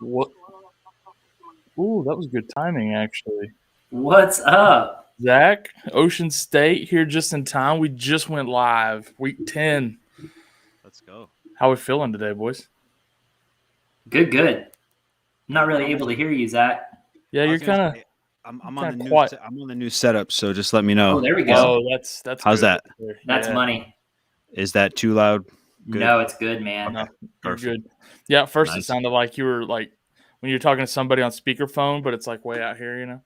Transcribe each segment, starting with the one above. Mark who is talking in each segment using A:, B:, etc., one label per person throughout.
A: What? Ooh, that was good timing, actually.
B: What's up?
A: Zach, Ocean State here just in time. We just went live, week 10.
C: Let's go.
A: How we feeling today, boys?
B: Good. I'm not really able to hear you, Zach.
A: Yeah, you're kind of.
C: I'm on the new.
A: quiet.
C: I'm on the new setup, so just let me know.
B: Oh, there we go.
A: Oh, that's
C: How's
A: good.
C: that?
B: That's money.
C: Is that too loud? Good?
B: No, it's good, man.
A: No, you're
C: Perfect.
A: good. Yeah, at first it
C: Nice.
A: sounded like you were like when you're talking to somebody on speakerphone, but it's like way out here, you know.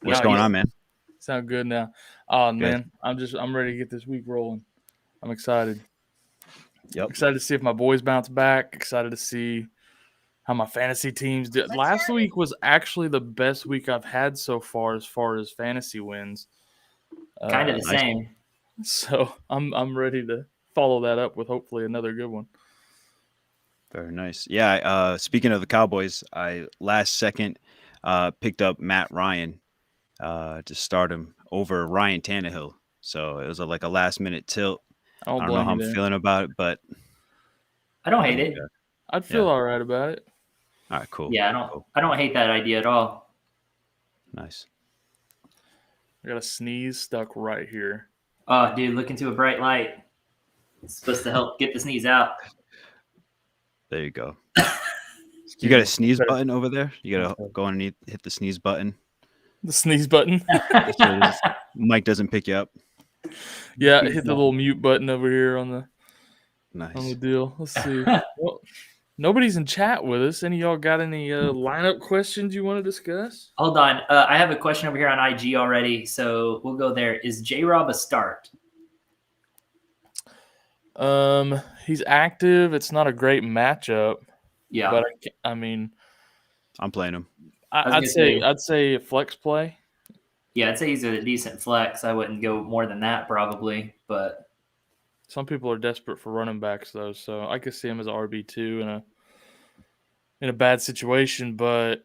C: What's going on, man?
A: Sound good now. Oh man, I'm ready to get this week rolling. I'm excited.
C: Yep.
A: Excited to see if my boys bounce back. Excited to see how my fantasy teams did. Last week was actually the best week I've had so far as fantasy wins.
B: Kind of the same.
A: So I'm ready to follow that up with hopefully another good one.
C: Very nice. Yeah. Speaking of the Cowboys, I last second picked up Matt Ryan to start him over Ryan Tannehill. So it was like a last minute tilt. I don't know how I'm feeling about it, but
B: I don't hate it.
A: I'd feel all right about it.
C: All right, cool.
B: Yeah, I don't hate that idea at all.
C: Nice.
A: I got a sneeze stuck right here.
B: Oh, dude, look into a bright light. It's supposed to help get the sneeze out.
C: There you go. You got a sneeze button over there? You got to go underneath, hit the sneeze button.
A: The sneeze button.
C: So Mike doesn't pick you up.
A: Yeah, hit the little mute button over here on the
C: Nice.
A: deal. Let's see. Well, nobody's in chat with us. Any of y'all got any lineup questions you want to discuss?
B: Hold on. I have a question over here on IG already, so we'll go there. Is J-Rob a start?
A: He's active. It's not a great matchup.
B: Yeah.
A: But I mean,
C: I'm playing him.
A: I'd say flex play.
B: Yeah, I'd say he's a decent flex. I wouldn't go more than that probably, but
A: some people are desperate for running backs though, so I could see him as an RB2 in a bad situation, but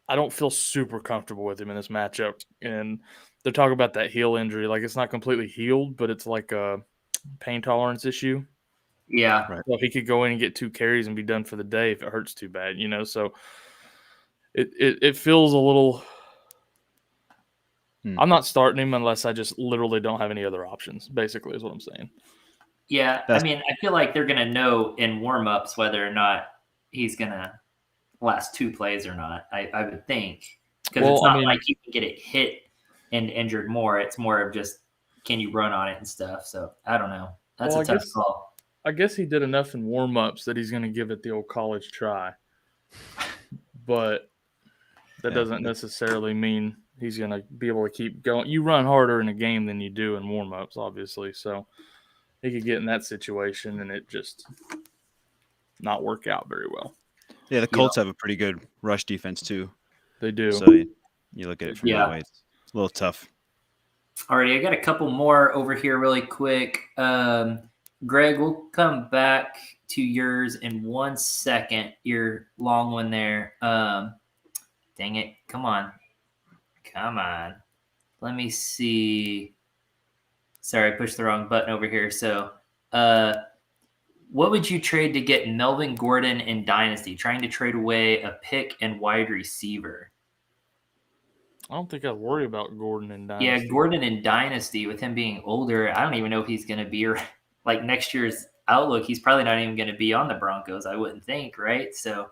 A: I don't feel super comfortable with him in this matchup. And they're talking about that heel injury, like it's not completely healed, but it's like a pain tolerance issue.
B: Yeah.
C: Right.
A: So he could go in and get 2 carries and be done for the day if it hurts too bad, you know. So it feels a little. I'm not starting him unless I just literally don't have any other options, basically, is what I'm saying.
B: Yeah, I mean, I feel like they're going to know in warm-ups whether or not he's going to last 2 plays or not, I would think. Because it's not like you can get it hit and injured more. It's more of just, can you run on it and stuff. So, I don't know. That's a tough call.
A: I guess he did enough in warm-ups that he's going to give it the old college try. But that doesn't necessarily mean he's going to be able to keep going. You run harder in a game than you do in warm-ups, obviously. So he could get in that situation and it just not work out very well.
C: Yeah, the Colts have a pretty good rush defense too.
A: They do.
C: So you look at it from that way. It's a little tough.
B: Alrighty, I got a couple more over here really quick. Greg, we'll come back to yours in 1 second. Your long one there. Dang it. Come on. Let me see. Sorry, I pushed the wrong button over here. So, what would you trade to get Melvin Gordon in Dynasty? Trying to trade away a pick and wide receiver.
A: I don't think I'd worry about Gordon in Dynasty.
B: Yeah, Gordon in Dynasty with him being older. I don't even know if he's going to be like next year's outlook. He's probably not even going to be on the Broncos, I wouldn't think, right? So,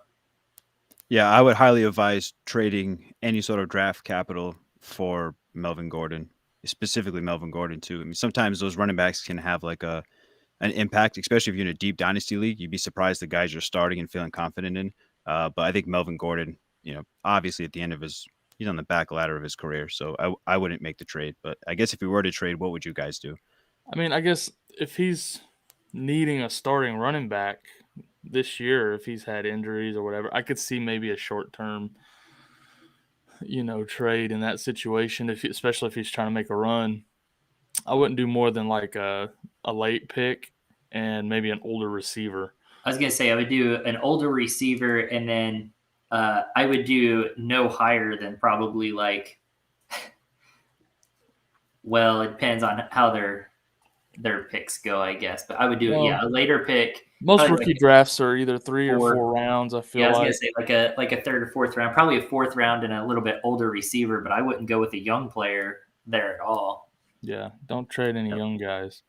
C: yeah, I would highly advise trading any sort of draft capital for Melvin Gordon, specifically Melvin Gordon too. I mean, sometimes those running backs can have like an impact, especially if you're in a deep dynasty league. You'd be surprised the guys you're starting and feeling confident in. But I think Melvin Gordon, obviously at the end of he's on the back ladder of his career, so I wouldn't make the trade. But I guess if we were to trade, what would you guys do?
A: I mean, I guess if he's needing a starting running back this year, if he's had injuries or whatever, I could see maybe a short-term, trade in that situation, especially if he's trying to make a run. I wouldn't do more than like a late pick and maybe an older receiver.
B: I was going to say I would do an older receiver and then I would do no higher than probably like, well, it depends on how they're their picks go, I guess. But I would do a later pick.
A: Most rookie drafts are either 3 or 4 rounds. I feel
B: I was gonna say like a third or fourth round, probably a fourth round and a little bit older receiver. But I wouldn't go with a young player there at all.
A: Yeah, don't trade any young guys.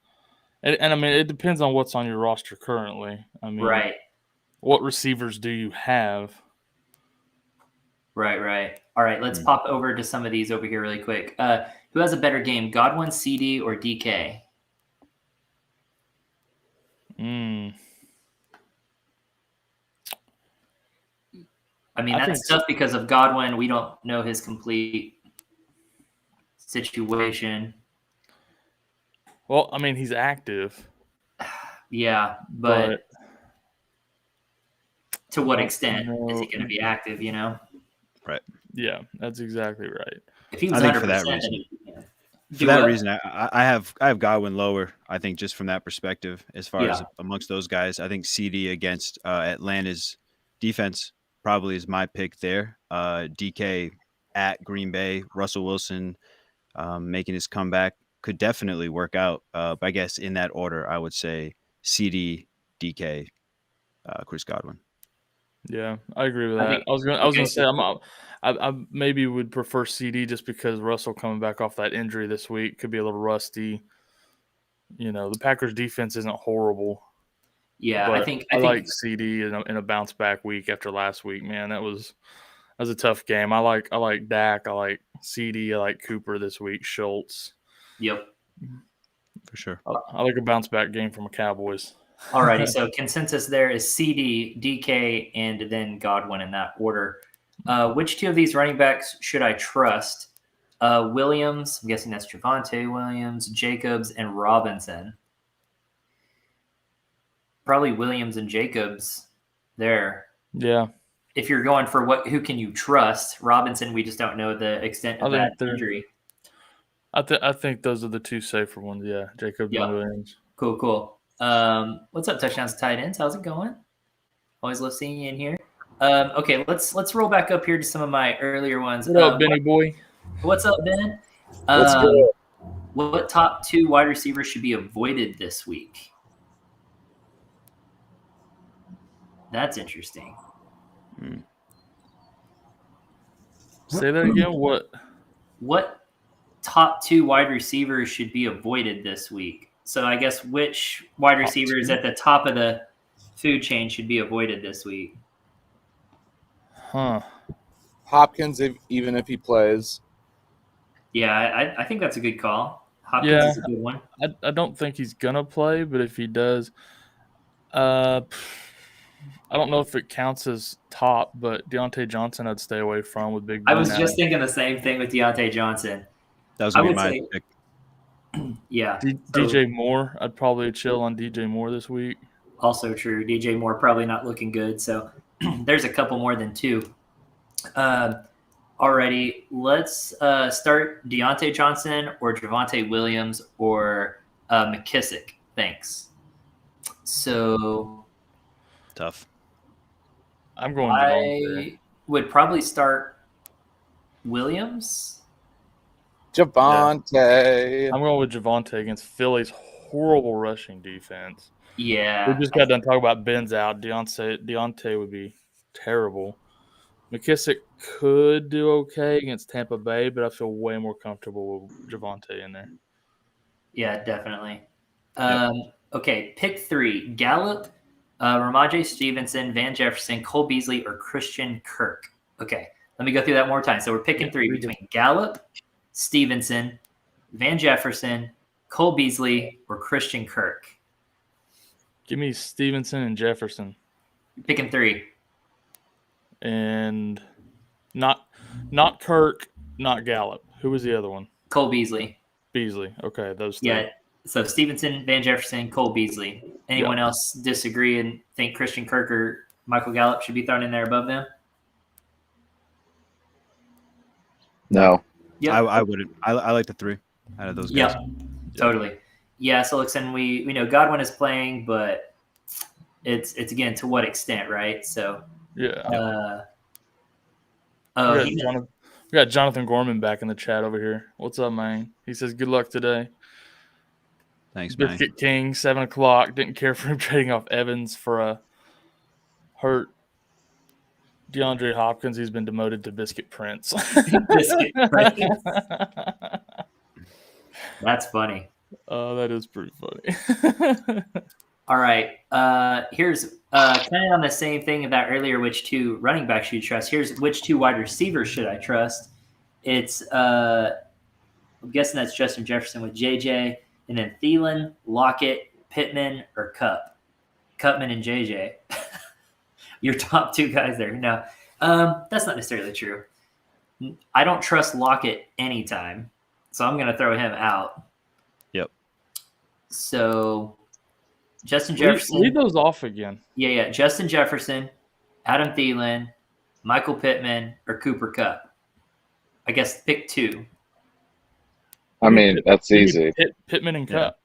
A: And I mean, it depends on what's on your roster currently. I mean,
B: right.
A: What receivers do you have?
B: Right. All right, let's pop over to some of these over here really quick. Who has a better game, Godwin, CD, or DK? I mean, that's tough because of Godwin. We don't know his complete situation.
A: Well, I mean, he's active.
B: Yeah, but to what extent is he going to be active,
C: Right.
A: Yeah, that's exactly right.
B: If he was
C: I think for that reason. For that reason, I have Godwin lower, I think, just from that perspective, as far as amongst those guys. I think CD against Atlanta's defense probably is my pick there. DK at Green Bay, Russell Wilson making his comeback could definitely work out. But I guess in that order, I would say CD, DK, Chris Godwin.
A: Yeah, I agree with that. I was gonna say I maybe would prefer CD just because Russell coming back off that injury this week could be a little rusty. The Packers defense isn't horrible.
B: Yeah, I think
A: like CD in a bounce back week after last week. Man, that was a tough game. I like Dak. I like CD. I like Cooper this week. Schultz.
B: Yep,
C: for sure.
A: I like a bounce back game from a Cowboys.
B: Alrighty, so consensus there is CD, DK, and then Godwin in that order. Which two of these running backs should I trust? Williams, I'm guessing that's Javonte Williams, Jacobs, and Robinson. Probably Williams and Jacobs there.
A: Yeah.
B: If you're going for who can you trust? Robinson, we just don't know the extent of that injury.
A: I think those are the two safer ones. Yeah, Jacobs and Williams.
B: Cool. What's up, touchdowns and tight ends? How's it going? Always love seeing you in here. Okay, let's roll back up here to some of my earlier ones.
A: What up, Benny boy?
B: What's up, Ben?
D: What's good?
B: What top 2 wide receivers should be avoided this week? That's interesting.
A: Say that again.
B: What top 2 wide receivers should be avoided this week? So I guess which wide receivers at the top of the food chain should be avoided this week?
D: Hopkins, even if he plays.
B: Yeah, I think that's a good call. Hopkins is a good one.
A: I don't think he's gonna play, but if he does, I don't know if it counts as top, but Deontay Johnson I'd stay away from with Big Ben.
B: I was just thinking the same thing with Deontay Johnson.
C: That was going to be my pick.
B: Yeah.
A: DJ Moore, I'd probably chill on DJ Moore this week.
B: Also true. DJ Moore probably not looking good. So there's a couple more than 2. Alrighty, let's start Deontay Johnson or Javonte Williams or McKissick. Thanks. So
C: tough.
A: I'm going
B: I would probably start Williams.
D: Javonte.
A: Yeah. I'm going with Javonte against Philly's horrible rushing defense.
B: Yeah.
A: We just got done talking about Ben's out. Deontay would be terrible. McKissick could do okay against Tampa Bay, but I feel way more comfortable with Javonte in there.
B: Yeah, definitely. Okay, pick 3. Gallup, Ramondre Stevenson, Van Jefferson, Cole Beasley, or Christian Kirk. Okay, let me go through that one more time. So we're picking 3 between Gallup, Stevenson, Van Jefferson, Cole Beasley, or Christian Kirk.
A: Give me Stevenson and Jefferson.
B: Picking 3.
A: And not Kirk, not Gallup. Who was the other one?
B: Cole Beasley.
A: Okay, those 3.
B: Yeah, so Stevenson, Van Jefferson, Cole Beasley. Anyone else disagree and think Christian Kirk or Michael Gallup should be thrown in there above them?
D: No.
B: Yep.
C: I wouldn't. I like the 3 out of those guys.
B: Yep, totally. Yeah, so listen, we know Godwin is playing, but it's again to what extent, right? So
A: yeah. We got Jonathan Gorman back in the chat over here. What's up, man? He says good luck today.
C: Thanks, man.
A: Biscuit King, 7 o'clock. Didn't care for him trading off Evans for a hurt DeAndre Hopkins. He's been demoted to Biscuit Prince.
B: Biscuit Prince. That's funny.
A: Oh, that is pretty funny.
B: All right. Here's kind of on the same thing about earlier, which 2 running backs should you trust. Here's which 2 wide receivers should I trust. It's I'm guessing that's Justin Jefferson with JJ, and then Thielen, Lockett, Pittman, or Kupp. Kuppman and JJ. Your top 2 guys there. No, that's not necessarily true. I don't trust Lockett anytime, so I'm going to throw him out.
C: Yep.
B: So Justin Jefferson.
A: Leave those off again.
B: Yeah. Justin Jefferson, Adam Thielen, Michael Pittman, or Cooper Kupp. I guess pick 2.
D: I mean, that's easy.
A: Pittman and Kupp.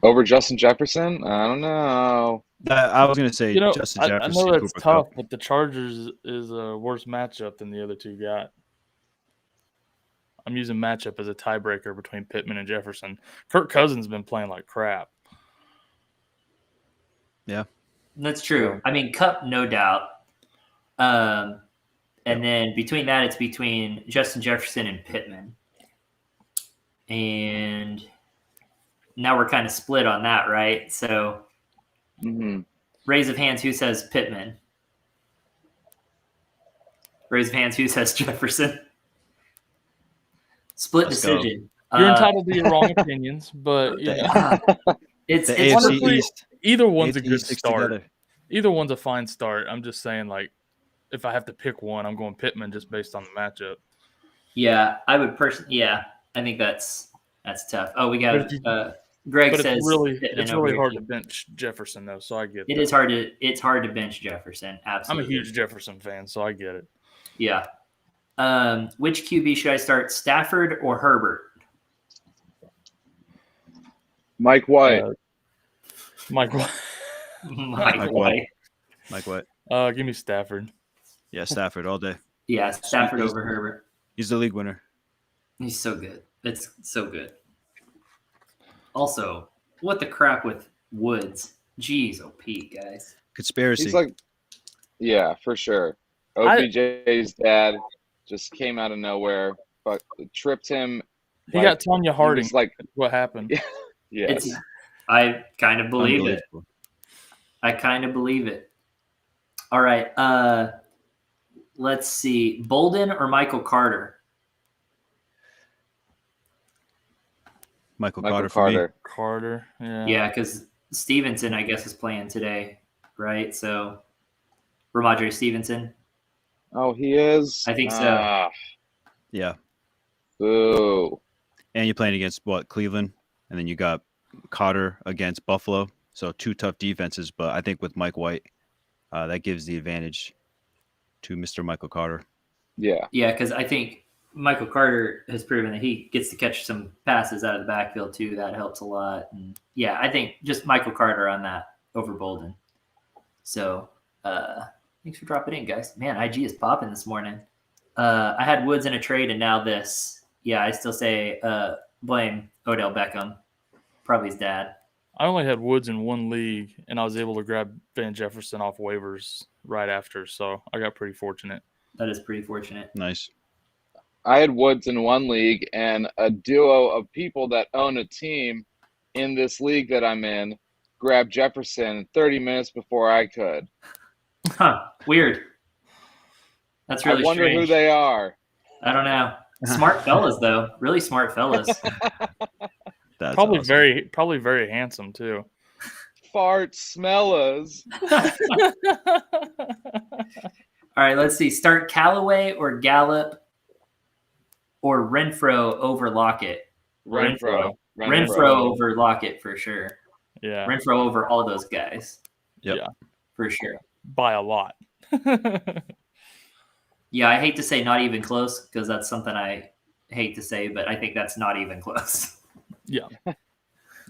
D: Over Justin Jefferson? I don't know.
C: I was going to say Justin Jefferson.
A: I know that's
C: Cooper
A: tough,
C: Kupp.
A: but the Chargers is a worse matchup than the other 2 got. I'm using matchup as a tiebreaker between Pittman and Jefferson. Kirk Cousins has been playing like crap.
C: Yeah.
B: That's true. I mean, Kupp, no doubt. And then between that, it's between Justin Jefferson and Pittman. And now we're kind of split on that, right? So raise of hands, who says Pittman? Raise of hands, who says Jefferson? Split
C: Let's
B: decision.
A: You're entitled to your wrong opinions, but
B: it's
C: the AFC
A: honestly,
C: East.
A: Either one's a
C: AFC
A: good
C: sticks
A: start.
C: together.
A: Either one's a fine start. I'm just saying, like, if I have to pick one, I'm going Pittman just based on the matchup.
B: Yeah, I would personally. Yeah, I think that's tough. Oh, we got Greg
A: But
B: says
A: it's really hard to bench Jefferson though, so I get it.
B: It's hard to bench Jefferson. Absolutely.
A: I'm a huge Jefferson fan, so I get it.
B: Yeah. Which QB should I start, Stafford or Herbert?
D: Mike White.
A: Mike White.
B: Mike White.
C: Mike White.
A: Give me Stafford.
C: Yeah, Stafford all day.
B: Yeah, Stafford over Herbert.
C: He's the league winner.
B: He's so good. It's so good. Also, what the crap with Woods? Jeez, OP, guys.
C: Conspiracy.
D: He's like, yeah, for sure. OBJ's dad just came out of nowhere, but tripped him.
A: He got Tanya Harding.
D: Like,
A: what happened?
D: Yeah.
B: I kind of believe it. All right. Let's see. Bolden or Michael Carter?
C: Michael Carter for me.
A: Carter. Yeah.
B: Yeah, because Stevenson, I guess, is playing today, right? So, Ramondre Stevenson.
D: Oh, he is?
B: I think so.
C: Yeah.
D: Boo.
C: And you're playing against Cleveland, and then you got Carter against Buffalo. So 2 tough defenses, but I think with Mike White, that gives the advantage to Mr. Michael Carter.
D: Yeah.
B: Yeah, because I think Michael Carter has proven that he gets to catch some passes out of the backfield too. That helps a lot. And yeah, I think just Michael Carter on that over Bolden. So thanks for dropping in, guys. Man, IG is popping this morning. I had Woods in a trade and now this. Yeah, I still say blame Odell Beckham. Probably his dad.
A: I only had Woods in one league, and I was able to grab Van Jefferson off waivers right after, so I got pretty fortunate.
B: That is pretty fortunate.
C: Nice.
D: I had Woods in one league, and a duo of people that own a team in this league that I'm in grabbed Jefferson 30 minutes before I could.
B: Huh. Weird. That's really
D: I wonder
B: strange.
D: who they are.
B: I don't know. Smart fellas, though. Really smart fellas.
C: That's
A: probably
C: awesome.
A: probably very handsome too.
D: Fart smellers.
B: All right, let's see. Start Callaway or Gallup or Renfro over Lockett.
D: Renfro
B: over Lockett for sure.
A: Yeah.
B: Renfro over all those guys.
C: Yep.
A: Yeah.
B: For sure.
A: By a lot.
B: Yeah, I hate to say not even close because that's something I hate to say, but I think that's not even close.
A: Yeah.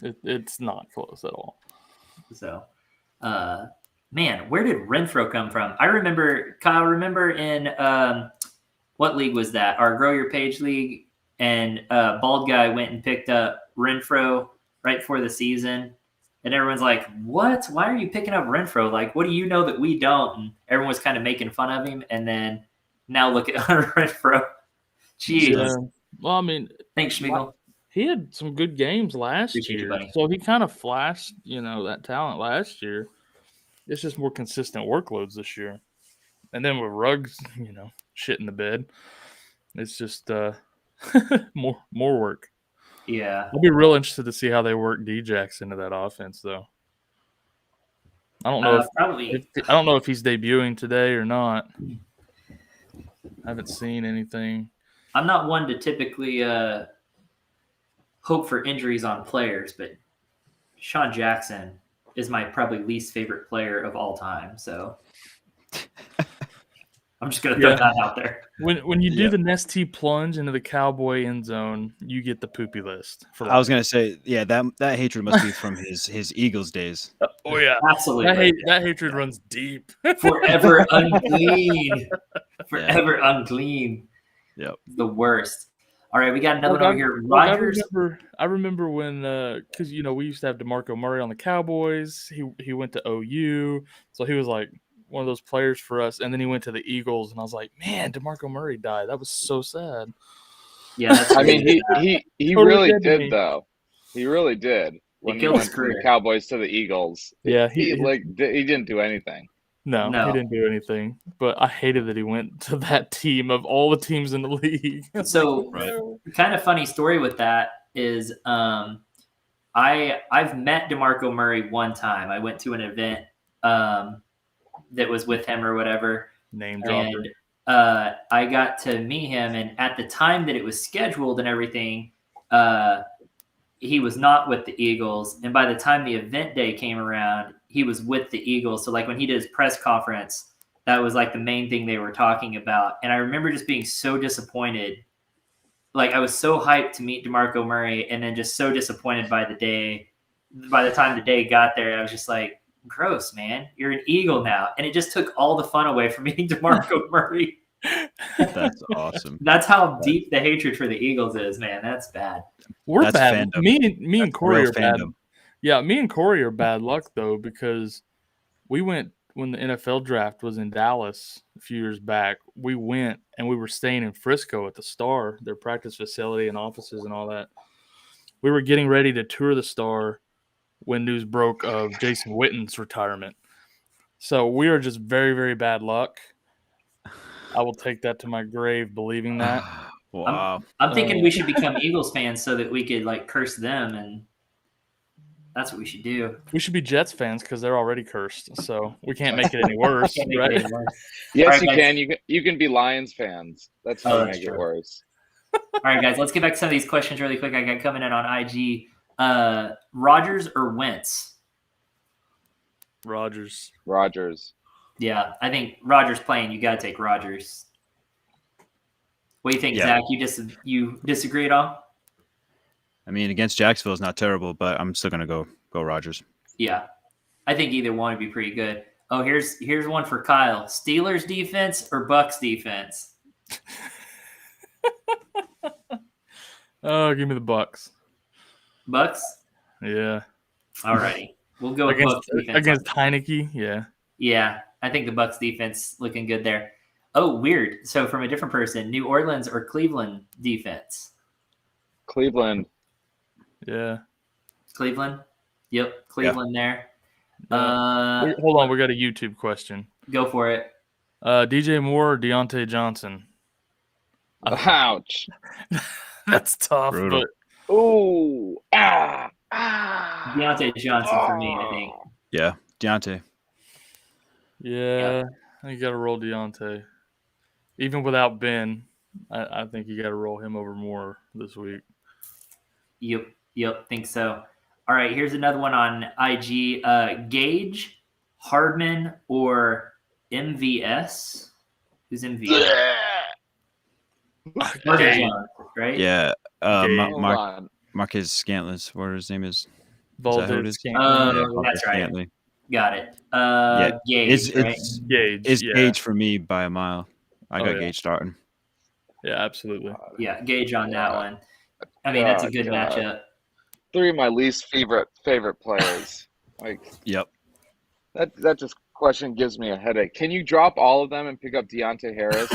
A: It's not close at all.
B: So, man, where did Renfro come from? I remember, Kyle, in what league was that? Our Grow Your Page league. and Bald Guy went and picked up Renfro right before the season. And everyone's like, what? Why are you picking up Renfro? Like, what do you know that we don't? And everyone was kind of making fun of him. And then now look at Renfro. Jeez.
A: Yeah. Well, I mean,
B: thanks, Schmiegel.
A: He had some good games last year. So he kind of flashed, that talent last year. It's just more consistent workloads this year. And then with Ruggs, shit in the bed, it's just more work.
B: Yeah.
A: I'll be real interested to see how they work Djax into that offense, though. I don't know I don't know if he's debuting today or not. I haven't seen anything.
B: I'm not one to typically hope for injuries on players, but Sean Jackson is my probably least favorite player of all time. So I'm just going to throw that out there.
A: When you do the Nestea plunge into the Cowboy end zone, you get the poopy list.
C: I was going to say, that hatred must be from his Eagles days.
A: Oh, yeah.
B: Absolutely.
A: That hatred runs deep.
B: Forever unclean. Forever unclean.
C: Yep.
B: The worst. All right, we got another one over here. Rodgers.
A: I remember when, because, we used to have DeMarco Murray on the Cowboys. He went to OU. So he was like one of those players for us. And then he went to the Eagles. And I was like, man, DeMarco Murray died. That was so sad.
B: Yeah.
D: I mean, he really did, though. He really did. When he went from the Cowboys to the Eagles.
A: Yeah.
D: He didn't do anything.
A: No, he didn't do anything. But I hated that he went to that team of all the teams in the league.
B: So, kind of funny story with that is I've met DeMarco Murray one time. I went to an event that was with him or whatever.
A: Name dropper.
B: And I got to meet him, and at the time that it was scheduled and everything, he was not with the Eagles. And by the time the event day came around, he was with the Eagles. So like when he did his press conference, that was like the main thing they were talking about. And I remember just being so disappointed. Like I was so hyped to meet DeMarco Murray, and then just so disappointed by the day. By the time the day got there, I was just like, gross, man. You're an Eagle now. And it just took all the fun away from meeting DeMarco Murray.
C: That's awesome.
B: That's how deep the hatred for the Eagles is, man. That's bad.
A: We're bad.
C: Fandom.
A: Me and Corey are bad.
C: Fandom.
A: Yeah, me and Corey are bad luck, though, because we went when the NFL draft was in Dallas a few years back. We went and we were staying in Frisco at the Star, their practice facility and offices and all that. We were getting ready to tour the Star when news broke of Jason Witten's retirement. So we are just very, very bad luck. I will take that to my grave believing that.
C: Wow.
B: I'm thinking we should become Eagles fans so that we could like curse them, and that's what we should do.
A: We should be Jets fans because they're already cursed, so we can't make it any worse, right?
D: Yes,
B: right,
D: you
B: guys.
D: can. You can be Lions fans. That's how to make it worse.
B: All right, guys, let's get back to some of these questions really quick. I got coming in on IG. Rodgers or Wentz?
A: Rodgers.
B: Yeah, I think Rodgers playing. You got to take Rodgers. What do you think, Zach? You disagree at all?
C: I mean, against Jacksonville is not terrible, but I'm still gonna go Rodgers.
B: Yeah, I think either one would be pretty good. Oh, here's one for Kyle: Steelers defense or Bucks defense?
A: Oh, give me the Bucks.
B: Bucks?
A: Yeah.
B: All righty, we'll go with Bucks defense
A: against Heineke. Yeah.
B: Yeah, I think the Bucks defense looking good there. Oh, weird. So from a different person, New Orleans or Cleveland defense?
D: Cleveland.
A: Yeah.
B: Cleveland? Yep, Cleveland there.
A: Hold on, we got a YouTube question.
B: Go for it.
A: DJ Moore or Deontay Johnson?
D: Ouch.
A: That's tough.
C: Brutal.
A: But
B: Deontay Johnson for me, I think.
C: Yeah, Deontay.
A: Yeah, you got to roll Deontay. Even without Ben, I think you got to roll him over Moore this week.
B: Yep, think so. All right, here's another one on IG. Gage, Hardman, or MVS? Who's MVS?
A: Gage.
B: Right?
C: Yeah,
D: Marquez
C: Scantless, whatever his name is.
A: Valdez.
B: That's right.
C: Scantley.
B: Got it. Gage,
C: It's
B: right?
A: Gage.
C: It's Gage for me by a mile. I got Gage starting.
A: Yeah, absolutely.
B: Yeah, gauge on that
D: Yeah.
B: one. I mean, that's a good
D: God.
B: matchup.
D: 3 of my least favorite players. Like
C: Yep.
D: that just question gives me a headache. Can you drop all of them and pick up Deontay Harris?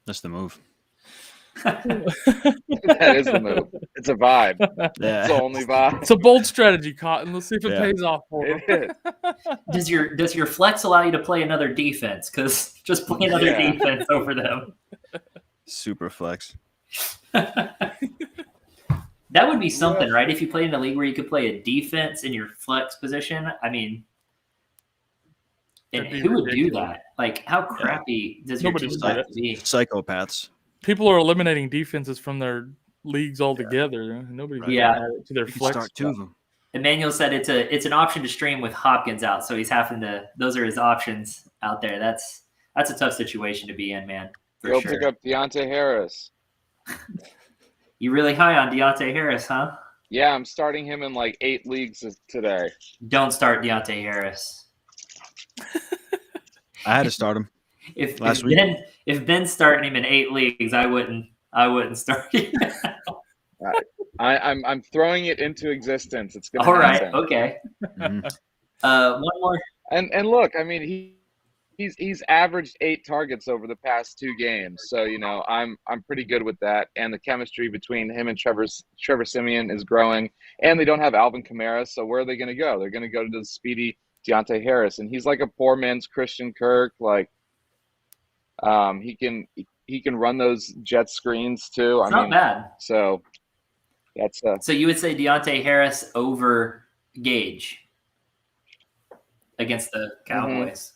C: That's the move.
D: That is the move. It's a vibe.
C: Yeah.
D: It's the only vibe.
A: It's a bold strategy, Cotton. Let's see if it
C: Yeah.
A: pays off for him.
D: It is.
B: Does your flex allow you to play another defense? Because just play another
D: Yeah.
B: defense over them.
C: Super flex.
B: That would be something, right? If you played in a league where you could play a defense in your flex position, I mean, and
A: That'd be
B: who would do
A: ridiculous.
B: that? Like, how crappy does your
A: Nobody
B: team
A: would do
B: have
A: that.
B: to be?
C: Psychopaths.
A: People are eliminating defenses from their leagues altogether. Nobody's
C: Right.
B: Yeah.
A: gonna add it to their
C: You can
A: flex.
C: start 2 of them.
B: Emmanuel said it's an option to stream with Hopkins out, so he's having to. Those are his options out there. That's a tough situation to be in, man. For
D: Go
B: sure.
D: pick up Deontay Harris.
B: You really high on Deontay Harris, huh?
D: Yeah, I'm starting him in like 8 leagues today.
B: Don't start Deontay Harris.
C: I had to start him.
B: If
C: Last week.
B: Ben's starting him in 8 leagues, I wouldn't start him.
D: I'm throwing it into existence. It's gonna
B: All right,
D: happen.
B: okay.
C: Mhm.
B: One more.
D: And look, I mean he's averaged 8 targets over the past 2 games. So, I'm pretty good with that. And the chemistry between him and Trevor Siemian is growing. And they don't have Alvin Kamara, so where are they gonna go? They're gonna go to the speedy Deontay Harris. And he's like a poor man's Christian Kirk. Like he can run those jet screens too.
B: It's not bad.
D: So that's
B: So you would say Deontay Harris over Gage against the Cowboys.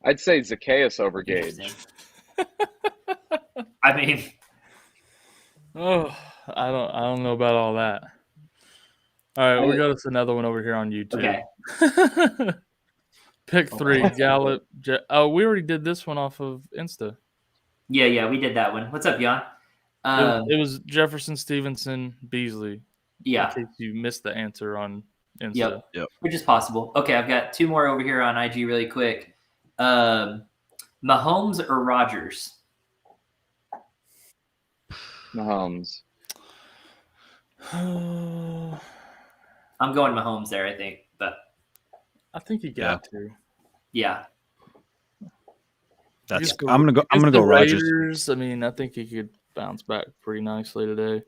D: I'd say Zacchaeus over Gage.
B: Interesting. I mean,
A: Oh, I don't know about all that. All right, we got us another one over here on YouTube.
B: okay.
A: Pick 3, Gallup. We already did this one off of Insta.
B: Yeah, we did that one. What's up, Jan?
A: It was Jefferson, Stevenson, Beasley.
B: Yeah,
A: In case you missed the answer on Insta.
B: Yep. Which is possible. Okay, I've got 2 more over here on IG really quick. Mahomes or Rodgers?
D: Mahomes.
A: I
B: I'm going Mahomes there, I think. But
A: think you got to.
B: yeah,
C: That's.
A: Just go-
C: I'm gonna go
A: Against the
C: Rodgers.
A: Raiders, I mean, I think he could bounce back pretty nicely today.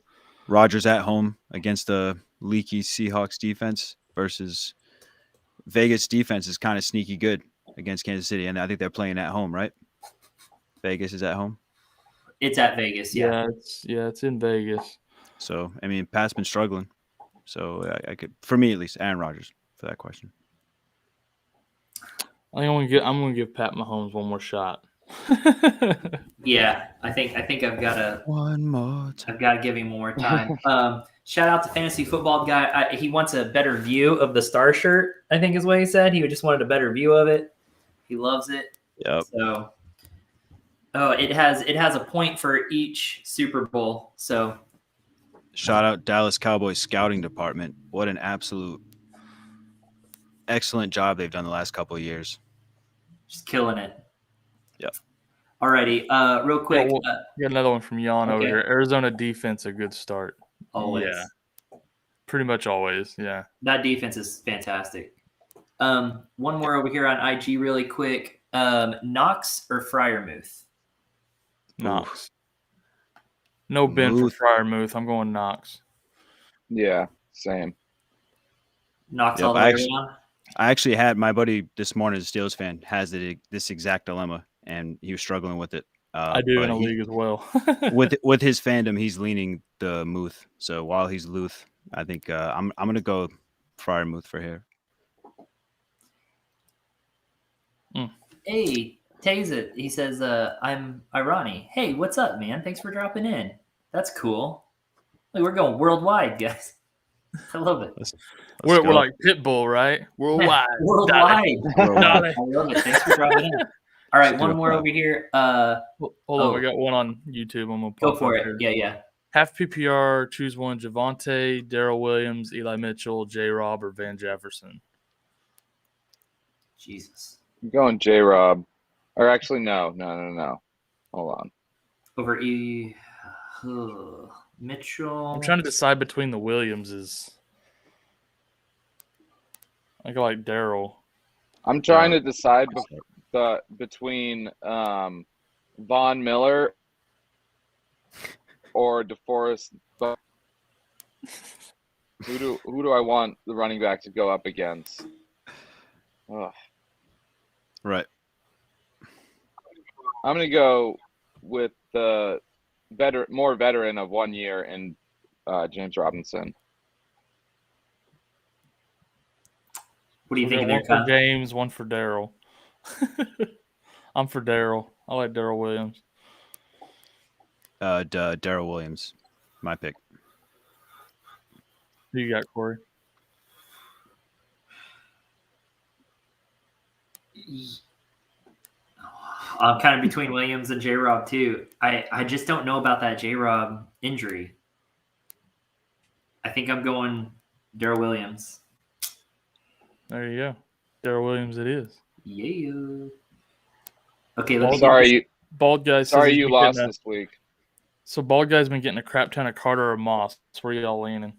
C: Rodgers at home against the leaky Seahawks defense versus Vegas defense is kind of sneaky good against Kansas City, and I think they're playing at home, right? Vegas is at home,
B: it's at Vegas. Yeah.
A: It's in Vegas.
C: so I mean, Pat's been struggling, so I could, for me at least, Aaron Rodgers for that question.
A: I'm gonna give Pat Mahomes one more shot.
B: Yeah, I think I've got to.
C: One more time.
B: I've got to give him more time. Shout out to Fantasy Football Guy. He wants a better view of the star shirt, I think is what he said. He just wanted a better view of it. He loves it.
C: Yep.
B: So, it has a point for each Super Bowl. So,
C: Shout out Dallas Cowboys scouting department. What an absolute excellent job they've done the last couple of years.
B: just killing it.
C: Yep.
B: Alrighty. Real quick.
A: We got another one from Jan over
B: Okay.
A: here. Arizona defense, a good start.
B: Always.
A: Yeah. Pretty much always. Yeah.
B: That defense is fantastic. One more over here on IG really quick. Knox or Freiermuth?
A: Knox. No Ben for
C: Muth.
A: Freiermuth. I'm going Knox.
D: Yeah, same.
B: Knox
C: Yep,
B: all the
C: I
B: way
C: actually-
B: around?
C: I actually had my buddy this morning, a Steelers fan, has this exact dilemma, and he was struggling with it.
A: I do
C: but
A: in a
C: he-
A: league as well.
C: with his fandom, he's leaning the Muth. So while he's Luth, I think I'm gonna go Freiermuth for here.
B: Hey, Taze, he says, I'm Irani. Hey, what's up, man? Thanks for dropping in. That's cool. Like, we're going worldwide, guys. I love it.
C: Let's
A: we're
C: go.
A: like Pitbull, right? Worldwide.
B: Worldwide.
C: Worldwide.
B: I love it. Thanks for dropping in. All right,
C: Let's
B: one
C: do it.
B: more over here.
A: Hold on,
B: Oh.
A: we got one on YouTube. I'm gonna
B: Go
A: pop
B: for
A: up
B: it.
A: here.
B: Yeah.
A: Half PPR, choose one: Javonte, Darrell Williams, Eli Mitchell, J. Rob, or Van Jefferson.
B: Jesus.
D: I'm going J-Rob. Or actually, no. Hold on.
B: Over Mitchell.
A: I'm trying to decide between the Williamses. I go like Daryl.
D: I'm trying to decide between Von Miller or DeForest. Who do I want the running back to go up against? Ugh.
C: Right.
D: I'm going to go with the more veteran of 1 year and James Robinson.
B: What do you think?
A: One for James, one for Daryl. I'm for Daryl. I like Daryl Williams.
C: Daryl Williams, my pick.
A: Who you got, Corey?
B: I'm kind of between Williams and J-Rob too. I just don't know about that J-Rob injury. I think I'm going Daryl Williams.
A: There you go. Daryl Williams it is.
B: Yeah. Okay,
A: Bald guy says
D: sorry you lost this week.
A: So Bald Guy's been getting a crap ton of Carter or Moss. Where y'all leaning?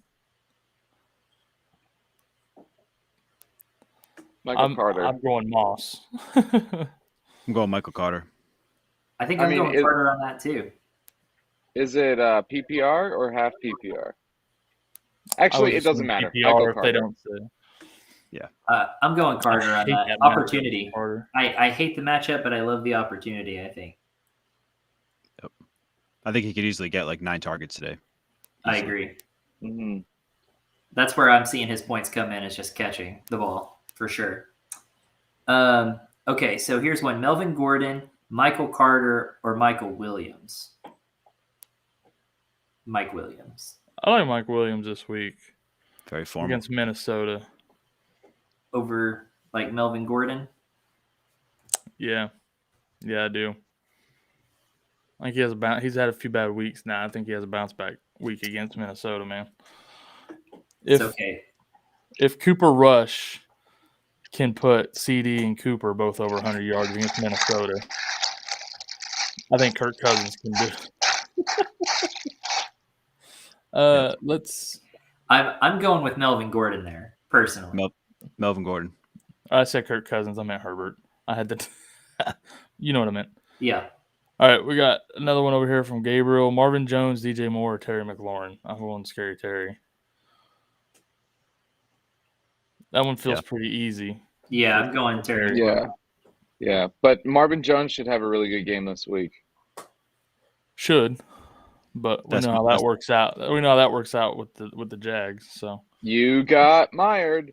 D: Carter.
A: I'm going Moss.
C: I'm going Michael Carter.
B: I think I'm going Carter on that too.
D: Is it PPR or half PPR? Actually, it doesn't matter.
A: PPR if they don't say.
C: Yeah.
B: I'm going Carter on that. Opportunity. I hate the matchup, but I love the opportunity, I think.
C: Yep. I think he could easily get like 9 targets today.
B: I agree.
D: Mm-hmm.
B: That's where I'm seeing his points come in, is just catching the ball, for sure. Okay, so here's one. Melvin Gordon, Michael Carter, or Michael Williams? Mike Williams.
A: I like Mike Williams this week.
C: Very formal.
A: Against Minnesota.
B: Over like Melvin Gordon?
A: Yeah, I do. I think he's had a few bad weeks now. I think he has a bounce back week against Minnesota, man.
B: It's okay.
A: If Cooper Rush can put CD and Cooper both over 100 yards against Minnesota, I think Kirk Cousins can do it.
B: I'm going with Melvin Gordon there, personally.
C: Melvin Gordon.
A: I said Kirk Cousins. I meant Herbert. I had to. You know what I meant.
B: Yeah.
A: All right, we got another one over here from Gabriel. Marvin Jones, DJ Moore, or Terry McLaurin. I'm going Scary Terry. That one feels pretty easy.
B: Yeah, I'm going Terry.
D: Yeah. But Marvin Jones should have a really good game this week.
A: Should, but we know how that works out. We know how that works out with the Jags. So
D: you got mired.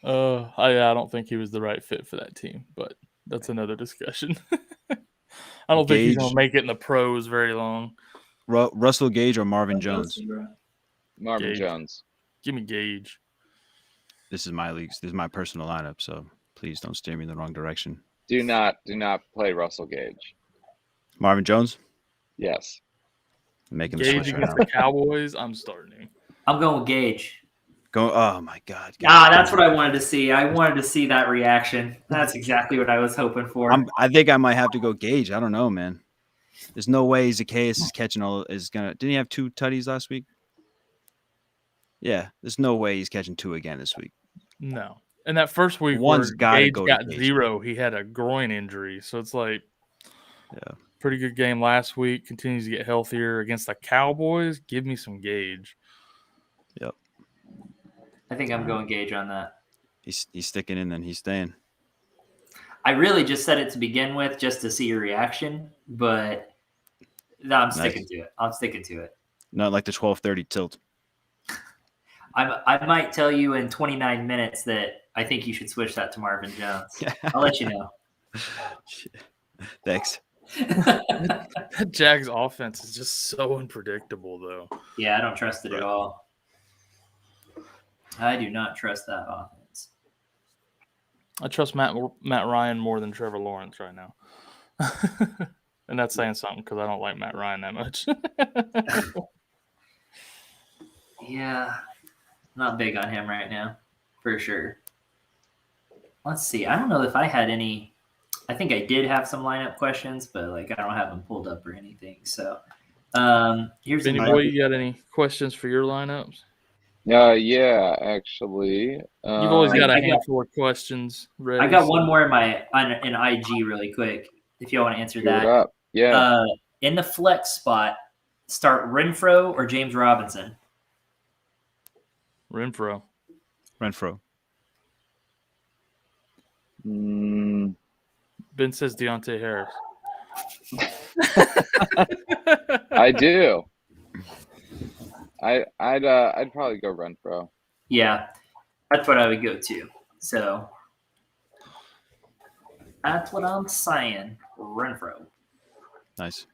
A: I don't think he was the right fit for that team, but that's another discussion. I don't think he's going to make it in the pros very long.
C: Russell Gage or Marvin Jones?
D: Marvin Jones.
A: Give me Gage.
C: This is my league. This is my personal lineup, so please don't steer me in the wrong direction.
D: Do not play Russell Gage.
C: Marvin Jones?
D: Yes.
C: Making
A: Gage
C: the
A: against the Cowboys. I'm starting.
B: I'm going with Gage.
C: Oh my God!
B: That's what I wanted to see. I wanted to see that reaction. That's exactly what I was hoping for.
C: I think I might have to go Gage. I don't know, man. There's no way Zacchaeus is catching didn't he have 2 tutties last week? Yeah, there's no way he's catching 2 again this week.
A: No. And that first week,
C: Gage
A: got 0. He had a groin injury, so it's like, pretty good game last week. Continues to get healthier against the Cowboys. Give me some Gage.
C: Yep.
B: I think I'm going Gage on that.
C: He's sticking in, then he's staying.
B: I really just said it to begin with, just to see your reaction, but no, I'm sticking to it. I'm sticking to it.
C: Not like the 12:30 tilt.
B: I might tell you in 29 minutes that I think you should switch that to Marvin Jones. I'll let you know.
C: Thanks.
A: That Jags offense is just so unpredictable, though.
B: Yeah, I don't trust it at all. I do not trust that offense.
A: I trust Matt Ryan more than Trevor Lawrence right now. And that's saying something because I don't like Matt Ryan that much.
B: Yeah, not big on him right now, for sure. let's see. I don't know if I had any. I think I did have some lineup questions, but like I don't have them pulled up or anything. So here's
A: Benny Boy, you got any questions for your lineups?
D: Yeah, actually.
A: You've always got a handful of questions ready.
B: I got one more in IG really quick. If you want to answer that.
D: Up. Yeah.
B: In the flex spot, start Renfrow or James Robinson?
A: Renfrow. Ben says Deontay Harris.
D: I do. I'd probably go Renfrow.
B: Yeah, that's what I would go to. So that's what I'm saying. Renfrow.
C: Nice.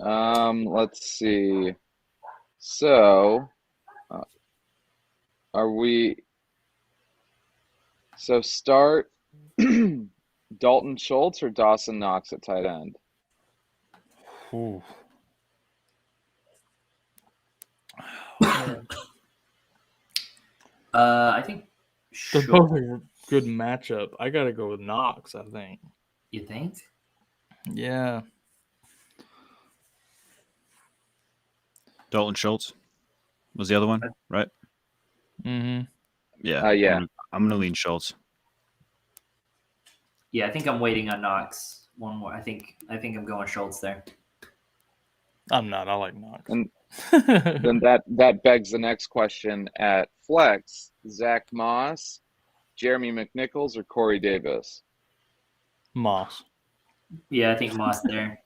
D: Let's see. So, are we? So start Dalton Schultz or Dawson Knox at tight end?
A: Ooh.
B: I think
A: they're both a good matchup. I got to go with Knox, I think.
B: You think?
A: Yeah.
C: Dalton Schultz was the other one, right?
A: Mm-hmm.
C: Yeah.
D: Yeah.
C: I'm gonna lean Schultz.
B: Yeah, I think I'm waiting on Knox. One more. I think I'm going Schultz there.
A: I'm not. I like Knox.
D: And then that begs the next question at flex: Zach Moss, Jeremy McNichols, or Corey Davis?
A: Moss.
B: Yeah, I think Moss there.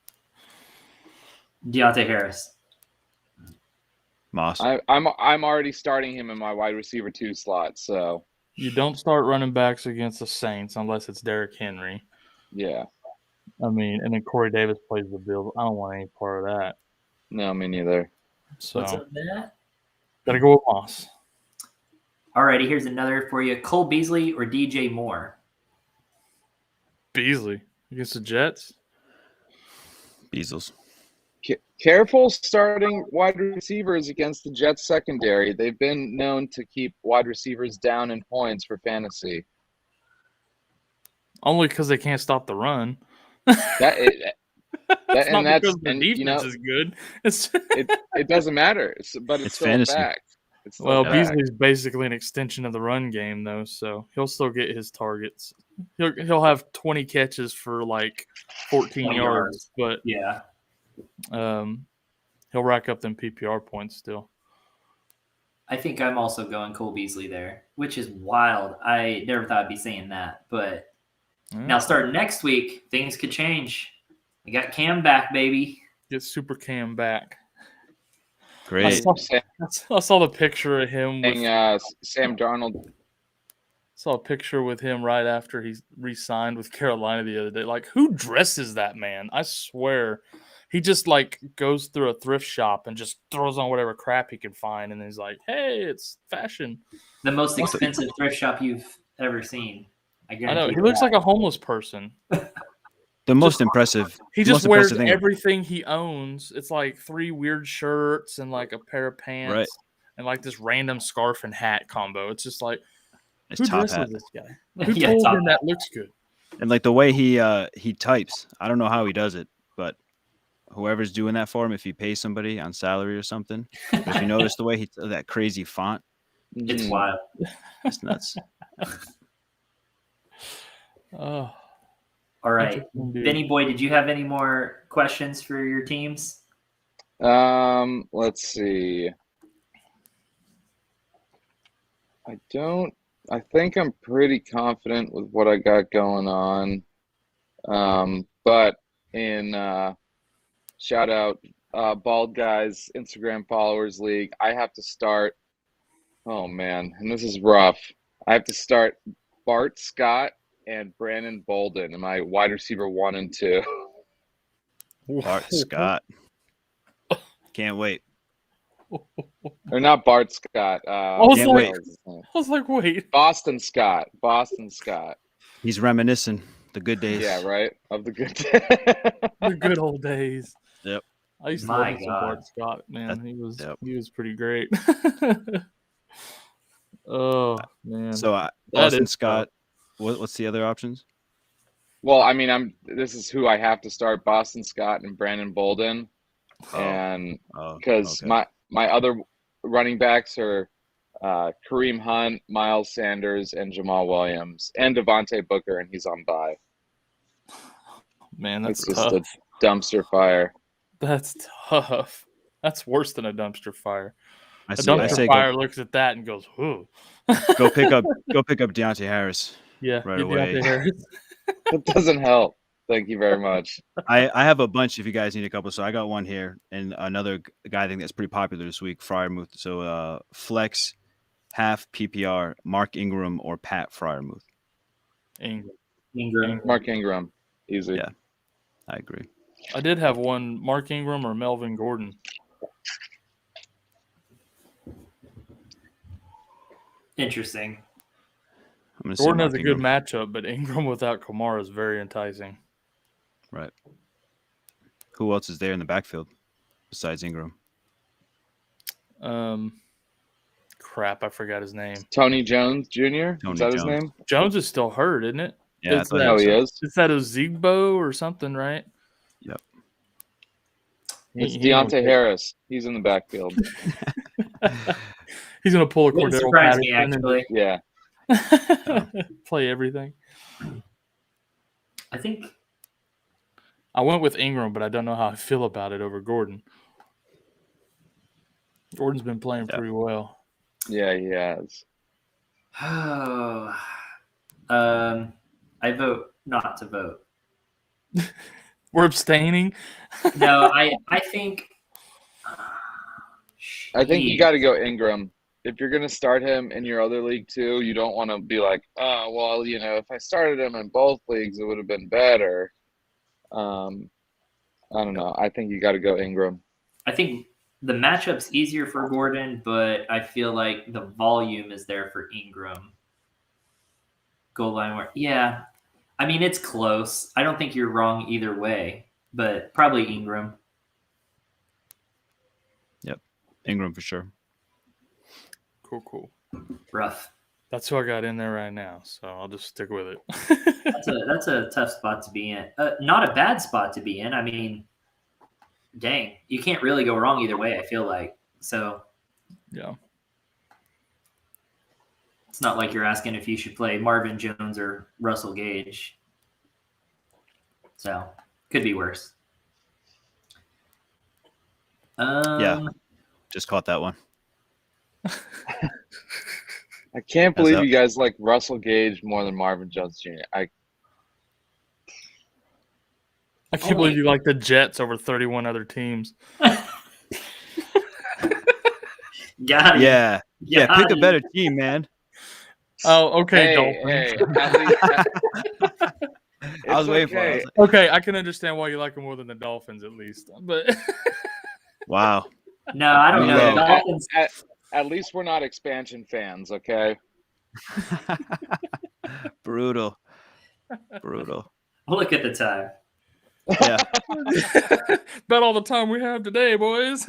B: Deontay Harris.
C: Moss.
D: I'm already starting him in my wide receiver 2 slot. So
A: you don't start running backs against the Saints unless it's Derrick Henry.
D: Yeah.
A: I mean, and then Corey Davis plays the Bills. I don't want any part of that.
D: No, me neither.
A: So
B: what's up, Matt?
A: Gotta go with Moss.
B: Alrighty, here's another for you. Cole Beasley or DJ Moore?
A: Beasley against the Jets.
C: Beasles.
D: Careful starting wide receivers against the Jets secondary. They've been known to keep wide receivers down in points for fantasy.
A: Only because they can't stop the run.
D: That's
A: not because the defense is good.
D: It doesn't matter, but it's still
C: fantasy.
D: back.
A: Beasley's basically an extension of the run game, though, so he'll still get his targets. He'll have 20 catches for like 14 yards, but
B: yeah,
A: he'll rack up them PPR points still.
B: I think I'm also going Cole Beasley there, which is wild. I never thought I'd be saying that, but now starting next week, things could change. I got Cam back, baby.
A: Get Super Cam back.
C: Great.
A: I saw the picture of him with
D: Sam Darnold.
A: Saw a picture with him right after he re-signed with Carolina the other day. Like, who dresses that man? I swear. He just, like, goes through a thrift shop and just throws on whatever crap he can find. And he's like, hey, it's fashion.
B: The most expensive thrift shop you've ever seen. I
A: know. He looks like a homeless person.
C: The most impressive.
A: He just wears everything he owns. It's like 3 weird shirts and like a pair of pants and like this random scarf and hat combo. It's just like, who dresses this guy? Who told him that looks good?
C: And like the way he types, I don't know how he does it, but whoever's doing that for him, if he pays somebody on salary or something, if you notice the way that crazy font,
B: it's wild.
C: It's nuts.
A: Oh.
B: All right. Benny Boy, did you have any more questions for your teams?
D: Let's see. I think I'm pretty confident with what I got going on. But in shout out Bald Guys Instagram Followers League, I have to start. Oh man, and this is rough. I have to start Bart Scott and Brandon Bolden in my wide receiver 1 and 2.
C: Bart Scott. Can't wait.
D: Or not Bart Scott.
A: I was like, wait.
D: Boston Scott.
C: He's reminiscing the good days.
D: Yeah, right? Of the good days.
A: The good old days.
C: Yep.
A: I used to love Bart Scott, man. He was pretty great. Oh, man.
C: So Boston Scott, What's the other options?
D: Well, I mean, this is who I have to start: Boston Scott and Brandon Bolden, and because
C: okay.
D: my other running backs are Kareem Hunt, Miles Sanders, and Jamal Williams, and Devontae Booker, and he's on bye.
A: Man, that's
D: it's
A: tough.
D: just a dumpster fire.
A: That's tough. That's worse than a dumpster fire.
C: I
A: A dumpster fire looks at that and goes, "Ooh."
C: Go pick up Deontay Harris.
A: Yeah,
C: right away.
D: It doesn't help. Thank you very much.
C: I have a bunch if you guys need a couple. So I got one here, and another guy I think that's pretty popular this week, Freiermuth. So flex, half PPR, Mark Ingram or Pat Freiermuth.
B: Ingram.
D: Mark Ingram. Easy.
C: Yeah, I agree.
A: I did have one, Mark Ingram or Melvin Gordon.
B: Interesting.
A: Gordon has a good matchup, but Ingram without Kamara is very enticing.
C: Right. Who else is there in the backfield besides Ingram?
A: Crap, I forgot his name.
D: Tony Jones Jr. Is that his name?
A: Jones is still hurt, isn't it?
C: Yeah,
D: he is.
A: It's that Ozigbo or something, right?
C: Yep.
D: It's Deontay Harris. He's in the backfield.
A: He's gonna pull a Cordell
B: surprise me, actually.
D: Yeah.
A: Play everything.
B: I think
A: I went with Ingram, but I don't know how I feel about it over Gordon. Gordon's been playing pretty well.
D: Yeah, he has.
B: Oh, I vote not to vote.
A: We're abstaining.
B: No, I think.
D: I think you got to go Ingram. If you're going to start him in your other league too, you don't want to be like, oh, well, if I started him in both leagues, it would have been better. I don't know. I think you got to go Ingram.
B: I think the matchup's easier for Gordon, but I feel like the volume is there for Ingram. Goal line work. Yeah. I mean, it's close. I don't think you're wrong either way, but probably Ingram.
C: Yep. Ingram for sure.
A: Cool.
B: Rough.
A: That's who I got in there right now, so I'll just stick with it.
B: That's a tough spot to be in. Not a bad spot to be in. I mean, dang, you can't really go wrong either way, I feel like. So,
A: yeah.
B: It's not like you're asking if you should play Marvin Jones or Russell Gage. So, could be worse.
C: Yeah, just caught that one.
D: I can't believe you guys like Russell Gage more than Marvin Jones Jr. I
A: can't believe you like the Jets over 31 other teams.
B: Got it.
C: Yeah, pick a better team, man.
A: Oh, okay,
D: Dolphins.
C: I was waiting for it.
A: Okay, I can understand why you like them more than the Dolphins, at least. But
C: wow.
B: No, I don't know. Dolphins.
D: At least we're not expansion fans, okay?
C: Brutal.
B: Look at the time.
C: Yeah.
A: Bet all the time we have today, boys.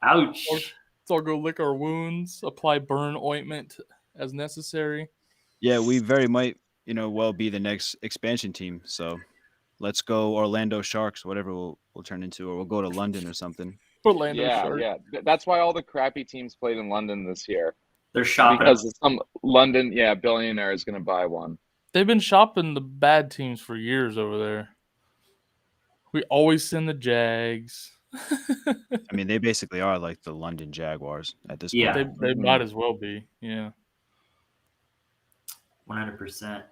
B: Ouch.
A: Let's all go lick our wounds, apply burn ointment as necessary.
C: Yeah, we very might, well be the next expansion team. So let's go Orlando Sharks, whatever we'll turn into, or we'll go to London or something.
A: Orlando Sharks.
D: Yeah. That's why all the crappy teams played in London this year.
B: They're shopping.
D: Because some London, billionaire is going to buy one.
A: They've been shopping the bad teams for years over there. We always send the Jags.
C: I mean, they basically are like the London Jaguars at this point.
A: They might as well be. Yeah.
B: 100%.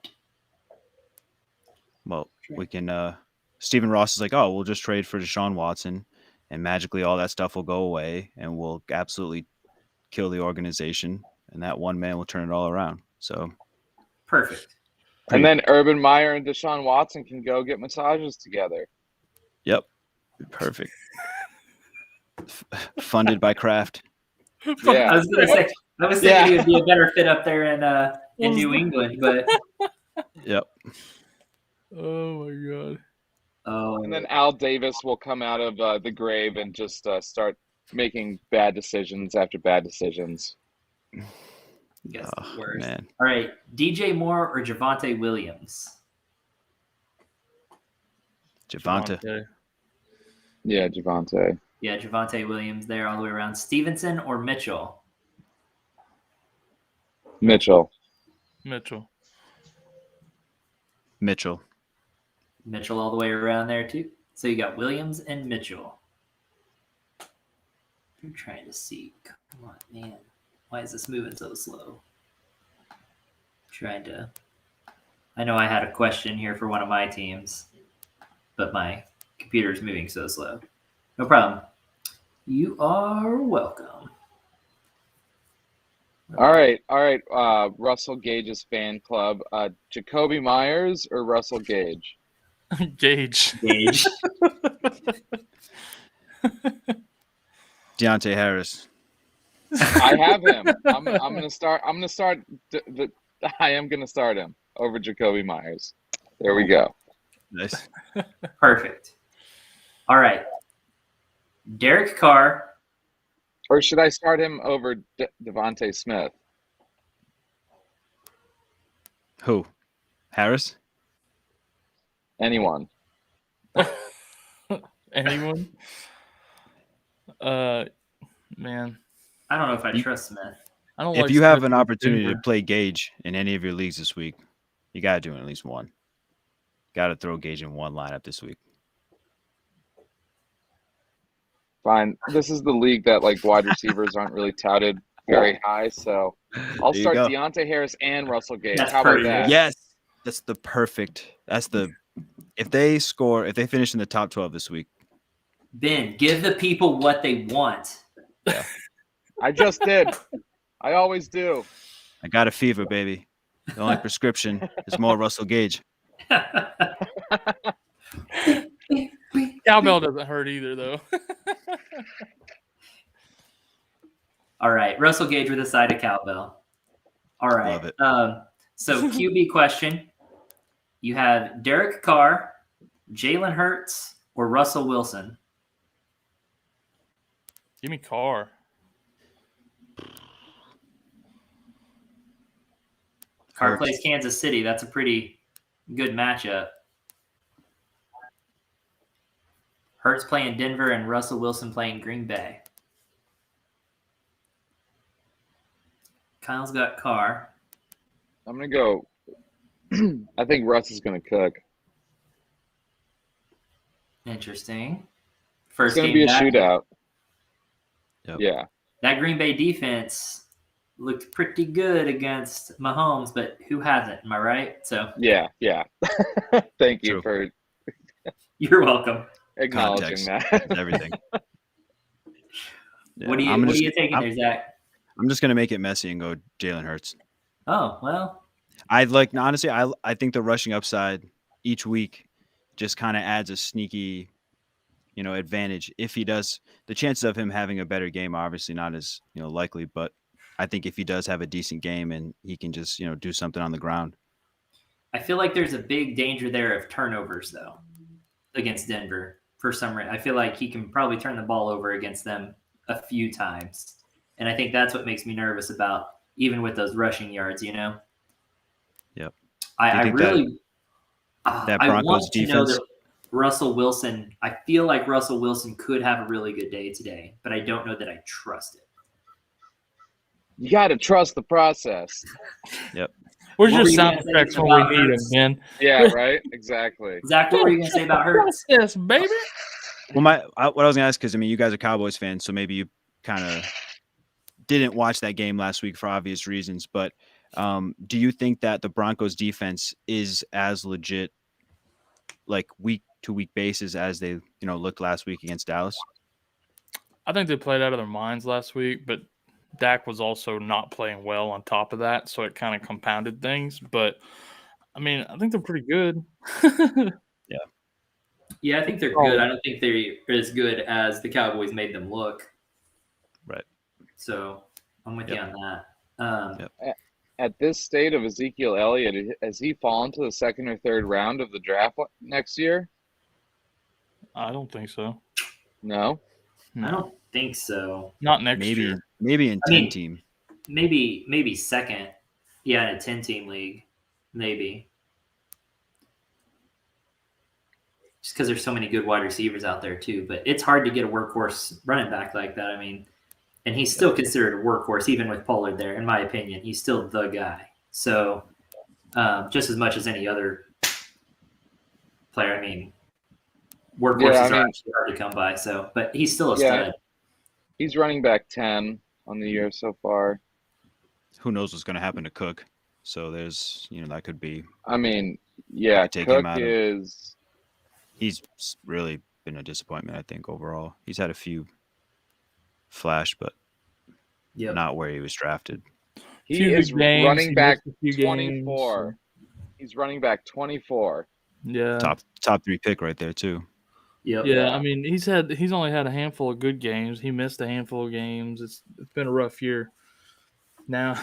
C: Well, we can Stephen Ross is like, oh, we'll just trade for Deshaun Watson and magically all that stuff will go away and we'll absolutely kill the organization and that one man will turn it all around. So
B: perfect.
D: And then Urban Meyer and Deshaun Watson can go get massages together.
C: Yep. Perfect. Funded by Kraft.
D: Yeah.
B: I was thinking he would be a better fit up there in New England, but
C: yep.
A: Oh my god.
B: Oh.
D: And then Al Davis will come out of the grave and just start making bad decisions after bad decisions.
B: You guys are the worst.
C: Man.
B: All right, DJ Moore or Javonte Williams?
C: Javonte.
D: Yeah, Javonte.
B: Yeah, Javonte Williams there all the way around. Stevenson or Mitchell?
D: Mitchell.
A: Mitchell.
B: Mitchell all the way around there too. So you got Williams and Mitchell. I'm trying to see. Come on, man. Why is this moving so slow? I know I had a question here for one of my teams, but my computer's moving so slow. No problem. You are welcome.
D: All right. Russell Gage's fan club. Jacoby Myers or Russell Gage?
A: Gage.
C: Deontay Harris.
D: I have him. I'm gonna start. I am gonna start him over Jacoby Myers. There we go.
C: Nice.
B: Perfect. All right. Derek Carr.
D: Or should I start him over Devontae Smith?
C: Who? Harris?
D: Anyone?
A: Anyone? Man.
B: I don't know if I trust Smith.
A: I don't.
C: If
A: like
C: you have
A: Smith
C: an
A: in
C: opportunity
A: Denver.
C: to play Gage in any of your leagues this week, you got to do at least one. Got to throw Gage in one lineup this week.
D: Fine. This is the league that like wide receivers aren't really touted very high, so I'll
C: There you
D: start
C: go.
D: Deontay Harris and Russell Gage.
B: That's
D: How about
B: perfect.
D: that?
C: Yes. That's the perfect. If they finish in the top 12 this week.
B: Ben, give the people what they want.
D: I just did. I always do.
C: I got a fever, baby. The only prescription is more Russell Gage.
A: Cowbell doesn't hurt either, though.
B: All right. Russell Gage with a side of cowbell. All right.
C: Love it.
B: So QB question. You have Derek Carr, Jalen Hurts, or Russell Wilson?
A: Give me Carr.
B: Carr
C: Hurts.
B: plays Kansas City. That's a pretty good matchup. Hurts playing Denver and Russell Wilson playing Green Bay. Kyle's got Carr.
D: I'm gonna go. I think Russ is gonna cook.
B: Interesting.
D: It's
B: First
D: gonna
B: game
D: be a
B: back.
D: shootout.
C: Yep.
D: Yeah.
B: That Green Bay defense looked pretty good against Mahomes, but who hasn't? Am I right? So
D: Yeah. Thank you
C: True.
D: for
B: you're welcome.
D: acknowledging
C: Context.
D: that.
C: Everything. Yeah,
B: What are you taking there, Zach?
C: I'm just gonna make it messy and go Jalen Hurts.
B: Oh, well.
C: Honestly, I think the rushing upside each week just kind of adds a sneaky, advantage. If he does, the chances of him having a better game are obviously not as likely, but I think if he does have a decent game and he can just do something on the ground.
B: I feel like there's a big danger there of turnovers, though, against Denver for some reason. I feel like he can probably turn the ball over against them a few times. And I think that's what makes me nervous about even with those rushing yards,
C: Yep.
B: I really
C: that
B: I
C: Broncos
B: want to know
C: defense?
B: that Russell Wilson, I feel like Russell Wilson could have a really good day today, but I don't know that I trust it.
D: You gotta trust the process.
C: Yep.
A: Where's
B: What
A: your
B: were you
A: sound
B: gonna say
A: effects when
B: about
A: we need them,
B: Hurts?
A: Ben?
D: Yeah, right? Exactly.
B: Zach, what were you going to say about Hurts?
A: Yes, baby.
C: Well, what I was gonna ask, because you guys are Cowboys fans, so maybe you kind of didn't watch that game last week for obvious reasons. But do you think that the Broncos defense is as legit, like week to week basis, as they looked last week against Dallas?
A: I think they played out of their minds last week, but Dak was also not playing well on top of that, so it kind of compounded things. But I mean, I think they're pretty good.
B: Yeah, I think they're good. I don't think they're as good as the Cowboys made them look.
C: Right.
B: So I'm with
C: Yep.
B: you on that.
C: Yep.
D: At this state of Ezekiel Elliott, has he fallen to the second or third round of the draft next year?
A: I don't think so.
D: No.
B: I don't think so.
A: Not next
C: Maybe
A: year.
C: in 10 team.
B: maybe second. Yeah, in a 10-team league, maybe. Just because there's so many good wide receivers out there too. But it's hard to get a workhorse running back like that. I mean, and he's still considered a workhorse, even with Pollard there, in my opinion. He's still the guy. So just as much as any other player, I mean, workhorses are actually hard to come by. So, but he's still a stud.
D: He's running back 10 on the year so far.
C: Who knows what's going to happen to Cook? So there's, that could be.
D: I mean, yeah, Cook is.
C: He's really been a disappointment, I think, overall. He's had a few flash, but not where he was drafted.
D: He is running back 24. He's running back 24.
A: Yeah.
C: Top 3 pick right there too.
A: Yep. Yeah, I mean, he's only had a handful of good games. He missed a handful of games. It's been a rough year. Now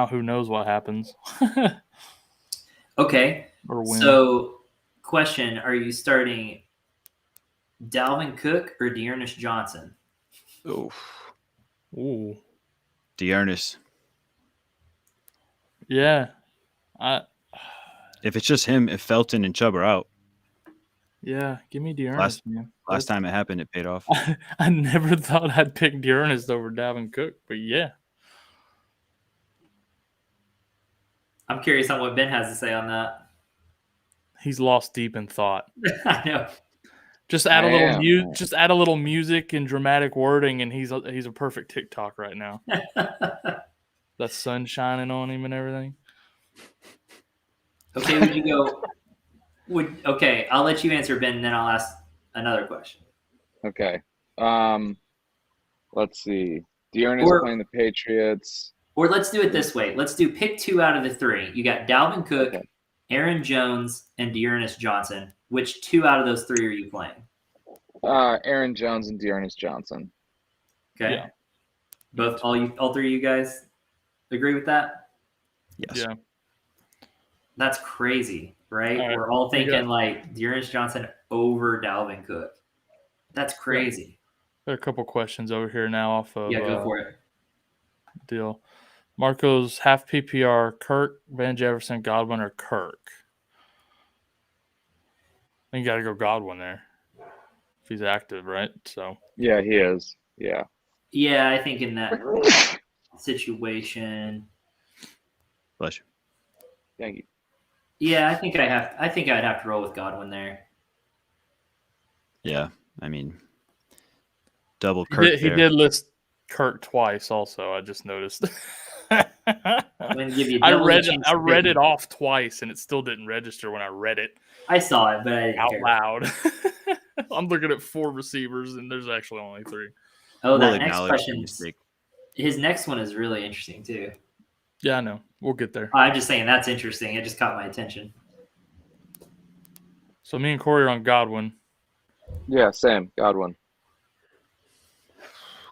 A: who knows what happens?
B: Okay.
A: Or when.
B: So, question: are you starting Dalvin Cook or Dearness Johnson?
A: Ooh.
C: Dearness.
A: Yeah.
C: If it's just him, if Felton and Chubb are out.
A: Yeah, give me Dearness, man.
C: Last time it happened, it paid off.
A: I never thought I'd pick Dearness over Dalvin Cook, but yeah.
B: I'm curious on what Ben has to say on that.
A: He's lost deep in thought.
B: I know.
A: Just add a little music and dramatic wording, and he's a perfect TikTok right now. That sun shining on him and everything.
B: Okay, would you go? Okay, I'll let you answer, Ben, and then I'll ask another question.
D: Okay. Let's see. Dearness playing the Patriots.
B: Or let's do it this way. Let's do pick 2 out of the 3. You got Dalvin Cook, Aaron Jones, and Dearness Johnson. Which 2 out of those 3 are you playing?
D: Aaron Jones and Dearness Johnson.
B: Okay. Yeah. All 3 of you guys agree with that?
C: Yes.
A: Yeah.
B: That's crazy, right? We're all thinking like Dearness Johnson over Dalvin Cook. That's crazy.
A: There are a couple questions over here now off of
B: go for it.
A: Deal. Marco's half PPR, Kirk, Van Jefferson, Godwin, or Kirk? I think you got to go Godwin there. If he's active, right? So.
D: Yeah, he is. Yeah.
B: Yeah, I think in that situation.
C: Bless you.
D: Thank you.
B: Yeah, I think I'd have to roll with Godwin there.
C: Yeah, I mean, double Kirk.
A: He did list Kirk twice. Also, I just noticed. I read it off twice, and it still didn't register when I read it.
B: I saw it, but I didn't
A: out
B: care.
A: loud. I'm looking at 4 receivers, and there's actually only 3.
B: Oh, that next question. His next one is really interesting too.
A: Yeah, I know. We'll get there.
B: I'm just saying that's interesting. It just caught my attention.
A: So me and Corey are on Godwin.
D: Yeah, same. Godwin.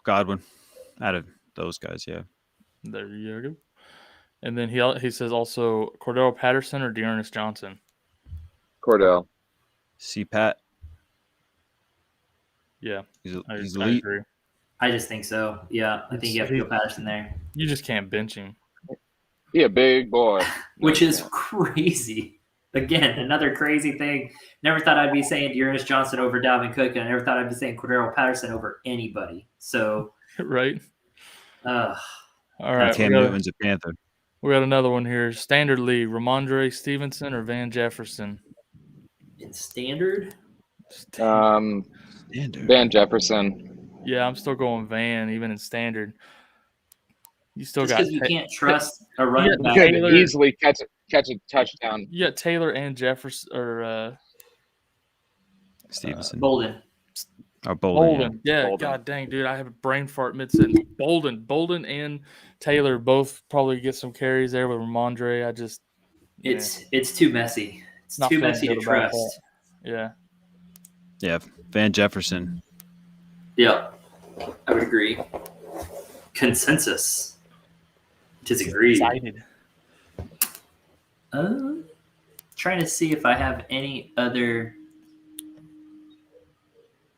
C: Out of those guys, yeah.
A: There you go. And then he says also Cordell Patterson or Dearness Johnson.
D: Cordell.
C: See Pat.
A: Yeah,
C: he's elite.
A: I agree.
B: I just think so. Yeah, I think you have to go Patterson there.
A: You just can't bench him.
D: Yeah, big boy.
B: Which is crazy. Again, another crazy thing. Never thought I'd be saying Dearness Johnson over Dalvin Cook, and I never thought I'd be saying Cordell Patterson over anybody. So,
A: right.
B: All
C: right. Cam Newton's a Panther.
A: We got another one here. Standard league: Ramondre Stevenson or Van Jefferson.
B: In standard.
D: Van Jefferson.
A: Yeah, I'm still going Van, even in standard. You still
B: just
A: got
B: because you can't trust a running back.
D: You could easily catch a touchdown.
A: You got Taylor and Jefferson or
C: Stevenson.
B: Bolden.
C: Or Bolden.
A: Yeah.
D: Bolden.
A: God dang, dude, I have a brain fart mid-sentence. Bolden and Taylor both probably get some carries there with Ramondre.
B: It's too messy. It's too messy to trust.
A: Yeah.
C: Yeah, Van Jefferson.
B: Yeah, I would agree. Consensus. Disagree.
A: Excited.
B: Trying to see if I have any other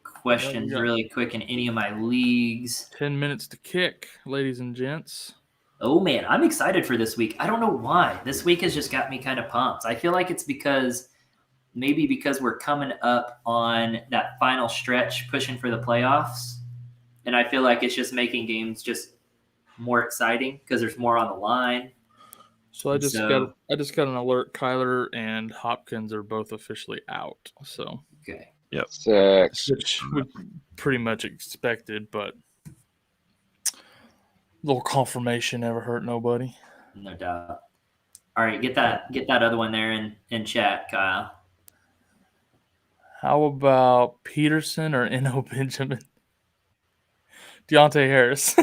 B: questions really quick in any of my leagues.
A: 10 minutes to kick, ladies and gents.
B: Oh, man, I'm excited for this week. I don't know why. This week has just got me kind of pumped. I feel like it's because we're coming up on that final stretch pushing for the playoffs. And I feel like it's just making games just more exciting because there's more on the line.
A: So I just got an alert. Kyler and Hopkins are both officially out. So
B: okay.
C: Yep.
D: Six.
A: Which we pretty much expected, but a little confirmation never hurt nobody.
B: No doubt. All right, get that other one there in chat, Kyle.
A: How about Peterson or Eno Benjamin? Deontay Harris.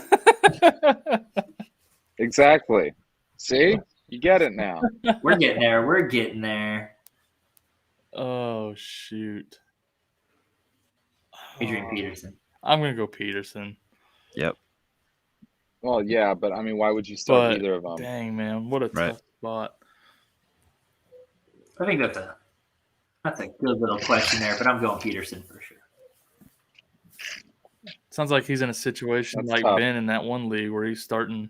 D: Exactly. See? You get it now.
B: We're getting there. We're getting there.
A: Oh, shoot.
B: Adrian Peterson.
A: I'm going to go Peterson.
C: Yep.
D: Well, yeah, but I mean, why would you start either of them?
A: Dang, man. What a tough spot.
B: I think that's a good little question there, but I'm going Peterson for sure.
A: Sounds like he's in a situation
D: That's
A: like
D: tough.
A: Ben in that one league where he's starting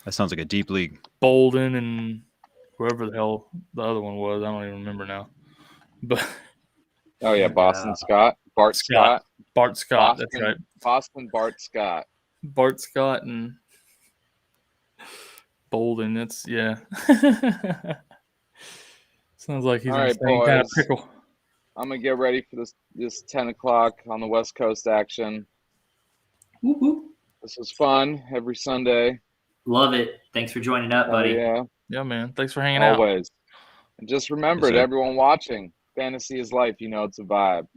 C: That sounds like a deep league.
A: Bolden and whoever the hell the other one was. I don't even remember now. But
D: Oh, yeah, Boston Scott. Bart Scott.
A: Bart Scott,
D: Boston,
A: that's right.
D: Boston Bart Scott.
A: Bart Scott and Bolden. That's, yeah. Sounds like he's
D: All
A: in
D: right,
A: the same kind of
D: boys.
A: pickle.
D: I'm going to get ready for this 10 o'clock on the West Coast action.
B: Woo-hoo.
D: This was fun every Sunday.
B: Love it. Thanks for joining up,
D: Oh,
B: buddy.
D: yeah,
A: Yeah, man. Thanks for hanging out.
D: always. And just remember,
C: Yes,
D: to
C: sir.
D: everyone watching, fantasy is life. You know it's a vibe.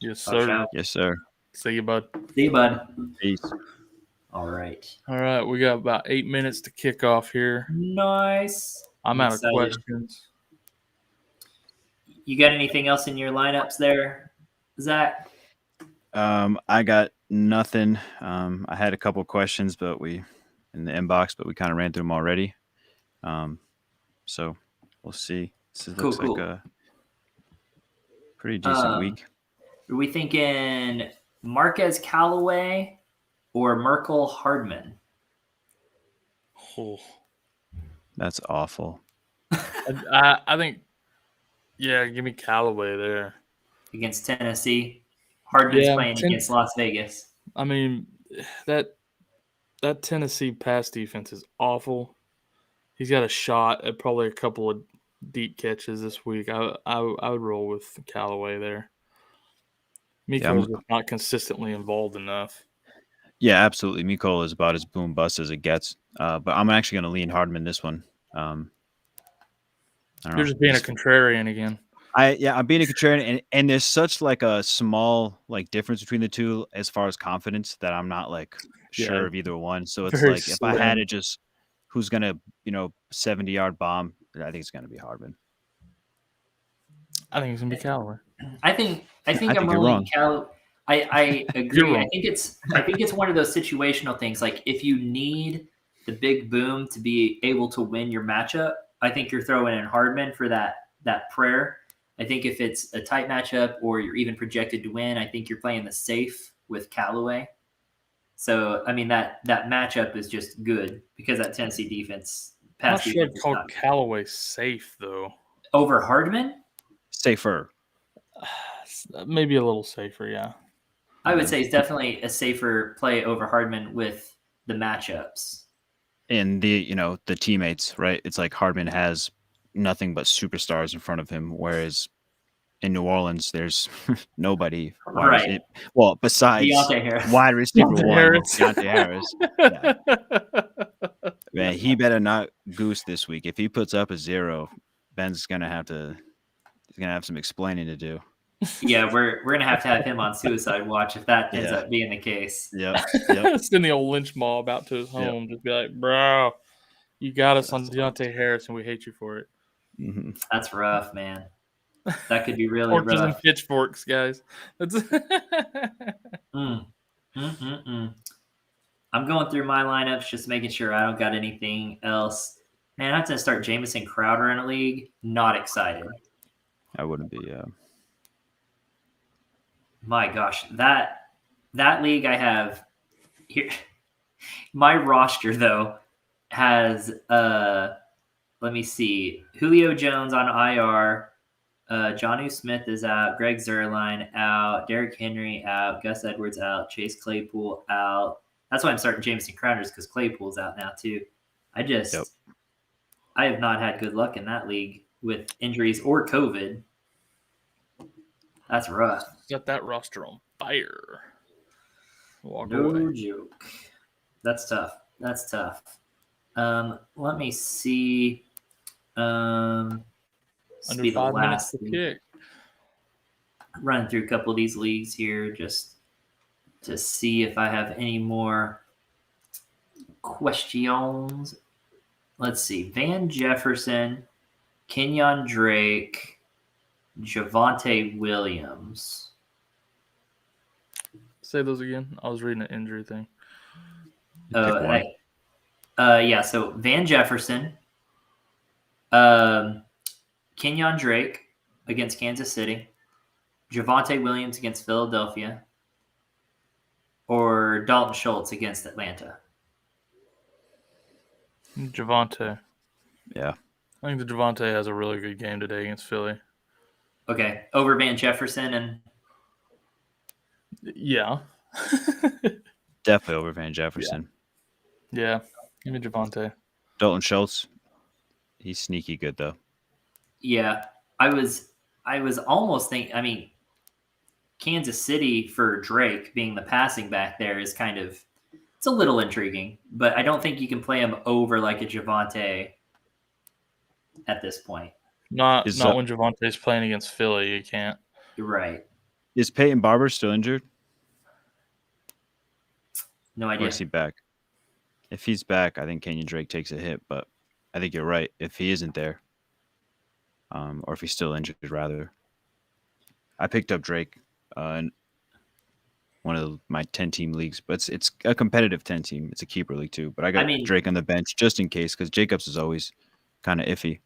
A: Yes,
B: Watch
A: sir.
B: out.
C: Yes, sir.
A: See you, bud.
B: See you, bud.
C: Peace.
B: All right.
A: All right, we got about 8 minutes to kick off here.
B: Nice.
A: I'm out of
B: excited.
A: questions.
B: You got anything else in your lineups there, Zach?
C: I got nothing. I had a couple questions, but in the inbox, but we kind of ran through them already. So we'll see. This looks
B: Cool.
C: like a pretty decent week.
B: Are we thinking Marquez Callaway or Merkel Hardman?
A: Oh.
C: That's awful.
A: I think, yeah, give me Callaway there.
B: Against Tennessee. Hardman's playing against Las Vegas.
A: I mean, that Tennessee pass defense is awful. He's got a shot at probably a couple of deep catches this week. I would roll with Callaway there. Miko's not consistently involved enough.
C: Yeah, absolutely. Miko is about as boom bust as it gets. But I'm actually going to lean Hardman this one.
A: You're just being a contrarian again.
C: I'm being a contrarian, and there's such like a small like difference between the two as far as confidence that I'm not like sure of either one. So it's like if I had to just who's gonna 70-yard bomb, I think it's gonna be Hardman.
A: I think it's gonna be Callaway.
B: I think I'm rolling Callaway. I agree. I think it's one of those situational things. Like if you need the big boom to be able to win your matchup, I think you're throwing in Hardman for that prayer. I think if it's a tight matchup or you're even projected to win, I think you're playing the safe with Callaway. So, I mean, that matchup is just good because that Tennessee defense.
A: I'm not sure I'd call Callaway safe, though.
B: Over Hardman?
C: Safer.
A: Maybe a little safer, yeah.
B: I would say it's definitely a safer play over Hardman with the matchups.
C: And the teammates, right? It's like Hardman has nothing but superstars in front of him, whereas in New Orleans, there's nobody.
B: Right.
C: Besides wide receiver Deontay Harris. Yeah. Man, he better not goose this week. If he puts up a 0, Ben's gonna have some explaining to do.
B: Yeah, we're gonna have him on suicide watch if that ends up being the case.
C: Yep.
A: Send the old lynch mob out to his home. Just be like, bro, you got us on Deontay Harris, and we hate you for it.
C: Mm-hmm.
B: That's rough, man. That could be really
A: Torches
B: rough.
A: and pitchforks, guys. That's
B: I'm going through my lineups, just making sure I don't got anything else. Man, I have to start Jamison Crowder in a league. Not excited.
C: I wouldn't be.
B: My gosh, that league I have here. My roster though has let me see, Julio Jones on IR. Jonnu Smith is out. Greg Zuerlein out. Derrick Henry out. Gus Edwards out. Chase Claypool out. That's why I'm starting Jameson Crowder's because Claypool's out now too. I have not had good luck in that league with injuries or COVID. That's rough.
A: Got that roster on fire. Walk
B: No
A: away.
B: joke. That's tough. Let me see.
A: Under 5 minutes to kick.
B: Running through a couple of these leagues here just to see if I have any more questions. Let's see. Van Jefferson, Kenyon Drake, Javonte Williams.
A: Say those again. I was reading an injury thing.
B: Yeah, so Van Jefferson, Kenyon Drake against Kansas City, Javonte Williams against Philadelphia, or Dalton Schultz against Atlanta.
A: Javonte.
C: Yeah.
A: I think the Javonte has a really good game today against Philly.
B: Okay. Over Van Jefferson and
A: yeah.
C: Definitely over Van Jefferson.
A: Yeah. Give me Javonte.
C: Dalton Schultz. He's sneaky good though.
B: Yeah. I was almost thinking, I mean, Kansas City for Drake being the passing back there is kind of, it's a little intriguing, but I don't think you can play him over like a Javonte at this point.
A: Not when Javonte's playing against Philly, you can't.
B: You're right.
C: Is Peyton Barber still injured?
B: No idea.
C: Or is he back? If he's back, I think Kenyon Drake takes a hit, but I think you're right. If he isn't there, or if he's still injured, rather. I picked up Drake in one of my 10-team leagues, but it's a competitive 10-team. It's a keeper league too, but I got Drake on the bench just in case because Jacobs is always kind of iffy.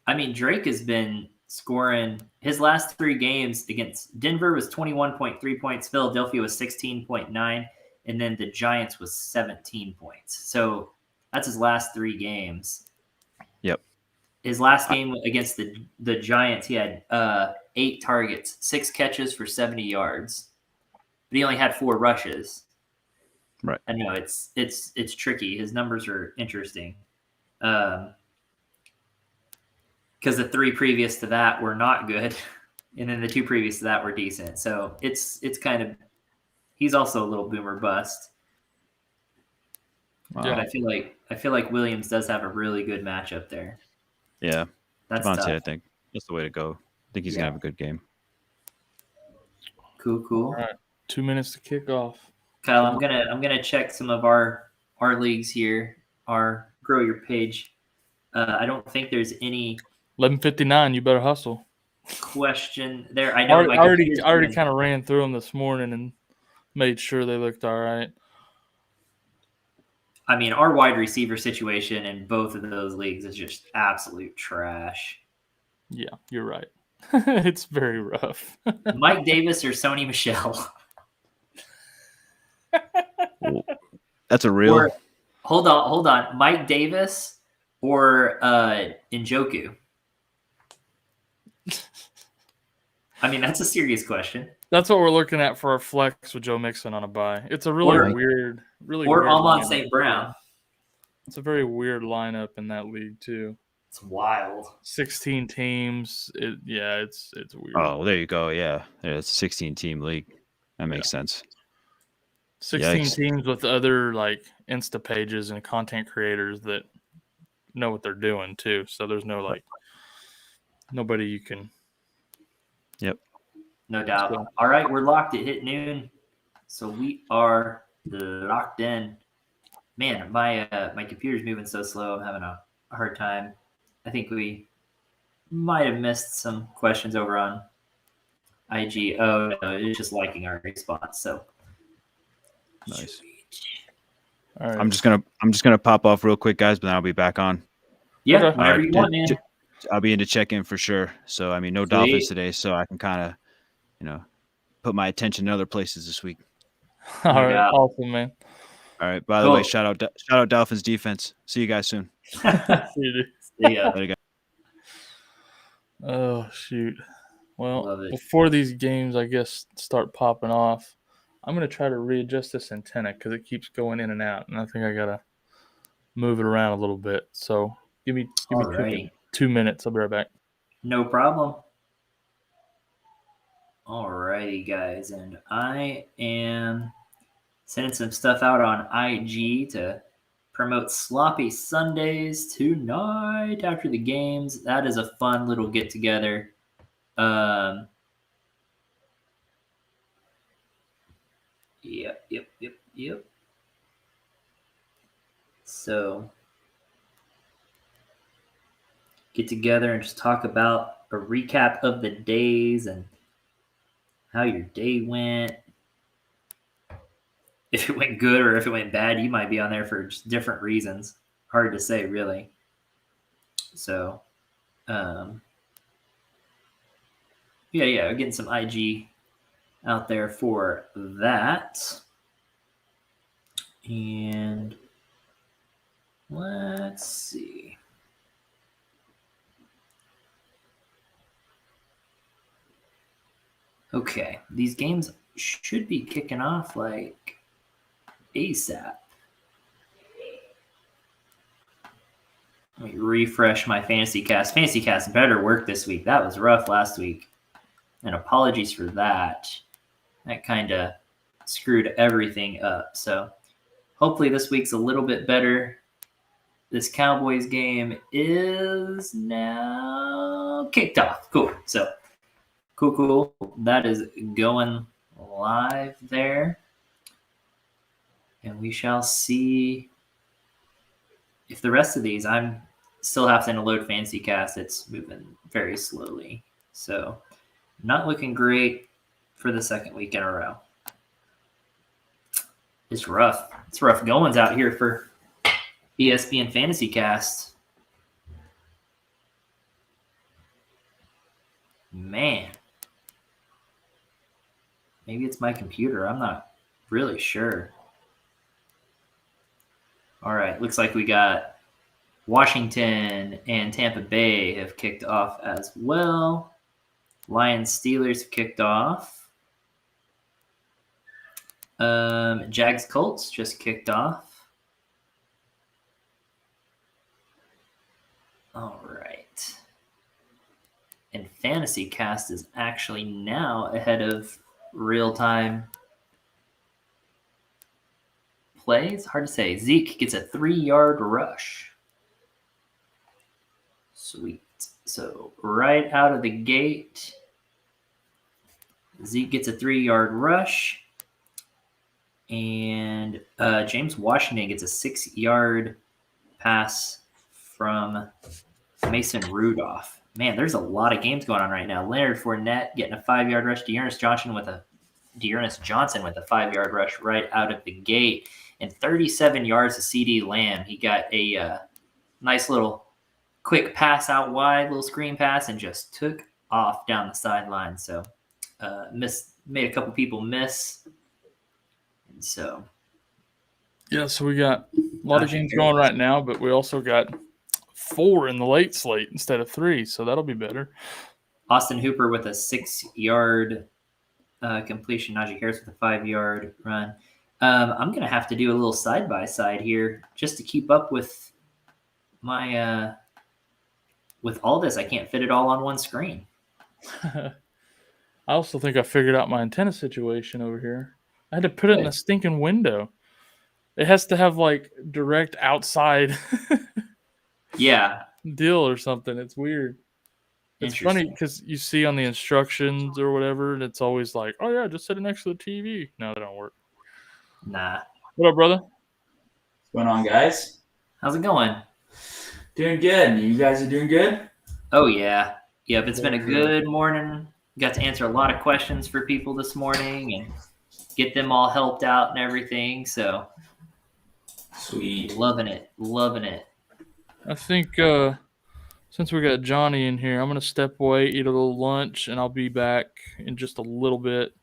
B: I mean, Drake has been scoring his last 3 games against Denver was 21.3 points, Philadelphia was 16.9, and then the Giants was 17 points. So that's his last 3 games.
C: Yep.
B: His last game against the Giants, he had 8 targets, 6 catches for 70 yards, but he only had 4 rushes.
C: Right.
B: I know it's tricky. His numbers are interesting. Because the 3 previous to that were not good, and then the 2 previous to that were decent. So it's kind of, he's also a little boomer bust.
C: Wow.
B: But I feel like Williams does have a really good matchup there.
C: Yeah,
B: that's
C: Javonte,
B: tough.
C: I think that's the way to go. I think he's gonna have a good game.
B: Cool.
A: All right, 2 minutes to kick off.
B: Kyle, I'm gonna check some of our leagues here. Our Grow Your Page. I don't think there's any
A: 11:59. You better hustle.
B: question there. I know.
A: I already kind of ran through them this morning and made sure they looked all right.
B: I mean, our wide receiver situation in both of those leagues is just absolute trash.
A: Yeah, you're right. It's very rough.
B: Mike Davis or Sony Michel?
C: That's a real.
B: Hold on. Mike Davis or Njoku? I mean, that's a serious question.
A: That's what we're looking at for our flex with Joe Mixon on a bye. It's a really weird
B: Amon St. Brown.
A: It's a very weird lineup in that league too.
B: It's wild.
A: 16 teams. It's weird.
C: Oh, well, there you go. Yeah, it's a 16-team league. That makes sense.
A: 16 teams with other like Insta pages and content creators that know what they're doing too. So there's no like nobody you can.
C: Yep.
B: No doubt. So, all right, we're locked. It hit noon, so we are locked in. Man, my computer's moving so slow. I'm having a hard time. I think we might have missed some questions over on IG. Oh no, it's just liking our response. So
C: nice.
A: All right.
C: I'm just gonna pop off real quick, guys, but then I'll be back on.
B: Yeah, whenever you want, man.
C: I'll be in to check in for sure. So I mean, no Dolphins today, so I can kind of, put my attention in other places this week.
A: All right, awesome, man.
C: All right. By the way, shout out Dolphins defense. See you guys soon.
B: See ya.
C: Later, guys.
A: Oh, shoot. Well, before these games, I guess, start popping off, I'm going to try to readjust this antenna because it keeps going in and out, and I think I got to move it around a little bit. So give me 2 minutes. I'll be right back.
B: No problem. Alrighty, guys, and I am sending some stuff out on IG to promote Sloppy Sundays tonight after the games. That is a fun little get-together. Yep. So get together and just talk about a recap of the days and how your day went. If it went good or if it went bad, you might be on there for just different reasons. Hard to say, really. So, getting some IG out there for that. And let's see. Okay, these games should be kicking off like ASAP. Let me refresh my Fantasy Cast. Fantasy Cast better work this week. That was rough last week. And apologies for that. That kind of screwed everything up. So hopefully this week's a little bit better. This Cowboys game is now kicked off. Cool. So cool. That is going live there. And we shall see if the rest of these, I'm still having to load Fantasy Cast. It's moving very slowly. So not looking great for the second week in a row. It's rough. It's rough goings out here for ESPN Fantasy Cast. Man. Maybe it's my computer. I'm not really sure. All right. Looks like we got Washington and Tampa Bay have kicked off as well. Lions Steelers have kicked off. Jags Colts just kicked off. All right. And Fantasy Cast is actually now ahead of real-time plays. Hard to say. Zeke gets a 3-yard rush. Sweet. So right out of the gate, Zeke gets a 3-yard rush. And James Washington gets a 6-yard pass from Mason Rudolph. Man, there's a lot of games going on right now. Leonard Fournette getting a 5-yard rush. Dearness Johnson with a 5-yard rush right out of the gate. And 37 yards to CeeDee Lamb. He got a nice little quick pass out wide, little screen pass, and just took off down the sideline. So made a couple people miss. And so.
A: Yeah, so we got a lot of games going right now, but we also got 4 in the late slate instead of 3, so that'll be better.
B: Austin Hooper with a 6-yard completion. Najee Harris with a 5-yard run. I'm going to have to do a little side-by-side here just to keep up with my with all this. I can't fit it all on one screen.
A: I also think I figured out my antenna situation over here. I had to put it in a stinking window. It has to have like direct outside deal or something. It's weird. It's funny because you see on the instructions or whatever, and it's always like, oh yeah, just sit it next to the TV. No, that don't work.
B: Nah.
A: What up, brother?
E: What's going on, guys?
B: How's it going?
E: Doing good. You guys are doing good?
B: Oh, yeah. Yep, it's been a good morning. Got to answer a lot of questions for people this morning and get them all helped out and everything. So,
E: sweet.
B: Loving it.
A: I think since we got Johnny in here, I'm going to step away, eat a little lunch, and I'll be back in just a little bit.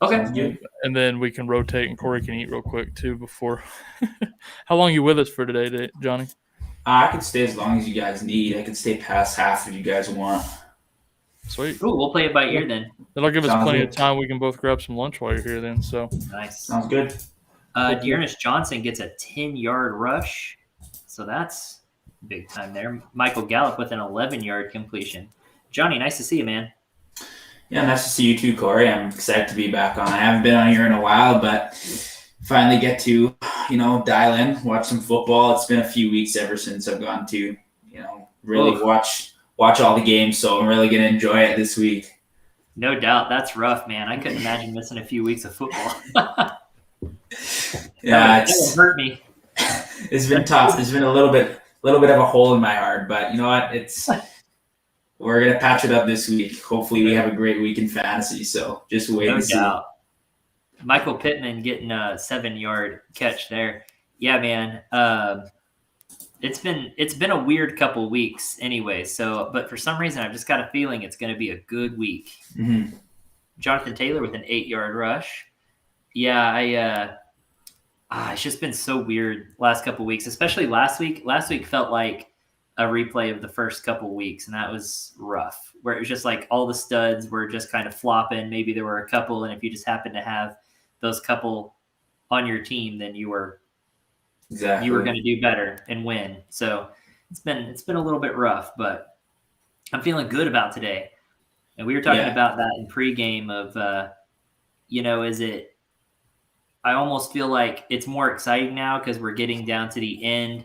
B: Okay.
A: And then we can rotate, and Corey can eat real quick too before. How long are you with us for today, Johnny?
E: I could stay as long as you guys need. I could stay past half if you guys want.
A: Sweet.
B: Ooh, we'll play it by ear then.
A: That'll give us
E: Sounds
A: plenty
E: good.
A: of time. We can both grab some lunch while you're here then. So
B: Nice.
E: Sounds good.
B: Dearness Johnson gets a 10-yard rush. So that's big time there. Michael Gallup with an 11-yard completion. Johnny, nice to see you, man.
E: Yeah, nice to see you too, Corey. I'm excited to be back on. I haven't been on here in a while, but finally get to, dial in, watch some football. It's been a few weeks ever since I've gotten to, really watch all the games. So I'm really going to enjoy it this week.
B: No doubt. That's rough, man. I couldn't imagine missing a few weeks of football.
E: Yeah,
B: that would hurt me.
E: It's been tough. There's been a little bit of a hole in my heart, but you know what? We're going to patch it up this week. Hopefully we have a great week in fantasy. So just wait and see.
B: Doubt. Michael Pittman getting a 7-yard catch there. Yeah, man. It's been a weird couple weeks anyway. So, but for some reason, I've just got a feeling it's going to be a good week.
E: Mm-hmm.
B: Jonathan Taylor with an 8-yard rush. Yeah, it's just been so weird last couple weeks, especially last week. Last week felt like a replay of the first couple weeks, and that was rough, where it was just like all the studs were just kind of flopping. Maybe there were a couple, and if you just happened to have those couple on your team, then you were going to do better and win. So it's been a little bit rough, but I'm feeling good about today. And we were talking about that in pregame of, I almost feel like it's more exciting now because we're getting down to the end.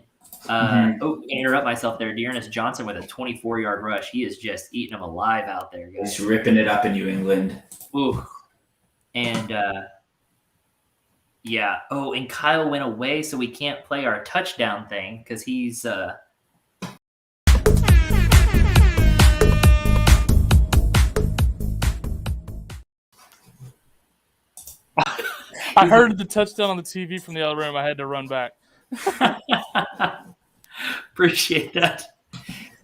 B: Interrupt myself there. Dearness Johnson with a 24-yard rush. He is just eating them alive out there, guys.
E: He's ripping it up in New England.
B: Ooh. And, yeah. Oh, and Kyle went away, so we can't play our touchdown thing because he's
A: I heard the touchdown on the TV from the other room. I had to run back.
B: Appreciate that.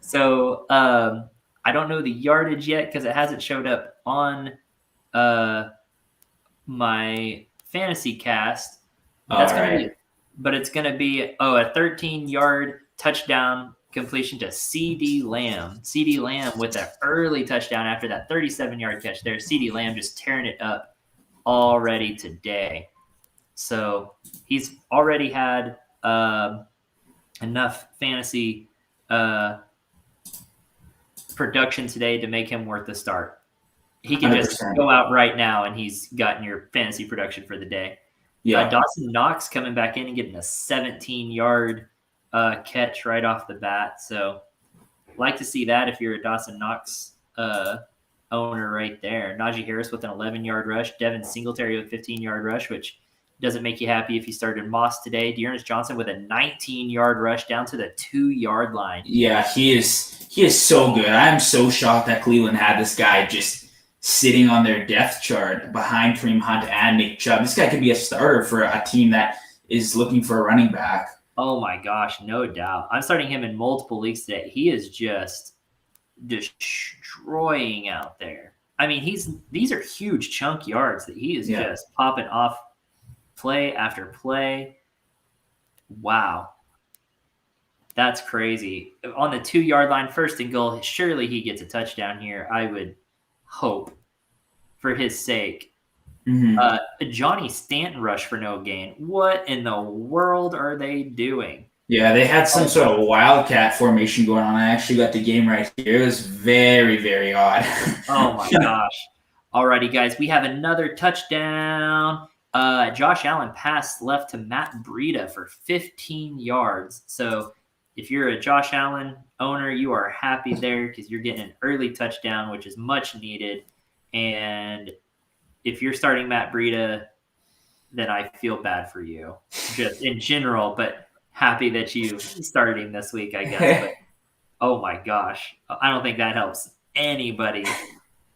B: So I don't know the yardage yet because it hasn't showed up on my fantasy cast. But it's going to be a 13-yard touchdown completion to CD Lamb. CD Lamb with an early touchdown after that 37-yard catch there. CD Lamb just tearing it up already today. So he's already had enough fantasy production today to make him worth the start. He can 100%. Just go out right now and he's gotten your fantasy production for the day. Yeah. Dawson Knox coming back in and getting a 17-yard catch right off the bat. So like to see that if you're a Dawson Knox owner right there. Najee Harris with an 11-yard rush. Devin Singletary with a 15-yard rush, which doesn't make you happy if you started Moss today. Dearness Johnson with a 19-yard rush down to the 2-yard line.
E: Yeah, he is so good. I'm so shocked that Cleveland had this guy just sitting on their depth chart behind Kareem Hunt and Nick Chubb. This guy could be a starter for a team that is looking for a running back.
B: Oh my gosh, no doubt. I'm starting him in multiple leagues today. He is just destroying out there. I mean, these are huge chunk yards that he is just popping off play after play. Wow. That's crazy. On the 2-yard line, 1st and goal, surely he gets a touchdown here. I would hope for his sake. Mm-hmm. Johnny Stanton rush for no gain. What in the world are they doing?
E: Yeah, they had some sort of wildcat formation going on. I actually got the game right here. It was very, very odd.
B: Oh, my gosh. Alrighty, guys. We have another touchdown. Josh Allen pass left to Matt Breida for 15 yards. So if you're a Josh Allen owner, you are happy there because you're getting an early touchdown, which is much needed. And if you're starting Matt Breida, then I feel bad for you just in general, but happy that you started him this week, I guess. But, oh my gosh. I don't think that helps anybody,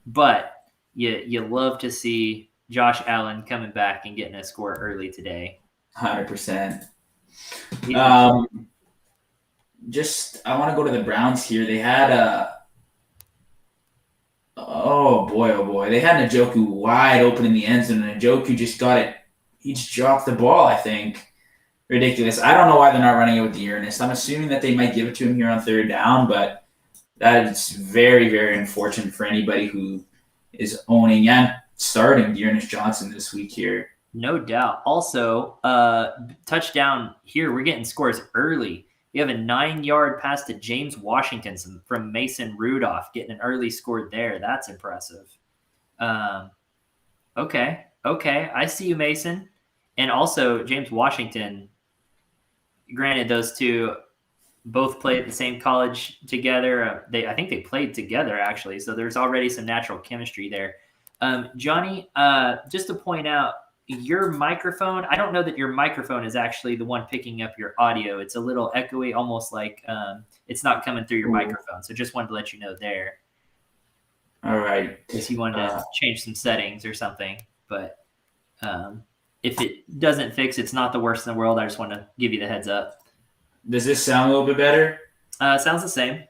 B: but you love to see Josh Allen coming back and getting a score early today.
E: 100%. I want to go to the Browns here. They had oh oh boy, they had Njoku wide open in the end zone, and Njoku just got it. He just dropped the ball, I think. Ridiculous. I don't know why they're not running it with Dearness. I'm assuming that they might give it to him here on third down, but that is very, very unfortunate for anybody who is owning and starting Dearness Johnson this week here.
B: No doubt. Also, touchdown here. We're getting scores early. We have a 9-yard pass to James Washington from Mason Rudolph, getting an early score there. That's impressive. Okay. I see you, Mason. And also, James Washington, granted, those two both played at the same college together. I think they played together, actually. So there's already some natural chemistry there. Johnny, just to point out, your microphone, I don't know that your microphone is actually the one picking up your audio. It's a little echoey, almost like it's not coming through your microphone. So just wanted to let you know there.
E: All right.
B: If you wanted to change some settings or something. But if it doesn't fix, it's not the worst in the world. I just want to give you the heads up.
E: Does this sound a little bit better?
B: Sounds the same.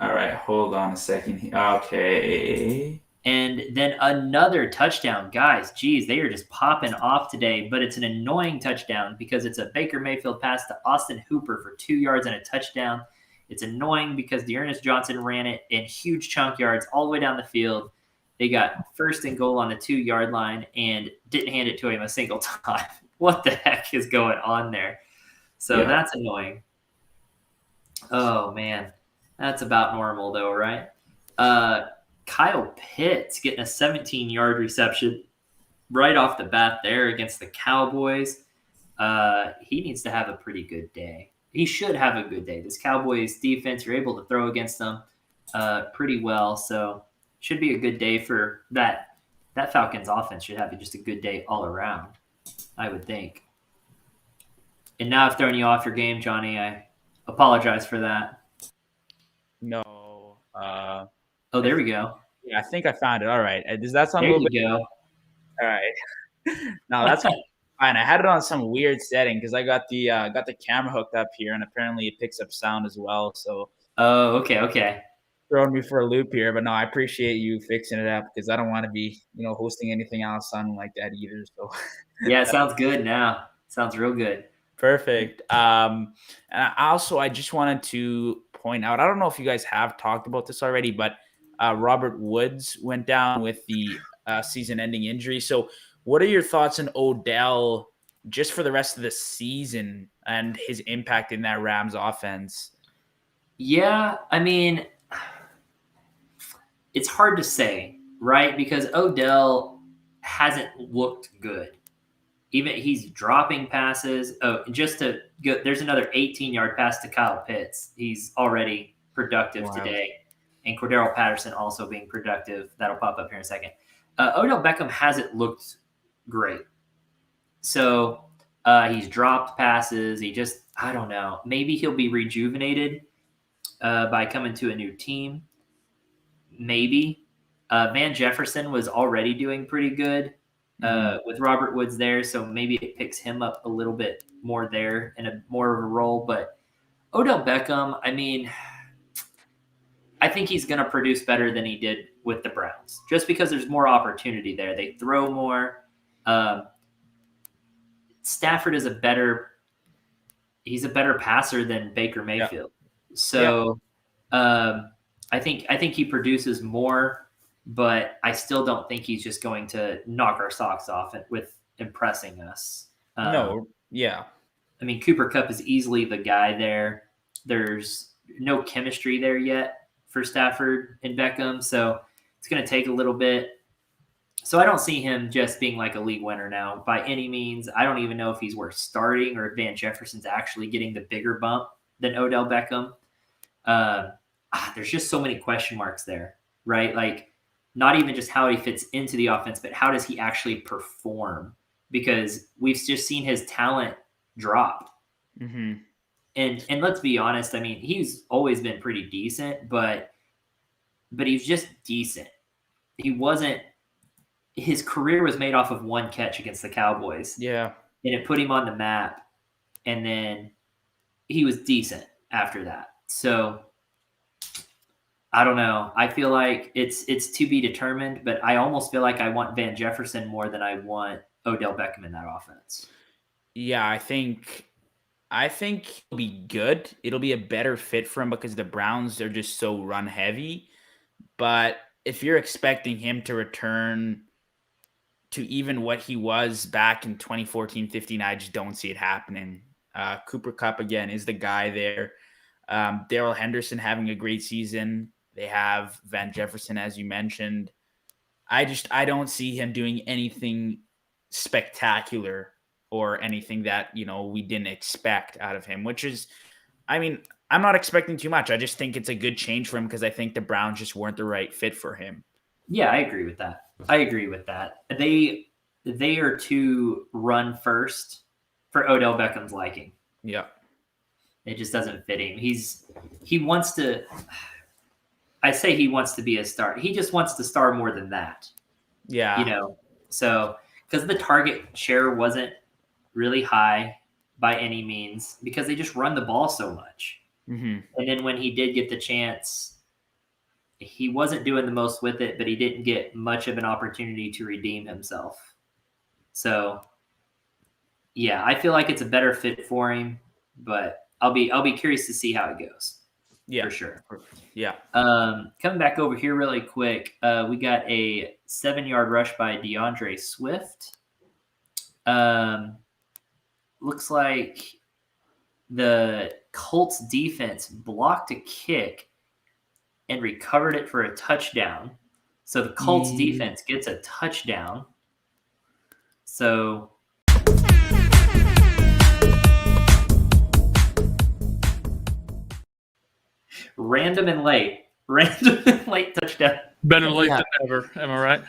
E: All right. Hold on a second. Okay.
B: And then another touchdown. Guys, geez, they are just popping off today. But it's an annoying touchdown because it's a Baker Mayfield pass to Austin Hooper for 2 yards and a touchdown. It's annoying because Dearness Johnson ran it in huge chunk yards all the way down the field. They got first and goal on the 2-yard line and didn't hand it to him a single time. What the heck is going on there? So That's annoying. Oh, man. That's about normal, though, right? Kyle Pitts getting a 17-yard reception right off the bat there against the Cowboys. He needs to have a pretty good day. He should have a good day. This Cowboys defense, you're able to throw against them pretty well. So should be a good day for that. That Falcons offense should have just a good day all around, I would think. And now I've thrown you off your game, Johnny. I apologize for that.
F: No.
B: Oh, there we go.
F: Yeah, I think I found it. All right. Does that sound
B: There
F: a little
B: you
F: bit?
B: go.
F: All right. No, that's fine. I had it on some weird setting because I got the camera hooked up here, and apparently it picks up sound as well. So.
B: Oh, okay.
F: Throwing me for a loop here, but no, I appreciate you fixing it up because I don't want to be, hosting anything else on like that either. So.
B: Yeah, it sounds good now. Sounds real good.
F: Perfect. And I just wanted to point out, I don't know if you guys have talked about this already, but Robert Woods went down with the season-ending injury. So what are your thoughts on Odell just for the rest of the season and his impact in that Rams offense?
B: Yeah, I mean, it's hard to say, right? Because Odell hasn't looked good. Even he's dropping passes. Oh, just to go, there's another 18-yard pass to Kyle Pitts. He's already productive today. And Cordero Patterson also being productive. That'll pop up here in a second. Odell Beckham hasn't looked great. So he's dropped passes. I don't know. Maybe he'll be rejuvenated by coming to a new team. Maybe. Van Jefferson was already doing pretty good with Robert Woods there. So maybe it picks him up a little bit more there in a more of a role. But Odell Beckham, I mean, I think he's going to produce better than he did with the Browns just because there's more opportunity there. They throw more. Stafford is a better passer than Baker Mayfield. Yeah. So I think he produces more, but I still don't think he's just going to knock our socks off with impressing us.
F: No. Yeah.
B: I mean, Cooper Kupp is easily the guy there. There's no chemistry there yet for Stafford and Beckham, so it's going to take a little bit. So I don't see him just being like a league winner now by any means. I don't even know if he's worth starting or if Van Jefferson's actually getting the bigger bump than Odell Beckham. There's just so many question marks there, right? Like not even just how he fits into the offense, but how does he actually perform? Because we've just seen his talent drop.
F: Mm-hmm.
B: And let's be honest, I mean, he's always been pretty decent, but he's just decent. His career was made off of one catch against the Cowboys.
F: Yeah.
B: And it put him on the map. And then he was decent after that. So I don't know. I feel like it's to be determined, but I almost feel like I want Van Jefferson more than I want Odell Beckham in that offense.
F: Yeah, I think it'll be good. It'll be a better fit for him because the Browns are just so run heavy. But if you're expecting him to return to even what he was back in 2014-15, I just don't see it happening. Cooper Kupp, again, is the guy there. Darrell Henderson having a great season. They have Van Jefferson, as you mentioned. I don't see him doing anything spectacular or anything that, we didn't expect out of him, which is, I'm not expecting too much. I just think it's a good change for him because I think the Browns just weren't the right fit for him.
B: Yeah, I agree with that. They are to run first for Odell Beckham's liking.
F: Yeah.
B: It just doesn't fit him. He wants to be a star. He just wants to star more than that.
F: Yeah.
B: So because the target share wasn't really high by any means because they just run the ball so much.
F: Mm-hmm.
B: And then when he did get the chance, he wasn't doing the most with it, but he didn't get much of an opportunity to redeem himself. So, yeah, I feel like it's a better fit for him, but I'll be curious to see how it goes.
F: Yeah,
B: for sure.
F: Yeah.
B: Coming back over here really quick, we got a 7-yard rush by DeAndre Swift. Looks like the Colts defense blocked a kick and recovered it for a touchdown. So the Colts defense gets a touchdown. So random and late touchdown.
A: Better late than never. Am I right?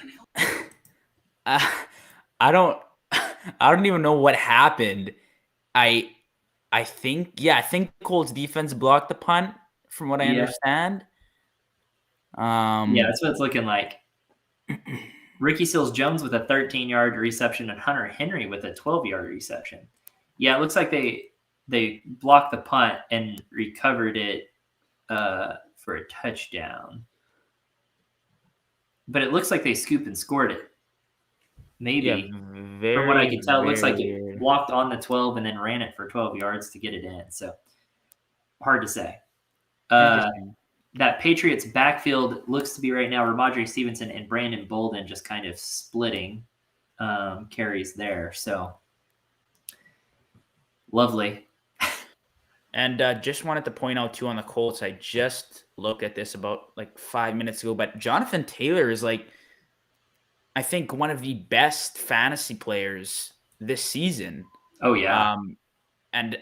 F: I don't even know what happened. I think the Colts defense blocked the punt from what I understand.
B: That's what it's looking like. Ricky Seals-Jones with a 13-yard reception and Hunter Henry with a 12-yard reception. Yeah, it looks like they blocked the punt and recovered it for a touchdown. But it looks like they scooped and scored it. Maybe. Yeah, from what I can tell, it looks like it walked on the 12 and then ran it for 12 yards to get it in. So hard to say. That Patriots backfield looks to be right now Ramondre Stevenson and Brandon Bolden just kind of splitting carries there. So lovely.
F: And just wanted to point out too on the Colts, I just looked at this about 5 minutes ago, but Jonathan Taylor is I think one of the best fantasy players this season.
B: Oh yeah.
F: And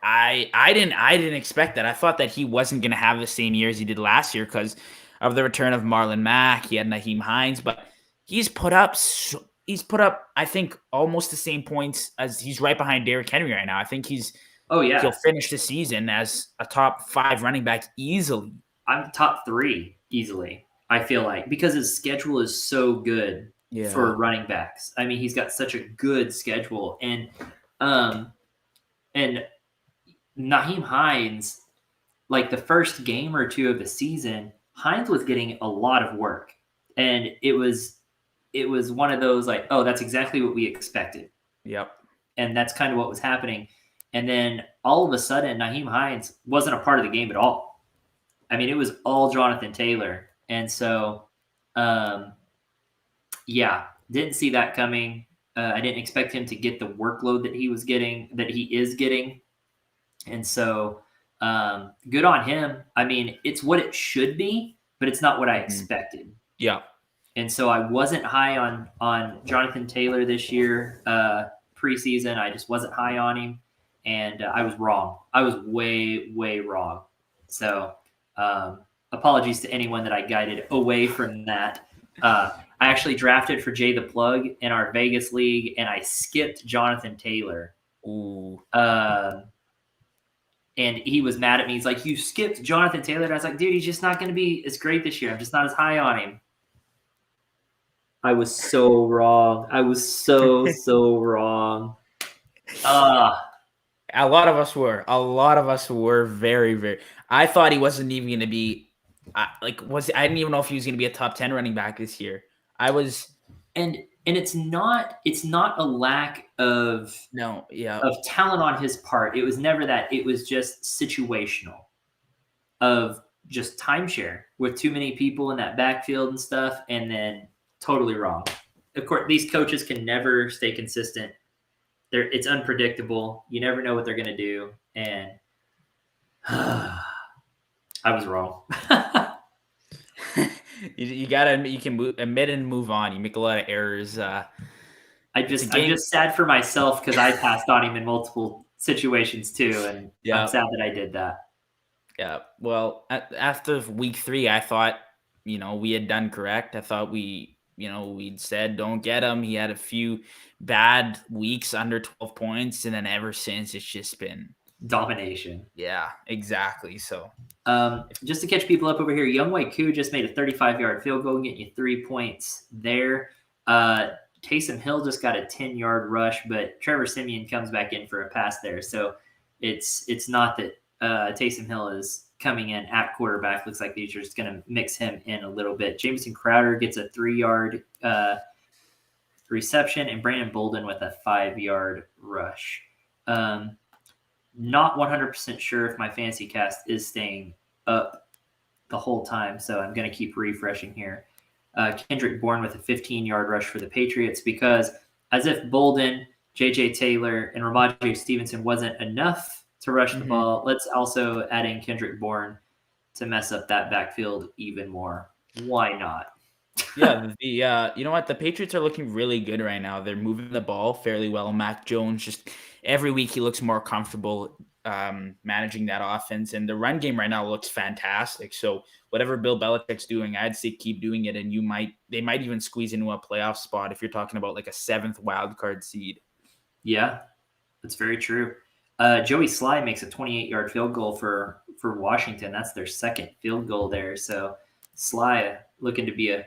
F: I didn't expect that. I thought that he wasn't going to have the same year as he did last year because of the return of Marlon Mack. He had Naheem Hines, but he's put up I think almost the same points as he's right behind Derrick Henry right now. I think he'll finish the season as a top 5 running back easily.
B: I'm top 3 easily. I feel like because his schedule is so good for running backs. I mean, he's got such a good schedule, and Naheem Hines, the first game or two of the season, Hines was getting a lot of work, and it was one of those oh, that's exactly what we expected.
F: Yep,
B: and that's kind of what was happening, and then all of a sudden, Naheem Hines wasn't a part of the game at all. I mean, it was all Jonathan Taylor. And so, didn't see that coming. I didn't expect him to get the workload that he is getting. And so, good on him. I mean, it's what it should be, but it's not what I expected.
F: Yeah.
B: And so I wasn't high on Jonathan Taylor this year, preseason. I just wasn't high on him. And I was wrong. I was way, way wrong. So, apologies to anyone that I guided away from that. I actually drafted for Jay the Plug in our Vegas league, and I skipped Jonathan Taylor.
F: Ooh.
B: And he was mad at me. He's like, "You skipped Jonathan Taylor." And I was like, "Dude, he's just not going to be as great this year. I'm just not as high on him." I was so wrong. I was so wrong.
F: A lot of us were. A lot of us were very, very. I thought he wasn't even going to be I didn't even know if he was going to be a top 10 running back this year.
B: And it's not a lack of talent on his part. It was never that. It was just situational, of just timeshare with too many people in that backfield and stuff, and then totally wrong. Of course, these coaches can never stay consistent. It's unpredictable. You never know what they're going to do, and I was wrong.
F: You can admit and move on. You make a lot of errors. I'm
B: just sad for myself because I passed on him in multiple situations too, and I'm sad that I did that.
F: Yeah. Well, after week 3, I thought we had done correct. I thought we'd said don't get him. He had a few bad weeks under 12 points, and then ever since it's just been
B: domination.
F: Yeah, exactly. So
B: just to catch people up over here, Younghoe Koo just made a 35-yard field goal, getting you 3 points there. Taysom Hill just got a 10-yard rush, but Trevor Siemian comes back in for a pass there. So it's not that Taysom Hill is coming in at quarterback. Looks like they're just going to mix him in a little bit. Jamison Crowder gets a 3-yard reception, and Brandon Bolden with a 5-yard rush. Not 100% sure if my fantasy cast is staying up the whole time, so I'm going to keep refreshing here. Kendrick Bourne with a 15-yard rush for the Patriots, because as if Bolden, J.J. Taylor, and Ramondre Stevenson wasn't enough to rush the ball, let's also add in Kendrick Bourne to mess up that backfield even more. Why not?
F: Yeah, you know what? The Patriots are looking really good right now. They're moving the ball fairly well. Mac Jones, just every week he looks more comfortable managing that offense, and the run game right now looks fantastic. So whatever Bill Belichick's doing, I'd say keep doing it, and they might even squeeze into a playoff spot if you're talking about like a 7th wild card seed.
B: Yeah, that's very true. Joey Sly makes a 28-yard field goal for Washington. That's their 2nd field goal there. So Sly looking to be a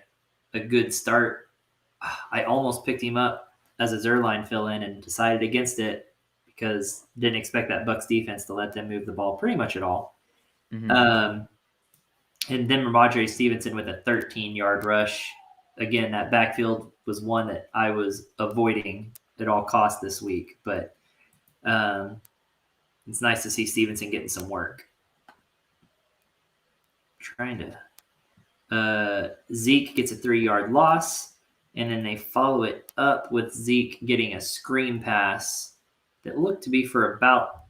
B: good start. I almost picked him up as a Zerline fill-in and decided against it because didn't expect that Bucs defense to let them move the ball pretty much at all. And then Ramondre Stevenson with a 13-yard rush. Again, that backfield was one that I was avoiding at all costs this week, but it's nice to see Stevenson getting some work. Zeke gets a 3-yard loss, and then they follow it up with Zeke getting a screen pass that looked to be for about,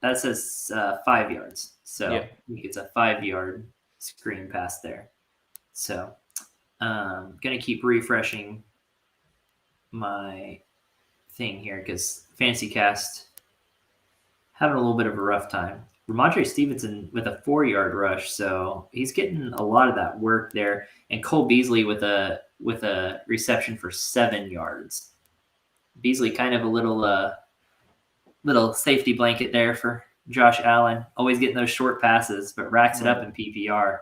B: that says 5 yards. So he gets a 5-yard screen pass there. So going to keep refreshing my thing here because Fantasy Cast having a little bit of a rough time. Ramondre Stevenson with a 4-yard rush, so he's getting a lot of that work there. And Cole Beasley with a reception for 7 yards. Beasley kind of a little safety blanket there for Josh Allen. Always getting those short passes, but racks it up in PPR.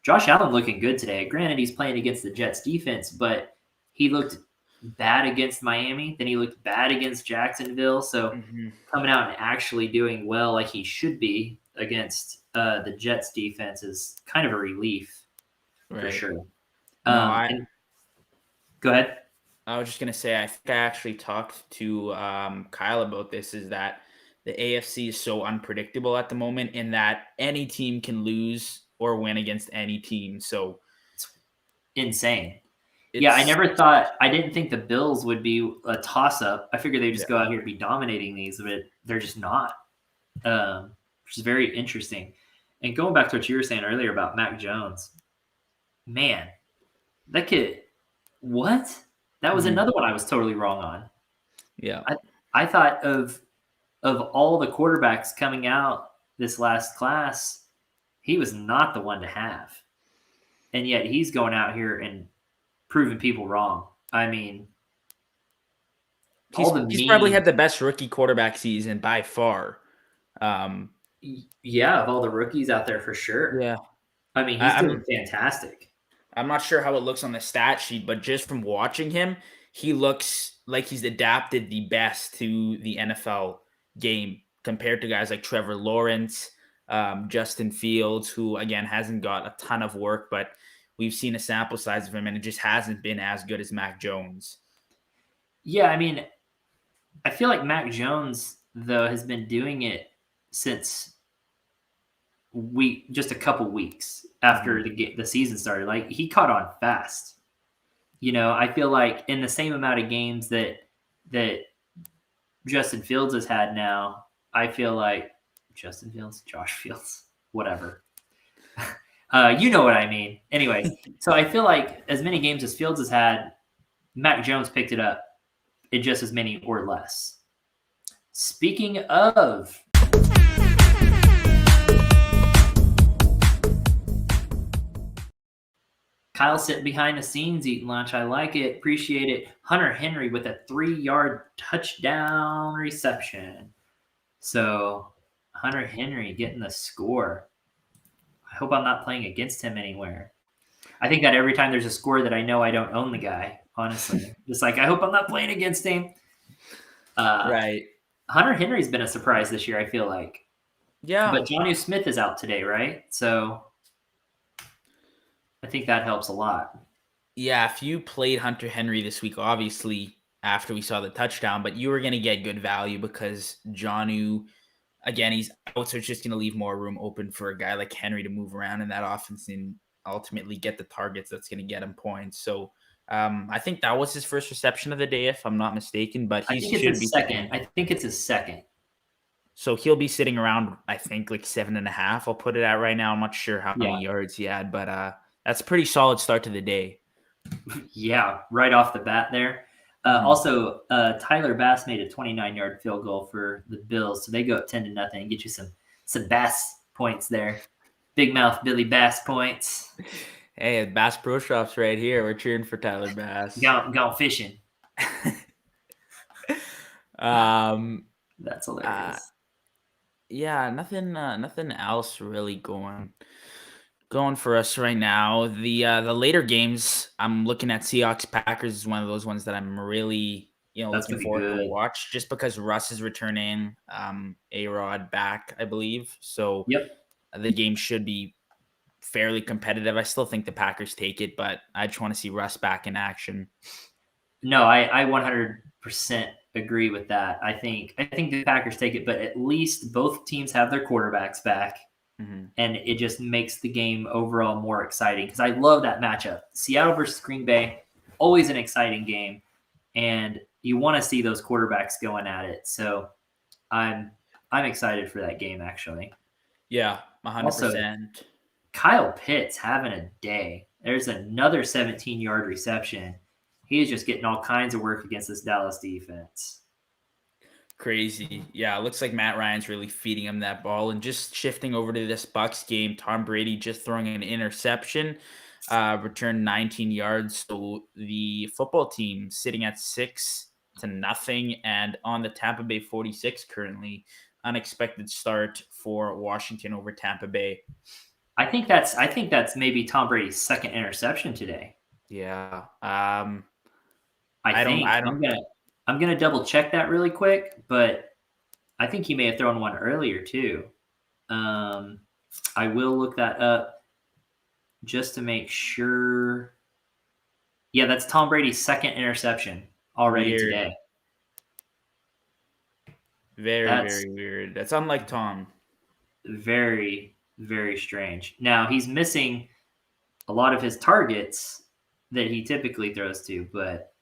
B: Josh Allen looking good today. Granted, he's playing against the Jets defense, but he looked bad against Miami. Then he looked bad against Jacksonville. So coming out and actually doing well like he should be against the Jets defense is kind of a relief for sure. Go ahead.
F: I was just going to say, I think I actually talked to Kyle about this, is that the AFC is so unpredictable at the moment in that any team can lose or win against any team. So
B: it's insane. I didn't think the Bills would be a toss-up. I figured they'd just go out here and be dominating these, but they're just not, which is very interesting. And going back to what you were saying earlier about Mac Jones, man, that kid, what? That was another one I was totally wrong on.
F: Yeah.
B: I thought of all the quarterbacks coming out this last class, he was not the one to have. And yet he's going out here and proving people wrong. I mean,
F: he's probably had the best rookie quarterback season by far.
B: Yeah, of all the rookies out there for sure.
F: Yeah.
B: I mean, he's doing fantastic.
F: I'm not sure how it looks on the stat sheet, but just from watching him, he looks like he's adapted the best to the NFL game compared to guys like Trevor Lawrence, Justin Fields, who again hasn't got a ton of work, but we've seen a sample size of him, and it just hasn't been as good as Mac Jones.
B: Yeah, I mean, I feel like Mac Jones though has been doing it since just a couple weeks after the season started. Like he caught on fast. I feel like in the same amount of games that Justin Fields has had now, I feel like Josh Fields, whatever. You know what I mean. Anyway, so I feel like as many games as Fields has had, Mac Jones picked it up in just as many or less. Speaking of Kyle sitting behind the scenes eating lunch. I like it. Appreciate it. Hunter Henry with a 3-yard touchdown reception. So Hunter Henry getting the score. I hope I'm not playing against him anywhere. I think that every time there's a score that I know I don't own the guy, honestly. Just like, I hope I'm not playing against him.
F: Right.
B: Hunter Henry's been a surprise this year, I feel like.
F: Yeah.
B: But Jonnu Smith is out today, right? So I think that helps a lot.
F: Yeah, if you played Hunter Henry this week, obviously after we saw the touchdown, but you were going to get good value because Jonnu, again, he's out, so it's just going to leave more room open for a guy like Henry to move around in that offense and ultimately get the targets that's going to get him points. So I think that was his first reception of the day, if I'm not mistaken. But
B: I think it's his second. I think it's his second.
F: So he'll be sitting around, I think, like 7.5. I'll put it at right now. I'm not sure how many yards he had, but that's a pretty solid start to the day.
B: Yeah, right off the bat there. Also, Tyler Bass made a 29-yard field goal for the Bills, so they go up 10-0. Get you some Bass points there. Big mouth Billy Bass points.
F: Hey, Bass Pro Shops right here. We're cheering for Tyler Bass.
B: Gone fishing. That's hilarious.
F: Yeah, nothing else really going for us right now. The later games, I'm looking at Seahawks Packers is one of those ones that I'm really looking forward to watch, just because Russ is returning, A-Rod back, I believe. So the game should be fairly competitive. I still think the Packers take it, but I just want to see Russ back in action.
B: No, I 100% agree with that. I think the Packers take it, but at least both teams have their quarterbacks back. Mm-hmm. And it just makes the game overall more exciting because I love that matchup. Seattle versus Green Bay, always an exciting game, and you want to see those quarterbacks going at it. So I'm excited for that game, actually.
F: Yeah, 100%.
B: Also, Kyle Pitts having a day. There's another 17-yard reception. He is just getting all kinds of work against this Dallas defense.
F: Crazy. Yeah, it looks like Matt Ryan's really feeding him that ball. And just shifting over to this Bucs game, Tom Brady just throwing an interception, returned 19 yards. So the football team sitting at 6-0 and on the Tampa Bay 46 currently. Unexpected start for Washington over Tampa Bay.
B: I think that's maybe Tom Brady's second interception today.
F: Yeah.
B: I'm gonna double check that really quick, but I think he may have thrown one earlier too. I will look that up just to make sure. Yeah, that's Tom Brady's second interception already today.
F: Very weird. That's unlike Tom.
B: Very, very strange. Now he's missing a lot of his targets that he typically throws to, but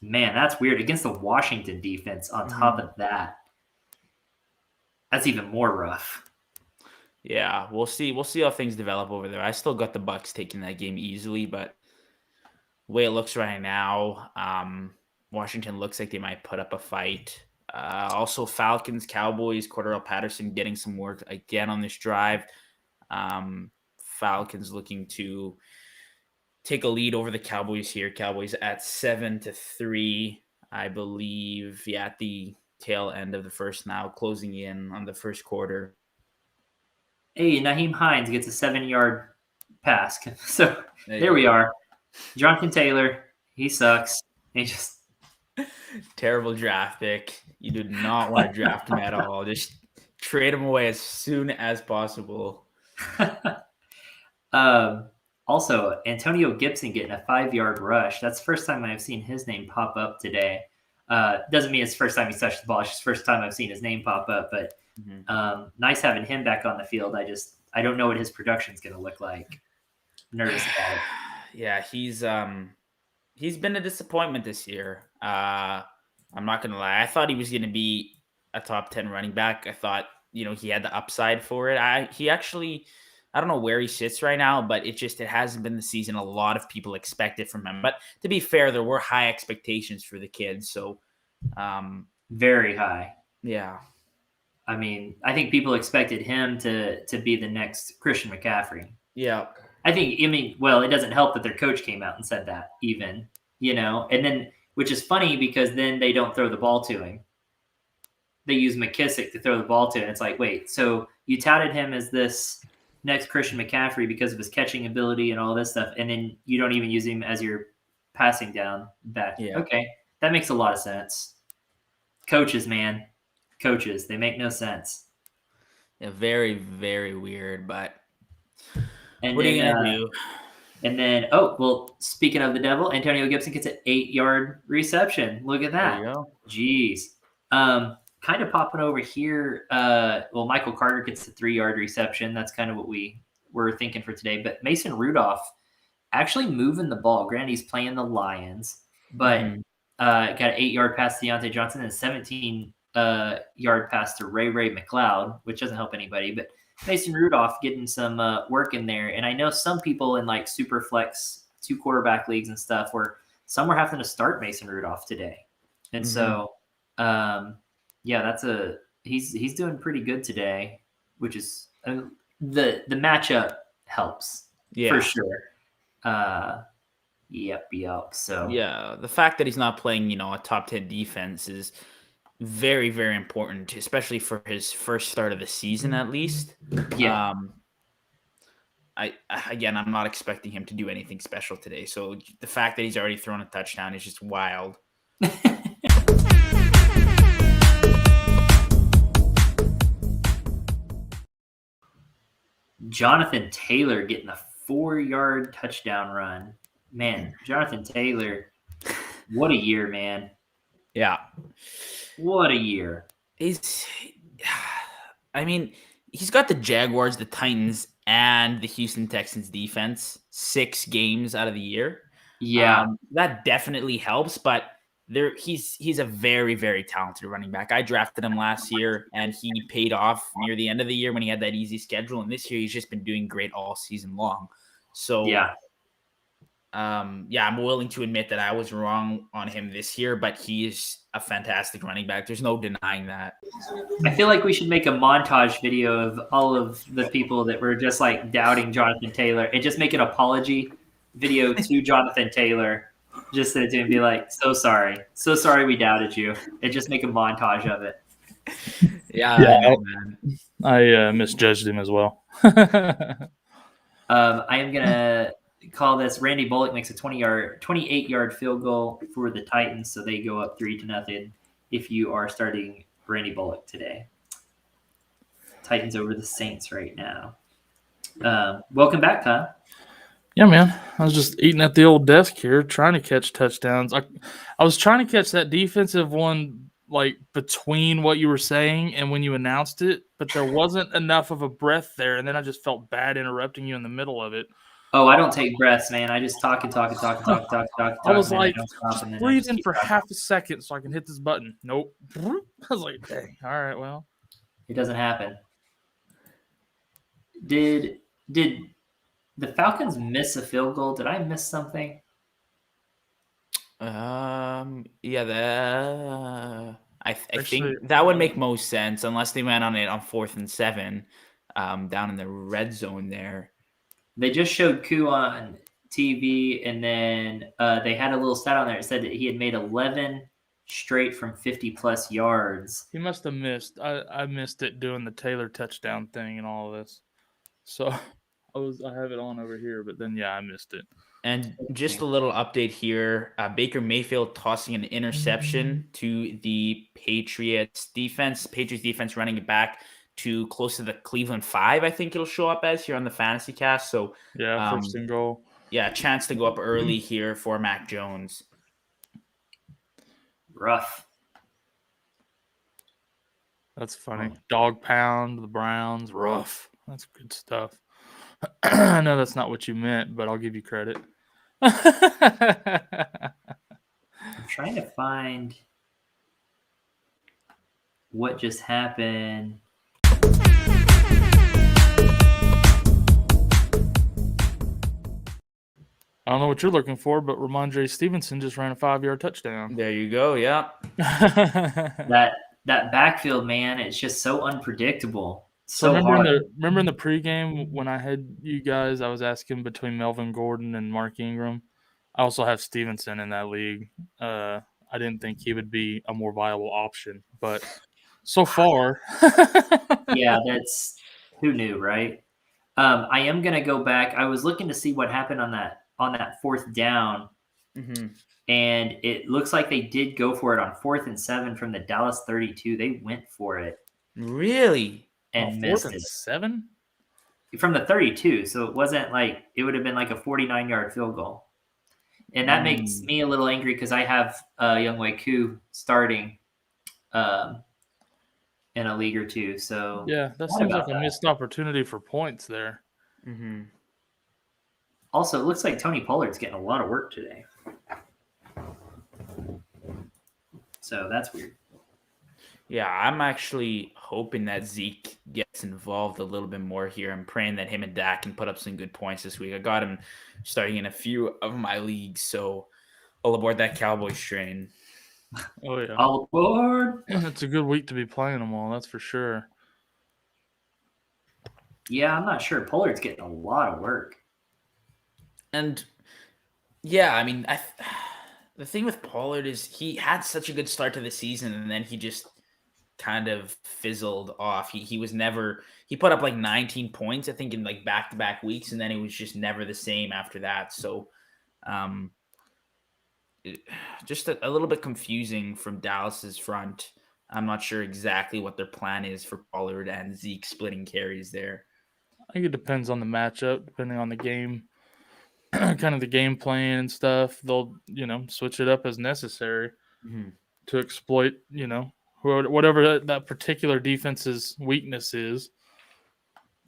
B: man, that's weird. Against the Washington defense on top of that. That's even more rough.
F: Yeah, we'll see. We'll see how things develop over there. I still got the Bucs taking that game easily, but the way it looks right now, Washington looks like they might put up a fight. Also, Falcons, Cowboys, Cordell Patterson getting some work again on this drive. Falcons looking to take a lead over the Cowboys here. Cowboys at 7-3, I believe. Yeah, at the tail end of the first now, closing in on the first quarter.
B: Hey, Naheem Hines gets a 7-yard pass. So there we are. Jonathan Taylor, he sucks. He just
F: terrible draft pick. You do not want to draft him at all. Just trade him away as soon as possible.
B: Also, Antonio Gibson getting a 5-yard rush. That's the first time I've seen his name pop up today. Doesn't mean it's the first time he's touched the ball. It's just the first time I've seen his name pop up. But nice having him back on the field. I don't know what his production's going to look like. Nervous about it.
F: Yeah, he's been a disappointment this year. I'm not going to lie. I thought he was going to be a top 10 running back. I thought, he had the upside for it. He actually, I don't know where he sits right now, but it hasn't been the season a lot of people expected from him. But to be fair, there were high expectations for the kid. So
B: very high.
F: Yeah.
B: I mean, I think people expected him to be the next Christian McCaffrey.
F: Yeah.
B: Well, it doesn't help that their coach came out and said that even, and then, which is funny because then they don't throw the ball to him. They use McKissick to throw the ball to, and it's like, wait, so you touted him as this next Christian McCaffrey because of his catching ability and all this stuff, and then you don't even use him as your passing down back.
F: Yeah.
B: Okay, that makes a lot of sense. Coaches, man. Coaches, they make no sense.
F: Yeah, very, very weird, but
B: and
F: what
B: then,
F: are you going to do?
B: And then, speaking of the devil, Antonio Gibson gets an 8-yard reception. Look at that.
F: There you go.
B: Jeez. Kind of popping over here. Michael Carter gets a 3-yard reception. That's kind of what we were thinking for today. But Mason Rudolph actually moving the ball. Granted, he's playing the Lions, but got an 8-yard pass to Deontay Johnson and a 17-yard pass to Ray McLeod, which doesn't help anybody. But Mason Rudolph getting some work in there. And I know some people in like super flex 2-quarterback leagues and stuff where some were having to start Mason Rudolph today. And so, he's doing pretty good today, which is the matchup helps for sure. Yep. So
F: yeah, the fact that he's not playing, a top 10 defense is very, very important, especially for his first start of the season, at least.
B: Yeah.
F: I'm not expecting him to do anything special today. So the fact that he's already thrown a touchdown is just wild.
B: Jonathan Taylor getting a 4-yard touchdown run. Man, Jonathan Taylor, what a year, man.
F: Yeah.
B: What a year.
F: He's got the Jaguars, the Titans, and the Houston Texans defense 6 games out of the year.
B: Yeah.
F: That definitely helps, but he's a very, very talented running back. I drafted him last year, and he paid off near the end of the year when he had that easy schedule. And this year, he's just been doing great all season long. So, I'm willing to admit that I was wrong on him this year, but he is a fantastic running back. There's no denying that.
B: I feel like we should make a montage video of all of the people that were just like doubting Jonathan Taylor and just make an apology video to Jonathan Taylor. Just send it to him and be like, so sorry we doubted you. And just make a montage of it.
A: I misjudged him as well.
B: I am going to call this. Randy Bullock makes a 28-yard field goal for the Titans, so they go up 3-0 if you are starting Randy Bullock today. Titans over the Saints right now. Welcome back, Kyle.
A: Yeah, man. I was just eating at the old desk here, trying to catch touchdowns. I was trying to catch that defensive one, like between what you were saying and when you announced it, but there wasn't enough of a breath there, and then I just felt bad interrupting you in the middle of it.
B: Oh, I don't take breaths, man. I just talk. I
A: was like, just breathe in for half a second so I can hit this button. Nope. I was like, dang. All right, well.
B: It doesn't happen. Did the Falcons miss a field goal? Did I miss something?
F: I think that would make most sense unless they went on it on 4th and 7 down in the red zone there.
B: They just showed Koo on TV, and then they had a little stat on there. It said that he had made 11 straight from 50-plus yards.
A: He must have missed. I missed it doing the Taylor touchdown thing and all of this. So I have it on over here, but then, I missed it.
F: And just a little update here. Baker Mayfield tossing an interception to the Patriots defense. Patriots defense running it back to close to the Cleveland 5, I think it'll show up as here on the fantasy cast. So
A: yeah, first and goal.
F: Yeah, a chance to go up early here for Mac Jones.
B: Rough.
A: That's funny. Dog pound, the Browns, rough. That's good stuff. I know that's not what you meant, but I'll give you credit.
B: I'm trying to find what just happened.
A: I don't know what you're looking for, but Ramondre Stevenson just ran a 5-yard touchdown.
F: There you go. Yeah.
B: That backfield, man, it's just so unpredictable. So
A: remember in the pregame when I had you guys, I was asking between Melvin Gordon and Mark Ingram. I also have Stevenson in that league. I didn't think he would be a more viable option, but so far.
B: Yeah, that's who knew, right? I am going to go back. I was looking to see what happened on that fourth down.
F: Mm-hmm.
B: And it looks like they did go for it on 4th and 7 from the Dallas 32. They went for it.
F: Really?
B: And missed it.
A: 7?
B: From the 32. So it wasn't like – it would have been like a 49-yard field goal. And that makes me a little angry because I have Younghoe Koo starting in a league or two. So
A: yeah, that seems like a missed opportunity for points there.
F: Mm-hmm.
B: Also, it looks like Tony Pollard's getting a lot of work today. So that's weird.
F: Yeah, I'm actually hoping that Zeke gets involved a little bit more here. I'm praying that him and Dak can put up some good points this week. I got him starting in a few of my leagues, so I'll aboard that Cowboys train.
A: Oh, yeah.
B: All aboard.
A: It's a good week to be playing them all, that's for sure.
B: Yeah, I'm not sure. Pollard's getting a lot of work.
F: And, yeah, I mean, the thing with Pollard is he had such a good start to the season, and then he just kind of fizzled off. He was never – he put up like 19 points, I think, in like back-to-back weeks, and then it was just never the same after that. So just a little bit confusing from Dallas's front. I'm not sure exactly what their plan is for Pollard and Zeke splitting carries there.
A: I think it depends on the matchup, depending on the game. Kind of the game plan and stuff. They'll, switch it up as necessary to exploit, whatever that particular defense's weakness is.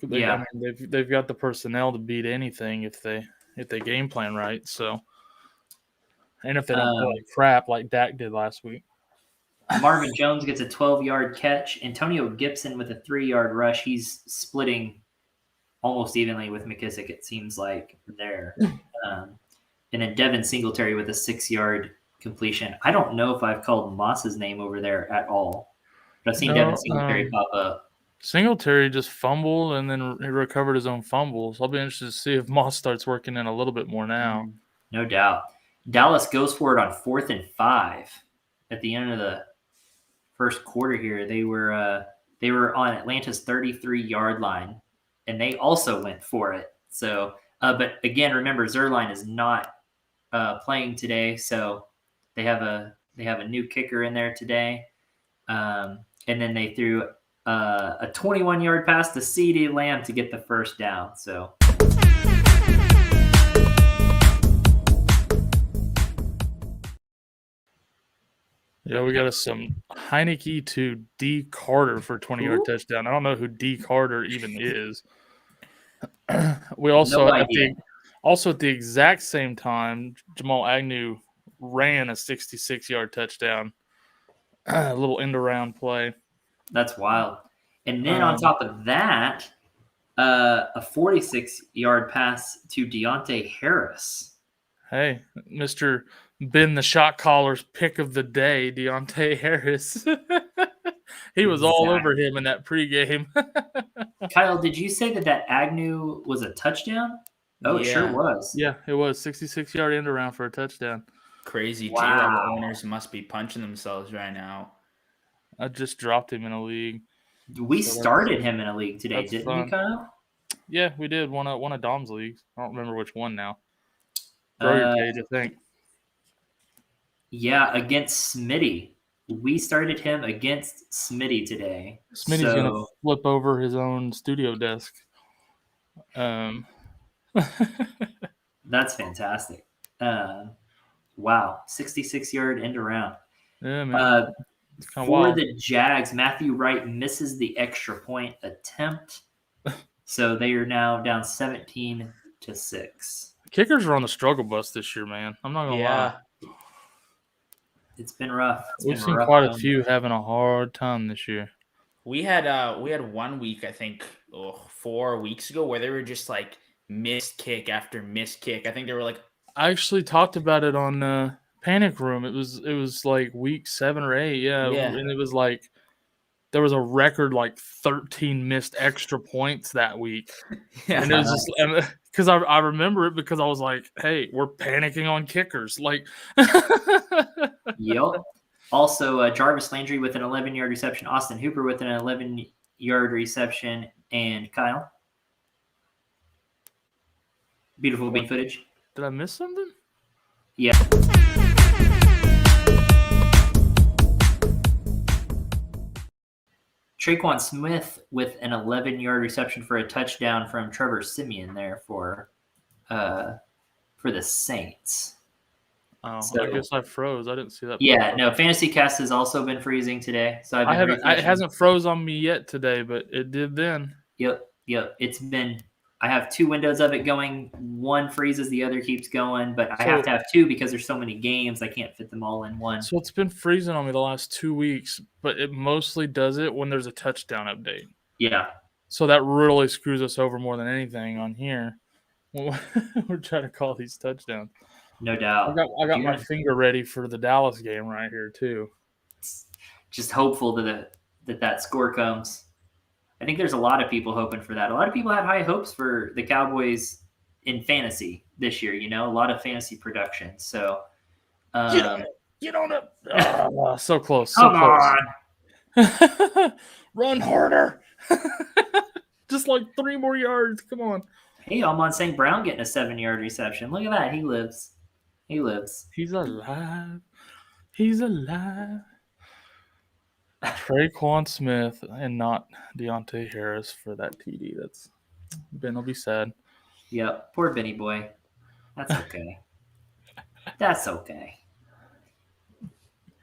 B: Yeah,
A: I mean, they've got the personnel to beat anything if they game plan right. So, and if they don't play like crap like Dak did last week.
B: Marvin Jones gets a 12-yard catch. Antonio Gibson with a 3-yard rush. He's splitting almost evenly with McKissick, it seems like, there. And then Devin Singletary with a 6-yard completion. I don't know if I've called Moss's name over there at all, but I've seen Devin Singletary pop up.
A: Singletary just fumbled and then he recovered his own fumbles. I'll be interested to see if Moss starts working in a little bit more now.
B: No doubt. Dallas goes for it on 4th and 5 at the end of the first quarter here. They were on Atlanta's 33-yard line, and they also went for it. So, but again, remember Zerline is not playing today, so they have a new kicker in there today, and then they threw a 21-yard pass to CeeDee Lamb to get the first down. So.
A: Yeah, we got some Heineke to D. Carter for 20-yard touchdown. I don't know who D. Carter even is. We also at the exact same time, Jamal Agnew ran a 66-yard touchdown. A little end-around play.
B: That's wild. And then on top of that, a 46-yard pass to Deontay Harris.
A: Hey, Mr. Ben the shot caller's pick of the day, Deontay Harris. He was all over him in that pregame.
B: Kyle, did you say that Agnew was a touchdown? Oh,
F: yeah.
B: It sure was.
A: Yeah, it was 66-yard end around for a touchdown.
F: Crazy.
B: Wow.
F: J-level owners must be punching themselves right now.
A: I just dropped him in a league.
B: We started him in a league today, didn't we, Kyle?
A: Yeah, we did. One of Dom's leagues. I don't remember which one now. Grow your page, I think.
B: Yeah, against Smitty. We started him against Smitty today.
A: Smitty's going to flip over his own studio desk.
B: That's fantastic. Wow, 66-yard end around.
A: Yeah, man.
B: For
A: wild.
B: the Jags, Matthew Wright misses the extra point attempt, so they are now down 17-6.
A: Kickers are on the struggle bus this year, man. I'm not gonna lie.
B: It's been rough.
A: We've seen quite a few having a hard time this year.
F: We had 1 week, I think, 4 weeks ago, where they were just like missed kick after missed kick. I think they were like.
A: I actually talked about it on Panic Room. It was like week 7 or 8, yeah. And it was like there was a record like 13 missed extra points that week. Yeah. And it was just because I remember it because I was like, hey, we're panicking on kickers. Like,
B: yep. Also, Jarvis Landry with an 11-yard reception, Austin Hooper with an 11-yard reception, and Kyle. Beautiful bean footage.
A: Did I miss something?
B: Yeah. Traquan Smith with an 11-yard reception for a touchdown from Trevor Siemian there for the Saints.
A: Oh, so, I guess I froze. I didn't see that.
B: Yeah, no. Fantasy Cast has also been freezing today, so
A: it hasn't froze on me yet today, but it did then.
B: Yep. It's been. I have 2 windows of it going. One freezes, the other keeps going, but I have to have 2 because there's so many games. I can't fit them all in one.
A: So it's been freezing on me the last 2 weeks, but it mostly does it when there's a touchdown update.
B: Yeah.
A: So that really screws us over more than anything on here. We're trying to call these touchdowns.
B: No doubt.
A: I got my finger ready for the Dallas game right here too.
B: Just hopeful that score comes. I think there's a lot of people hoping for that. A lot of people had high hopes for the Cowboys in fantasy this year. You know, a lot of fantasy production. So
A: get on it. So close.
B: Come
A: on. Run harder. Just like 3 more yards. Come on.
B: Hey, Amon St. Brown getting a 7-yard reception. Look at that. He lives.
A: He's alive. He's alive. Traquan Smith and not Deontay Harris for that TD. Ben will be sad.
B: Yep. Poor Benny boy. That's okay. That's okay.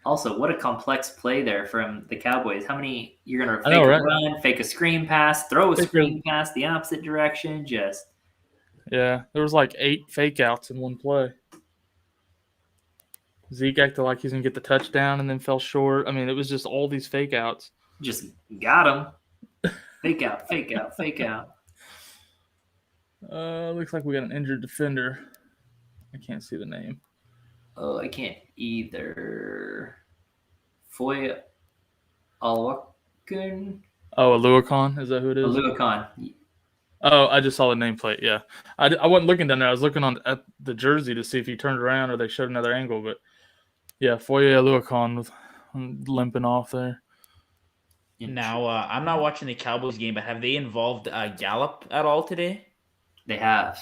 B: Also, what a complex play there from the Cowboys. How many you're going to fake a run, fake a screen pass, throw a screen pass the opposite direction, just.
A: Yeah, there was like 8 fake outs in one play. Zeke acted like he's going to get the touchdown and then fell short. I mean, it was just all these fake outs.
B: Just got him. Fake out, fake out, fake out.
A: Looks like we got an injured defender. I can't see the name.
B: Oh, I can't either. Foy Aluakun.
A: Oh, Aluakon? Is that who it is?
B: Aluakon.
A: Oh, I just saw the nameplate, yeah. I wasn't looking down there. I was looking at the jersey to see if he turned around or they showed another angle. But, yeah, Foye Aluakon limping off there.
F: Now, I'm not watching the Cowboys game, but have they involved Gallup at all today?
B: They have.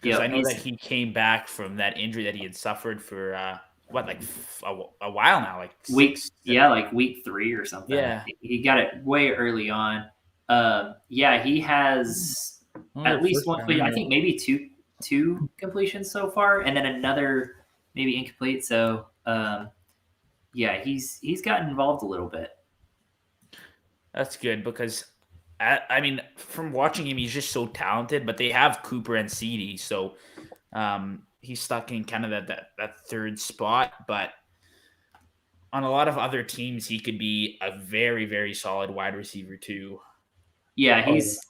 F: Because I know that he came back from that injury that he had suffered for, a while now. Like
B: week 3 or something.
F: Yeah.
B: He got it way early on. He has at least one completion. I think maybe two completions so far, and then another maybe incomplete. So, he's gotten involved a little bit.
F: That's good because, I mean, from watching him, he's just so talented. But they have Cooper and CeeDee, so he's stuck in kind of that third spot. But on a lot of other teams, he could be a very, very solid wide receiver too.
B: Yeah, he's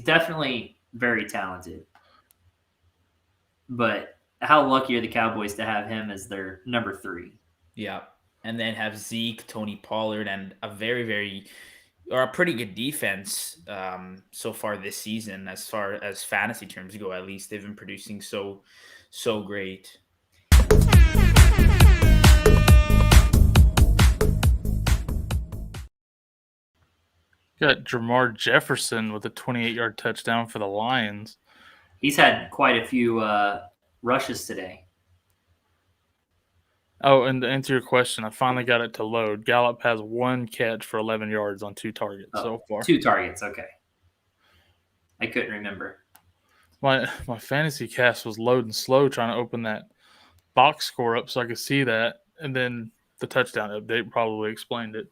B: definitely very talented. But how lucky are the Cowboys to have him as their number 3?
F: Yeah. And then have Zeke, Tony Pollard, and a pretty good defense so far this season, as far as fantasy terms go. At least they've been producing so great.
A: Got Jamar Jefferson with a 28-yard touchdown for the Lions.
B: He's had quite a few rushes today.
A: Oh, and to answer your question, I finally got it to load. Gallup has 1 catch for 11 yards on 2 targets so far.
B: 2 targets, okay. I couldn't remember.
A: My fantasy cast was loading slow trying to open that box score up so I could see that, and then the touchdown update probably explained it.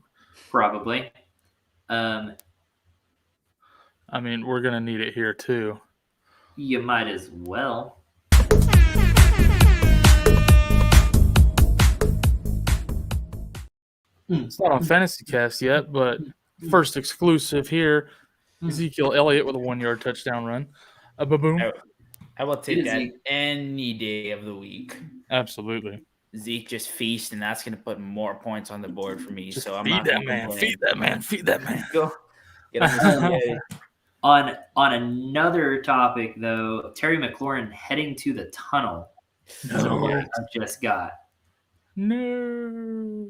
B: Probably.
A: I mean, we're gonna need it here too.
B: You might as well.
A: It's not on Fantasy Cast yet, but first exclusive here, Ezekiel Elliott with a 1-yard touchdown run. A boom.
F: I will take that any day of the week.
A: Absolutely.
F: Zeke just feast, and that's going to put more points on the board for me.
A: Just
F: so I'm
A: feed
F: not
A: that
F: going to
A: man.
F: complain.
A: Feed that man. Feed that man.
F: Go. Get on the
B: On another topic, though, Terry McLaurin heading to the tunnel. I just got.
A: No.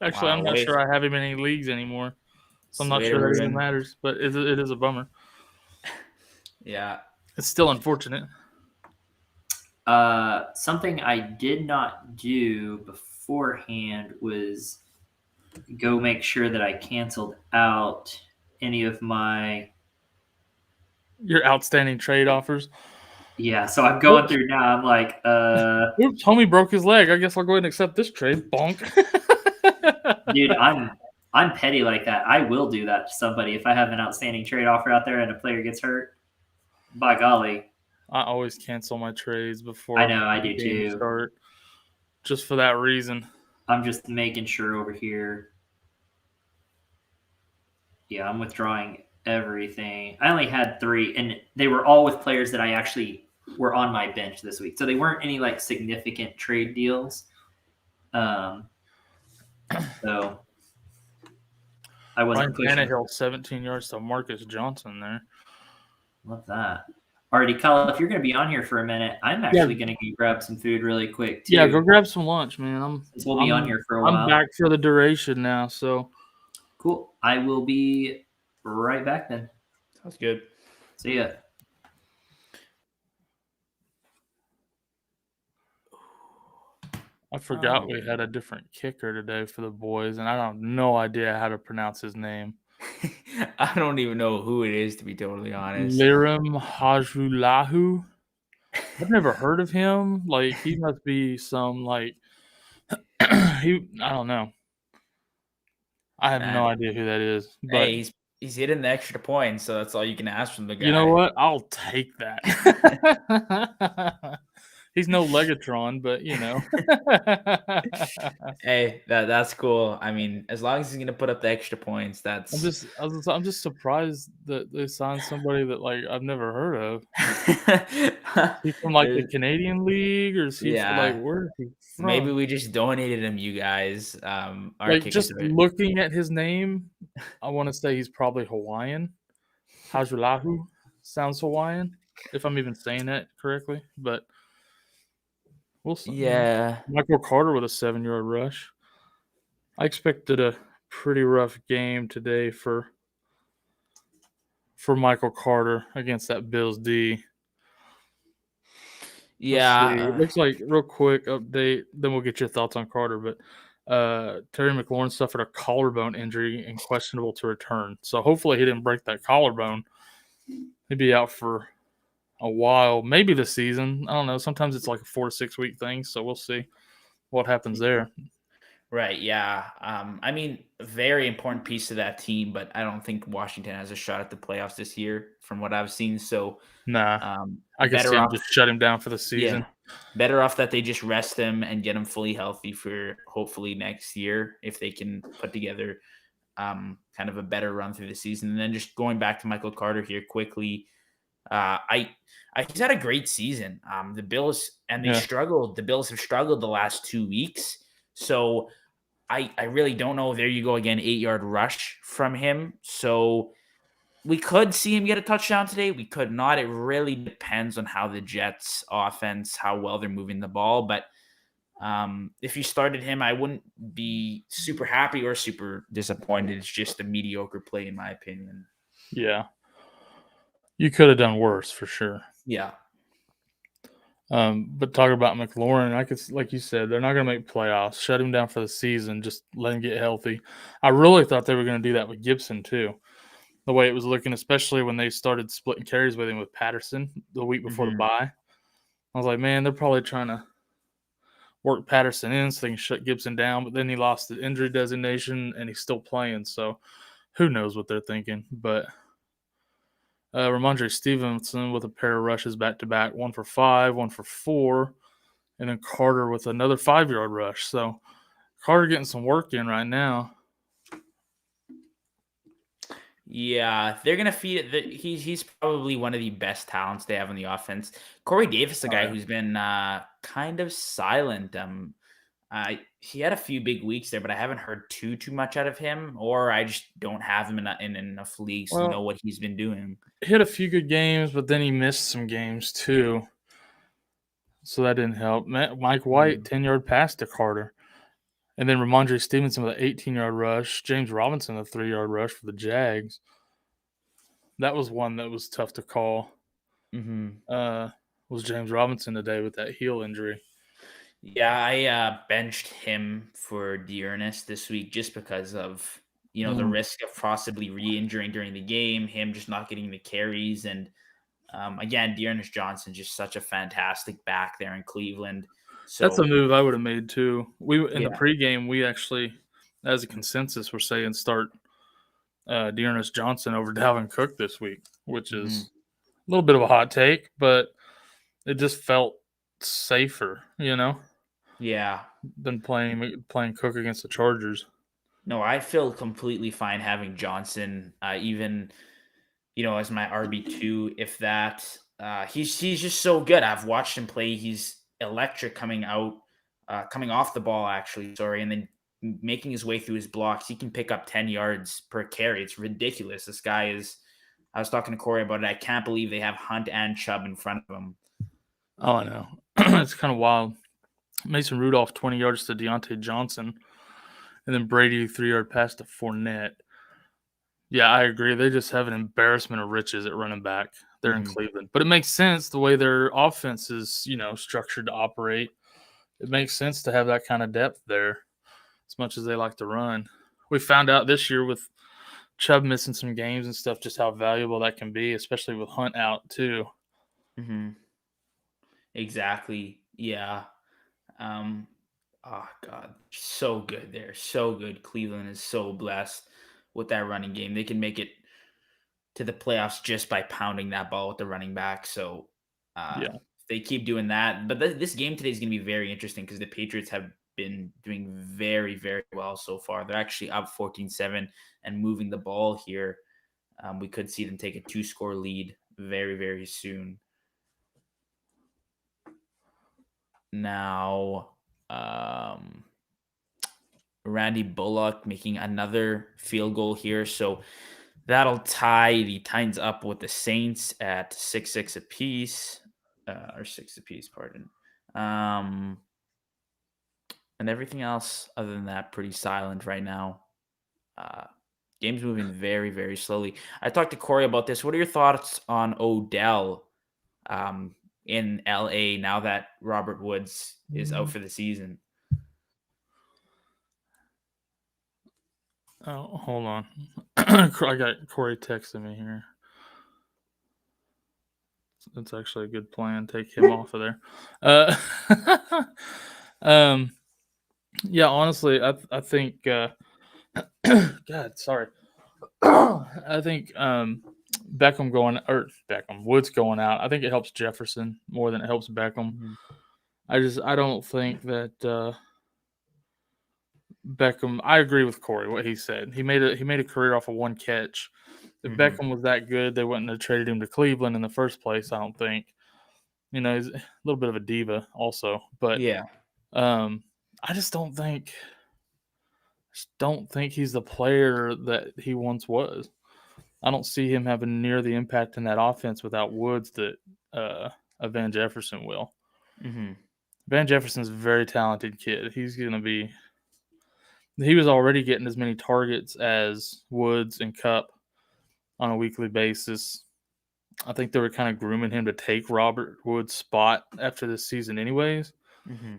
A: Actually, I'm not sure I have him in any leagues anymore. So I'm not sure that even matters, but it is a bummer.
F: Yeah.
A: It's still unfortunate.
B: Something I did not do beforehand was go make sure that I canceled out any of
A: your outstanding trade offers.
B: Yeah, so I'm going through now. I'm like,
A: oops, homie broke his leg. I guess I'll go ahead and accept this trade. Bonk.
B: Dude, I'm petty like that. I will do that to somebody if I have an outstanding trade offer out there and a player gets hurt. By golly.
A: I always cancel my trades before
B: I know, I do too.
A: Start, just for that reason.
B: I'm just making sure over here. Yeah, I'm withdrawing everything. I only had 3, and they were all with players that I actually were on my bench this week. So they weren't any like significant trade deals. So I wasn't pushing.
A: Tannehill 17 yards to Marcus Johnson there.
B: Love that. Alrighty, Kyle, if you're going to be on here for a minute, I'm actually going to grab some food really quick, too.
A: Yeah, go grab some lunch, man.
B: Since we'll be on here for a while.
A: I'm back for the duration now, so.
B: Cool. I will be right back then.
F: Sounds good.
B: See ya.
A: I forgot we had a different kicker today for the boys, and I have no idea how to pronounce his name.
F: I don't even know who it is, to be totally honest.
A: Lirim Hajulahu. I've never heard of him. Like, he must be some, like, I don't know. I have no idea who that is. But
F: hey, he's hitting the extra points, so that's all you can ask from the guy.
A: You know what? I'll take that. He's no Legatron, but you know.
F: Hey, that's cool. I mean, as long as he's gonna put up the extra points, that's.
A: I'm just surprised that they signed somebody that like I've never heard of. He's from like the Canadian League, or is he from, like where is he from?
F: Maybe we just donated him, you guys.
A: Like just looking at his name, I want to say he's probably Hawaiian. Hajulahu sounds Hawaiian, if I'm even saying that correctly, but. We'll see.
F: Yeah.
A: Michael Carter with a 7-yard rush. I expected a pretty rough game today for Michael Carter against that Bills D.
F: Yeah.
A: It looks like, real quick update, then we'll get your thoughts on Carter, but Terry McLaurin suffered a collarbone injury and questionable to return. So hopefully he didn't break that collarbone. He'd be out for a while, maybe the season. I don't know. Sometimes it's like a 4 to 6 week thing, so we'll see what happens there.
F: Right. Yeah. I mean, a very important piece of that team, but I don't think Washington has a shot at the playoffs this year, from what I've seen. So,
A: nah, I guess they just shut him down for the season.
F: Yeah, better off that they just rest him and get him fully healthy for hopefully next year if they can put together kind of a better run through the season. And then just going back to Michael Carter here quickly. He's had a great season. The Bills struggled. The Bills have struggled the last 2 weeks. So I really don't know. There you go again, 8-yard rush from him. So we could see him get a touchdown today. We could not. It really depends on how the Jets offense, how well they're moving the ball. But if you started him, I wouldn't be super happy or super disappointed. It's just a mediocre play in my opinion.
A: Yeah. You could have done worse for sure.
F: Yeah.
A: But talk about McLaurin, like you said, they're not going to make playoffs. Shut him down for the season. Just let him get healthy. I really thought they were going to do that with Gibson too. The way it was looking, especially when they started splitting carries with him with Patterson the week before the bye. I was like, man, they're probably trying to work Patterson in so they can shut Gibson down. But then he lost the injury designation and he's still playing. So who knows what they're thinking. But Ramondre Stevenson with a pair of rushes back-to-back, 1 for 5, 1 for 4, and then Carter with another 5-yard rush. So Carter getting some work in right now.
F: Yeah, they're gonna feed it. He's probably one of the best talents they have on the offense. Corey Davis, a guy who's been kind of silent. He had a few big weeks there, but I haven't heard too much out of him, or I just don't have him in enough leagues to know what he's been doing.
A: He had a few good games, but then he missed some games too, so that didn't help. Mike White, 10-yard pass to Carter. And then Ramondre Stevenson with an 18-yard rush. James Robinson, a 3-yard rush for the Jags. That was one that was tough to call. Was James Robinson today with that heel injury.
F: Yeah, I benched him for Dearness this week just because of, the risk of possibly re-injuring during the game, him just not getting the carries. And again, Dearness Johnson, just such a fantastic back there in Cleveland. So
A: that's a move I would have made too. The pregame, we actually, as a consensus, were saying start Dearness Johnson over Dalvin Cook this week, which is a little bit of a hot take, but it just felt safer,
F: Yeah.
A: than playing Cook against the Chargers.
F: No, I feel completely fine having Johnson, even as my RB2. If that, he's just so good. I've watched him play. He's electric coming off the ball, actually. Sorry, and then making his way through his blocks. He can pick up 10 yards per carry. It's ridiculous. This guy is. I was talking to Corey about it. I can't believe they have Hunt and Chubb in front of him.
A: Oh, I know. It's kind of wild. Mason Rudolph, 20 yards to Deontay Johnson. And then Brady, 3-yard pass to Fournette. Yeah, I agree. They just have an embarrassment of riches at running back. They're in Cleveland. But it makes sense the way their offense is, structured to operate. It makes sense to have that kind of depth there as much as they like to run. We found out this year with Chubb missing some games and stuff just how valuable that can be, especially with Hunt out too.
F: Exactly. Yeah. Oh, God. So good there. So good. Cleveland is so blessed with that running game. They can make it to the playoffs just by pounding that ball with the running back. So if they keep doing that. But this game today is going to be very interesting because the Patriots have been doing very, very well so far. They're actually up 14-7 and moving the ball here. We could see them take a 2-score lead very, very soon. Now, Randy Bullock making another field goal here. So that'll tie the Titans up with the Saints at 6-6 apiece. Or 6 apiece, pardon. And everything else other than that, pretty silent right now. Game's moving very, very slowly. I talked to Corey about this. What are your thoughts on Odell in LA now that Robert Woods is out for the season?
A: Oh, hold on. I got Corey texting me here. That's actually a good plan. Take him off of there. Yeah, honestly, I think God, sorry. I think Woods going out. I think it helps Jefferson more than it helps Beckham. I don't think that Beckham. I agree with Corey what he said. He made a career off of one catch. If Beckham was that good, they wouldn't have traded him to Cleveland in the first place. I don't think. He's a little bit of a diva also, but I just don't think he's the player that he once was. I don't see him having near the impact in that offense without Woods that Van Jefferson will. Van Jefferson's a very talented kid. He was already getting as many targets as Woods and Kupp on a weekly basis. I think they were kind of grooming him to take Robert Woods' spot after this season, anyways.
F: Mm-hmm.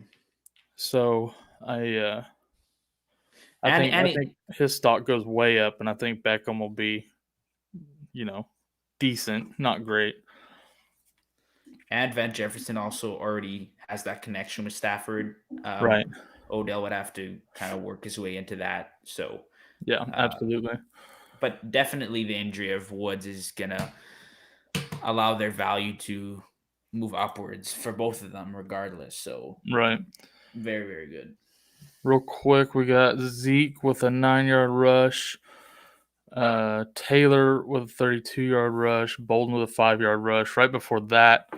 A: So I think his stock goes way up, and I think Beckham will be, decent, not great.
F: And Van Jefferson also already has that connection with Stafford.
A: Right.
F: Odell would have to kind of work his way into that. So
A: yeah, absolutely.
F: But definitely the injury of Woods is gonna allow their value to move upwards for both of them, regardless. So
A: right,
F: very, very good.
A: Real quick, we got Zeke with a 9-yard rush. Taylor with a 32-yard rush. Bolden with a 5-yard rush. Right before that,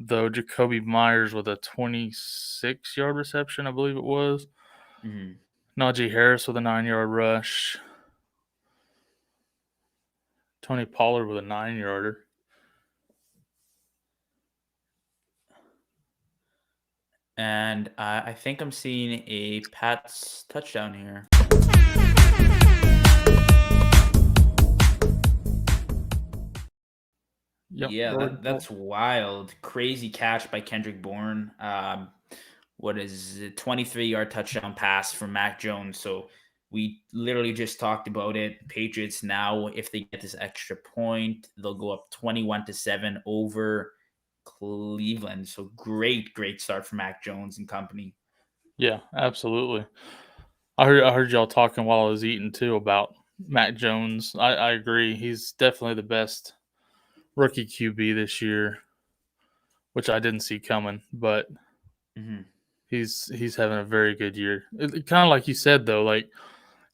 A: though, Jacoby Myers with a 26-yard reception, I believe it was.
F: Mm-hmm.
A: Najee Harris with a 9-yard rush. Tony Pollard with a 9-yarder.
F: And I think I'm seeing a Pats touchdown here.
A: Yep.
F: Yeah, that's wild. Crazy catch by Kendrick Bourne. What is it? 23-yard touchdown pass from Mac Jones. So we literally just talked about it. Patriots now, if they get this extra point, they'll go up 21-7 over Cleveland. So great start for Mac Jones and company.
A: Yeah, absolutely. I heard y'all talking while I was eating too about Mac Jones. I agree. He's definitely the best rookie QB this year, which I didn't see coming, but he's having a very good year. Kind of like you said, though, like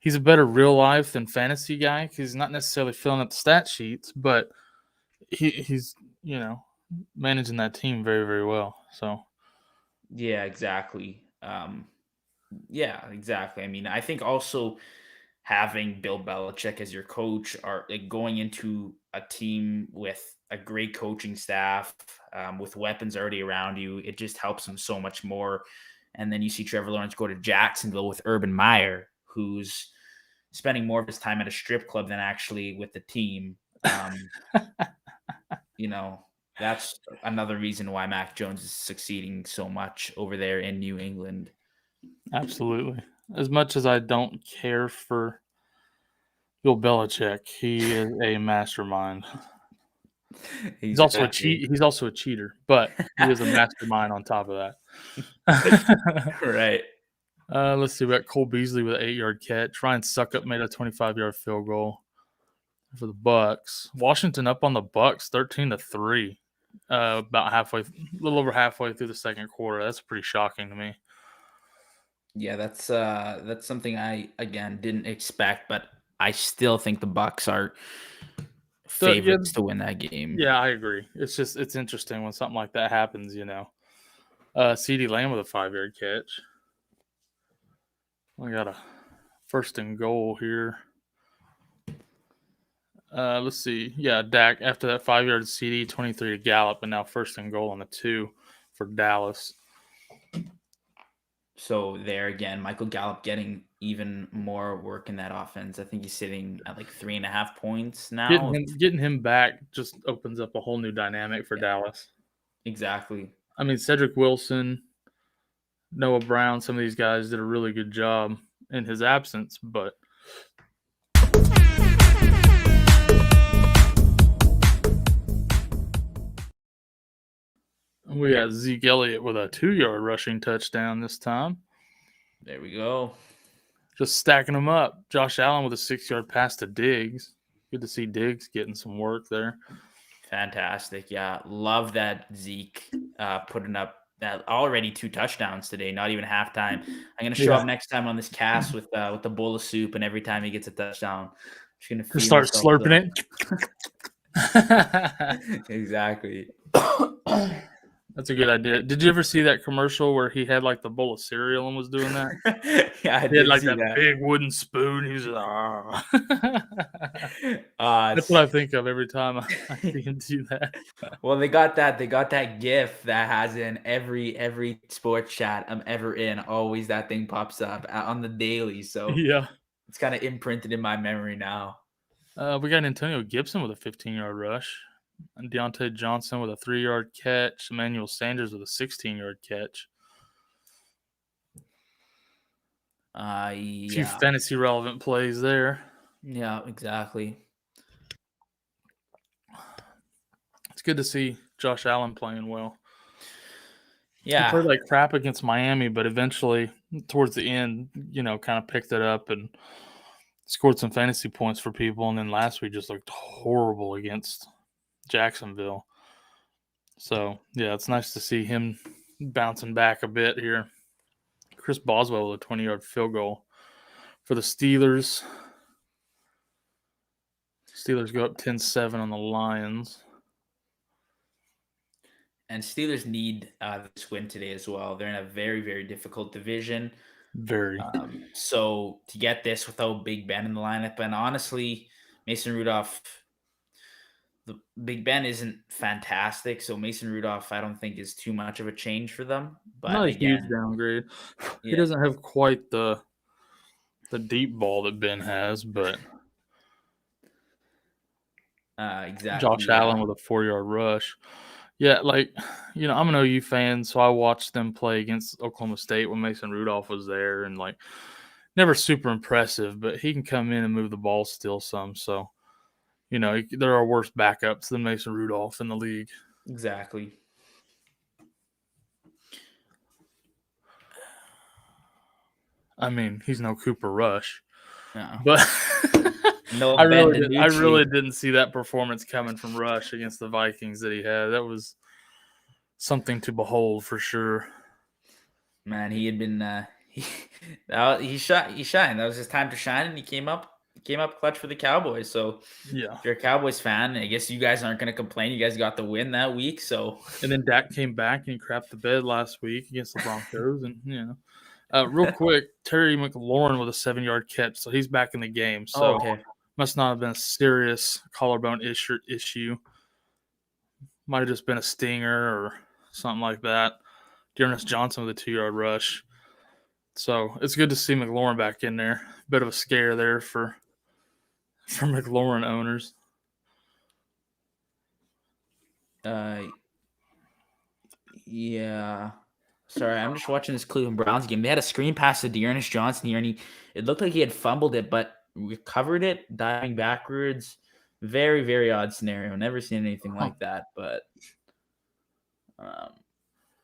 A: he's a better real life than fantasy guy because he's not necessarily filling up the stat sheets, but he's managing that team very, very well. So
F: yeah, exactly. Yeah, exactly. I mean, I think also having Bill Belichick as your coach, or like going into a team with a great coaching staff, with weapons already around you, it just helps him so much more. And then you see Trevor Lawrence go to Jacksonville with Urban Meyer, who's spending more of his time at a strip club than actually with the team. That's another reason why Mac Jones is succeeding so much over there in New England.
A: Absolutely. As much as I don't care for Bill Belichick, he is a mastermind. He's also a cheater, but he is a mastermind on top of that.
F: Right.
A: Let's see. We got Cole Beasley with an 8-yard catch. Ryan Suckup made a 25-yard field goal for the Bucks. Washington up on the Bucks 13-3. About a little over halfway through the second quarter. That's pretty shocking to me.
F: Yeah, that's something I again didn't expect, but I still think the Bucks are favorites to win that game.
A: Yeah, I agree. It's interesting when something like that happens, CeeDee Lamb with a 5-yard catch. We got a 1st and goal here. Let's see. Yeah, Dak after that 5-yard CD, 23 to Gallup, and now 1st and goal on the 2 for Dallas.
F: So there again, Michael Gallup getting even more work in that offense. I think he's sitting at like 3.5 points now.
A: Getting him back just opens up a whole new dynamic for Dallas.
F: Exactly.
A: I mean, Cedric Wilson, Noah Brown, some of these guys did a really good job in his absence, but we got Zeke Elliott with a 2-yard rushing touchdown this time.
F: There we go.
A: Just stacking them up. Josh Allen with a 6-yard pass to Diggs. Good to see Diggs getting some work there.
F: Fantastic. Yeah. Love that Zeke putting up that already 2 touchdowns today, not even halftime. I'm going to show up next time on this cast with the bowl of soup, and every time he gets a touchdown, I'm just going to
A: start slurping
F: it. Exactly.
A: That's a good idea. Did you ever see that commercial where he had like the bowl of cereal and was doing that?
F: Yeah, I
A: did. He had like that big wooden spoon. He was that's what I think of every time I see him do that.
F: Well, they got that GIF that has in every sports chat I'm ever in. Always that thing pops up on the daily. So
A: yeah,
F: it's kind of imprinted in my memory now.
A: We got Antonio Gibson with a 15-yard rush. And Deontay Johnson with a 3-yard catch. Emmanuel Sanders with a 16-yard catch. A few fantasy relevant plays there.
F: Yeah, exactly.
A: It's good to see Josh Allen playing well.
F: Yeah.
A: He played like crap against Miami, but eventually, towards the end, kind of picked it up and scored some fantasy points for people. And then last week just looked horrible against Jacksonville. So, yeah, it's nice to see him bouncing back a bit here. Chris Boswell with a 20-yard field goal for the Steelers. Steelers go up 10-7 on the Lions.
F: And Steelers need this win today as well. They're in a very, very difficult division.
A: Very.
F: So to get this without Big Ben in the lineup, and honestly, Mason Rudolph, the Big Ben isn't fantastic. So Mason Rudolph, I don't think is too much of a change for them. But
A: not a huge downgrade. Yeah. He doesn't have quite the deep ball that Ben has, but
F: exactly.
A: Josh Allen with a 4-yard rush. Yeah, I'm an OU fan, so I watched them play against Oklahoma State when Mason Rudolph was there, and never super impressive, but he can come in and move the ball still some. So, there are worse backups than Mason Rudolph in the league.
F: Exactly.
A: I mean, he's no Cooper Rush,
F: no.
A: But
F: no,
A: I really didn't see that performance coming from Rush against the Vikings that he had. That was something to behold for sure.
F: Man, he had been he shined. That was his time to shine, and he came up clutch for the Cowboys. So
A: yeah,
F: if you're a Cowboys fan, I guess you guys aren't going to complain. You guys got the win that week. So
A: and then Dak came back and he crapped the bed last week against the Broncos, and real quick, Terry McLaurin with a 7-yard catch, so he's back in the game. So
F: okay.
A: Must not have been a serious collarbone issue. Might have just been a stinger or something like that. Dearness Johnson with a 2-yard rush. So it's good to see McLaurin back in there. Bit of a scare there for McLaurin owners.
F: Yeah. Sorry, I'm just watching this Cleveland Browns game. They had a screen pass to Dearness Johnson here, and it looked like he had fumbled it, but recovered it, diving backwards. Very, very odd scenario. Never seen anything like that. But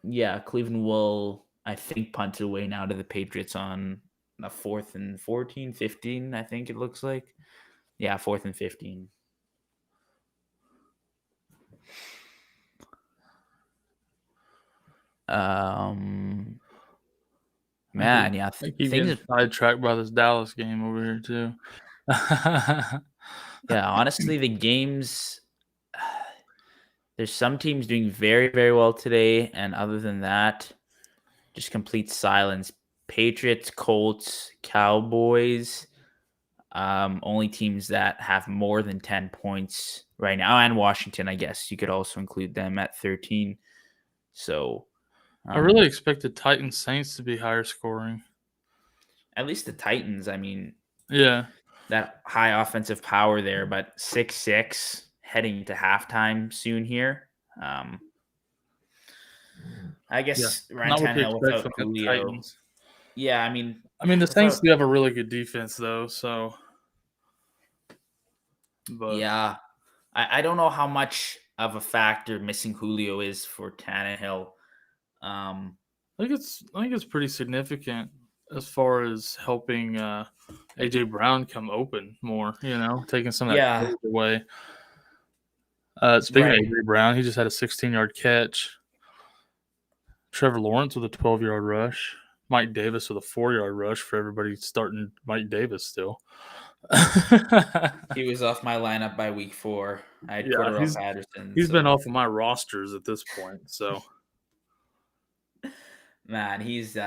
F: yeah, Cleveland will, I think, punt it away now to the Patriots on a 4th and 14, 15, I think it looks like. Yeah, 4th and 15. Man, yeah.
A: He's getting sidetracked by this Dallas game over here too.
F: Yeah, honestly, the games. There's some teams doing very, very well today, and other than that, just complete silence. Patriots, Colts, Cowboys, only teams that have more than 10 points right now, and Washington, I guess you could also include them at 13. So
A: I really expected Titans Saints to be higher scoring.
F: At least the Titans, I mean,
A: yeah,
F: that high offensive power there, but 6-6 heading into halftime soon here. I guess Ryan Tannehill without Julio. Yeah, I mean
A: the Saints do have a really good defense though, so. But
F: yeah, I don't know how much of a factor missing Julio is for Tannehill.
A: I think it's pretty significant as far as helping AJ Brown come open more. Taking some of that away. Speaking of AJ Brown, he just had a 16-yard catch. Trevor Lawrence with a 12-yard rush. Mike Davis with a 4-yard rush for everybody starting Mike Davis still.
F: He was off my lineup by week 4. I had Cordell Patterson.
A: He's been off of my rosters at this point. So,
F: man, he's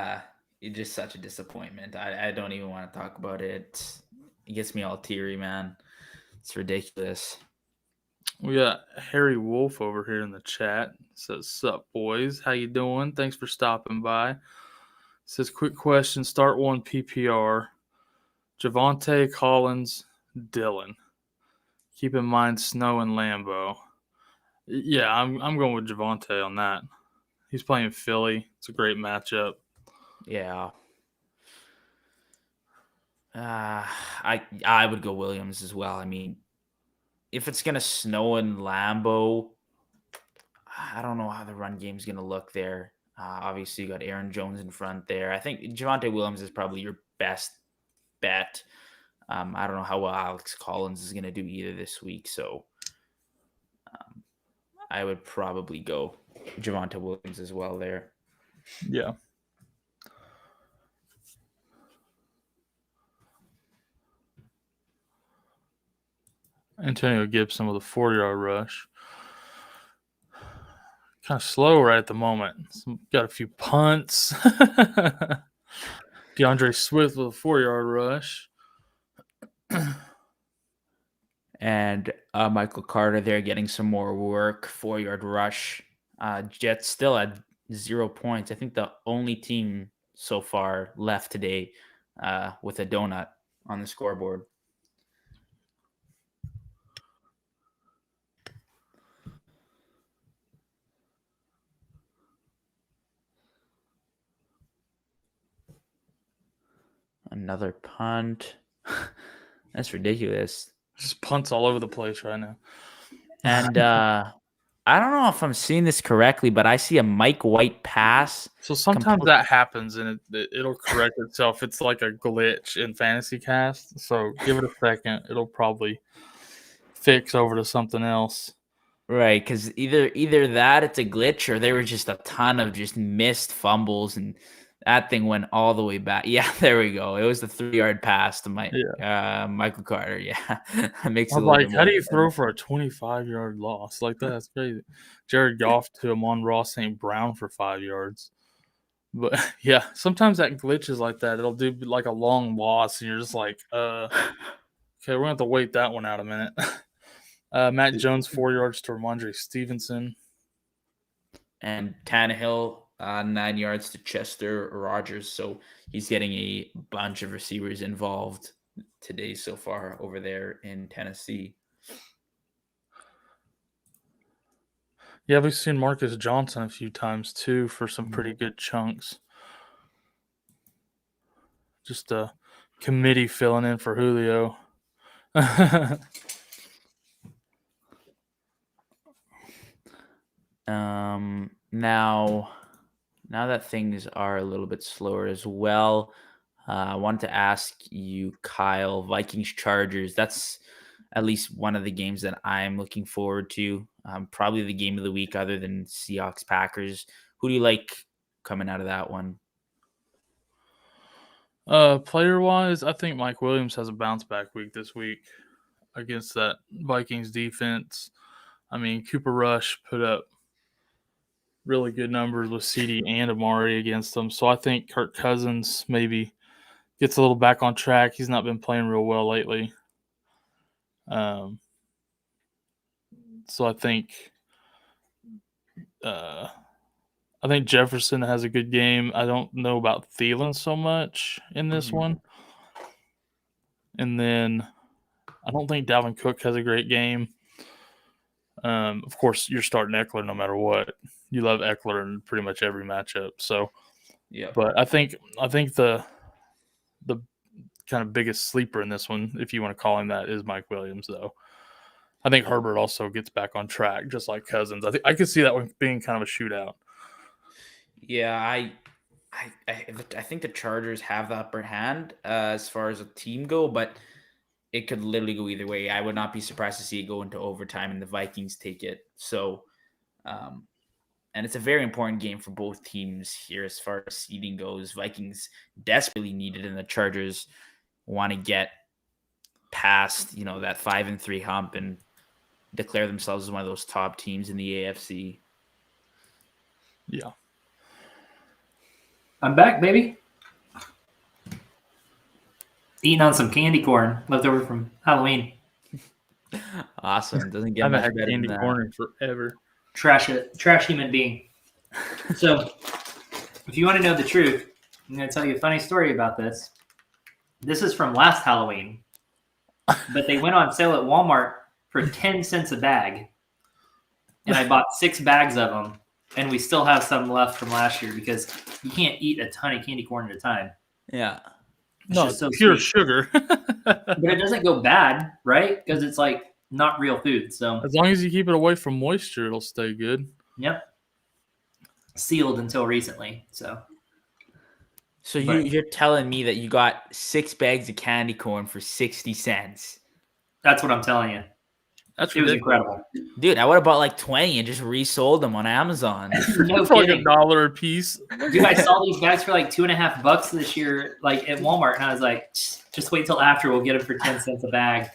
F: just such a disappointment. I don't even want to talk about it. It gets me all teary, man. It's ridiculous.
A: We got Harry Wolf over here in the chat. Says, "Sup, boys? How you doing? Thanks for stopping by." Says, "Quick question. Start 1 PPR. Javonte, Collins, Dillon. Keep in mind Snow and Lambeau. Yeah, I'm going with Javonte on that. He's playing Philly. It's a great matchup.
F: Yeah. I would go Williams as well. I mean, if it's gonna snow in Lambeau, I don't know how the run game's gonna look there. Obviously, you got Aaron Jones in front there. I think Javonte Williams is probably your best bet. I don't know how well Alex Collins is gonna do either this week, so I would probably go Javonte Williams as well there.
A: Yeah. Antonio Gibson with a 40-yard rush. Kind of slow right at the moment. Got a few punts. DeAndre Swift with a 4-yard rush.
F: And Michael Carter there getting some more work, 4-yard rush. Jets still at 0 points. I think the only team so far left today with a donut on the scoreboard. Another punt. That's ridiculous.
A: Just punts all over the place right now.
F: And I don't know if I'm seeing this correctly, but I see a Mike White pass.
A: So sometimes that happens and it'll correct itself. It's like a glitch in Fantasy Cast. So give it a second. It'll probably fix over to something else.
F: Right, because either that it's a glitch or there were just a ton of just missed fumbles and that thing went all the way back. Yeah, there we go. It was the 3-yard pass to Michael Carter. Yeah, that makes it
A: like, how do you throw for a 25-yard loss like that? That's crazy. Jared Goff to Amon-Ra St. Brown for 5 yards. But yeah, sometimes that glitches like that. It'll do like a long loss, and you're just like, okay, we're gonna have to wait that one out a minute. Matt Jones 4 yards to Ramondre Stevenson,
F: and Tannehill 9 yards to Chester Rogers. So he's getting a bunch of receivers involved today so far over there in Tennessee.
A: Yeah, we've seen Marcus Johnson a few times too for some pretty good chunks. Just a committee filling in for Julio.
F: Now that things are a little bit slower as well, I wanted to ask you, Kyle, Vikings Chargers. That's at least one of the games that I'm looking forward to. Probably the game of the week other than Seahawks Packers. Who do you like coming out of that one?
A: Player-wise, I think Mike Williams has a bounce-back week this week against that Vikings defense. I mean, Cooper Rush put up really good numbers with CD and Amari against them. So I think Kirk Cousins maybe gets a little back on track. He's not been playing real well lately. So I think Jefferson has a good game. I don't know about Thielen so much in this one. And then I don't think Dalvin Cook has a great game. Of course, you're starting Eckler no matter what. You love Eckler in pretty much every matchup. So,
F: yeah.
A: But I think the kind of biggest sleeper in this one, if you want to call him that, is Mike Williams, though. I think Herbert also gets back on track, just like Cousins. I could see that one being kind of a shootout.
F: Yeah, I think the Chargers have the upper hand as far as a team go, but it could literally go either way. I would not be surprised to see it go into overtime and the Vikings take it. So, and it's a very important game for both teams here as far as seeding goes. Vikings desperately need it, and the Chargers want to get past, that 5-3 hump and declare themselves as one of those top teams in the AFC.
A: Yeah.
B: I'm back, baby. Eating on some candy corn left over from Halloween.
F: Awesome. Doesn't get
A: I haven't
F: much
A: had
F: better
A: candy
F: than
A: corn in forever.
B: Trash human being. So, if you want to know the truth, I'm going to tell you a funny story about this. This is from last Halloween, but they went on sale at Walmart for 10 cents a bag. and I bought 6 bags of them, and we still have some left from last year because you can't eat a ton of candy corn at a time.
F: Yeah.
A: It's pure sugar.
B: But it doesn't go bad, right? Because it's like not real food. So
A: as long as you keep it away from moisture, it'll stay good.
B: Yep. Sealed until recently. So
F: you're telling me that you got 6 bags of candy corn for 60 cents?
B: That's what I'm telling you. It was incredible.
F: Dude, I would have bought like 20 and just resold them on Amazon.
B: No
A: for
B: kidding.
A: like $1 a piece.
B: Dude, I saw these bags for like $2.50 this year, like at Walmart, and I was like, just wait till after. We'll get them for 10 cents a bag.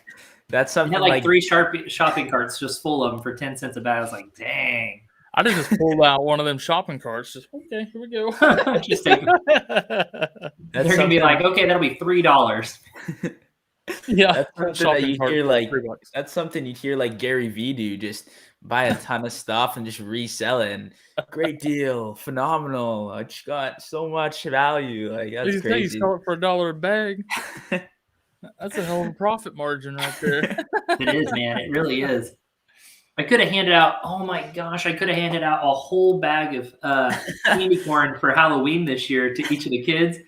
F: That's something
B: I had like 3 shopping carts just full of them for 10 cents a bag. I was like, dang.
A: I just pulled out one of them shopping carts. Just okay, here we go.
B: Just take them. They're gonna be like, okay, that'll be $3.
A: Yeah,
F: that's something that you hear like. That's something you'd hear like Gary Vee do. Just buy a ton of stuff and just resell it. And great deal, phenomenal. I just got so much value. Like that's crazy.
A: You sell it for $1 a bag. That's a hell of a profit margin right there.
B: It is, man. It really is. I could have handed out. Oh my gosh, I could have handed out a whole bag of candy corn for Halloween this year to each of the kids.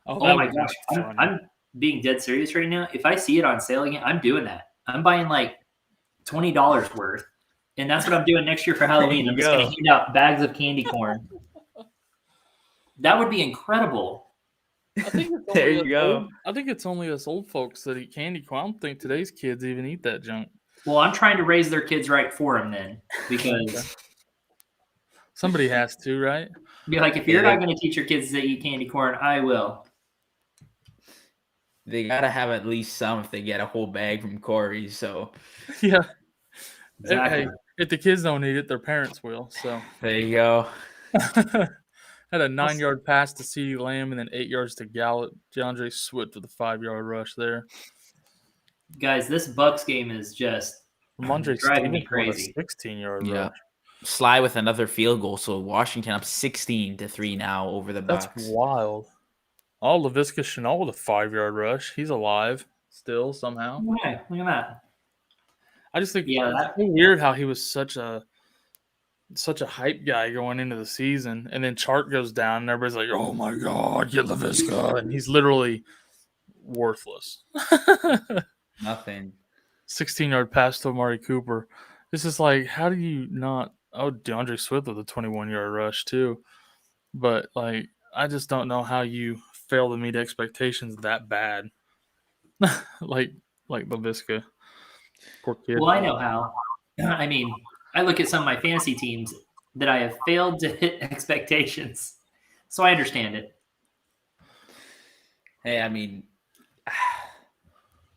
B: Oh my gosh, I'm being dead serious right now. If I see it on sale again, I'm doing that. I'm buying like $20 worth, and that's what I'm doing next year for Halloween. I'm just going to hand out bags of candy corn. That would be incredible.
A: I think it's
F: there you go.
A: I think it's only us old folks that eat candy corn. I don't think today's kids even eat that junk.
B: Well, I'm trying to raise their kids right for them then, because
A: somebody has to, right?
B: Be like, if you're not going to teach your kids to eat candy corn, I will.
F: They gotta have at least some if they get a whole bag from Corey. So
A: yeah,
B: exactly.
A: Hey, if the kids don't eat it, their parents will. So
F: there you go.
A: Had a 9-yard pass to CeeDee Lamb and then 8 yards to Gallup. DeAndre Swift with a 5-yard rush there.
B: Guys, this Bucs game is just driving me crazy.
A: 16-yard rush.
F: Sly with another field goal. So Washington up 16-3 now over the Bucs.
A: That's wild. Oh, Laviska Shenault with a 5-yard rush. He's alive still somehow.
B: Okay, look at that.
A: I just think it's so weird how he was such a hype guy going into the season, and then Chark goes down, and everybody's like, "Oh my God, get Laviska," and he's literally worthless.
F: Nothing.
A: 16-yard pass to Amari Cooper. This is like, how do you not? Oh, DeAndre Swift with a 21-yard rush too, but like, I just don't know how you fail to meet expectations that bad. like Laviska. Poor kid.
B: Well, I know how. I mean, I look at some of my fantasy teams that I have failed to hit expectations, so I understand it.
F: Hey, I mean,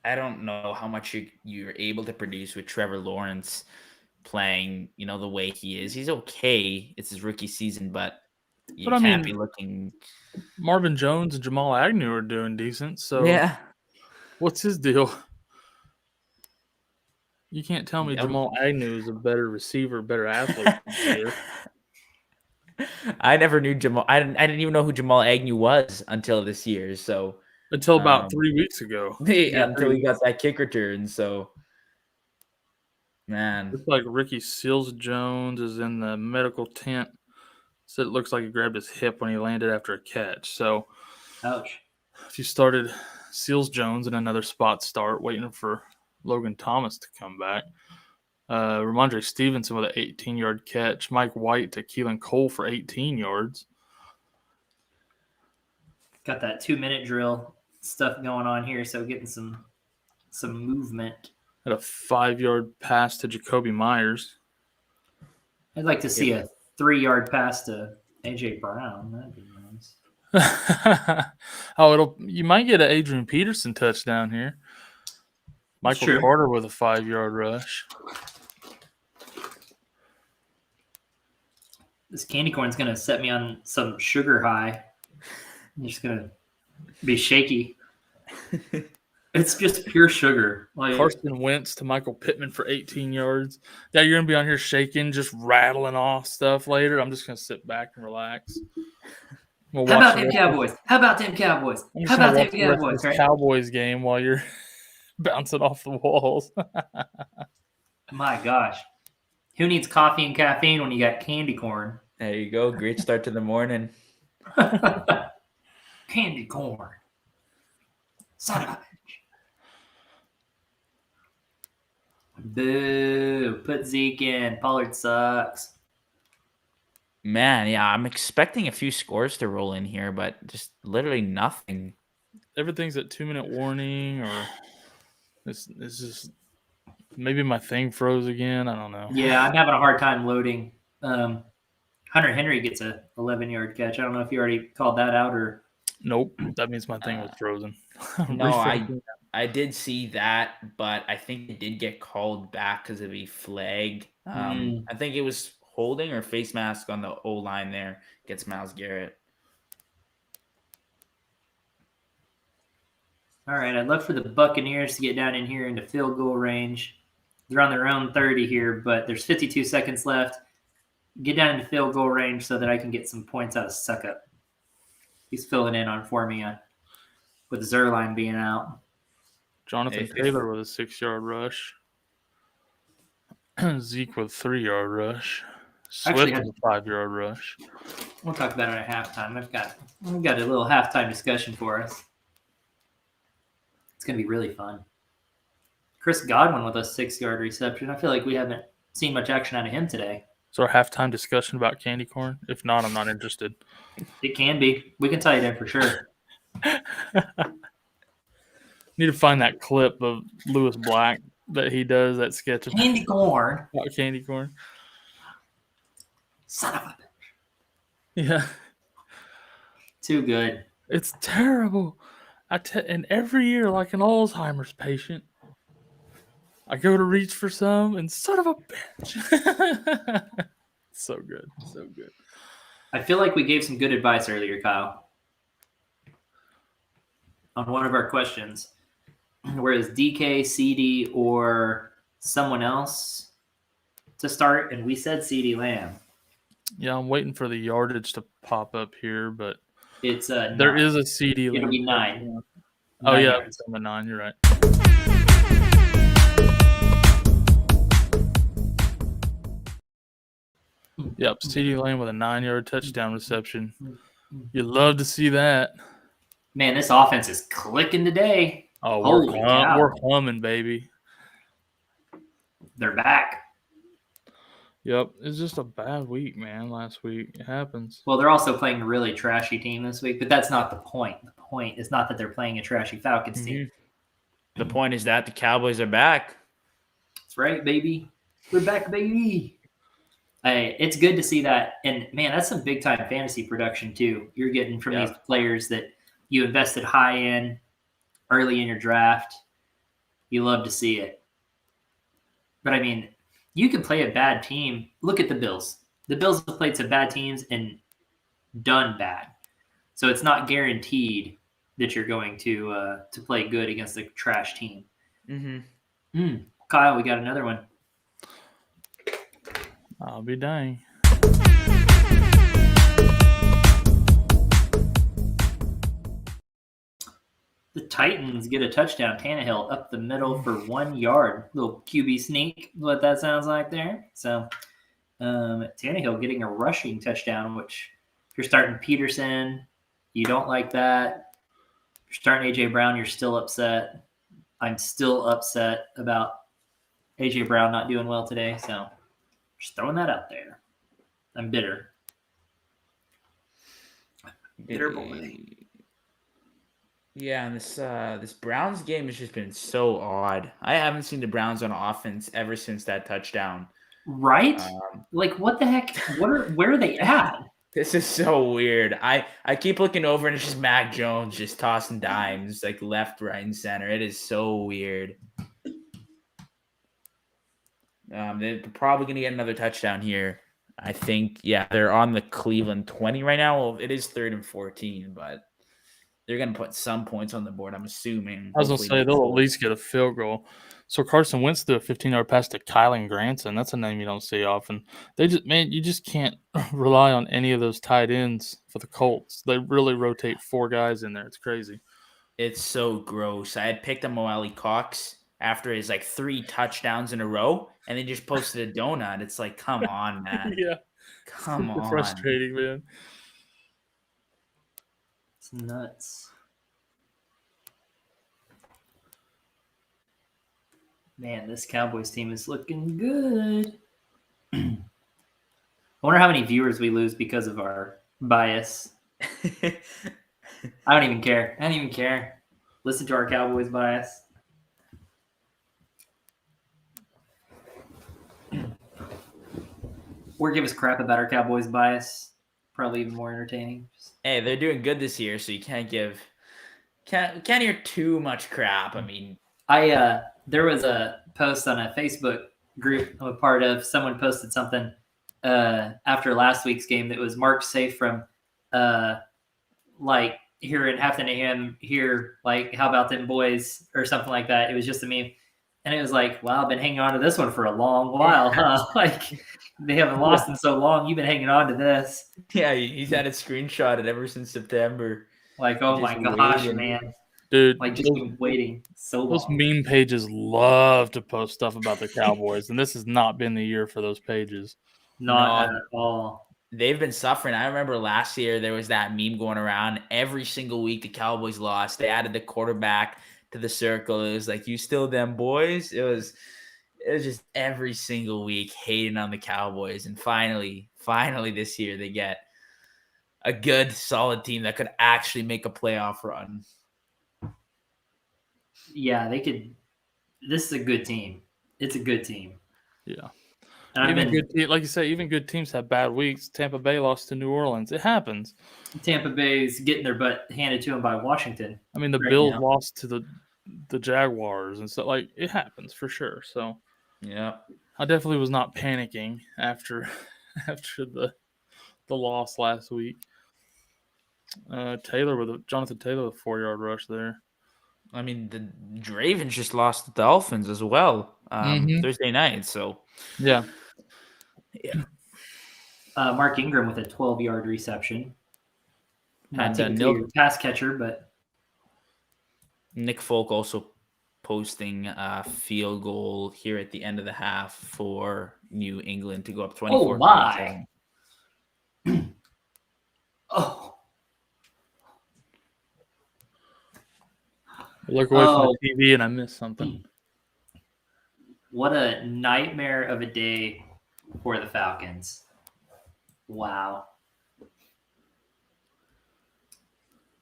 F: I don't know how much you're able to produce with Trevor Lawrence playing, the way he is. He's okay. It's his rookie season, but you can't be looking.
A: Marvin Jones and Jamal Agnew are doing decent. So
F: yeah,
A: what's his deal? You can't tell me Jamal Agnew is a better receiver, better athlete.
F: I never knew Jamal. I didn't even know who Jamal Agnew was until this year. So
A: until about 3 weeks ago,
F: until he got that kick return. So man,
A: looks like Ricky Seals-Jones is in the medical tent. So it looks like he grabbed his hip when he landed after a catch. So,
B: ouch.
A: If you started Seals-Jones in another spot start, waiting for Logan Thomas to come back. Ramondre Stevenson with an 18-yard catch. Mike White to Keelan Cole for 18 yards.
B: Got that 2-minute drill stuff going on here, so getting some movement.
A: Had a 5-yard pass to Jacoby Myers.
B: I'd like to see a 3-yard pass to A.J. Brown. That'd be nice.
A: You might get an Adrian Peterson touchdown here. Michael Carter with a 5-yard rush.
B: This candy corn's going to set me on some sugar high. I'm just going to be shaky. It's just pure sugar. Like
A: Carson Wentz to Michael Pittman for 18 yards. Yeah, you're going to be on here shaking, just rattling off stuff later. I'm just going to sit back and relax.
B: How about them Cowboys? How about them Cowboys? How about them Cowboys?
A: Right? Cowboys game while you're bouncing off the walls.
B: My gosh. Who needs coffee and caffeine when you got candy corn?
F: There you go. Great start to the morning.
B: Candy corn. Son of a bitch. Boo. Put Zeke in. Pollard sucks.
F: Man, yeah, I'm expecting a few scores to roll in here, but just literally nothing.
A: Everything's at 2-minute warning, or it's just maybe my thing froze again. I don't know.
B: Yeah, I'm having a hard time loading. Hunter Henry gets a 11-yard catch. I don't know if you already called that out or.
A: Nope, that means my thing was frozen.
F: No, I did see that, but I think it did get called back because of a flag. I think it was holding or face mask on the O-line there. Gets Myles Garrett.
B: All right, I'd love for the Buccaneers to get down in here into field goal range. They're on their own 30 here, but there's 52 seconds left. Get down into field goal range so that I can get some points out of Suckup. He's filling in on for me with Zerline being out.
A: Jonathan Taylor with a 6-yard rush. Zeke with a 3-yard rush. Swift with a 5-yard rush.
B: We'll talk about it at halftime. We've got a little halftime discussion for us. It's going to be really fun. Chris Godwin with a 6-yard reception. I feel like we haven't seen much action out of him today.
A: So our halftime discussion about candy corn? If not, I'm not interested.
B: It can be. We can tie it in for sure.
A: Need to find that clip of Lewis Black that he does, that sketch of
B: candy corn.
A: About candy corn.
B: Son of a
A: bitch. Yeah.
B: Too good.
A: It's terrible. And every year, like an Alzheimer's patient, I go to reach for some, and son of a bitch. So good. So good.
B: I feel like we gave some good advice earlier, Kyle, on one of our questions. Whereas DK, CD, or someone else to start, and we said CeeDee Lamb.
A: Yeah, I'm waiting for the yardage to pop up here, but
B: it's
A: there is a CeeDee Lamb.
B: It'll be 9.
A: Oh, yeah, it's on the 9. You're right. Yep, CeeDee Lamb with a 9-yard touchdown reception. You love to see that.
B: Man, this offense is clicking today.
A: Oh, we're humming, baby.
B: They're back.
A: Yep, it's just a bad week, man. Last week, it happens.
B: Well, they're also playing a really trashy team this week, but that's not the point. The point is not that they're playing a trashy Falcons team.
F: The point is that the Cowboys are back.
B: That's right, baby. We're back, baby. It's good to see that. And, man, that's some big-time fantasy production, too. You're getting from these players that you invested high in early in your draft. You love to see it. But, I mean, you can play a bad team. Look at the Bills. The Bills have played some bad teams and done bad. So it's not guaranteed that you're going to play good against a trash team. Kyle, we got another one.
A: I'll be dang.
B: The Titans get a touchdown. Tannehill up the middle for 1 yard. Little QB sneak, what that sounds like there. So Tannehill getting a rushing touchdown, which if you're starting Peterson, you don't like that. If you're starting A.J. Brown, you're still upset. I'm still upset about A.J. Brown not doing well today. So just throwing that out there. I'm bitter. Bitter boy.
F: Yeah, and this Browns game has just been so odd. I haven't seen the Browns on offense ever since that touchdown.
B: Right? Like, what the heck? Where are they at?
F: This is so weird. I keep looking over and it's just Mac Jones just tossing dimes like left, right, and center. It is so weird. They're probably going to get another touchdown here. I think, they're on the Cleveland 20 right now. Well, it is 3rd and 14, but they're going to put some points on the board, I'm assuming.
A: I was going to say they'll at least get a field goal. So Carson Wentz threw a 15-yard pass to Kylan Granson. That's a name you don't see often. You just can't rely on any of those tight ends for the Colts. They really rotate 4 guys in there. It's crazy.
F: It's so gross. I had picked up Moali Cox after his like 3 touchdowns in a row, and then just posted a donut. It's like, come on, man.
A: Yeah.
F: Come
A: Super
F: on.
A: frustrating, man.
B: It's nuts. Man, this Cowboys team is looking good. I wonder how many viewers we lose because of our bias. I don't even care. I don't even care. Listen to our Cowboys bias. Or give us crap about our Cowboys bias. Probably even more entertaining.
F: Hey, they're doing good this year, so you can't hear too much crap. I mean,
B: there was a post on a Facebook group I'm a part of. Someone posted something after last week's game that was Mark safe from like hearing having to him hear like how about them boys or something like that. It was just a meme. And it was like, wow, I've been hanging on to this one for a long while, huh? Like they haven't lost in so long. You've been hanging on to this.
F: yeah, he's had it screenshotted ever since September.
B: Like, oh my gosh, man.
A: Dude,
B: Like just been waiting so
A: those
B: long.
A: meme pages love to post stuff about the Cowboys, and this has not been the year for those pages.
B: Not at all.
F: They've been suffering. I remember last year there was that meme going around. Every single week the Cowboys lost. They added the quarterback to the circle. It was like, you still them boys? It was just every single week hating on the Cowboys. And finally this year they get a good, solid team that could actually make a playoff run.
B: Yeah, they could. This is a good team. It's a good team.
A: Yeah.
B: And
A: Like you say, even good teams have bad weeks. Tampa Bay lost to New Orleans. It happens.
B: Tampa Bay's getting their butt handed to them by Washington.
A: I mean, the Bills lost to the Jaguars, and so like it happens for sure. So
F: yeah,
A: I definitely was not panicking after the loss last week. Jonathan Taylor with a 4-yard rush there.
F: I mean, the Ravens just lost the Dolphins as well Thursday night. So
A: yeah.
B: Mark Ingram with a 12-yard reception. Not
F: and
B: pass catcher, but
F: Nick Folk also posting a field goal here at the end of the half for New England to go up 24.
B: Oh my! Oh.
A: I look away from the TV and I missed something.
B: What a nightmare of a day for the Falcons. Wow.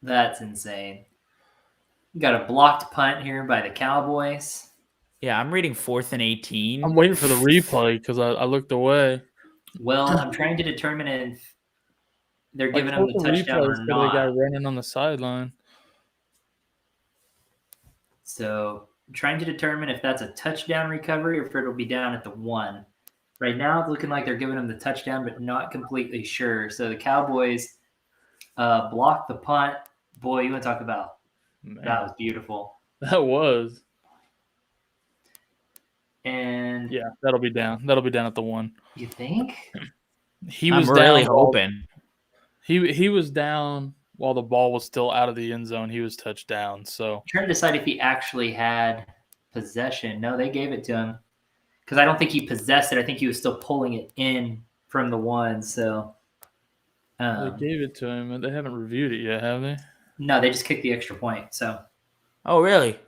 B: That's insane. You got a blocked punt here by the Cowboys.
F: Yeah, I'm reading 4th and 18.
A: I'm waiting for the replay because I looked away.
B: Well, I'm trying to determine if they're giving them the touchdown or not.
A: The guy running on the sideline.
B: So I'm trying to determine if that's a touchdown recovery or if it'll be down at the 1. Right now, it's looking like they're giving them the touchdown, but not completely sure. So the Cowboys blocked the punt. Boy, you want to talk about that was beautiful.
A: That was.
B: And
A: yeah, that'll be down. That'll be down at the 1.
B: You think?
A: He was
F: really hoping.
A: He was down while the ball was still out of the end zone. He was touchdown. So
B: I'm trying to decide if he actually had possession. No, they gave it to him because I don't think he possessed it. I think he was still pulling it in from the 1. So
A: they gave it to him, and they haven't reviewed it yet, have they?
B: No, they just kicked the extra point. So.
F: Oh, really?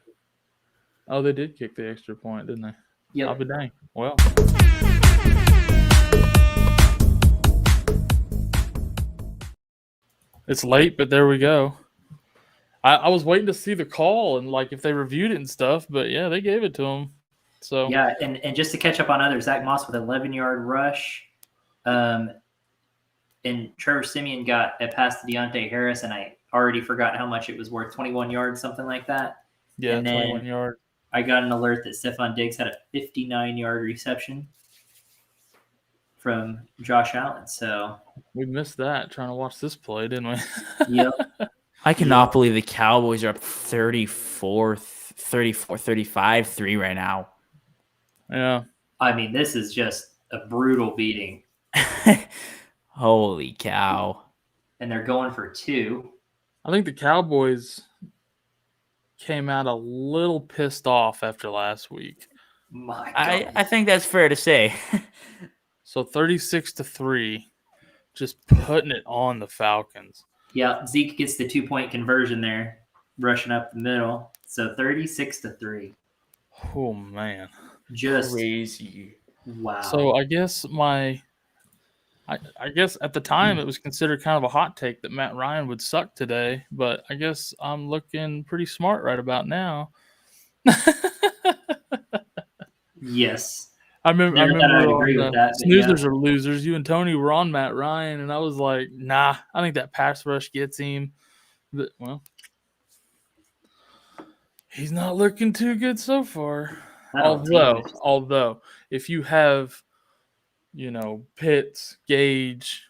A: Oh, they did kick the extra point, didn't they?
B: Yeah.
A: I'll be dang. Well. It's late, but there we go. I was waiting to see the call and like if they reviewed it and stuff, but yeah, they gave it to him. So
B: yeah, and just to catch up on others, Zach Moss with an 11-yard rush, and Trevor Siemian got a pass to Deontay Harris, and I already forgot how much it was worth, 21 yards, something like that.
A: Yeah,
B: and
A: 21 yards.
B: I got an alert that Stephon Diggs had a 59-yard reception from Josh Allen. So
A: we missed that trying to watch this play, didn't we?
B: Yep.
F: I cannot believe the Cowboys are up 35-3 right now.
A: Yeah.
B: I mean, this is just a brutal beating.
F: Holy cow.
B: And they're going for 2.
A: I think the Cowboys came out a little pissed off after last week.
B: My God.
F: I think that's fair to say.
A: So 36-3, just putting it on the Falcons.
B: Yeah, Zeke gets the 2-point conversion there, rushing up the middle. So 36-3.
A: Oh man,
B: Just
F: crazy.
B: wow.
A: So I guess I guess at the time it was considered kind of a hot take that Matt Ryan would suck today, but I guess I'm looking pretty smart right about now.
B: Yes.
A: I remember
B: I'd agree with that, but
A: Snoozers are losers. You and Tony were on Matt Ryan, and I was like, nah, I think that pass rush gets him. But, well, he's not looking too good so far. Although, if you have, Pitts, Gage,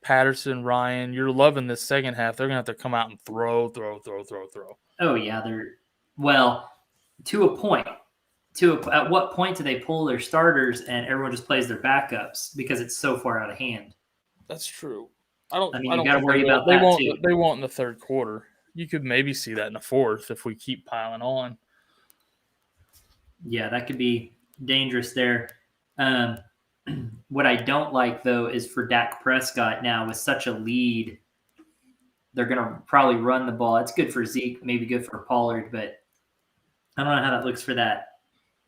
A: Patterson, Ryan, you're loving this second half. They're going to have to come out and throw.
B: Oh, yeah. To a point. At what point do they pull their starters and everyone just plays their backups because it's so far out of hand?
A: That's true.
B: You got to worry about that too.
A: They won't in the third quarter. You could maybe see that in the fourth if we keep piling on.
B: Yeah, that could be dangerous there. What I don't like, though, is for Dak Prescott now with such a lead, they're going to probably run the ball. It's good for Zeke, maybe good for Pollard, but I don't know how that looks for that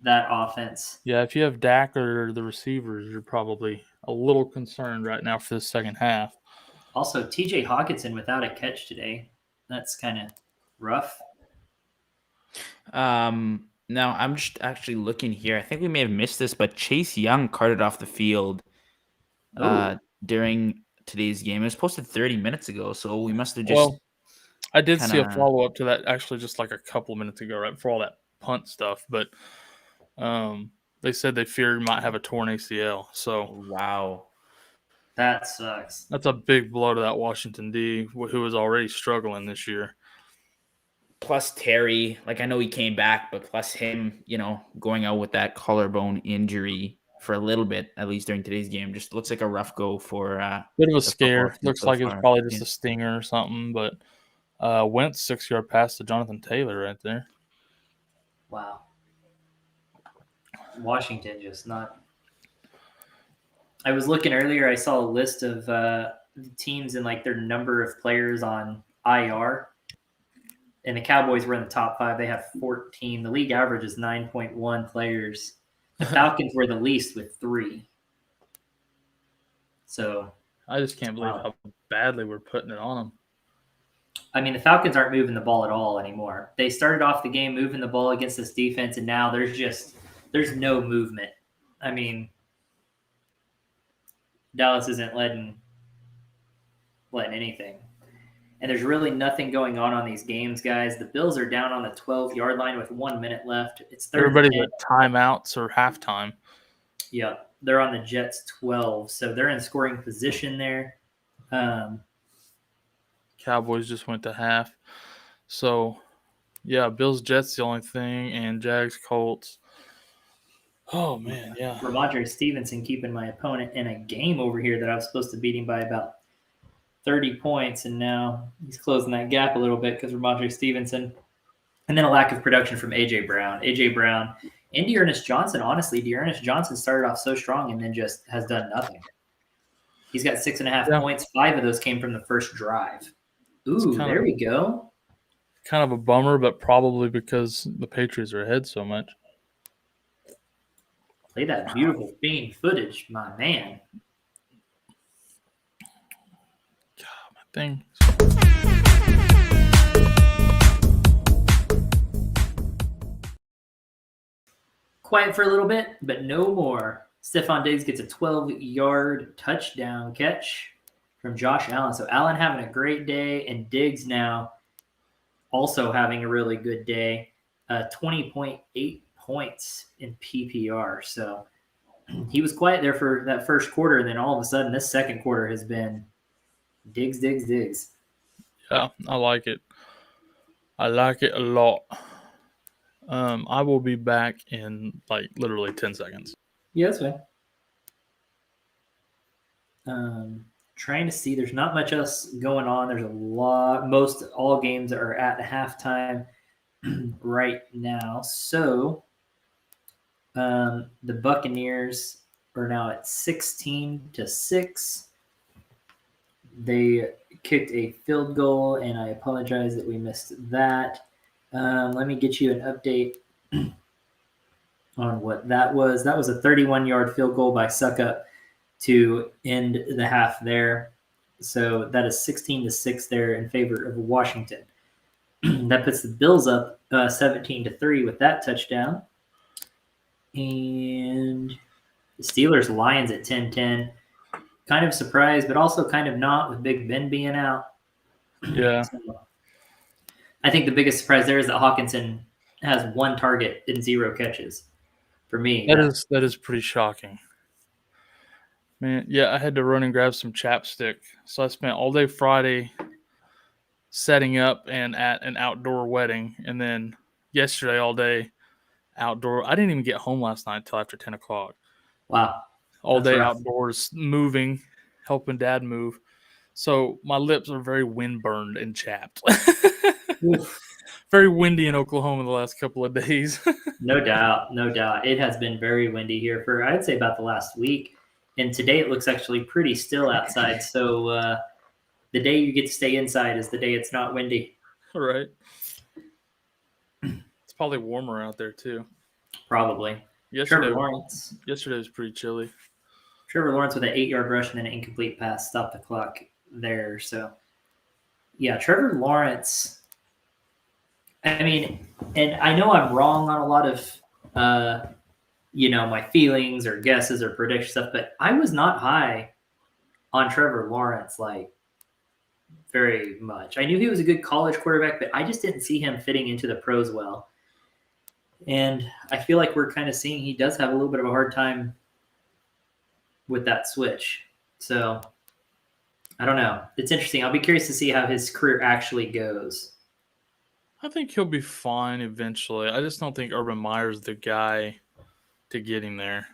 B: offense.
A: Yeah, if you have Dak or the receivers, you're probably a little concerned right now for the second half.
B: Also, TJ Hawkinson without a catch today. That's kind of rough.
F: Now, I'm just actually looking here. I think we may have missed this, but Chase Young carted off the field during today's game. It was posted 30 minutes ago, so we must have just...
A: Well, I did see a follow-up to that actually just like a couple minutes ago, right before all that punt stuff, but they said they feared he might have a torn ACL. So
F: wow.
B: That sucks.
A: That's a big blow to that Washington D, who was already struggling this year.
F: Plus Terry, I know he came back, but plus him, going out with that collarbone injury for a little bit, at least during today's game, just looks like a rough go for
A: bit of a scare. Looks like it's probably just a stinger or something, but Wentz 6-yard pass to Jonathan Taylor right there.
B: Wow. Washington just not. I was looking earlier. I saw a list of teams and their number of players on IR, and the Cowboys were in the top 5. They have 14. The league average is 9.1 players. The Falcons were the least with 3. So
A: I just can't believe how badly we're putting it on them.
B: I mean, the Falcons aren't moving the ball at all anymore. They started off the game moving the ball against this defense, and now there's no movement. I mean, Dallas isn't letting anything. And there's really nothing going on these games, guys. The Bills are down on the 12-yard line with 1 minute left. It's
A: everybody's at timeouts or halftime.
B: Yeah, they're on the Jets 12, so they're in scoring position there.
A: Cowboys just went to half. So, yeah, Bills-Jets the only thing, and Jags-Colts. Oh, man, yeah.
B: Ramondre Stevenson keeping my opponent in a game over here that I was supposed to beat him by about 30 points, and now he's closing that gap a little bit because Ramondre Stevenson. And then a lack of production from A.J. Brown. A.J. Brown and Dearness Johnson. Honestly, Dearness Johnson started off so strong and then just has done nothing. He's got 6.5 points. 5 of those came from the first drive. Ooh, there we go.
A: Kind of a bummer, but probably because the Patriots are ahead so much.
B: Play that beautiful bean footage, my man.
A: God, my thing.
B: Quiet for a little bit, but no more. Stephon Diggs gets a 12-yard touchdown catch from Josh Allen. So Allen having a great day, and Diggs now also having a really good day. 20.8 points in PPR. So he was quiet there for that first quarter, and then all of a sudden this second quarter has been Diggs.
A: Yeah, I like it. I like it a lot. I will be back in literally 10 seconds.
B: Yeah, that's fine. Trying to see. There's not much else going on. There's a lot. Most all games are at halftime. right now. So the Buccaneers are now at 16-6. They kicked a field goal, and I apologize that we missed that. Let me get you an update on what that was. That was a 31-yard field goal by Suckup to end the half there. So that is 16-6 there in favor of Washington. That puts the Bills up 17-3 with that touchdown. And the Steelers-Lions at 10-10. Kind of surprised, but also kind of not with Big Ben being out.
A: Yeah.
B: So I think the biggest surprise there is that Hawkinson has 1 target and 0 catches. For me,
A: that is pretty shocking. Man, yeah, I had to run and grab some chapstick. So I spent all day Friday setting up and at an outdoor wedding. And then yesterday all day outdoor. I didn't even get home last night until after 10 o'clock.
B: Wow.
A: All
B: That's
A: day
B: rough.
A: outdoors moving, helping Dad move. So my lips are very windburned and chapped. Very windy in Oklahoma the last couple of days.
B: No doubt. No doubt. It has been very windy here for, I'd say, about the last week. And today it looks actually pretty still outside. So the day you get to stay inside is the day it's not windy.
A: Right. It's probably warmer out there, too.
B: Probably.
A: Yesterday
B: Lawrence.
A: Yesterday was pretty chilly.
B: Trevor Lawrence with an 8-yard rush and then an incomplete pass stopped the clock there. So, yeah, Trevor Lawrence. I mean, and I know I'm wrong on a lot of, my feelings or guesses or prediction stuff, but I was not high on Trevor Lawrence, very much. I knew he was a good college quarterback, but I just didn't see him fitting into the pros well. And I feel like we're kind of seeing he does have a little bit of a hard time with that switch. So I don't know. It's interesting. I'll be curious to see how his career actually goes.
A: I think he'll be fine eventually. I just don't think Urban Meyer's the guy to get him there.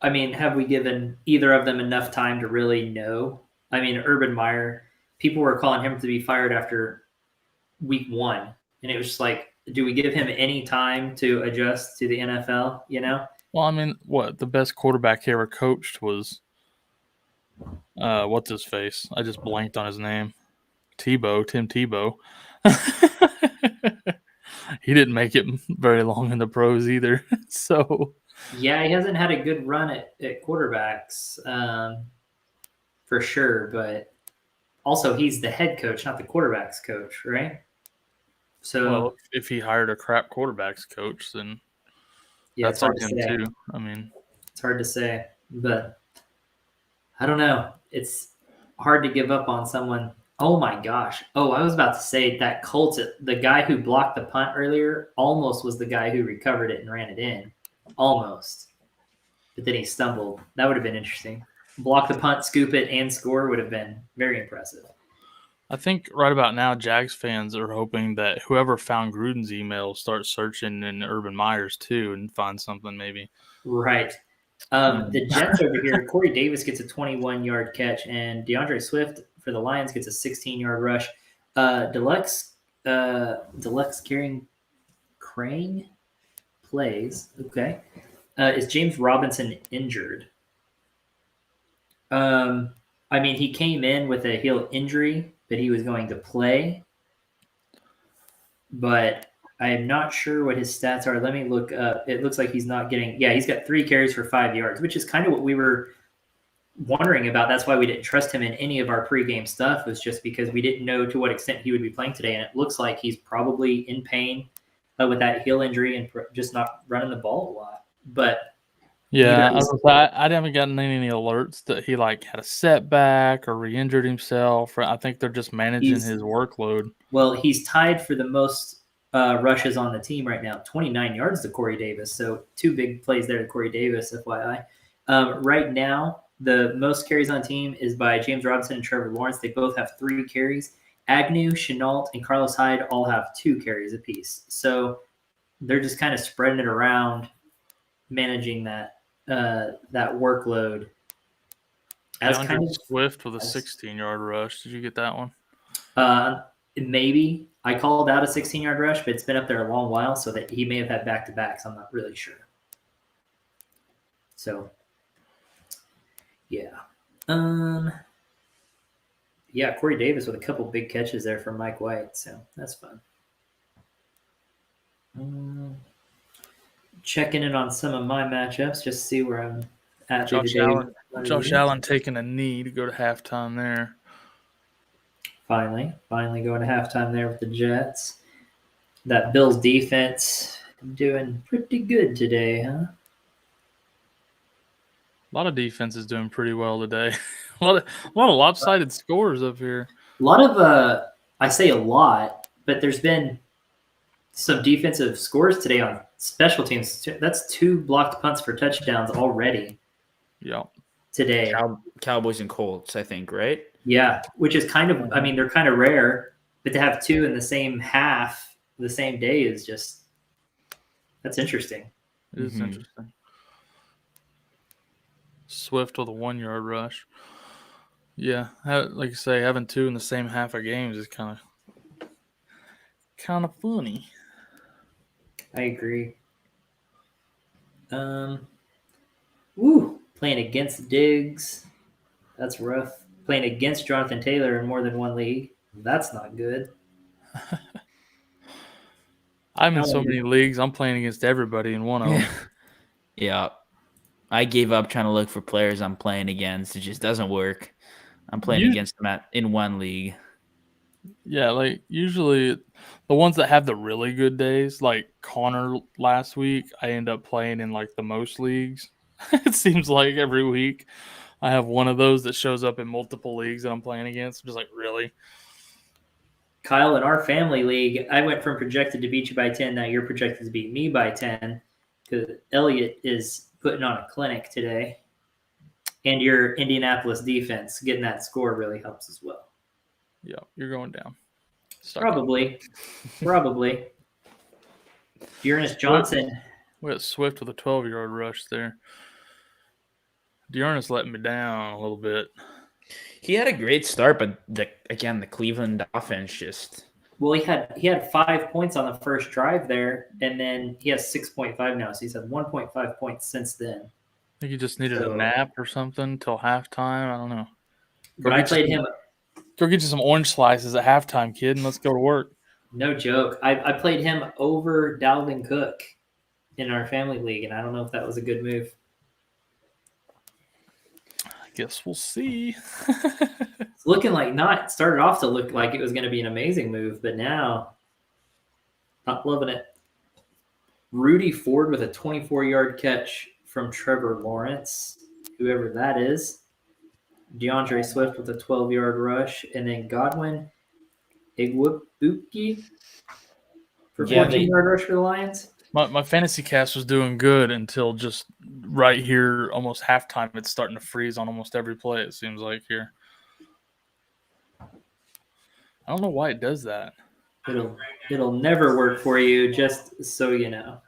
B: I mean, have we given either of them enough time to really know? I mean, Urban Meyer, people were calling him to be fired after week 1. And it was just like, do we give him any time to adjust to the NFL,
A: Well, I mean, the best quarterback he ever coached was, what's his face? I just blanked on his name. Tim Tebow. He didn't make it very long in the pros either. So
B: yeah, he hasn't had a good run at quarterbacks, for sure. But also, he's the head coach, not the quarterbacks coach, right? So,
A: if he hired a crap quarterbacks coach, then
B: yeah,
A: that's on him too. I mean,
B: it's hard to say, but I don't know. It's hard to give up on someone. Oh my gosh. Oh, I was about to say that Colts, the guy who blocked the punt earlier almost was the guy who recovered it and ran it in. Almost. But then he stumbled. That would have been interesting. Block the punt, scoop it, and score would have been very impressive.
A: I think right about now, Jags fans are hoping that whoever found Gruden's email starts searching in Urban Meyer's too and find something maybe.
B: Right. The Jets over here, Corey Davis gets a 21-yard catch, and DeAndre Swift for the Lions gets a 16-yard rush. Deluxe carrying Crane plays. Okay. Is James Robinson injured? I mean, he came in with a heel injury, but he was going to play. But I am not sure what his stats are. Let me look up. It looks like he's not getting – yeah, he's got 3 carries for 5 yards, which is kind of what we were wondering about. That's why we didn't trust him in any of our pregame stuff, was just because we didn't know to what extent he would be playing today. And it looks like he's probably in pain with that heel injury and just not running the ball a lot. But
A: yeah, I haven't gotten any alerts that he had a setback or re-injured himself. I think they're just managing his workload.
B: Well, he's tied for the most rushes on the team right now, 29 yards to Corey Davis. So 2 big plays there to Corey Davis, FYI. Right now, the most carries on team is by James Robinson and Trevor Lawrence. They both have 3 carries. Agnew, Chenault, and Carlos Hyde all have 2 carries apiece. So they're just kind of spreading it around, managing that workload.
A: As kind of Swift with a 16-yard rush. Did you get that one?
B: Maybe I called out a 16-yard rush, but it's been up there a long while, so that he may have had back-to-backs. I'm not really sure. So, yeah. Yeah, Corey Davis with a couple big catches there from Mike White, so that's fun. Checking in on some of my matchups, just to see where I'm at.
A: Josh Allen taking a knee to go to halftime there.
B: Finally going to halftime there with the Jets. That Bills defense doing pretty good today, huh?
A: A lot of defense is doing pretty well today. a lot of lopsided scores up here.
B: A lot of I say a lot, but there's been some defensive scores today on special teams. That's 2 blocked punts for touchdowns already.
A: Yeah.
B: Today.
F: Cowboys and Colts, I think, right?
B: Yeah, which is kind of, I mean, they're kind of rare, but to have 2 in the same half the same day is just, that's interesting.
A: It is interesting. Swift with a 1-yard rush. Yeah, like you say, having 2 in the same half of games is kind of funny.
B: I agree. Playing against Diggs, that's rough. Playing against Jonathan Taylor in more than one league, that's not good.
A: I'm in so many leagues. I'm playing against everybody in one of them.
F: Yeah. I gave up trying to look for players I'm playing against. It just doesn't work. I'm playing against them in one league.
A: Yeah, like usually the ones that have the really good days, like Connor last week, I end up playing in like the most leagues. It seems like every week I have one of those that shows up in multiple leagues that I'm playing against. I'm just like, really?
B: Kyle, in our family league, I went from projected to beat you by 10. Now you're projected to beat me by 10 because Elliott is putting on a clinic today. And your Indianapolis defense, getting that score really helps as well.
A: Yeah, you're going down.
B: Probably. Dearness Johnson.
A: We got Swift with a 12-yard rush there. Dearness letting me down a little bit.
F: He had a great start, but the Cleveland offense just.
B: Well, he had 5 points on the first drive there, and then he has 6.5 now. So he's had 1.5 points since then.
A: I think he just needed a nap or something till halftime. I don't know.
B: But I played him.
A: Go get you some orange slices at halftime, kid, and let's go to work.
B: No joke. I played him over Dalvin Cook in our family league, and I don't know if that was a good move.
A: I guess we'll see.
B: It's looking like not. Started off to look like it was going to be an amazing move, but now not loving it. Rudy Ford with a 24-yard catch from Trevor Lawrence, whoever that is. DeAndre Swift with a 12-yard rush, and then Godwin Igwebuike for 14-yard rush for the Lions.
A: My fantasy cast was doing good until just right here, almost halftime. It's starting to freeze on almost every play, it seems like here. I don't know why it does that.
B: It'll never work for you, just so you know.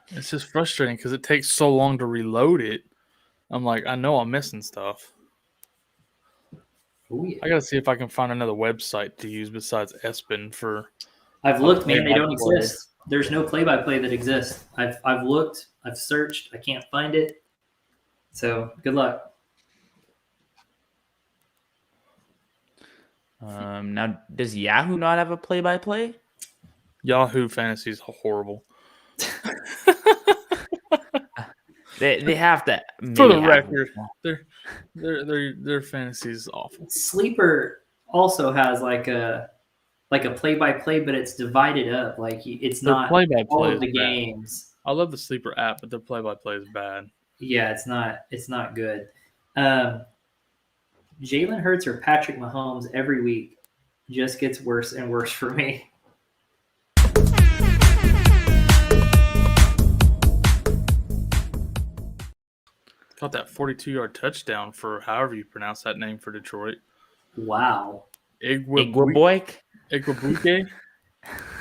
A: It's just frustrating because it takes so long to reload it. I'm like, I know I'm missing stuff.
B: Ooh, yeah.
A: I got to see if I can find another website to use besides ESPN for.
B: I've looked, man. They don't exist. There's no play-by-play that exists. I've looked. I've searched. I can't find it. So good luck.
F: Now, does Yahoo not have a play-by-play?
A: Yahoo Fantasy is horrible.
F: They have to.
A: For the record, their fantasy is awful.
B: Sleeper also has like a play-by-play, but it's divided up. Like it's
A: Their
B: not
A: play-by-play
B: all of
A: is
B: the
A: bad.
B: games.
A: I love the Sleeper app, but their play-by-play is bad.
B: Yeah, it's not good. Jalen Hurts or Patrick Mahomes every week just gets worse and worse for me.
A: Got that 42-yard touchdown for however you pronounce that name for Detroit.
B: Wow.
F: Igwebuike?
A: Igwebuike?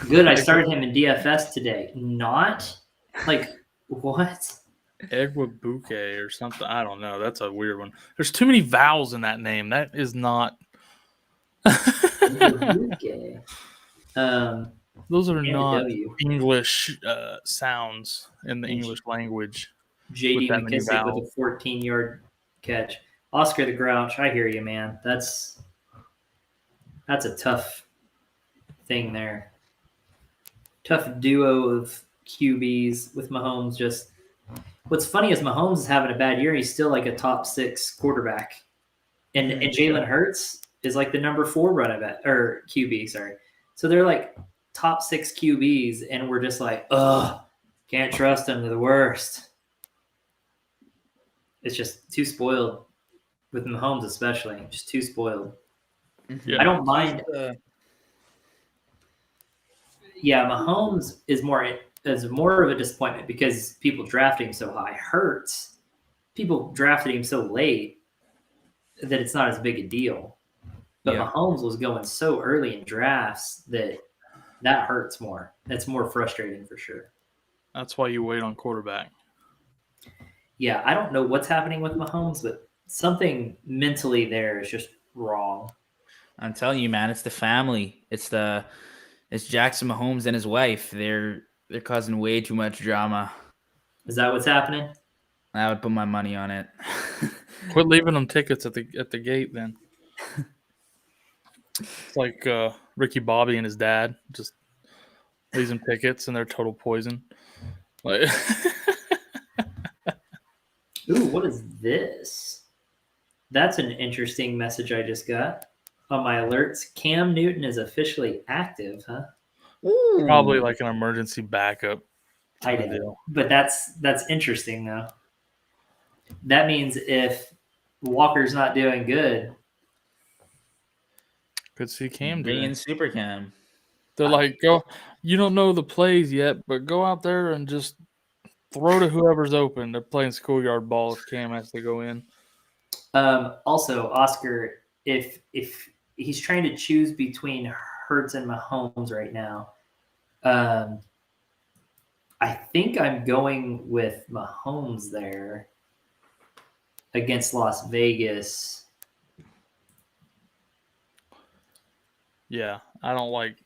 B: Good. I started him in DFS today. Not like what?
A: Igwebuike or something. I don't know. That's a weird one. There's too many vowels in that name. That is not. Those are not
B: W.
A: English sounds in the English language.
B: JD
A: that many
B: McKissick with
A: vowels.
B: a 14-yard catch. Oscar the Grouch, I hear you, man. That's a tough thing there. Tough duo of QBs with Mahomes. Just what's funny is Mahomes is having a bad year. He's still like a top 6 quarterback, and Jalen Hurts is like the number 4 running back or QB. Sorry, so they're like top 6 QBs, and we're just like, ugh, can't trust them. They're the worst. It's just too spoiled with Mahomes, especially. Just too spoiled.
A: Yeah.
B: I don't mind. Yeah, Mahomes is more of a disappointment because people drafted him so high. Hurts, people drafted him so late that it's not as big a deal. But Mahomes was going so early in drafts that hurts more. That's more frustrating for sure.
A: That's why you wait on quarterback.
B: Yeah, I don't know what's happening with Mahomes, but something mentally there is just wrong.
F: I'm telling you, man, it's the family. It's Jackson Mahomes and his wife. They're causing way too much drama.
B: Is that what's happening?
F: I would put my money on it.
A: Quit leaving them tickets at the gate then. It's like Ricky Bobby and his dad just leaves them tickets and they're total poison. Like
B: Ooh, what is this? That's an interesting message I just got on my alerts. Cam Newton is officially active, huh?
F: Ooh.
A: Probably like an emergency backup.
B: I know, but that's interesting though. That means if Walker's not doing good,
A: could see Cam
F: bring
A: doing
F: in Super Cam.
A: They're like, go. You don't know the plays yet, but go out there and just throw to whoever's open. They're playing schoolyard ball if Cam has to go in.
B: Also, Oscar, if he's trying to choose between Hurts and Mahomes right now, I think I'm going with Mahomes there against Las Vegas.
A: Yeah, I don't like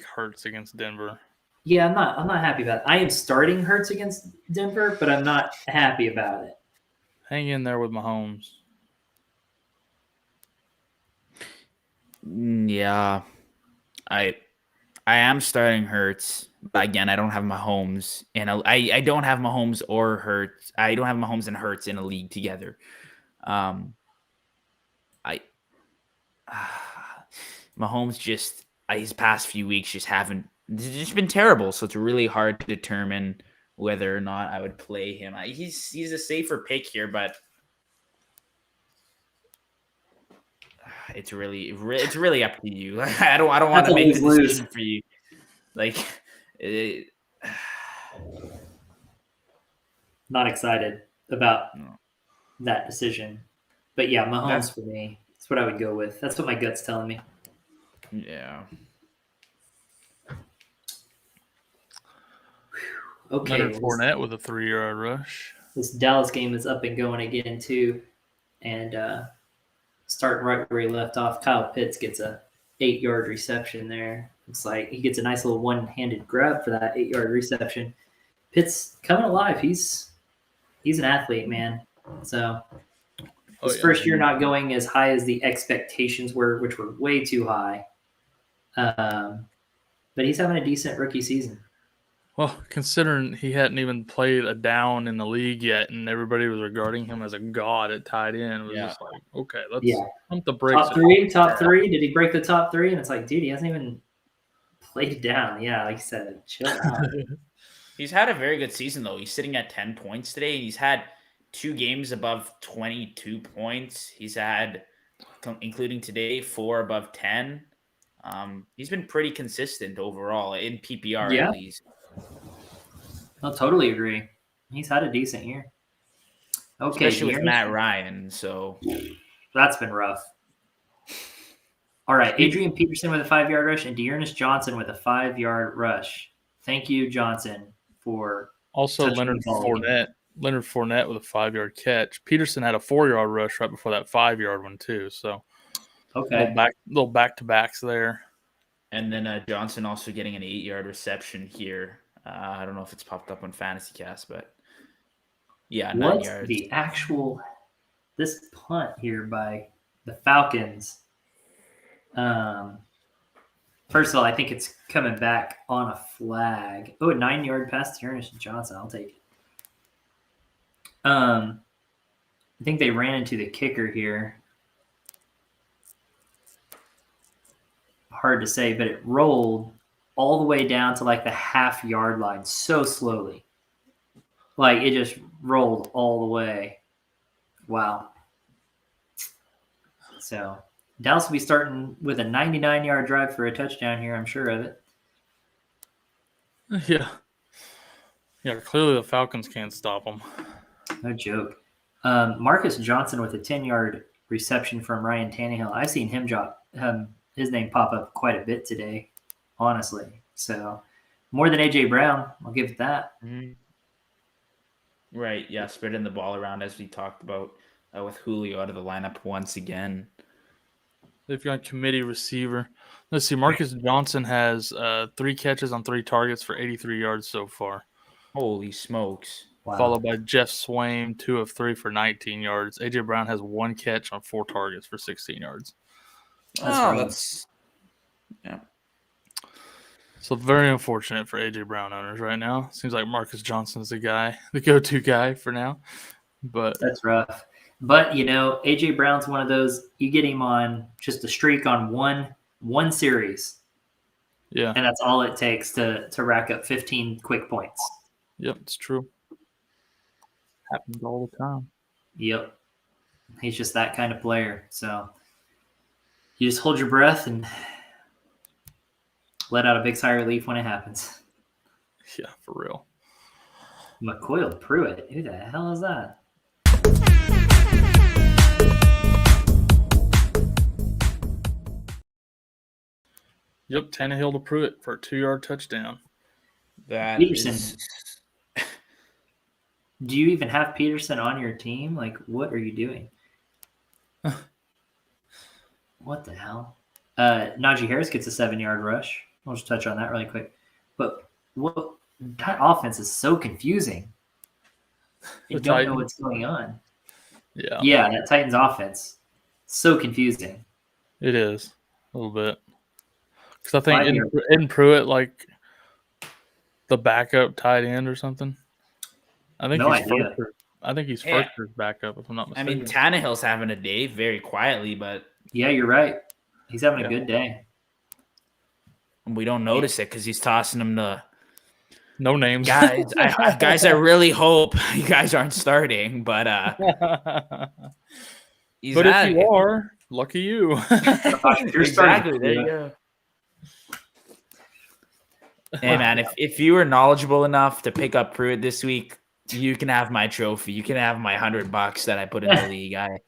A: Hurts against Denver.
B: Yeah, I'm not happy about it. I am starting Hurts against Denver, but I'm not happy about it.
A: Hang in there with Mahomes.
F: Yeah, I am starting Hurts, but again, I don't have Mahomes, and I don't have Mahomes or Hurts. I don't have Mahomes and Hurts in a league together. Mahomes just his past few weeks just been terrible, so it's really hard to determine whether or not I would play him. He's a safer pick here, but it's really up to you. I don't want to make the decision for you.
B: Not excited about that decision, but yeah, Mahomes for me. That's what I would go with. That's what my gut's telling me.
F: Yeah.
B: Okay.
A: Leonard Fournette with a 3-yard rush.
B: This Dallas game is up and going again too, and starting right where he left off. Kyle Pitts gets a 8-yard reception there. Looks like he gets a nice little one-handed grab for that 8-yard reception. Pitts coming alive. He's an athlete, man. So his first year not going as high as the expectations were, which were way too high. But he's having a decent rookie season.
A: Well, considering he hadn't even played a down in the league yet, and everybody was regarding him as a god at tight end, it was just like, okay, let's pump the brakes.
B: Top three. Did he break the top 3? And it's like, dude, he hasn't even played down. Yeah, like I said, chill out.
F: He's had a very good season, though. He's sitting at 10 points today. He's had 2 games above 22 points. He's had, including today, 4 above 10. He's been pretty consistent overall in PPR at least.
B: I'll totally agree. He's had a decent year. Okay,
F: especially with Matt Ryan. So
B: that's been rough. All right, Adrian Peterson with a 5-yard rush and Dearness Johnson with a 5-yard rush. Thank you, Johnson, for
A: also Leonard Fournette. Leonard Fournette with a 5-yard catch. Peterson had a 4-yard rush right before that 5-yard one too. So
B: Okay.
A: Little back-to-backs there.
F: And then Johnson also getting an 8-yard reception here. I don't know if it's popped up on Fantasy Cast, but yeah, 9
B: What's
F: yards.
B: the actual this punt here by the Falcons? First of all, I think it's coming back on a flag. Oh, a 9-yard pass to Ernest Johnson. I'll take it. I think they ran into the kicker here. Hard to say, but it rolled all the way down to like the half-yard line so slowly. Like it just rolled all the way. Wow. So Dallas will be starting with a 99-yard drive for a touchdown here. I'm sure of it.
A: Yeah. Yeah, clearly the Falcons can't stop them.
B: No joke. Marcus Johnson with a 10-yard reception from Ryan Tannehill. I've seen him his name pop up quite a bit today, honestly. So more than A.J. Brown, I'll give it that.
F: Right, yeah, spreading the ball around as we talked about with Julio out of the lineup once again.
A: They've got committee receiver. Let's see. Marcus Johnson has 3 catches on 3 targets for 83 yards so far.
F: Holy smokes.
B: Wow.
A: Followed by Jeff Swaim, 2 of 3 for 19 yards. A.J. Brown has 1 catch on 4 targets for 16 yards.
B: That's
F: yeah.
A: So very unfortunate for A.J. Brown owners right now. Seems like Marcus Johnson's the guy, the go-to guy for now. But
B: that's rough. But, A.J. Brown's one of those, you get him on just a streak on one series.
A: Yeah.
B: And that's all it takes to rack up 15 quick points.
A: Yep, it's true. Happens all the time.
B: Yep. He's just that kind of player. So you just hold your breath and let out a big sigh of relief when it happens.
A: Yeah, for real.
B: McCoy Pruitt. Who the hell is that?
A: Yep, Tannehill to Pruitt for a 2-yard touchdown.
F: That
B: Peterson.
F: is...
B: Do you even have Peterson on your team? Like, what are you doing? What the hell? Najee Harris gets a 7-yard rush. I'll just touch on that really quick. But that offense is so confusing. You don't know what's going on.
A: Yeah.
B: Yeah, that Titans offense. So confusing.
A: It is a little bit. Because I think in Pruitt, like the backup tight end or something. I think he's Furster's backup, if I'm not mistaken.
F: I mean, Tannehill's having a day very quietly, but
B: yeah, you're right. He's having a good day.
F: We don't notice it because he's tossing them to
A: no names.
F: Guys, I really hope you guys aren't starting, but
A: but if you are, lucky you.
F: Exactly. There you go. Hey man, if you were knowledgeable enough to pick up Pruitt this week, you can have my trophy. You can have my $100 that I put in the league. I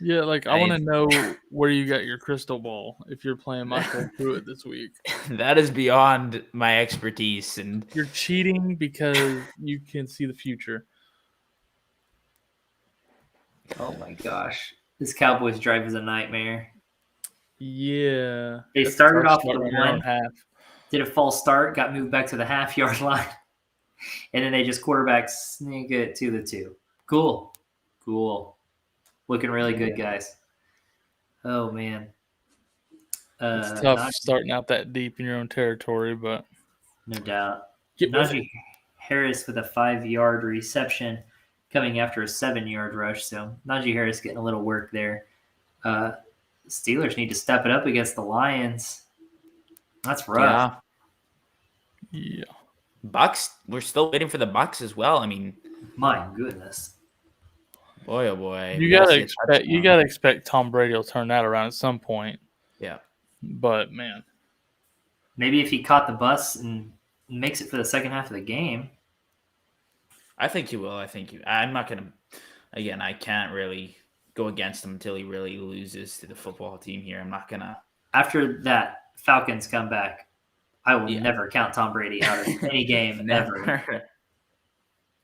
A: want to know where you got your crystal ball if you're playing Michael Pruitt this week.
F: That is beyond my expertise, and
A: you're cheating because you can see the future.
B: Oh my gosh, this Cowboys drive is a nightmare.
A: Yeah,
B: they started off with one half. Did a false start, got moved back to the half-yard line, and then they just quarterback sneak it to the 2. Cool. Looking really good, guys. Oh, man.
A: It's tough starting out that deep in your own territory, but
B: no doubt. Najee Harris with a 5-yard reception coming after a 7-yard rush. So Najee Harris getting a little work there. Steelers need to step it up against the Lions. That's rough.
A: Yeah.
F: Bucks. We're still waiting for the Bucks as well. I mean,
B: my goodness.
F: Boy, oh boy.
A: You gotta expect Tom Brady will turn that around at some point.
F: Yeah.
A: But man,
B: maybe if he caught the bus and makes it for the second half of the game.
F: I think he will. I'm not gonna. Again, I can't really go against him until he really loses to the football team here. I'm not gonna.
B: After that Falcons come back, I will never count Tom Brady out of any game ever.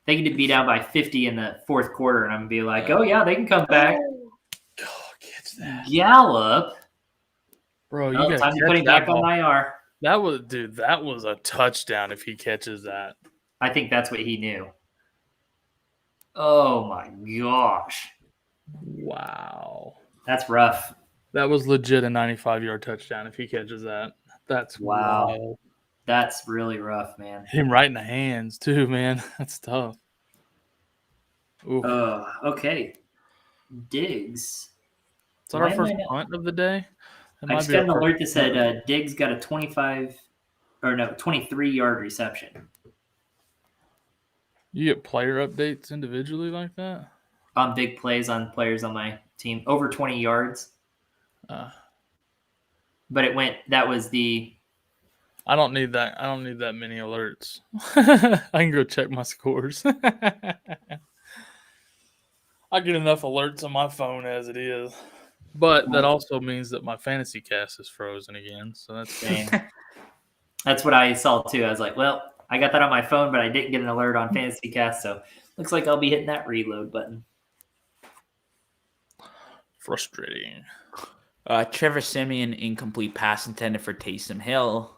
B: They can be down by 50 in the fourth quarter, and I'm going to be like, oh, yeah, they can come back.
A: Oh, gets that.
B: Gallup.
A: Bro, you
B: Well,
A: got
B: time to put him back on IR.
A: That was a touchdown if he catches that.
B: I think that's what he knew. Oh my gosh.
A: Wow.
B: That's rough.
A: That was legit a 95-yard touchdown if he catches that. That's
B: Wow.
A: wild.
B: That's really rough, man.
A: Him right in the hands too, man. That's tough. Oof.
B: Okay. Diggs.
A: Is that our first punt of the day?
B: I just got an alert that said Diggs got a 23-yard reception.
A: You get player updates individually like that?
B: On big plays on players on my team. Over 20 yards. But it went, that was the...
A: I don't need that. I don't need that many alerts. I can go check my scores. I get enough alerts on my phone as it is. But that also means that my fantasy cast is frozen again. So that's
B: That's what I saw too. I was like, well, I got that on my phone, but I didn't get an alert on fantasy cast. So looks like I'll be hitting that reload button.
A: frustrating.
F: Trevor Siemian, incomplete pass intended for Taysom Hill.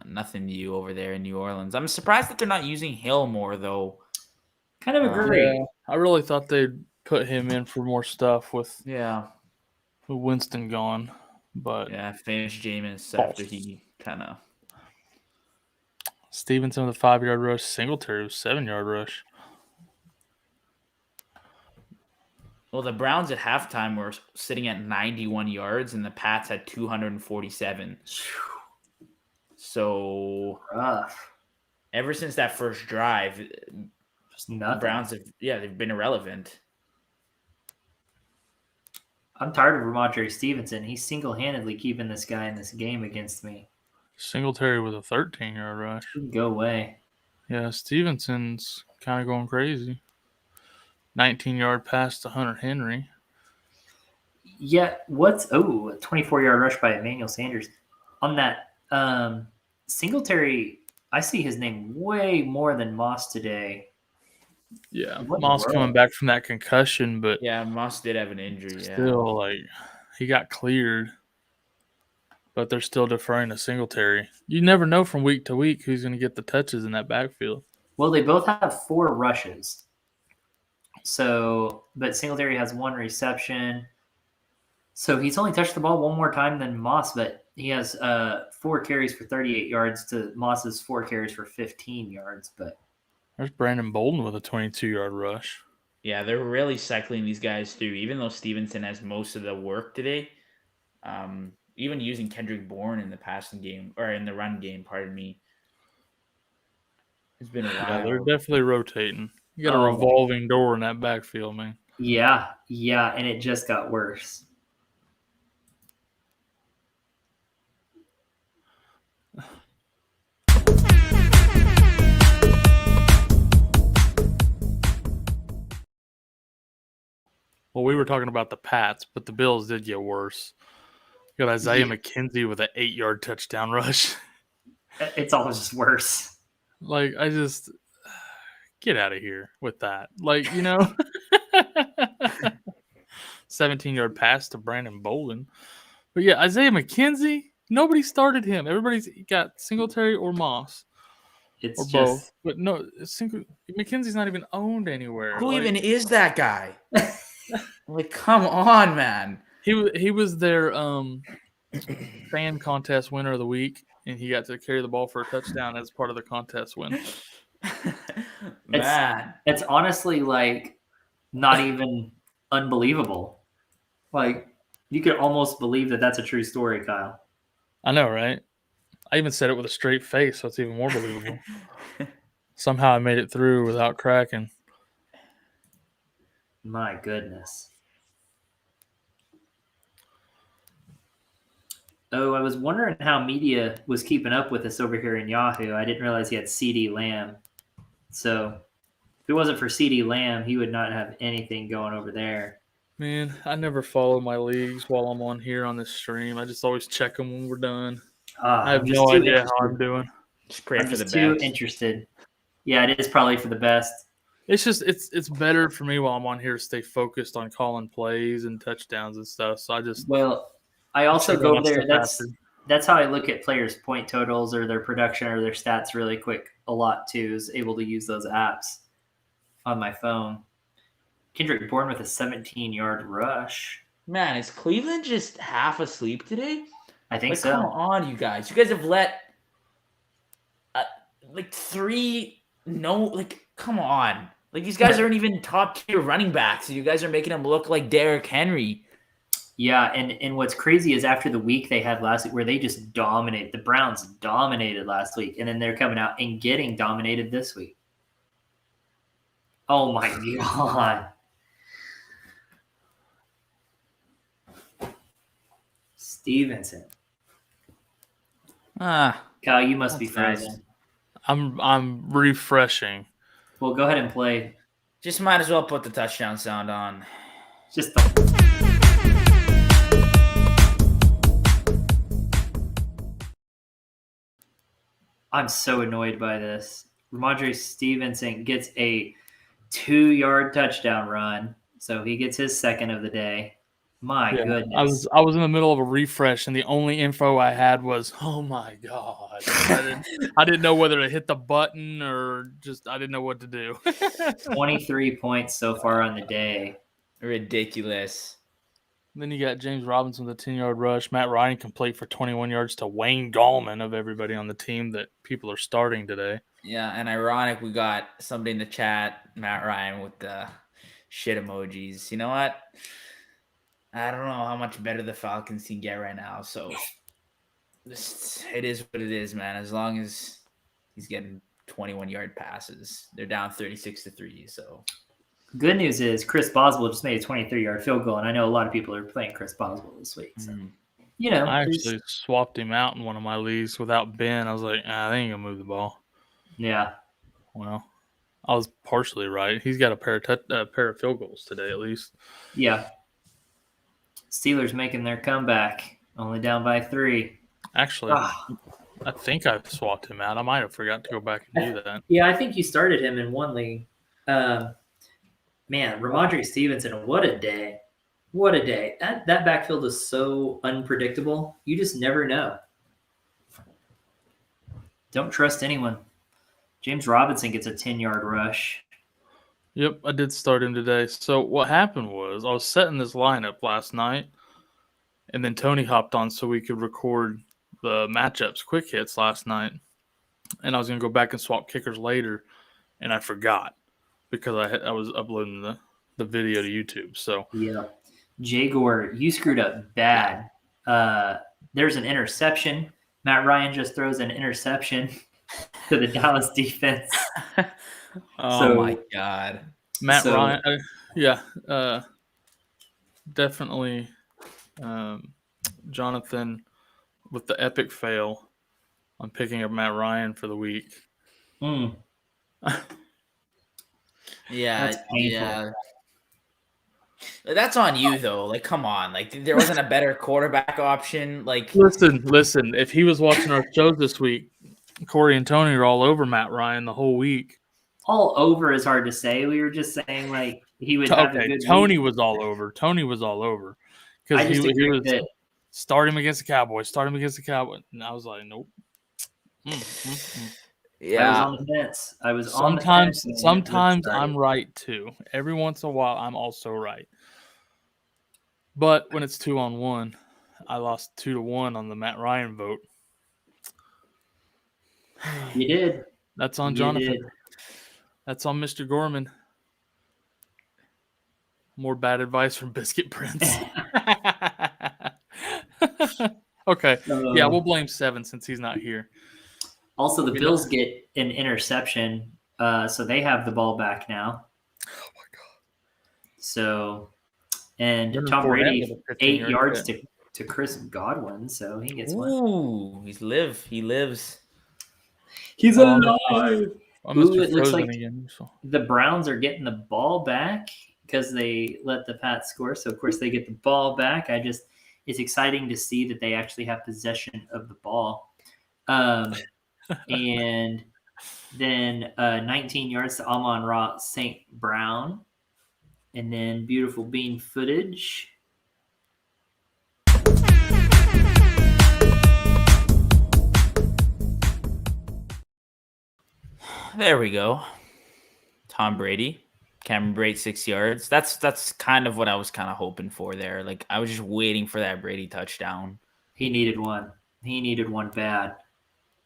F: Nothing new over there in New Orleans. I'm surprised that they're not using Hill more, though.
B: Kind of agree.
A: Yeah, I really thought they'd put him in for more stuff with Winston gone. But
F: finish Jameis after he kind of.
A: Stevenson with a 5-yard rush. Singletary with 7-yard rush.
F: Well, the Browns at halftime were sitting at 91 yards, and the Pats had 247. So ever since that first drive, the Browns they've been irrelevant.
B: I'm tired of Ramondre Stevenson. He's single-handedly keeping this guy in this game against me.
A: Singletary with a 13-yard rush.
B: Go away.
A: Yeah, Stevenson's kind of going crazy. 19-yard pass to Hunter Henry.
B: Yeah, a 24-yard rush by Emmanuel Sanders. On that Singletary, I see his name way more than Moss today.
A: Yeah, Moss coming back from that concussion, but
F: Moss did have an injury.
A: Still, he got cleared, but they're still deferring to Singletary. You never know from week to week who's going to get the touches in that backfield.
B: Well, they both have 4 rushes. So, but Singletary has 1 reception. So he's only touched the ball one more time than Moss, but he has 4 carries for 38 yards to Moss's 4 carries for 15 yards. But
A: there's Brandon Bolden with a 22-yard rush.
F: Yeah, they're really cycling these guys through, even though Stevenson has most of the work today. Even using Kendrick Bourne in the passing game, or in the run game, pardon me. It's been a while.
A: Yeah, they're definitely rotating. You got a revolving door in that backfield, man.
B: Yeah, and it just got worse.
A: Well, we were talking about the Pats, but the Bills did get worse. You got Isaiah McKenzie with an 8-yard touchdown rush.
B: It's always just worse.
A: I just get out of here with that. 17-yard pass to Brandon Bolden. But yeah, Isaiah McKenzie, nobody started him. Everybody's got Singletary or Moss.
B: It's
A: or
B: just
A: both. But no, McKenzie's not even owned anywhere.
F: Who even is that guy? Come on, man.
A: He was their fan contest winner of the week, and he got to carry the ball for a touchdown as part of the contest win.
F: Man.
B: It's honestly not even unbelievable. You could almost believe that that's a true story, Kyle.
A: I know, right? I even said it with a straight face, so it's even more believable. Somehow I made it through without cracking.
B: My goodness. Oh, I was wondering how media was keeping up with us over here in Yahoo. I didn't realize he had CeeDee Lamb. So if it wasn't for CeeDee Lamb, he would not have anything going over there.
A: Man, I never follow my leagues while I'm on here on this stream. I just always check them when we're done. I have no idea how I'm doing.
F: Just pray for the best.
B: Too interested. Yeah, it is probably for the best.
A: It's just it's better for me while I'm on here to stay focused on calling plays and touchdowns and stuff. So
B: I also
A: Sure
B: go
A: wants
B: there.
A: to
B: That's how I look at players' point totals or their production or their stats really quick a lot too. Is able to use those apps on my phone. Kendrick Bourne with a 17-yard rush.
F: Man, is Cleveland just half asleep today?
B: I think
F: like,
B: so.
F: Come on, you guys. You guys have let like 3 no like come on. Like these guys aren't even top tier running backs. You guys are making them look like Derrick Henry.
B: Yeah, and what's crazy is after the week they had last week where they just dominated. The Browns dominated last week, and then they're coming out and getting dominated this week. Oh my God. Stevenson. Kyle, you must be frozen.
F: Nice.
A: I'm refreshing.
B: Well, go ahead and play.
F: Just might as well put the touchdown sound on.
B: Just I'm so annoyed by this. Ramondre Stevenson gets a 2-yard touchdown run, so he gets his second of the day. My goodness.
A: I was in the middle of a refresh, and the only info I had was, oh my God. I didn't know whether to hit the button or just I didn't know what to do.
B: 23 points so far on the day.
F: Ridiculous.
A: Then you got James Robinson with a 10-yard rush. Matt Ryan complete for 21 yards to Wayne Gallman of everybody on the team that people are starting today.
F: Yeah, and ironic, we got somebody in the chat, Matt Ryan, with the shit emojis. You know what? I don't know how much better the Falcons can get right now. So it is what it is, man. As long as he's getting 21-yard passes, they're down 36-3. So
B: good news is Chris Boswell just made a 23-yard field goal, and I know a lot of people are playing Chris Boswell this week. So, you know,
A: I actually swapped him out in one of my leagues without Ben. I was like, they ain't gonna move the ball.
B: Yeah.
A: Well, I was partially right. He's got a pair of field goals today, at least.
B: Yeah. Steelers making their comeback, only down by 3.
A: Actually, I think I swapped him out. I might have forgot to go back and do that.
B: Yeah, I think you started him in one league. Man, Ramondre Stevenson, what a day. What a day. That backfield is so unpredictable. You just never know. Don't trust anyone. James Robinson gets a 10-yard rush.
A: Yep, I did start him today. So what happened was I was setting this lineup last night, and then Tony hopped on so we could record the matchups, quick hits last night. And I was going to go back and swap kickers later, and I forgot because I was uploading the video to YouTube. So
B: yeah, Jaguar, you screwed up bad. There's an interception. Matt Ryan just throws an interception to the Dallas defense.
F: Oh my God.
A: Matt Ryan, definitely Jonathan with the epic fail on picking up Matt Ryan for the week.
F: Yeah. That's on you though. Like, come on. Like, there wasn't a better quarterback option. Like,
A: listen. If he was watching our shows this week, Corey and Tony are all over Matt Ryan the whole week.
B: All over is hard to say. We were just saying like he would have a good
A: Tony
B: week.
A: was all over. Because he was start him against the Cowboys. And I was like, nope.
B: Yeah. I was on the fence.
A: Sometimes I'm right too. Every once in a while, I'm also right. But when it's 2-on-1, I lost 2-1 on the Matt Ryan vote.
B: You did.
A: That's on Jonathan. That's on Mr. Gorman. More bad advice from Biscuit Prince. Okay. Yeah, we'll blame 7 since he's not here.
B: Also, the Bills get an interception, so they have the ball back now.
A: Oh, my God.
B: So, and Tom Brady, 8 yards to Chris Godwin, so he gets one.
F: Ooh, he lives.
B: He's alive.
A: It
B: looks like the Browns are getting the ball back because they let the Pats score. So, of course, they get the ball back. It's exciting to see that they actually have possession of the ball. And then 19 yards to Amon-Ra St. Brown. And then beautiful bean footage.
F: There we go. Tom Brady. Cameron Brate 6 yards. That's kind of what I was kind of hoping for there. Like I was just waiting for that Brady touchdown.
B: He needed one. He needed one bad.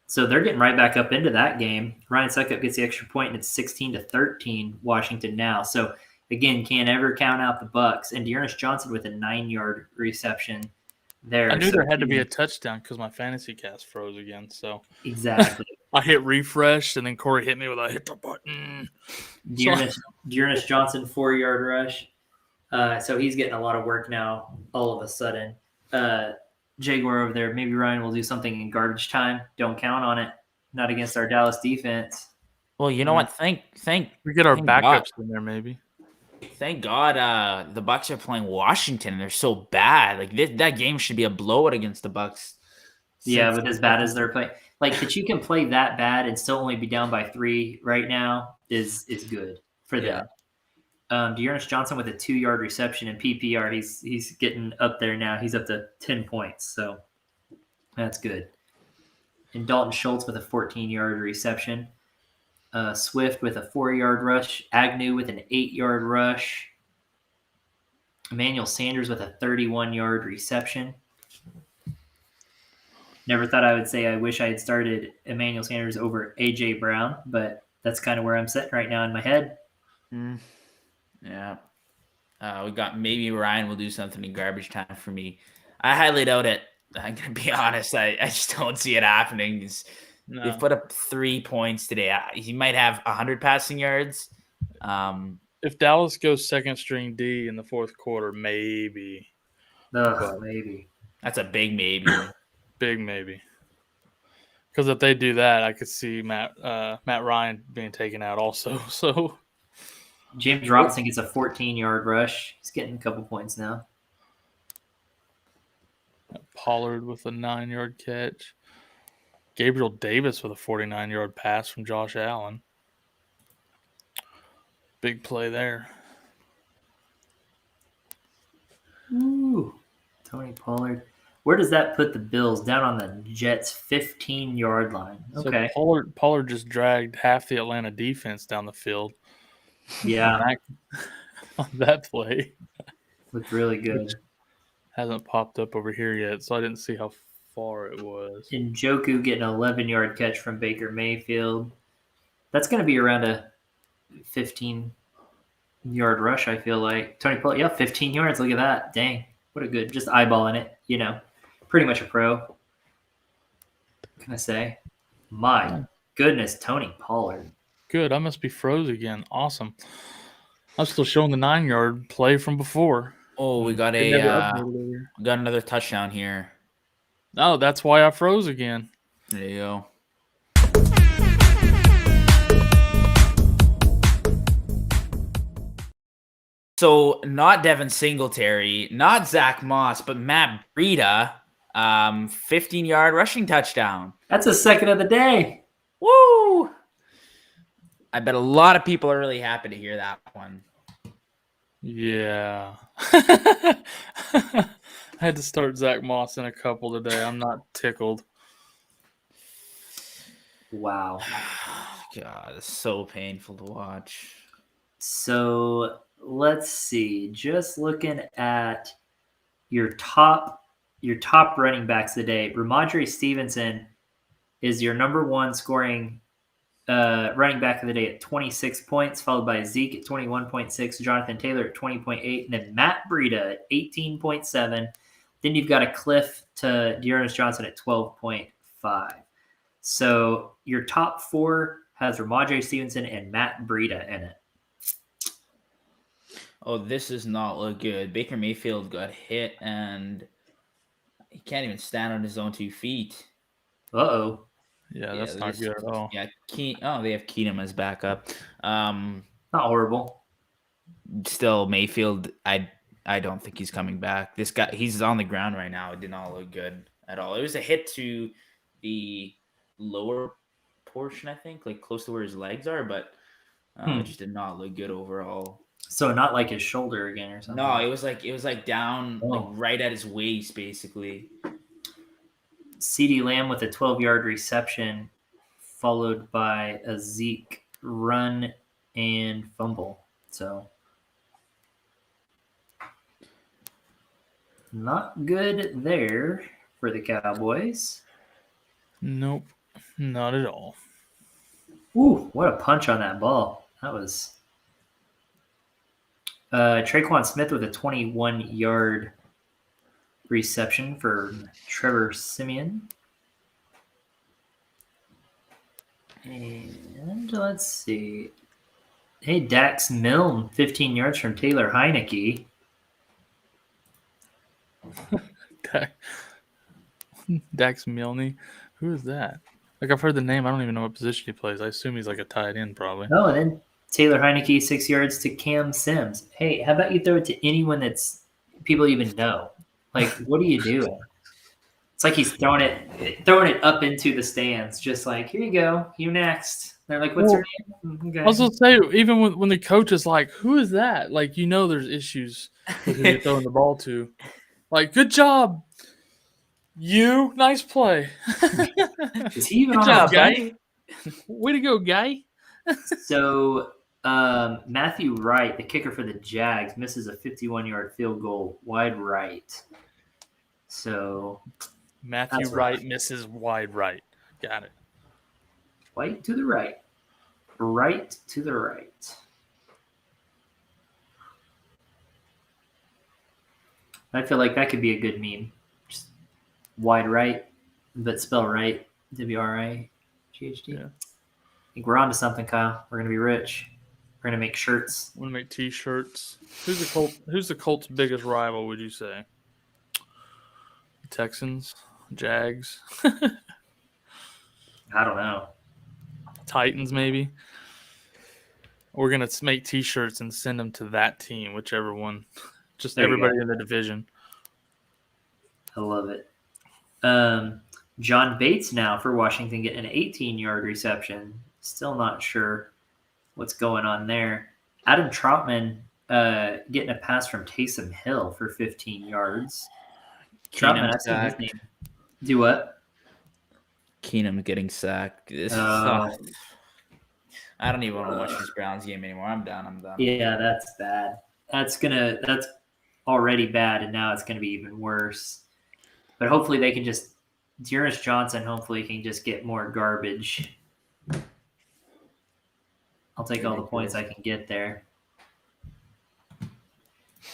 B: So they're getting right back up into that game. Ryan Suckup gets the extra point, and it's 16-13 Washington now. So again, can't ever count out the Bucks. And Dearness Johnson with a 9-yard reception there.
A: I knew there had to be a touchdown because my fantasy cast froze again. So
B: exactly.
A: I hit refresh, and then Corey hit me with a hit the button.
B: Dearness Johnson 4-yard rush. So he's getting a lot of work now. All of a sudden, Jaguar over there. Maybe Ryan will do something in garbage time. Don't count on it. Not against our Dallas defense.
F: Well, you know what? Thank
A: We get our
F: thank
A: backups
F: God.
A: in there, maybe.
F: Thank God the Bucks are playing Washington and they're so bad. Like that game should be a blowout against the Bucks.
B: Yeah, but as bad as they're playing, like that you can play that bad and still only be down by 3 right now is good for them. Dearness Johnson with a 2-yard reception in PPR. He's getting up there now. He's up to 10 points, so that's good. And Dalton Schultz with a 14-yard reception. Swift with a 4-yard rush. Agnew with an 8-yard rush. Emmanuel Sanders with a 31-yard reception. Never thought I would say I wish I had started Emmanuel Sanders over A.J. Brown, but that's kind of where I'm sitting right now in my head.
F: Yeah. We got maybe Ryan will do something in garbage time for me. I highly doubt it. I'm going to be honest. I just don't see it happening. They've put up 3 points today. He might have 100 passing yards.
A: If Dallas goes second string D in the fourth quarter, maybe.
B: Maybe.
F: That's a big maybe.
A: Big maybe. Because if they do that, I could see Matt Ryan being taken out also. So
B: James Robinson gets a 14-yard rush. He's getting a couple points now.
A: Pollard with a 9-yard catch. Gabriel Davis with a 49-yard pass from Josh Allen. Big play there.
B: Ooh, Tony Pollard. Where does that put the Bills? Down on the Jets' 15-yard line. Okay.
A: So Pollard just dragged half the Atlanta defense down the field.
B: Yeah.
A: On that play.
B: Looked really good.
A: Hasn't popped up over here yet, so I didn't see how far it was.
B: Njoku getting an 11-yard catch from Baker Mayfield. That's going to be around a 15-yard rush, I feel like. Tony Pollard, 15 yards. Look at that. Dang. What a good, just eyeballing it, Pretty much a pro. What can I say? My goodness, Tony Pollard.
A: Good. I must be froze again. Awesome. I'm still showing the 9-yard play from before.
F: Oh, we got another touchdown here.
A: Oh, that's why I froze again.
F: There you go. So not Devin Singletary, not Zach Moss, but Matt Breida, 15-yard rushing touchdown.
B: That's a second of the day.
F: Woo! I bet a lot of people are really happy to hear that one.
A: Yeah. I had to start Zach Moss in a couple today. I'm not tickled.
B: Wow.
F: God, it's so painful to watch.
B: So let's see. Just looking at your top running backs today. Ramondre Stevenson is your number one scoring running back of the day at 26 points, followed by Zeke at 21.6, Jonathan Taylor at 20.8, and then Matt Breida at 18.7. Then you've got a cliff to Dearness Johnson at 12.5. So your top 4 has Ramondre Stevenson and Matt Breida in it.
F: Oh, this does not look good. Baker Mayfield got hit, and he can't even stand on his own 2 feet.
B: Uh-oh.
A: Yeah, that's not good at all.
F: Yeah, they have Keenum as backup.
B: Not horrible.
F: Still, Mayfield, I don't think he's coming back. This guy, he's on the ground right now. It did not look good at all. It was a hit to the lower portion, I think, like close to where his legs are, but it just did not look good overall.
B: So not like his shoulder again or something?
F: No, it was like down like right at his waist, basically.
B: CeeDee Lamb with a 12-yard reception, followed by a Zeke run and fumble. So not good there for the Cowboys.
A: Nope, not at all.
B: Ooh, what a punch on that ball. That was Traquan Smith with a 21-yard reception for Trevor Siemian. And let's see. Hey, Dax Milne, 15 yards from Taylor Heineke.
A: Dax Milne? Who is that? Like, I've heard the name. I don't even know what position he plays. I assume he's like a tight end, probably.
B: Oh, and then Taylor Heineke, 6 yards to Cam Sims. Hey, how about you throw it to anyone that's people even know? Like, what are you doing? It's like he's throwing it up into the stands, just like, here you go, you next. They're like, what's your name? Okay.
A: I was gonna say, even when the coach is like, who is that? Like, there's issues with who you're throwing the ball to. Like, good job. You, nice play.
B: Is he even
A: Good
B: on
A: job,
B: the
A: guy? Way to go, guy.
B: So Matthew Wright, the kicker for the Jags, misses a 51-yard field goal wide right. So
A: Matthew Wright misses wide right. Got it.
B: White to the right. Right to the right. I feel like that could be a good meme. Just wide right, but spell right. WRIGHT.
A: Yeah.
B: I think we're on to something, Kyle. We're going to be rich. We're going to make shirts.
A: We're gonna make T-shirts. Who's the Colts' biggest rival? Would you say? Texans, Jags,
B: I don't know.
A: Titans, maybe. We're gonna make T-shirts and send them to that team, whichever one. Just
B: There you
A: everybody
B: go.
A: in the division.
B: I love it. John Bates now for Washington getting an 18-yard reception. Still not sure what's going on there. Adam Troutman getting a pass from Taysom Hill for 15 yards. Troutman, I see his name. Do what?
F: Keenum getting sacked. I don't even want to watch this Browns game anymore. I'm done.
B: Yeah, that's bad. That's already bad, and now it's gonna be even worse. But hopefully they can just Dearness Johnson hopefully can just get more garbage. I'll take all the points I can get there.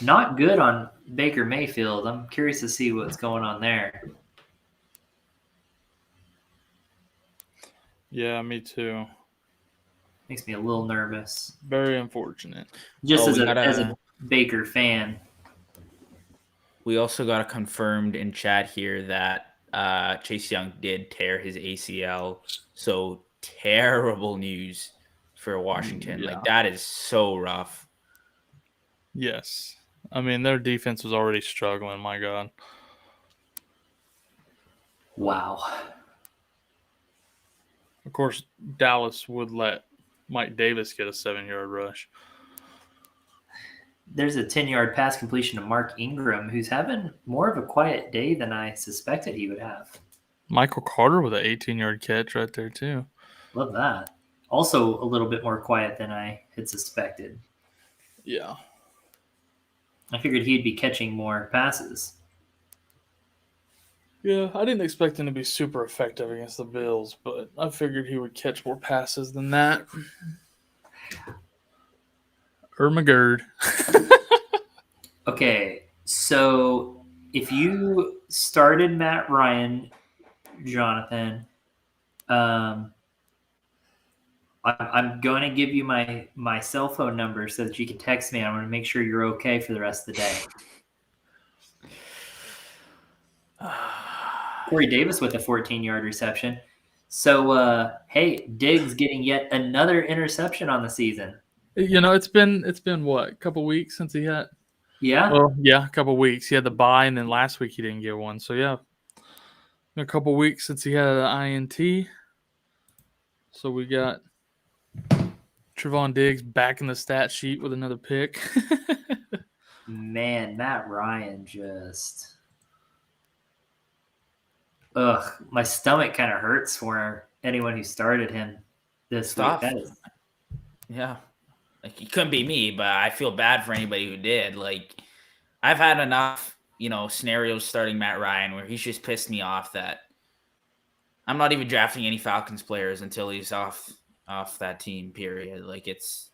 B: Not good on Baker Mayfield. I'm curious to see what's going on there.
A: Yeah, me too.
B: Makes me a little nervous.
A: Very unfortunate.
B: Just as a Baker fan.
F: We also got confirmed in chat here that Chase Young did tear his ACL. So terrible news for Washington.
A: Yeah.
F: Like, that is so rough.
A: Yes. I mean, their defense was already struggling. My God.
B: Wow.
A: Of course, Dallas would let Mike Davis get a 7-yard rush.
B: There's a 10-yard pass completion to Mark Ingram, who's having more of a quiet day than I suspected he would have.
A: Michael Carter with an 18-yard catch right there, too.
B: Love that. Also a little bit more quiet than I had suspected.
A: Yeah.
B: I figured he'd be catching more passes.
A: Yeah, I didn't expect him to be super effective against the Bills, but I figured he would catch more passes than that. McGurd.
B: Okay, so if you started Matt Ryan, Jonathan, I'm going to give you my cell phone number so that you can text me. I want to make sure you're okay for the rest of the day. Corey Davis with a 14-yard reception. So, hey, Diggs getting yet another interception on the season.
A: It's been what, a couple weeks since he had.
B: Yeah.
A: Well, yeah, a couple weeks. He had the bye, and then last week he didn't get one. So yeah, a couple weeks since he had an INT. So we got Trevon Diggs back in the stat sheet with another pick.
B: Man, Matt Ryan just. Ugh, my stomach kind of hurts for anyone who started him this week.
F: Yeah. Like, it couldn't be me, but I feel bad for anybody who did. Like, I've had enough, scenarios starting Matt Ryan where he's just pissed me off that I'm not even drafting any Falcons players until he's off that team, period. Like, it's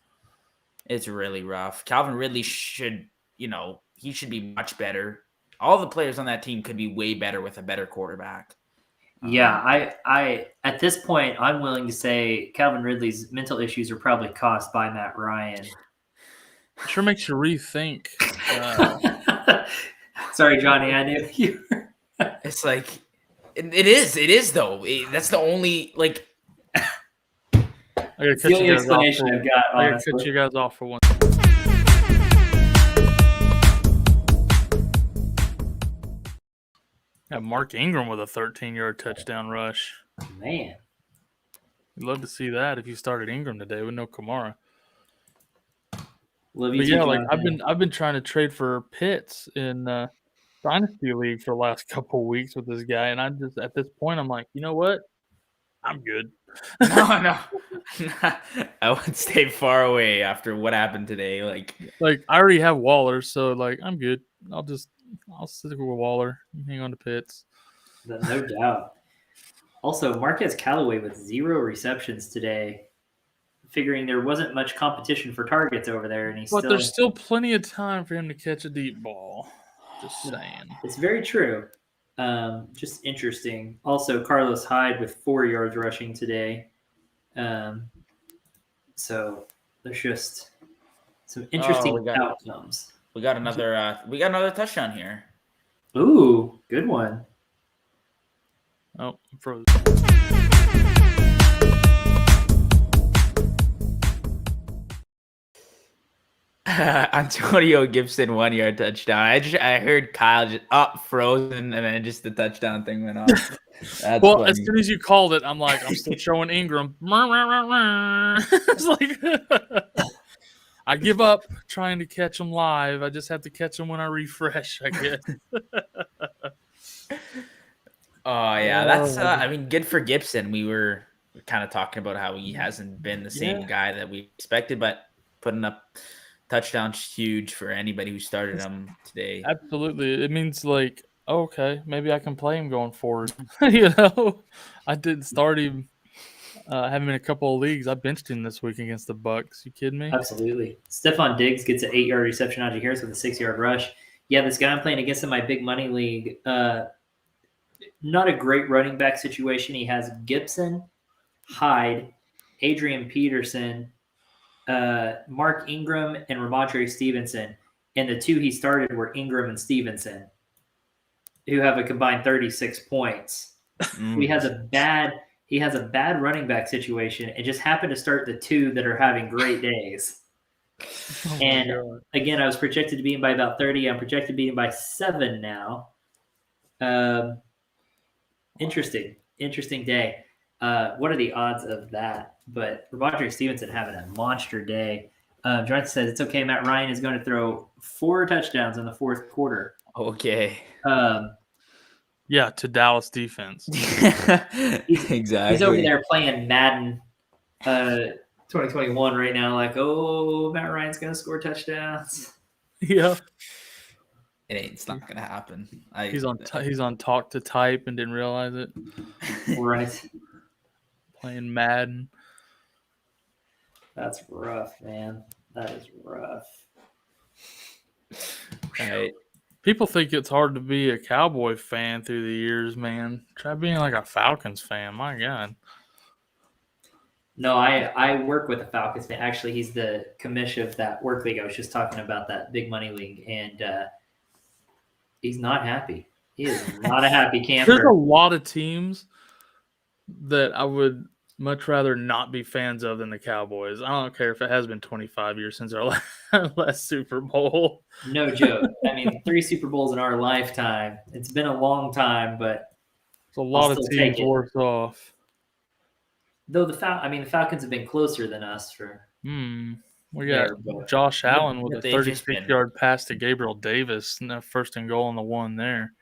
F: really rough. Calvin Ridley should, he should be much better. All the players on that team could be way better with a better quarterback.
B: Yeah, I at this point, I'm willing to say Calvin Ridley's mental issues are probably caused by Matt Ryan.
A: Sure makes you rethink.
B: Sorry, Johnny, I knew you were.
F: It's like, it is though. That's the only, like.
A: I gotta cut you guys off. I gotta cut you guys off for one. Got Mark Ingram with a 13-yard touchdown rush.
B: Man,
A: I'd love to see that if you started Ingram today with no Kamara.
B: But
A: yeah, like I've been trying to trade for Pitts in Dynasty League for the last couple of weeks with this guy, and I'm just at this point I'm like, you know what? I'm good.
F: No. I would stay far away after what happened today. Like
A: I already have Waller, so like I'm good. I'll stick with Waller. Hang on to Pitts.
B: No doubt. Also, Marquez Callaway with 0 receptions today, figuring there wasn't much competition for targets over there, and
A: there's still plenty of time for him to catch a deep ball. Just saying.
B: It's very true. Just interesting. Also, Carlos Hyde with 4 yards rushing today. So there's just some interesting outcomes.
F: We got another touchdown here.
B: Ooh, good one.
A: Oh, I'm frozen.
F: Antonio Gibson 1-yard touchdown. I heard Kyle just frozen, and then just the touchdown thing went off. That's
A: well,
F: funny.
A: as soon as you called it, I'm like, I'm still showing Ingram. It's like I give up trying to catch them live. I just have to catch them when I refresh, I guess.
F: Oh yeah, that's good for Gibson. We were kind of talking about how he hasn't been the same guy that we expected, but putting up touchdowns huge for anybody who started him today.
A: Absolutely. It means like, okay, maybe I can play him going forward. I didn't start him. Have him in a couple of leagues. I benched him this week against the Bucs. You kidding me?
B: Absolutely. Stephon Diggs gets an 8-yard reception out of Harris with a 6-yard rush. Yeah, this guy I'm playing against in my big money league, not a great running back situation. He has Gibson, Hyde, Adrian Peterson, Mark Ingram, and Ramondre Stevenson. And the 2 he started were Ingram and Stevenson, who have a combined 36 points. He has a bad running back situation. It just happened to start the 2 that are having great days. Again, I was projected to beat him by about 30. I'm projected to beat him by 7 now. Interesting day. What are the odds of that? But Ramondre Stevenson having a monster day. Jonathan says it's okay. Matt Ryan is going to throw 4 touchdowns in the 4th quarter.
F: Okay.
A: Yeah, to Dallas defense.
F: Exactly.
B: He's over there playing Madden 2021 right now. Like, oh, Matt Ryan's going to score touchdowns.
A: Yeah.
F: It's not going to happen.
A: He's on talk to type and didn't realize it.
B: Right.
A: Playing Madden.
B: That's rough, man. That is rough.
F: Right.
A: People think it's hard to be a Cowboy fan through the years, man. Try being like a Falcons fan. My God.
B: No, I work with a Falcons fan. Actually, he's the commish of that work league. I was just talking about that big money league, and he's not happy. He is not a happy camper.
A: There's a lot of teams that I would much rather not be fans of than the Cowboys. I don't care if it has been 25 years since our last Super Bowl.
B: No joke. I mean, 3 Super Bowls in our lifetime. It's been a long time, but
A: it's a lot of teams worse off.
B: Though the Falcons have been closer than us for.
A: We got Josh Allen with a 36-yard pass to Gabriel Davis, and first and goal on the 1 there.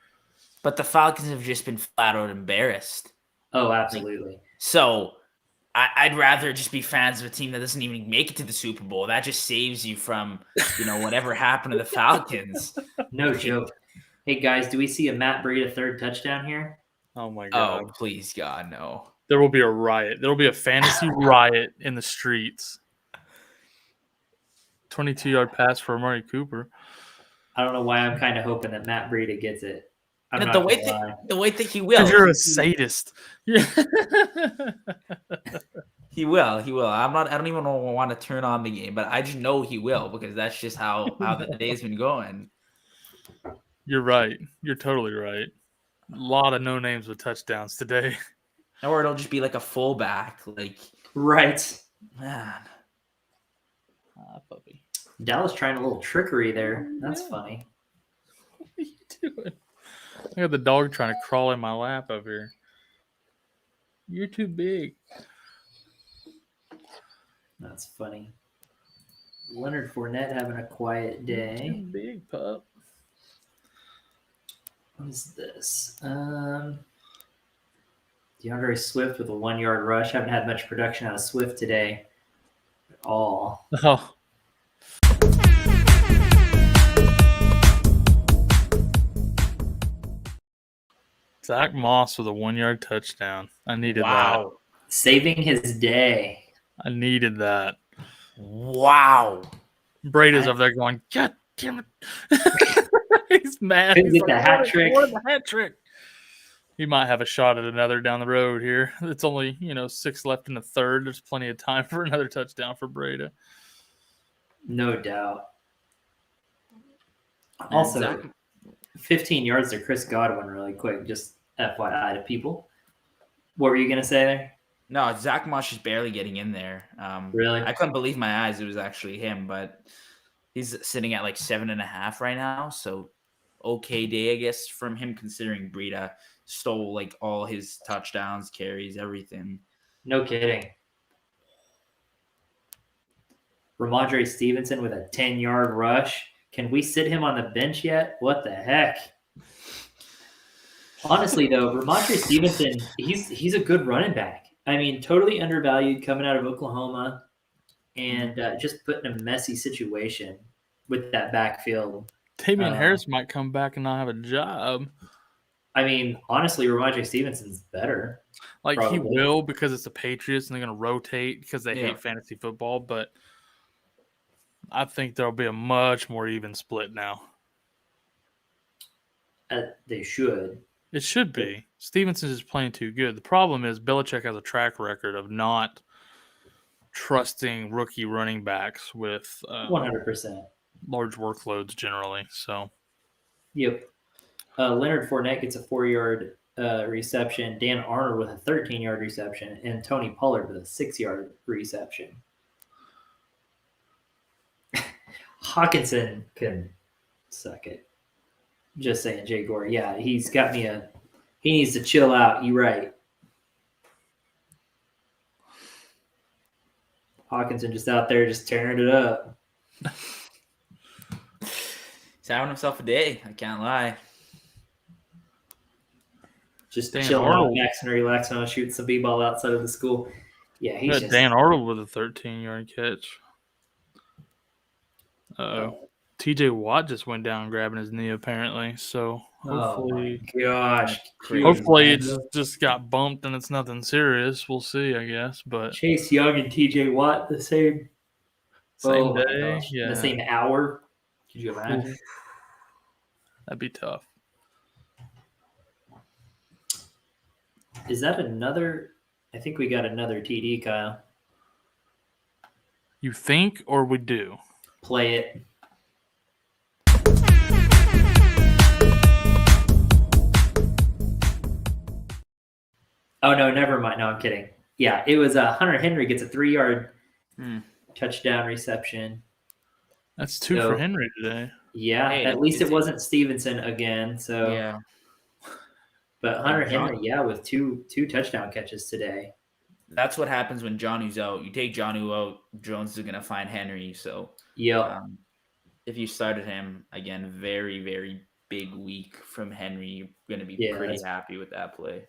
F: But the Falcons have just been flat out embarrassed.
B: Oh, absolutely.
F: So I'd rather just be fans of a team that doesn't even make it to the Super Bowl. That just saves you from, whatever happened to the Falcons.
B: No joke. Hey, guys, do we see a Matt Breida third touchdown here?
A: Oh, my God.
F: Oh, please, God, no.
A: There will be a riot. There will be a fantasy riot in the streets. 22-yard pass for Amari Cooper.
B: I don't know why I'm kind of hoping that Matt Breida gets it.
F: The way that he will.
A: You're a sadist. Yeah.
F: He will. I don't even want to turn on the game, but I just know he will because that's just how the day's been going.
A: You're right. You're totally right. A lot of no names with touchdowns today.
F: Or it'll just be like a fullback.
B: Right.
F: Man.
A: Puppy.
B: Dallas trying a little trickery there. That's funny.
A: What are you doing? I got the dog trying to crawl in my lap over here. You're too big.
B: That's funny. Leonard Fournette having a quiet day.
A: Too big, pup.
B: What is this? DeAndre Swift with a 1-yard rush. Haven't had much production out of Swift today at all.
A: Oh. Zach Moss with a 1-yard touchdown. I needed that.
B: Saving his day.
A: I needed that.
F: Wow.
A: Breida's over there going, God damn it. He's mad.
B: Couldn't
A: He's
B: get the hat trick.
A: What the hat trick? He might have a shot at another down the road here. It's only, 6 left in the third. There's plenty of time for another touchdown for Breida.
B: No doubt. Also, 15 yards to Chris Godwin really quick. Just FYI to people. What were you going to say there?
F: No, Zach Moss is barely getting in there.
B: Really?
F: I couldn't believe my eyes. It was actually him, but he's sitting at 7.5 right now. So okay day, I guess, from him considering Breida stole all his touchdowns, carries, everything.
B: No kidding. Ramondre Stevenson with a 10-yard rush. Can we sit him on the bench yet? What the heck? Honestly, though, Ramondre Stevenson, he's a good running back. I mean, totally undervalued coming out of Oklahoma and just put in a messy situation with that backfield.
A: Damian Harris might come back and not have a job.
B: I mean, honestly, Ramondre Stevenson's better.
A: He will because it's the Patriots and they're going to rotate because they hate fantasy football. But I think there'll be a much more even split now.
B: They should.
A: It should be. Stevenson is playing too good. The problem is Belichick has a track record of not trusting rookie running backs with
B: 100%
A: large workloads generally. So,
B: yep. Leonard Fournette gets a 4-yard reception. Dan Arnold with a 13-yard reception, and Tony Pollard with a 6-yard reception. Hawkinson can suck it. Just saying, Jay Gore. Yeah, he's got me he needs to chill out. You're right. Hawkinson just out there just tearing it up.
F: He's having himself a day. I can't lie.
B: Just chilling out, maxing, relaxing, shooting some b-ball outside of the school. Yeah, he's just
A: Dan Arnold with a 13-yard catch. TJ Watt just went down grabbing his knee apparently. So hopefully, hopefully it just got bumped and it's nothing serious. We'll see, I guess. But
B: Chase Young and TJ Watt the same
A: day, yeah,
B: the same hour. Could you imagine?
A: That'd be tough.
B: Is that another? I think we got another TD, Kyle.
A: You think, or we do?
B: Play it. Oh, no, never mind. No, I'm kidding. Yeah, it was Hunter Henry gets a 3-yard touchdown reception.
A: That's 2 for Henry today.
B: Yeah, at least it wasn't Stevenson again. So
F: yeah.
B: But Hunter Henry, with two touchdown catches today.
F: That's what happens when Johnny's out. You take Johnny out, Jones is going to find Henry. So if you started him, again, very, very big week from Henry. You're going to be pretty happy with that play.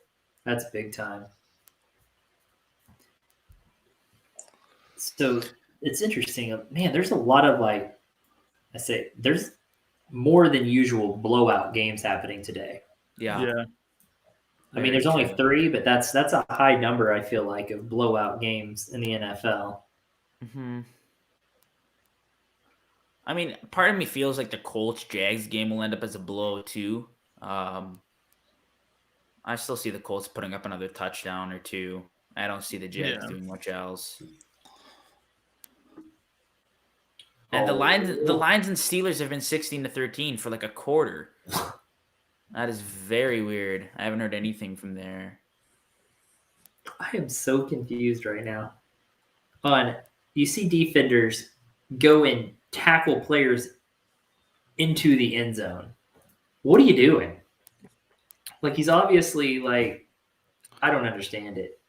B: That's big time. So it's interesting. Man, there's a lot of there's more than usual blowout games happening today.
A: Yeah.
B: I mean, there's only 3, but that's a high number, I feel like, of blowout games in the NFL.
F: Mm-hmm. I mean, part of me feels like the Colts-Jags game will end up as a blowout too. I still see the Colts putting up another touchdown or 2. I don't see the Jags doing much else. And the Lions and Steelers have been 16-13 for like a quarter. That is very weird. I haven't heard anything from there.
B: I am so confused right now. You see defenders go and tackle players into the end zone. What are you doing? Like, he's obviously like, I don't understand it.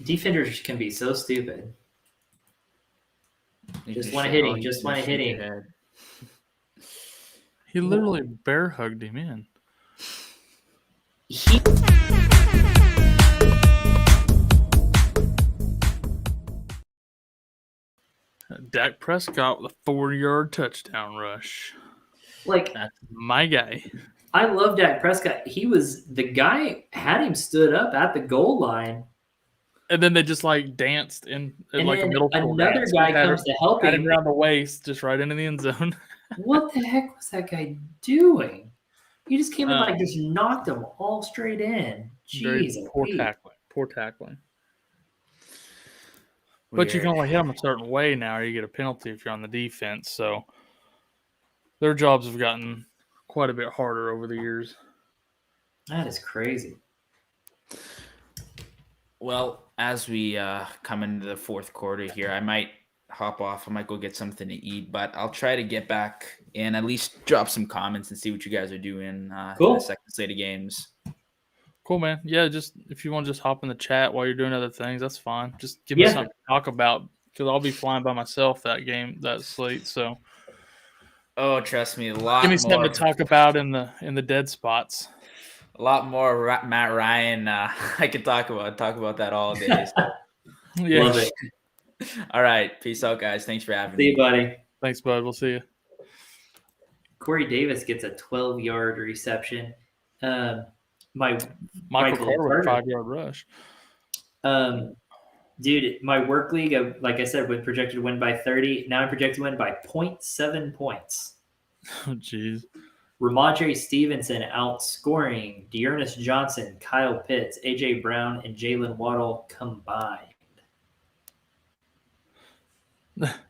B: Defenders can be so stupid. Just want to hit him. Just want to hit him.
A: He literally bear hugged him in. Dak Prescott with a 4-yard touchdown rush.
B: Like,
A: that's my guy.
B: I love Dak Prescott. He was the guy, had him stood up at the goal line.
A: And then they just like danced in like a middle school.
B: Another guy comes to help him.
A: Had him around the waist, just right into the end zone.
B: What the heck was that guy doing? He just came in just knocked him all straight in. Jeez,
A: poor tackling. Poor tackling. But you can only hit them a certain way now, or you get a penalty if you're on the defense. So their jobs have gotten quite a bit harder over the years.
B: That is crazy.
F: Well, as we come into the fourth quarter here, I might hop off. I might go get something to eat, but I'll try to get back and at least drop some comments and see what you guys are doing in the second slate of games.
A: Cool, man. Yeah, just if you want to just hop in the chat while you're doing other things, that's fine. Just give me something to talk about because I'll be flying by myself that slate. So,
F: trust me, give me
A: something to talk about in the dead spots.
F: A lot more Matt Ryan. I could talk about that all day. So.
A: Yeah.
B: Love it.
F: All right, peace out, guys. Thanks for having
B: me. See you, buddy.
A: Thanks, bud. We'll see you.
B: Corey Davis gets a 12-yard reception.
A: Michael Carter with a 5-yard rush.
B: Dude, my work league, like I said, was projected to win by 30. Now I'm projected to win by 0.7 points.
A: Oh, jeez.
B: Ramondre Stevenson outscoring Dearness Johnson, Kyle Pitts, A.J. Brown, and Jalen Waddle combined.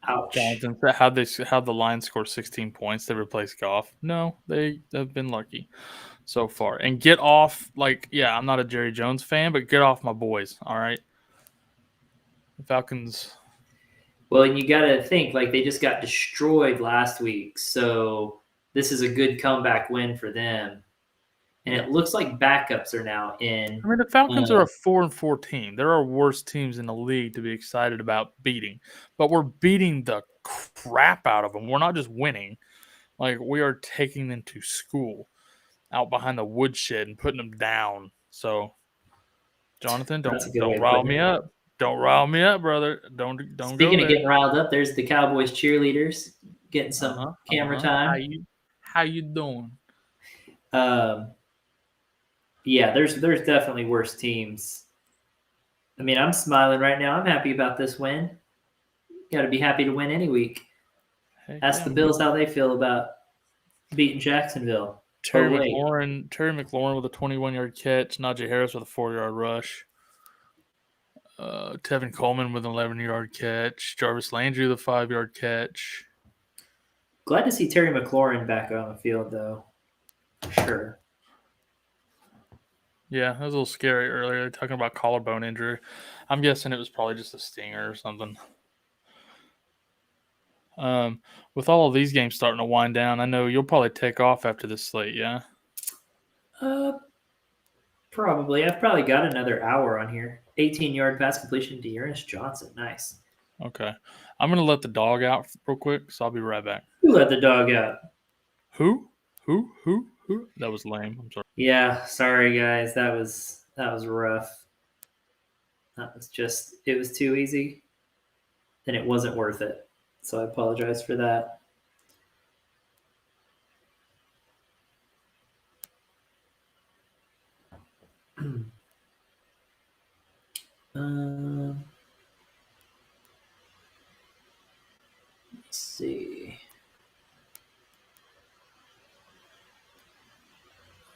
B: Ouch.
A: Jonathan, how'd the Lions score 16 points? They replaced Goff? No, they have been lucky so far. And get off, I'm not a Jerry Jones fan, but get off my boys, all right? The Falcons.
B: Well, and you got to think, they just got destroyed last week, so this is a good comeback win for them. And it looks like backups are now in.
A: I mean, the Falcons are a 4-4 team. There are worse teams in the league to be excited about beating. But we're beating the crap out of them. We're not just winning. We are taking them to school out behind the woodshed and putting them down. So, Jonathan, don't rile me up. Don't rile me up, brother. Don't
B: Speaking of getting riled up, there's the Cowboys cheerleaders getting some camera time.
A: How you doing?
B: Yeah, there's definitely worse teams. I mean, I'm smiling right now. I'm happy about this win. Got to be happy to win any week. Ask the Bills how they feel about beating Jacksonville.
A: Terry McLaurin with a 21-yard catch. Najee Harris with a 4-yard rush. Tevin Coleman with an 11-yard catch. Jarvis Landry with a 5-yard catch.
B: Glad to see Terry McLaurin back on the field, though. Sure.
A: Yeah, that was a little scary earlier. They're talking about collarbone injury. I'm guessing it was probably just a stinger or something. With all of these games starting to wind down, I know you'll probably take off after this slate, yeah?
B: Probably. I've probably got another hour on here. 18-yard pass completion to Dearness Johnson. Nice.
A: Okay. I'm going to let the dog out real quick, so I'll be right back.
B: Who let the dog out?
A: Who? That was lame. I'm sorry.
B: Yeah, sorry guys. That was rough. It was too easy, and it wasn't worth it. So I apologize for that. Let's see.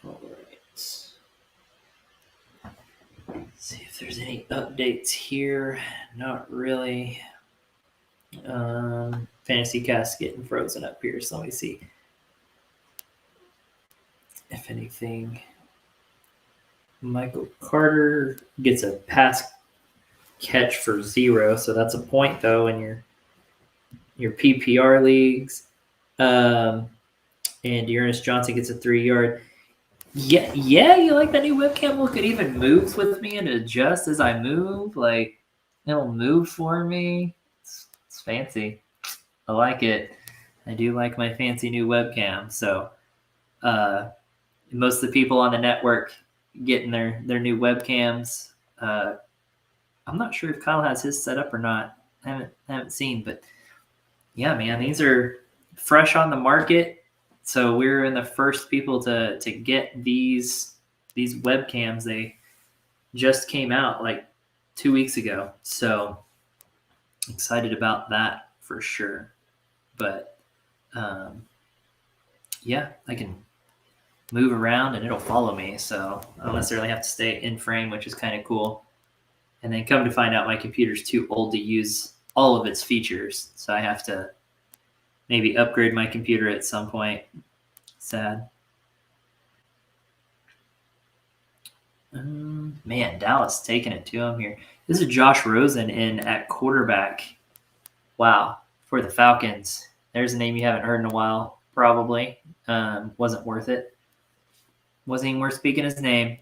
B: All right. See if there's any updates here. Not really. Fantasy Cast getting frozen up here, so let me see if anything. Michael Carter gets a pass catch for 0, so that's a point though in your PPR leagues. And Ernest Johnson gets a 3-yard. Yeah, you like that new webcam look? It even moves with me and adjusts as I move. Like, it'll move for me. It's fancy. I like it. I do like my fancy new webcam. So, most of the people on the network getting their new webcams. I'm not sure if Kyle has his set up or not. I haven't seen, but yeah, man, these are fresh on the market. So we're in the first people to get these webcams. They just came out like 2 weeks ago. So excited about that for sure. But yeah, I can move around and it'll follow me. So I don't necessarily have to stay in frame, which is kind of cool. And then come to find out my computer's too old to use all of its features. So I have to maybe upgrade my computer at some point. Sad. Man, Dallas taking it to him here. This is Josh Rosen in at quarterback. Wow, for the Falcons. There's a name you haven't heard in a while, probably. Wasn't worth it. Wasn't even worth speaking his name.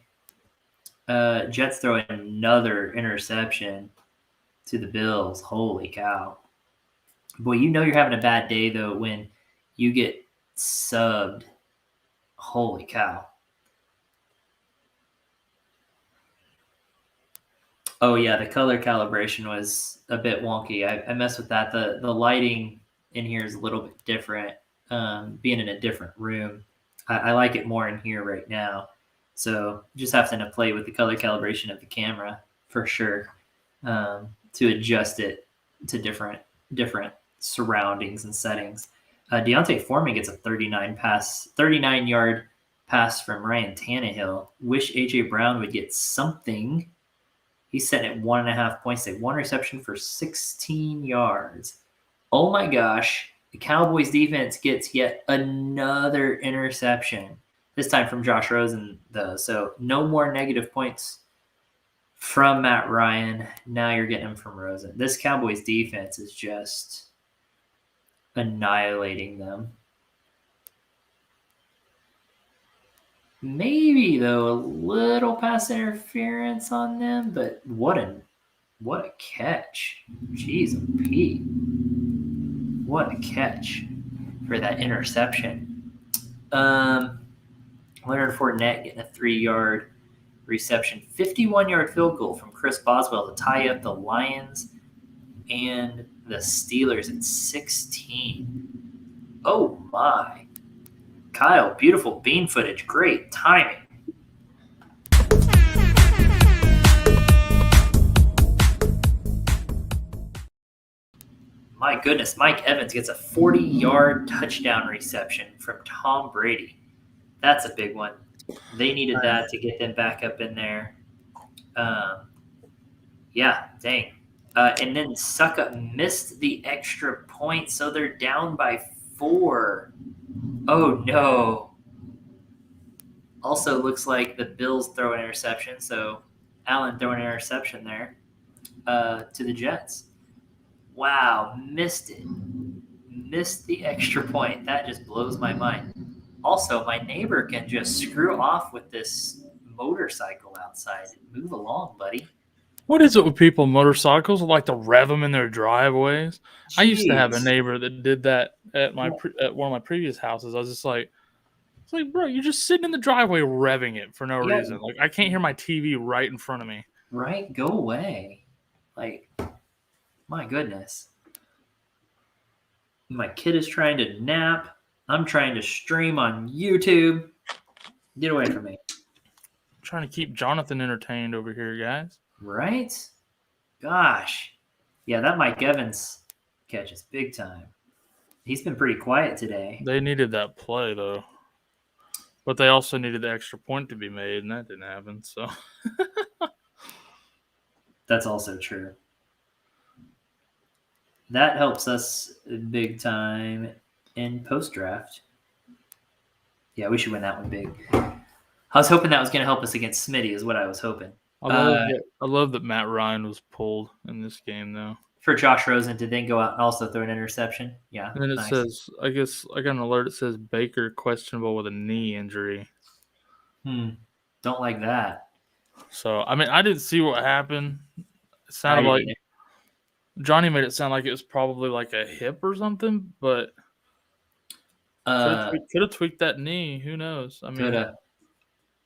B: Jets throw another interception to the Bills. Holy cow. Boy, you know you're having a bad day, though, when you get subbed. Holy cow. Oh, yeah, the color calibration was a bit wonky. I messed with that. The lighting in here is a little bit different, being in a different room. I like it more in here right now. So just have to play with the color calibration of the camera for sure, to adjust it to different surroundings and settings. Deontay Foreman gets a 39-yard pass from Ryan Tannehill. Wish A.J. Brown would get something. He's setting at 1.5 points. They 1 reception for 16 yards. Oh my gosh. The Cowboys defense gets yet another interception. This time from Josh Rosen, though. So no more negative points from Matt Ryan. Now you're getting them from Rosen. This Cowboys defense is just annihilating them. Maybe, though, a little pass interference on them, but what a catch. Jeez, Pete. What a catch for that interception. Leonard Fournette getting a 3-yard reception. 51-yard field goal from Chris Boswell to tie up the Lions and the Steelers at 16. Oh, my. Kyle, beautiful bean footage. Great timing. My goodness, Mike Evans gets a 40-yard touchdown reception from Tom Brady. That's a big one. They needed that to get them back up in there. Yeah, dang. And then Suckup missed the extra point, so they're down by 4. Oh, no. Also looks like the Bills throw an interception, so Allen throwing an interception there to the Jets. Wow, missed it. Missed the extra point. That just blows my mind. Also, my neighbor can just screw off with this motorcycle outside. Move along, buddy.
A: What is it with people on motorcycles who like to rev them in their driveways? Jeez. I used to have a neighbor that did that at one of my previous houses. I was just like, it's like, bro, you're just sitting in the driveway revving it for no reason. Like, I can't hear my TV right in front of me.
B: Right? Go away. Like, my goodness. My kid is trying to nap. I'm trying to stream on YouTube. Get away from me.
A: I'm trying to keep Jonathan entertained over here, guys.
B: Right? Gosh. Yeah, that Mike Evans catch is big time. He's been pretty quiet today.
A: They needed that play, though. But they also needed the extra point to be made, and that didn't happen. So
B: That's also true. That helps us big time in post-draft. Yeah, we should win that one big. I was hoping that was going to help us against Smitty is what I was hoping.
A: I love that Matt Ryan was pulled in this game, though.
B: For Josh Rosen to then go out and also throw an interception. Yeah.
A: And then it says, I guess I got an alert. It says Baker questionable with a knee injury.
B: Don't like that.
A: So, I mean, I didn't see what happened. It sounded like Johnny made it sound like it was probably like a hip or something, but could have tweaked that knee. Who knows? I mean,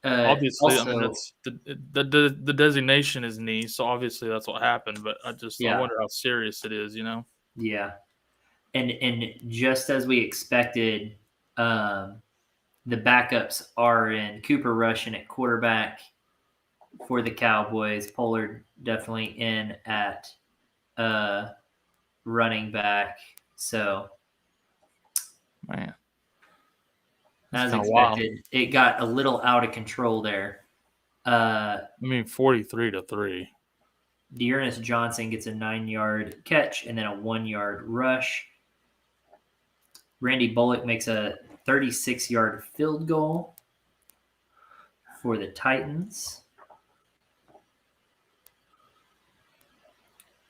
A: obviously,
B: also,
A: I mean, it's the designation is knee, so obviously that's what happened. But I wonder how serious it is, you know?
B: Yeah, and just as we expected, the backups are in Cooper Rush at quarterback for the Cowboys. Pollard definitely in at running back. So,
A: man.
B: As expected, it got a little out of control there.
A: 43-3.
B: Dearness Johnson gets a 9-yard catch and then a 1-yard rush. Randy Bullock makes a 36-yard field goal for the Titans.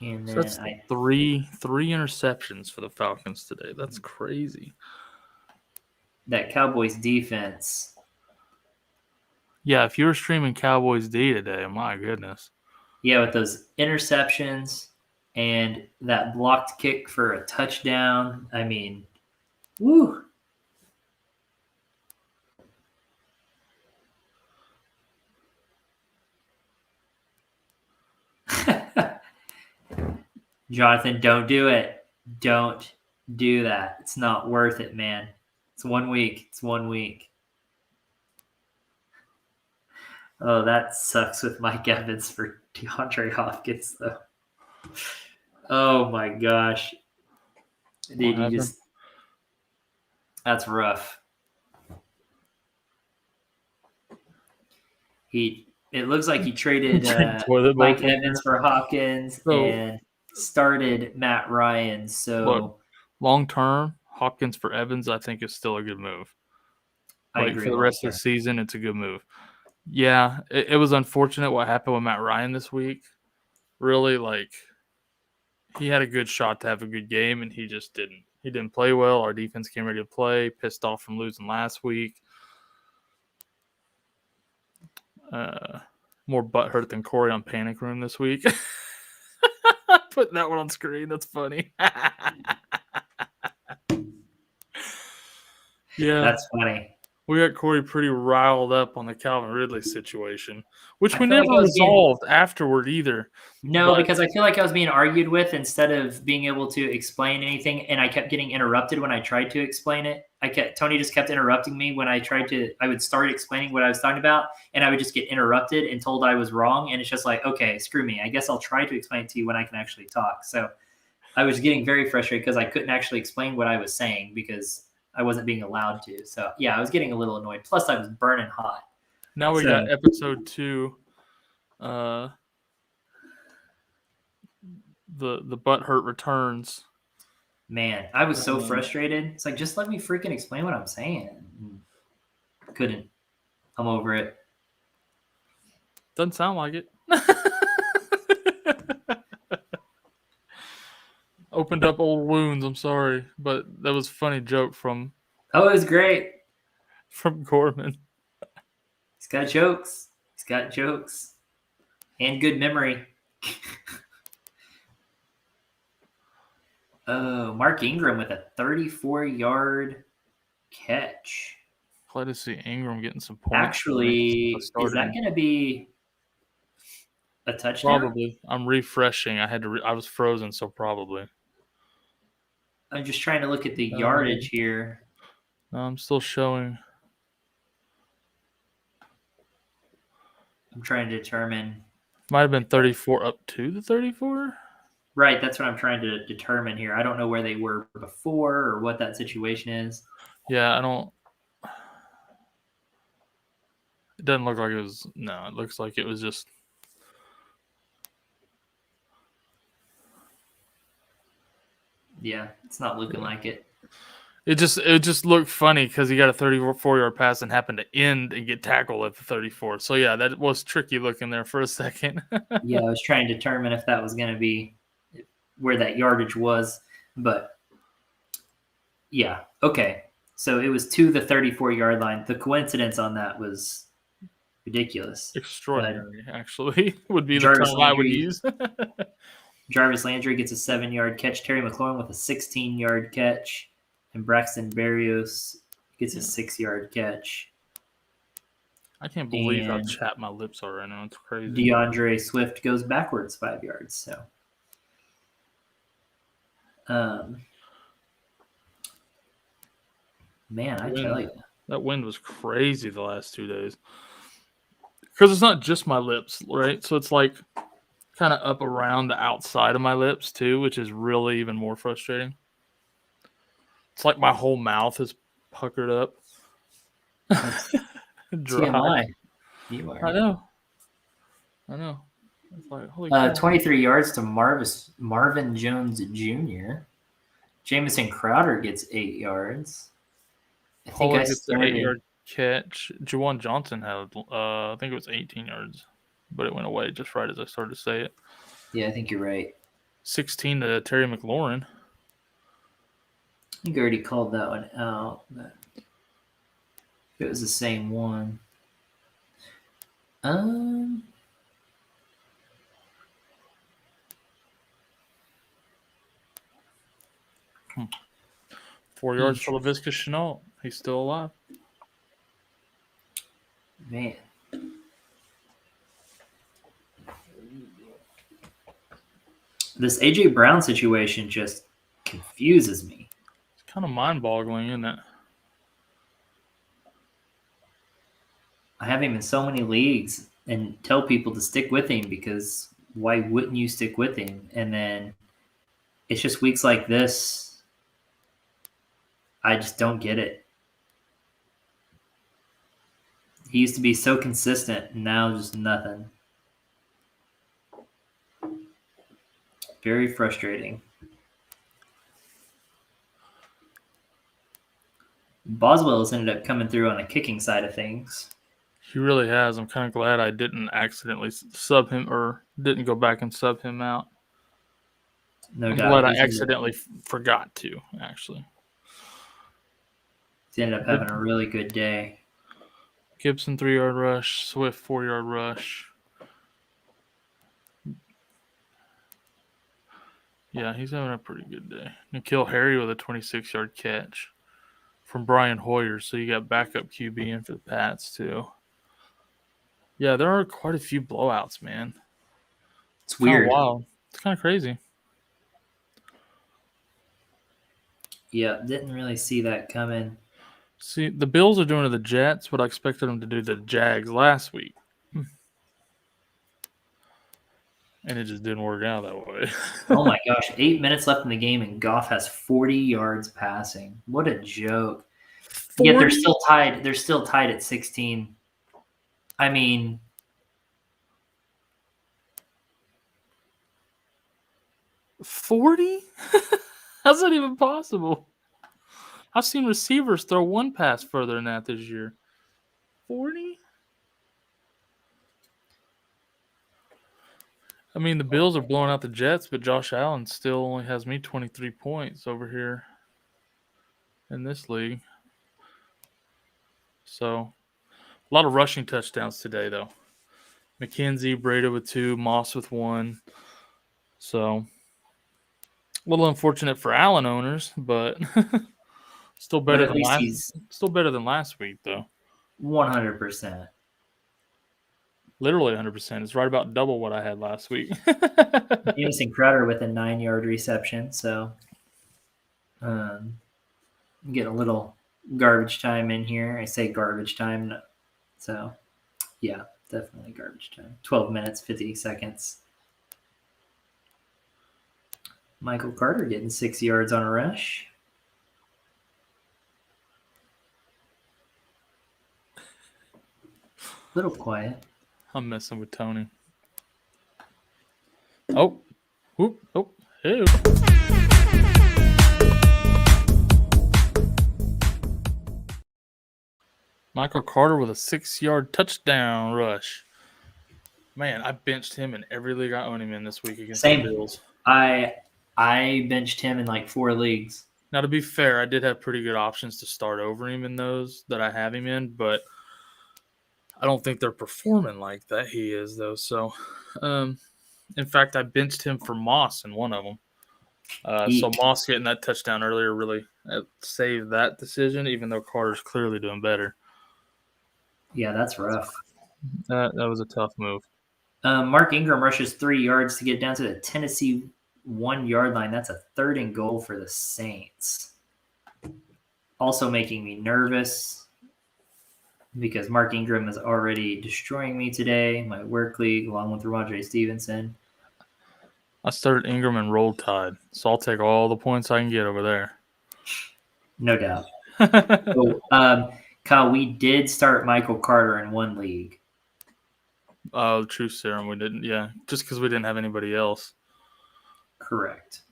B: And then
A: that's three interceptions for the Falcons today. That's crazy.
B: That Cowboys defense.
A: Yeah, if you were streaming Cowboys D today, my goodness.
B: Yeah, with those interceptions and that blocked kick for a touchdown. I mean, woo. Jonathan, don't do it. Don't do that. It's not worth it, man. It's 1 week. It's 1 week. Oh, that sucks with Mike Evans for DeAndre Hopkins, though. Oh, my gosh. Dude, that's rough. It looks like he traded Mike Evans for Hopkins and started Matt Ryan. So
A: long term, Hopkins for Evans, I think, is still a good move.
B: I agree.
A: For the rest of the season, it's a good move. Yeah, it was unfortunate what happened with Matt Ryan this week. Really, he had a good shot to have a good game, and he just didn't. He didn't play well. Our defense came ready to play, pissed off from losing last week. More butthurt than Corey on Panic Room this week. Putting that one on screen. That's funny. Yeah.
B: That's funny.
A: We got Corey pretty riled up on the Calvin Ridley situation, which we never resolved afterward either.
B: No, because I feel like I was being argued with instead of being able to explain anything, and I kept getting interrupted when I tried to explain it. Tony just kept interrupting me when I would start explaining what I was talking about, and I would just get interrupted and told I was wrong, and it's just like, okay, screw me. I guess I'll try to explain it to you when I can actually talk. So I was getting very frustrated because I couldn't actually explain what I was saying because I wasn't being allowed to. So, yeah, I was getting a little annoyed. Plus, I was burning hot.
A: Now we got episode 2. The butthurt returns.
B: Man, I was so frustrated. It's like, just let me freaking explain what I'm saying. Couldn't. I'm over it.
A: Doesn't sound like it. Opened up old wounds. I'm sorry, but that was a funny joke from.
B: Oh, it was great.
A: From Gorman.
B: He's got jokes. And good memory. Oh, Mark Ingram with a 34-yard catch.
A: Glad to see Ingram getting some points.
B: Actually, is that going to be a touchdown?
A: Probably. I'm refreshing. I was frozen, so probably.
B: I'm just trying to look at the yardage here.
A: No, I'm still showing.
B: I'm trying to determine.
A: Might have been 34 up to the 34.
B: Right, that's what I'm trying to determine here. I don't know where they were before or what that situation is.
A: Yeah, I don't. It doesn't look like it was. No, it looks like it was just.
B: Yeah, it's not looking like it.
A: It just looked funny because he got a 34-yard pass and happened to end and get tackled at the 34. So yeah, that was tricky looking there for a second.
B: Yeah, I was trying to determine if that was going to be where that yardage was, but yeah, okay. So it was to the 34-yard line. The coincidence on that was ridiculous.
A: Extraordinary, actually, would be
B: Jarvis
A: the term I would
B: Landry-
A: use.
B: Jarvis Landry gets a 7-yard catch. Terry McLaurin with a 16-yard catch. And Braxton Berrios gets a 6-yard catch.
A: I can't believe how
B: And
A: chapped my lips are right now. It's crazy.
B: DeAndre Swift goes backwards 5 yards. So, man, I tell you.
A: That wind was crazy the last 2 days. Because it's not just my lips, right? So it's like kind of up around the outside of my lips too, which is really even more frustrating. It's like my whole mouth is puckered up.
B: TMI. You are.
A: I know. It's like, holy
B: 23 yards to Marvin Jones Jr. Jamison Crowder gets 8 yards. I think
A: Pollard
B: I
A: gets the
B: started.
A: 8-yard catch. Juwan Johnson had, I think it was 18 yards, but it went away just right as I started to say it.
B: Yeah, I think you're right.
A: 16 to Terry McLaurin.
B: I think I already called that one out, but it was the same one.
A: 4 yards for Laviska Shenault. He's still alive.
B: Man. This A.J. Brown situation just confuses me.
A: It's kind of mind-boggling, isn't it?
B: I have him in so many leagues and tell people to stick with him because why wouldn't you stick with him? And then it's just weeks like this. I just don't get it. He used to be so consistent, and now just nothing. Very frustrating. Boswell has ended up coming through on the kicking side of things.
A: He really has. I'm kind of glad I didn't accidentally sub him or didn't go back and sub him out.
B: No
A: I'm
B: doubt.
A: glad I accidentally forgot to, actually.
B: He ended up having a really good day.
A: Gibson 3-yard rush, Swift 4-yard rush. Yeah, he's having a pretty good day. N'Keal Harry with a 26-yard catch from Brian Hoyer. So you got backup QB in for the Pats too. Yeah, there are quite a few blowouts, man.
B: It's weird.
A: Wow, it's kind of crazy.
B: Yeah, didn't really see that coming.
A: See, the Bills are doing to the Jets what I expected them to do to the Jags last week. And it just didn't work out that way.
B: Oh my gosh, 8 minutes left in the game, and Goff has 40 yards passing. What a joke.
A: 40?
B: Yet they're still tied. They're still tied at 16. I mean,
A: 40? How's that even possible? I've seen receivers throw one pass further than that this year. 40? I mean, the Bills are blowing out the Jets, but Josh Allen still only has me 23 points over here in this league. So, a lot of rushing touchdowns today, though. McKenzie, Breda with 2, Moss with 1. So, a little unfortunate for Allen owners, but still better than last week, though.
B: 100%.
A: Literally 100%. It's right about double what I had last week.
B: Jamison Crowder with a 9-yard reception. So get a little garbage time in here. I say garbage time. So, yeah, definitely garbage time. 12 minutes, 50 seconds. Michael Carter getting 6 yards on a rush. Little quiet.
A: I'm messing with Tony. Oh. Whoop. Oh. Ew. Michael Carter with a 6-yard touchdown rush. Man, I benched him in every league I own him in this week against the Bills.
B: I benched him in like 4 leagues.
A: Now, to be fair, I did have pretty good options to start over him in those that I have him in, but I don't think they're performing like that he is, though. So, in fact, I benched him for Moss in one of them. So Moss getting that touchdown earlier really saved that decision, even though Carter's clearly doing better.
B: Yeah, that's rough.
A: That was a tough move.
B: Mark Ingram rushes 3 yards to get down to the Tennessee 1-yard line. That's a 3rd and goal for the Saints. Also making me nervous because Mark Ingram is already destroying me today, my work league, along with Ramondre Stevenson.
A: I started Ingram and Roll Tide, so I'll take all the points I can get over there.
B: No doubt. Kyle, we did start Michael Carter in 1 league.
A: Oh, true serum. We didn't. Yeah, just because we didn't have anybody else.
B: Correct.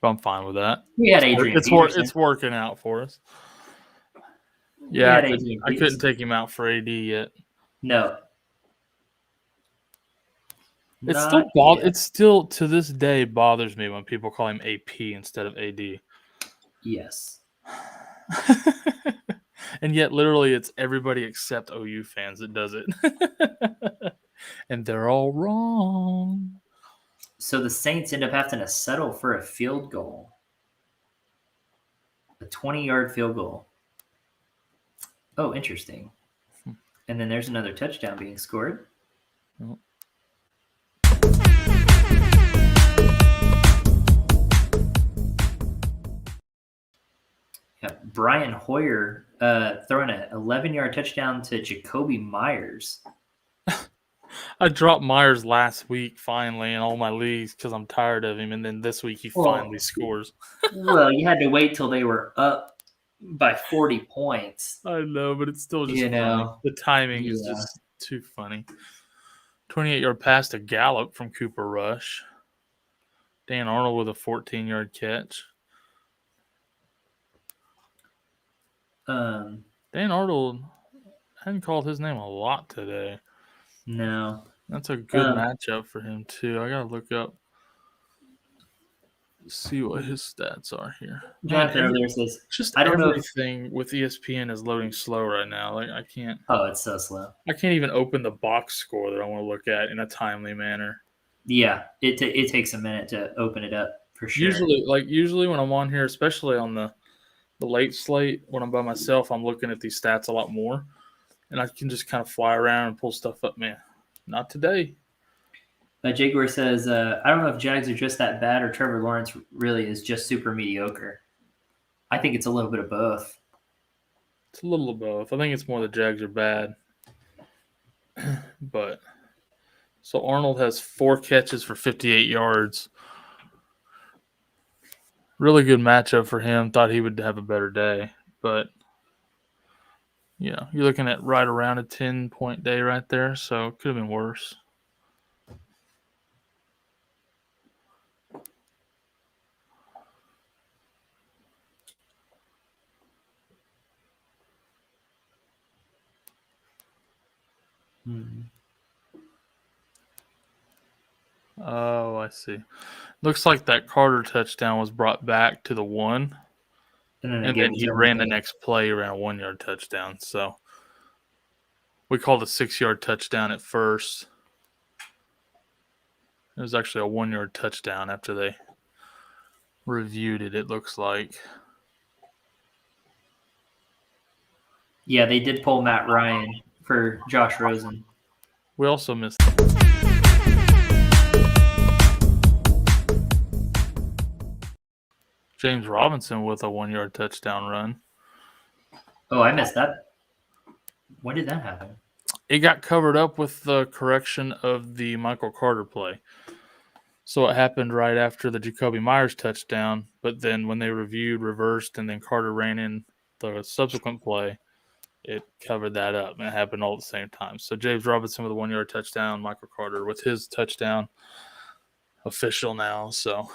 A: But I'm fine with that.
B: We had Adrian.
A: It's working out for us. Yeah, I couldn't take him out for AD yet.
B: No.
A: It still to this day bothers me when people call him AP instead of AD.
B: Yes.
A: And yet, literally, it's everybody except OU fans that does it. And they're all wrong.
B: So the Saints end up having to settle for a field goal. A 20-yard field goal. Oh, interesting. And then there's another touchdown being scored.
A: Oh.
B: Yeah, Brian Hoyer throwing an 11-yard touchdown to Jacoby Myers.
A: I dropped Myers last week finally in all my leagues because I'm tired of him, and then this week he finally scores.
B: Well, you had to wait till they were up by 40 points.
A: I know, but it's still just funny. The timing is just too funny. 28-yard pass to Gallup from Cooper Rush. Dan Arnold with a 14-yard catch. Dan Arnold, I hadn't called his name a lot today.
B: No.
A: That's a good matchup for him, too. I got to look up, see what his stats are here.
B: Jonathan over there says,
A: just everything with ESPN is loading slow right now. Like I can't.
B: Oh, it's so slow.
A: I can't even open the box score that I want to look at in a timely manner.
B: Yeah, it takes a minute to open it up for sure.
A: Usually when I'm on here, especially on the late slate, when I'm by myself, I'm looking at these stats a lot more. And I can just kind of fly around and pull stuff up, man. Not today.
B: Jaguar says, I don't know if Jags are just that bad or Trevor Lawrence really is just super mediocre. I think it's a little bit of both.
A: It's a little of both. I think it's more the Jags are bad. But so Arnold has 4 catches for 58 yards. Really good matchup for him. Thought he would have a better day. But yeah, you're looking at right around a 10-point day right there, so it could have been worse. Oh, I see. Looks like that Carter touchdown was brought back to the 1. And then he ran the next play, ran a 1-yard touchdown. So we called a 6-yard touchdown at first. It was actually a 1-yard touchdown after they reviewed it, it looks like.
B: Yeah, they did pull Matt Ryan for Josh Rosen.
A: We also missed. James Robinson with a 1-yard touchdown run.
B: Oh, I missed that. When did that happen?
A: It got covered up with the correction of the Michael Carter play. So it happened right after the Jacoby Myers touchdown, but then when they reviewed, reversed, and then Carter ran in the subsequent play, it covered that up, and it happened all at the same time. So James Robinson with a 1-yard touchdown, Michael Carter with his touchdown official now. So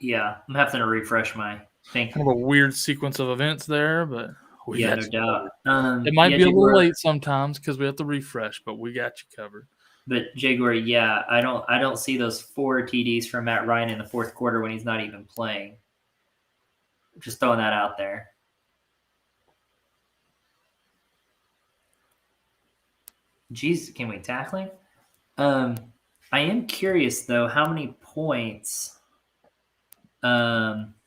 B: yeah, I'm having to refresh my thinking.
A: Kind of a weird sequence of events there, but we
B: Yeah,
A: got
B: no
A: you
B: doubt.
A: covered. It might be a
B: Jaguar,
A: little late sometimes because we have to refresh, but we got you covered.
B: But Jaguar, yeah, I don't see those 4 TDs from Matt Ryan in the fourth quarter when he's not even playing. Just throwing that out there. Jeez, can we tackle him? I am curious though, how many points Cordero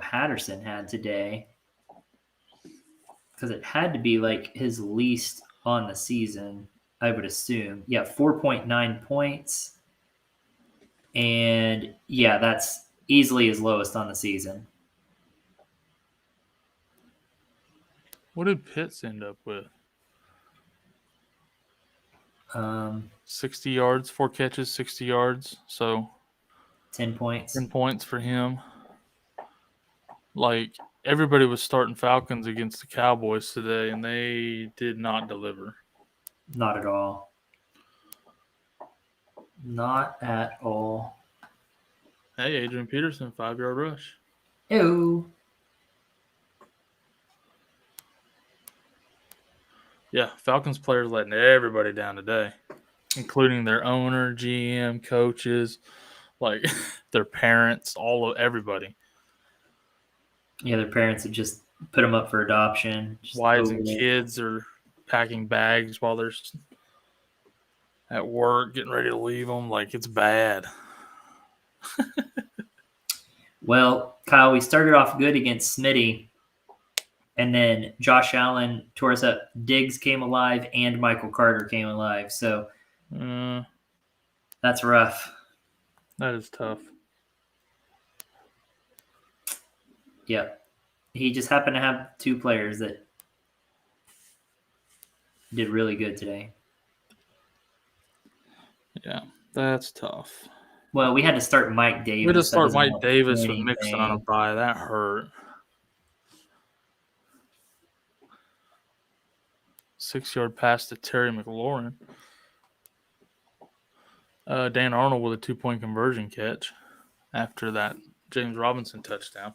B: Patterson had today, because it had to be like his least on the season, I would assume. Yeah, 4.9 points. And yeah, that's easily his lowest on the season.
A: What did Pitts end up with? 60 yards, 4 catches, 60 yards. So
B: 10 points.
A: 10 points for him. Like, everybody was starting Falcons against the Cowboys today, and they did not deliver.
B: Not at all. Not at all.
A: Hey, Adrian Peterson, 5-yard rush.
B: Ew.
A: Yeah, Falcons players letting everybody down today, including their owner, GM, coaches, like their parents, everybody.
B: Yeah, their parents have just put them up for adoption.
A: Wives and kids are packing bags while they're at work, getting ready to leave them. Like, it's bad.
B: Well, Kyle, we started off good against Smitty, and then Josh Allen tore us up. Diggs came alive, and Michael Carter came alive. So that's rough.
A: That is tough.
B: Yep. He just happened to have 2 players that did really good today.
A: Yeah, that's tough.
B: Well, we had to start Mike Davis.
A: We had to start Mike Davis with Mixon on a bye. That hurt. 6-yard pass to Terry McLaurin. Dan Arnold with a 2-point conversion catch after that James Robinson touchdown.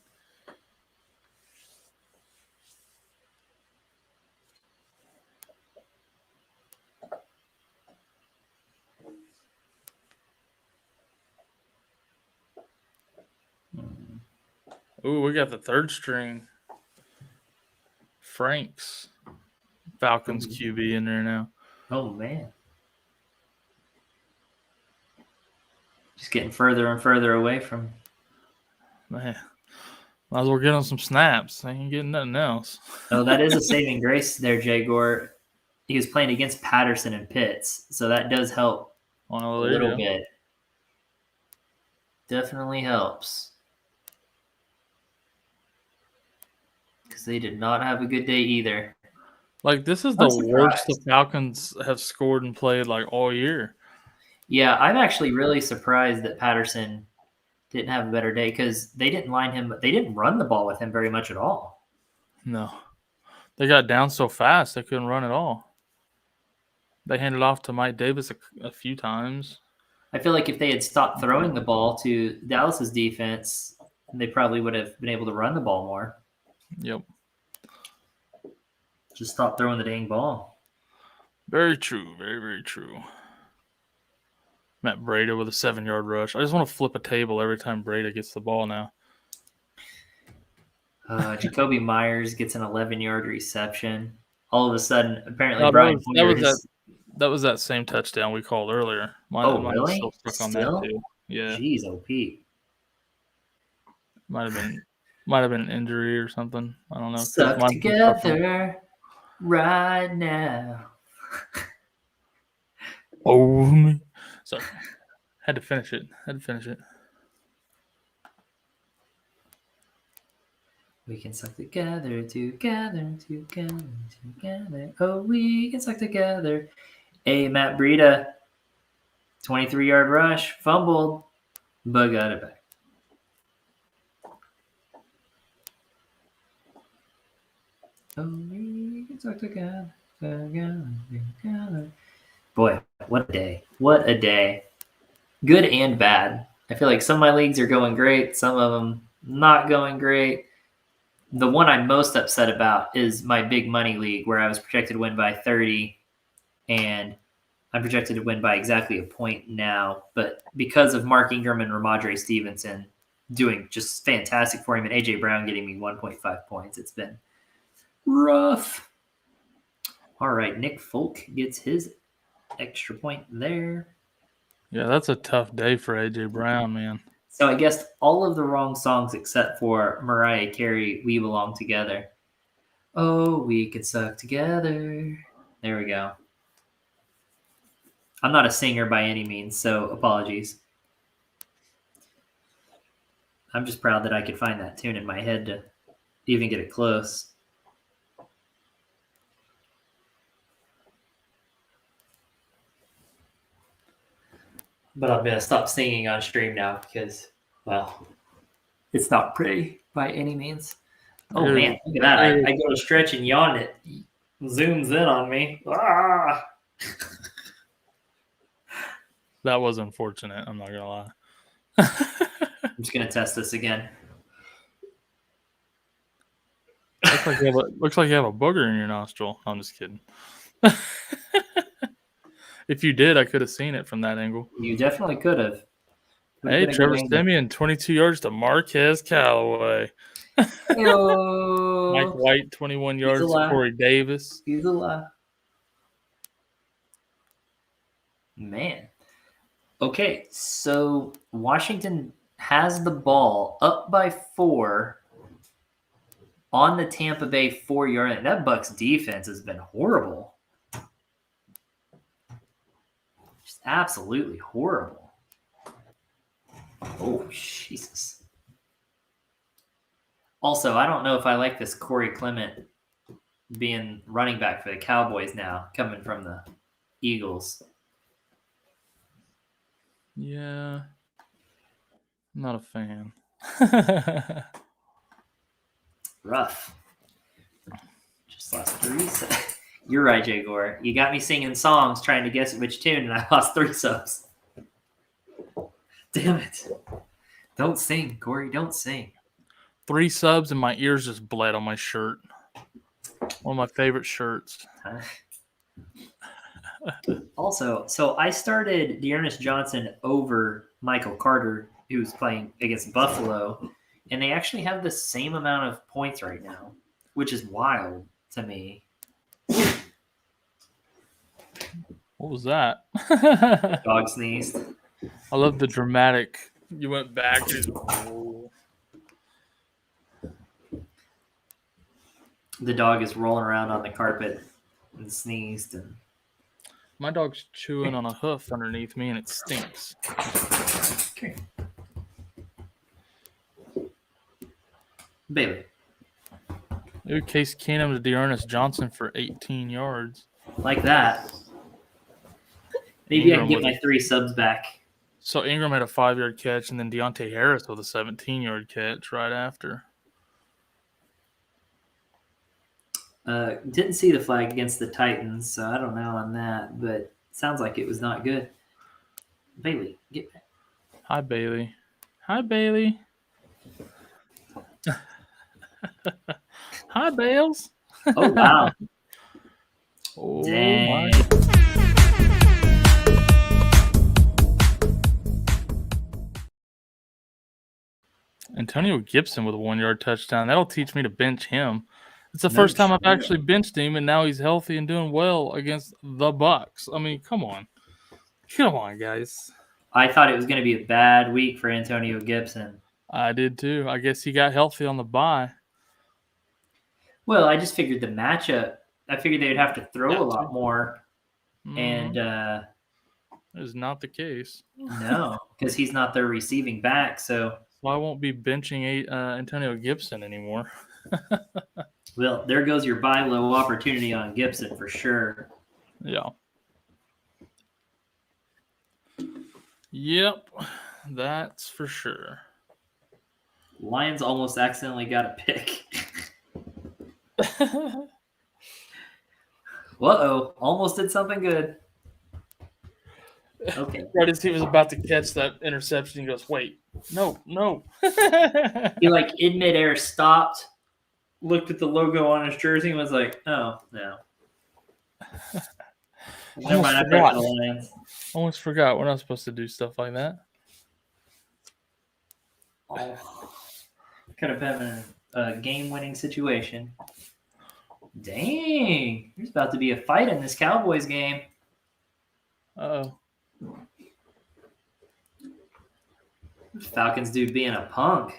A: Ooh, we got the third string. Frank's Falcons QB in there now.
B: Oh, man. Just getting further and further away from.
A: Man, might as well get on some snaps. I ain't getting nothing else.
B: Oh, that is a saving grace there, Jaguar. He was playing against Patterson and Pitts, so that does help a little bit. Definitely helps. Because they did not have a good day either.
A: Like, this is the worst the Falcons have scored and played, like, all year.
B: Yeah, I'm actually really surprised that Patterson didn't have a better day because they didn't line him. They didn't run the ball with him very much at all.
A: No. They got down so fast they couldn't run at all. They handed off to Mike Davis a few times.
B: I feel like if they had stopped throwing the ball to Dallas's defense, they probably would have been able to run the ball more.
A: Yep.
B: Just stop throwing the dang ball.
A: Very true. Very, very true. Matt Breida with a 7-yard rush. I just want to flip a table every time Breida gets the ball now.
B: Jacoby Myers gets an 11-yard reception. All of a sudden, apparently, Brian
A: that was that same touchdown we called earlier.
B: Really?
A: Still stuck on that too. Yeah.
B: Jeez, OP.
A: Might have been an injury or something. I don't know.
B: Stuck together. right now.
A: Oh, sorry. Had to finish it.
B: We can suck together. Oh, we can suck together. Hey, Matt Breida, 23-yard rush, fumbled, but got it back. Oh, we can suck together. Boy, what a day. What a day. Good and bad. I feel like some of my leagues are going great, some of them not going great. The one I'm most upset about is my big money league where I was projected to win by 30 and I'm projected to win by exactly a point now. But because of Mark Ingram and Ramondre Stevenson doing just fantastic for him and A.J. Brown getting me 1.5 points, it's been rough. All right, Nick Folk gets his extra point there.
A: Yeah, that's a tough day for A.J. Brown, man.
B: So I guessed all of the wrong songs except for Mariah Carey, We Belong Together. Oh, we could suck together. There we go. I'm not a singer by any means, so apologies. I'm just proud that I could find that tune in my head to even get it close. But I'm going to stop singing on stream now because, well, it's not pretty by any means. Oh, man, look at that. I go to stretch and yawn, it zooms in on me. Ah!
A: That was unfortunate. I'm not going to lie.
B: I'm just going to test this again.
A: Looks like you have a booger in your nostril. I'm just kidding. If you did, I could have seen it from that angle.
B: You definitely could have.
A: Hey, Trevor Siemian, 22 yards to Marquez Callaway. Mike White, 21 yards to Corey Davis.
B: He's alive. Man. Okay, so Washington has the ball up by 4 on the Tampa Bay 4-yard line. That Bucs defense has been horrible. Just absolutely horrible. Oh, Jesus. Also, I don't know if I like this Corey Clement being running back for the Cowboys now, coming from the Eagles.
A: Yeah. I'm not a fan.
B: Rough. Just lost 3 subs. You're right, Jay Gore. You got me singing songs trying to guess which tune, and I lost 3 subs. Damn it. Don't sing, Corey. Don't sing.
A: 3 subs and my ears just bled on my shirt. One of my favorite shirts.
B: Also, so I started Dearness Johnson over Michael Carter, who's playing against Buffalo, and they actually have the same amount of points right now, which is wild to me.
A: What was that?
B: Dog sneezed.
A: I love the dramatic. You went back.
B: The dog is rolling around on the carpet and sneezed. And
A: my dog's chewing on a hoof underneath me, and it stinks.
B: Okay. Bailey.
A: Maybe Case Keenum to Dearness Johnson for 18 yards.
B: Like that. Maybe Ingram I can get my 3 subs back.
A: So Ingram had a 5-yard catch, and then Deontay Harris with a 17-yard catch right after.
B: Didn't see the flag against the Titans, so I don't know on that, but sounds like it was not good. Bailey, get back.
A: Hi, Bailey. Hi, Bailey. Hi, Bales.
B: Oh, wow.
A: Oh,
B: dang.
A: My. Antonio Gibson with a 1-yard touchdown. That'll teach me to bench him. It's the first time I've actually benched him, and now he's healthy and doing well against the Bucs. I mean, come on. Come on, guys.
B: I thought it was going to be a bad week for Antonio Gibson.
A: I did too. I guess he got healthy on the bye.
B: Well, I just figured the matchup I figured they'd have to throw a lot more. And
A: that is not the case.
B: No, because he's not their receiving back. So
A: I won't be benching Antonio Gibson anymore.
B: Well, there goes your buy low opportunity on Gibson for sure.
A: Yeah. Yep, that's for sure.
B: Lions almost accidentally got a pick. Uh-oh, almost did something good. Okay.
A: Right as he was about to catch that interception, he goes, wait, no.
B: He, like, in midair stopped, looked at the logo on his jersey, and was like, oh, no. Never mind, I forgot the Lions.
A: Almost forgot. We're not supposed to do stuff like that.
B: Oh. Could have been a game-winning situation. Dang. There's about to be a fight in this Cowboys game.
A: Uh-oh.
B: Falcons dude being a punk.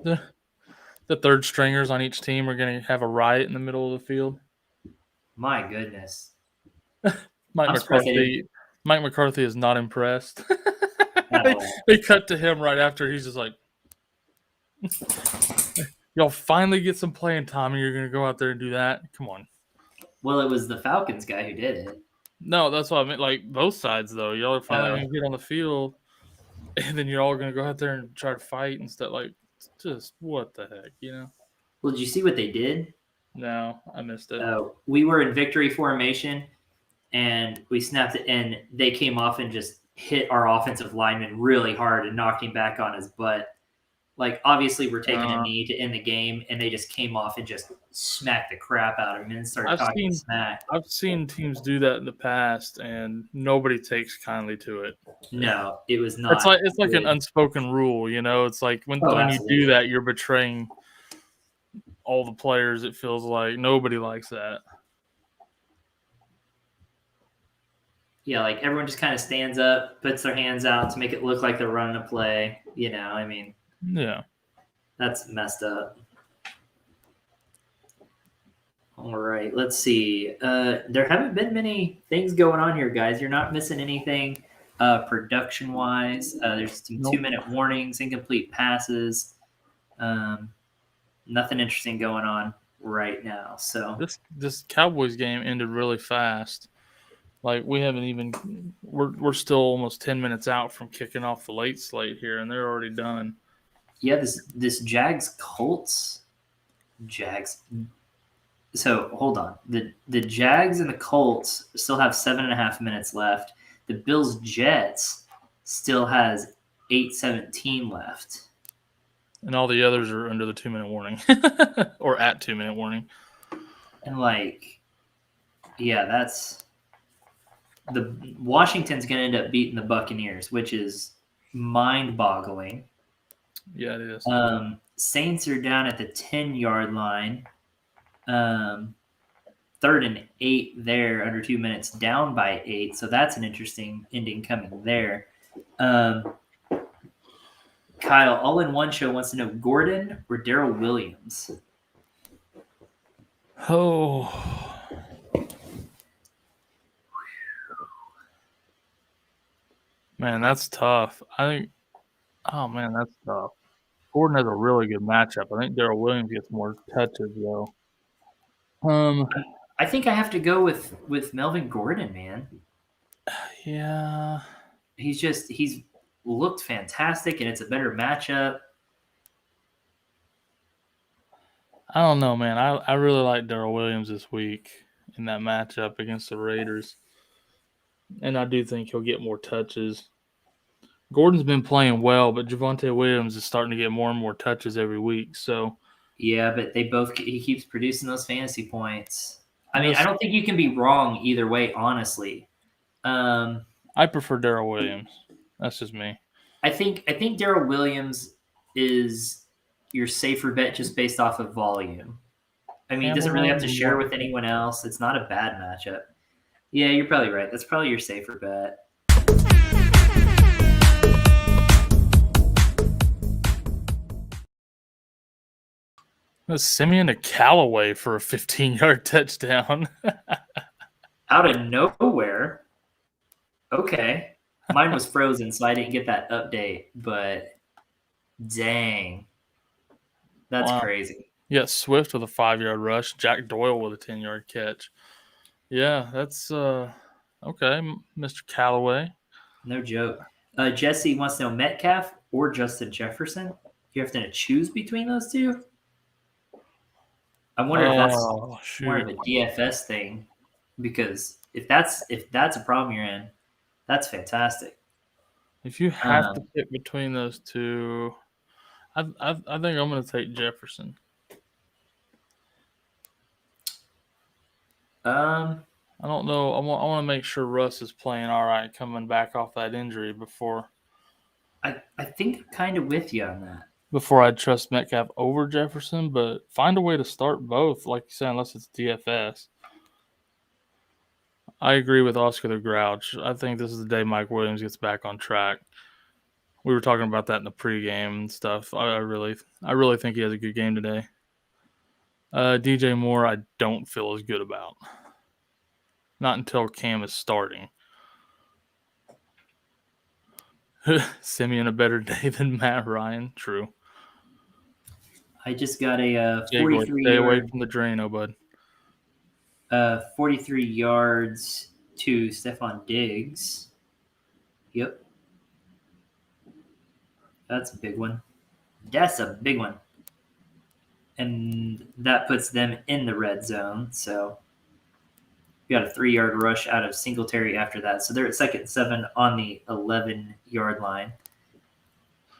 A: The third stringers on each team are going to have a riot in the middle of the field.
B: My goodness.
A: Mike McCarthy is not impressed. They cut to him right after. He's just like, y'all finally get some playing time and you're going to go out there and do that? Come on.
B: Well, it was the Falcons guy who did it.
A: No, that's what I meant. Like, both sides, though. Y'all are finally going to get on the field, and then you're all going to go out there and try to fight and stuff. Like, just what the heck, you know?
B: Well, did you see what they did?
A: No, I missed it.
B: We were in victory formation, and we snapped it, and they came off and just hit our offensive lineman really hard and knocked him back on his butt. Like, obviously, we're taking a knee to end the game, and they just came off and just smacked the crap out of him and started talking smack.
A: I've seen teams do that in the past, and nobody takes kindly to it.
B: No, it was not.
A: It's like an unspoken rule, you know? It's like when you do that, you're betraying all the players. It feels like nobody likes that.
B: Yeah, like everyone just kind of stands up, puts their hands out to make it look like they're running a play. You know, I mean.
A: Yeah.
B: That's messed up. All right, let's see. There haven't been many things going on here, guys. You're not missing anything production-wise. There's some 2-minute warnings, incomplete passes. Nothing interesting going on right now. So
A: this Cowboys game ended really fast. Like, we haven't even – we're still almost 10 minutes out from kicking off the late slate here, and they're already done.
B: Yeah, this Jags-Colts – Jags – so, hold on. The Jags and the Colts still have 7.5 minutes left. The Bills-Jets still has 8:17 left.
A: And all the others are under the 2-minute warning or at 2-minute warning.
B: And, like, yeah, that's – the Washington's going to end up beating the Buccaneers, which is mind-boggling.
A: Yeah, it is.
B: Saints are down at the 10-yard line. 3rd and 8 there, under 2 minutes, down by 8. So that's an interesting ending coming there. Kyle, All in One Show wants to know Gordon or Darrell Williams.
A: Oh. Man, that's tough. That's tough. Gordon has a really good matchup. I think Darrell Williams gets more touches, though.
B: I think I have to go with Melvin Gordon, man.
A: Yeah.
B: He's looked fantastic, and it's a better matchup.
A: I don't know, man. I really like Darrell Williams this week in that matchup against the Raiders. And I do think he'll get more touches. Gordon's been playing well, but Javonte Williams is starting to get more and more touches every week. So
B: yeah, but he keeps producing those fantasy points. I mean, I don't think you can be wrong either way, honestly.
A: I prefer Darrell Williams. That's just me.
B: I think Darrell Williams is your safer bet just based off of volume. I mean, he doesn't really have to share with anyone else. It's not a bad matchup. Yeah, you're probably right. That's probably your safer bet.
A: Simeon to Callaway for a 15-yard touchdown.
B: Out of nowhere. Okay. Mine was frozen, so I didn't get that update, but dang. That's crazy.
A: Yeah, Swift with a 5-yard rush. Jack Doyle with a 10-yard catch. Yeah, that's okay, Mr. Callaway.
B: No joke. Jesse wants to know Metcalf or Justin Jefferson. You have to choose between those two? I wonder if that's more of a DFS thing, because if that's a problem you're in, that's fantastic.
A: If you have to pick between those two, I think I'm going to take Jefferson. I don't know. I want to make sure Russ is playing all right, coming back off that injury before.
B: I think I'm kind of with you on that.
A: Before I'd trust Metcalf over Jefferson, but find a way to start both, like you said, unless it's DFS. I agree with Oscar the Grouch. I think this is the day Mike Williams gets back on track. We were talking about that in the pregame and stuff. I really think he has a good game today. DJ Moore, I don't feel as good about. Not until Cam is starting. Simeon a better day than Matt Ryan. True.
B: I just got a 43.
A: Stay away from the drain, bud.
B: 43 yards to Stephon Diggs. Yep. That's a big one. That's a big one. And that puts them in the red zone. So we got a 3-yard rush out of Singletary after that. So they're at 2nd and 7 on the 11-yard line,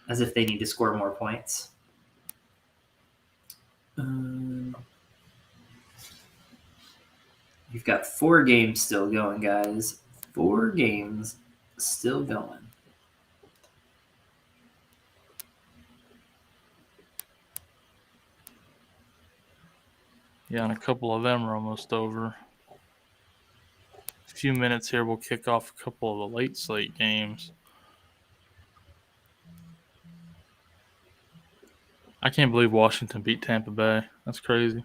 B: as if they need to score more points. You've got 4 games still going, guys. 4 games still going.
A: Yeah, and a couple of them are almost over. A few minutes here, we'll kick off a couple of the late slate games. I can't believe Washington beat Tampa Bay. That's crazy.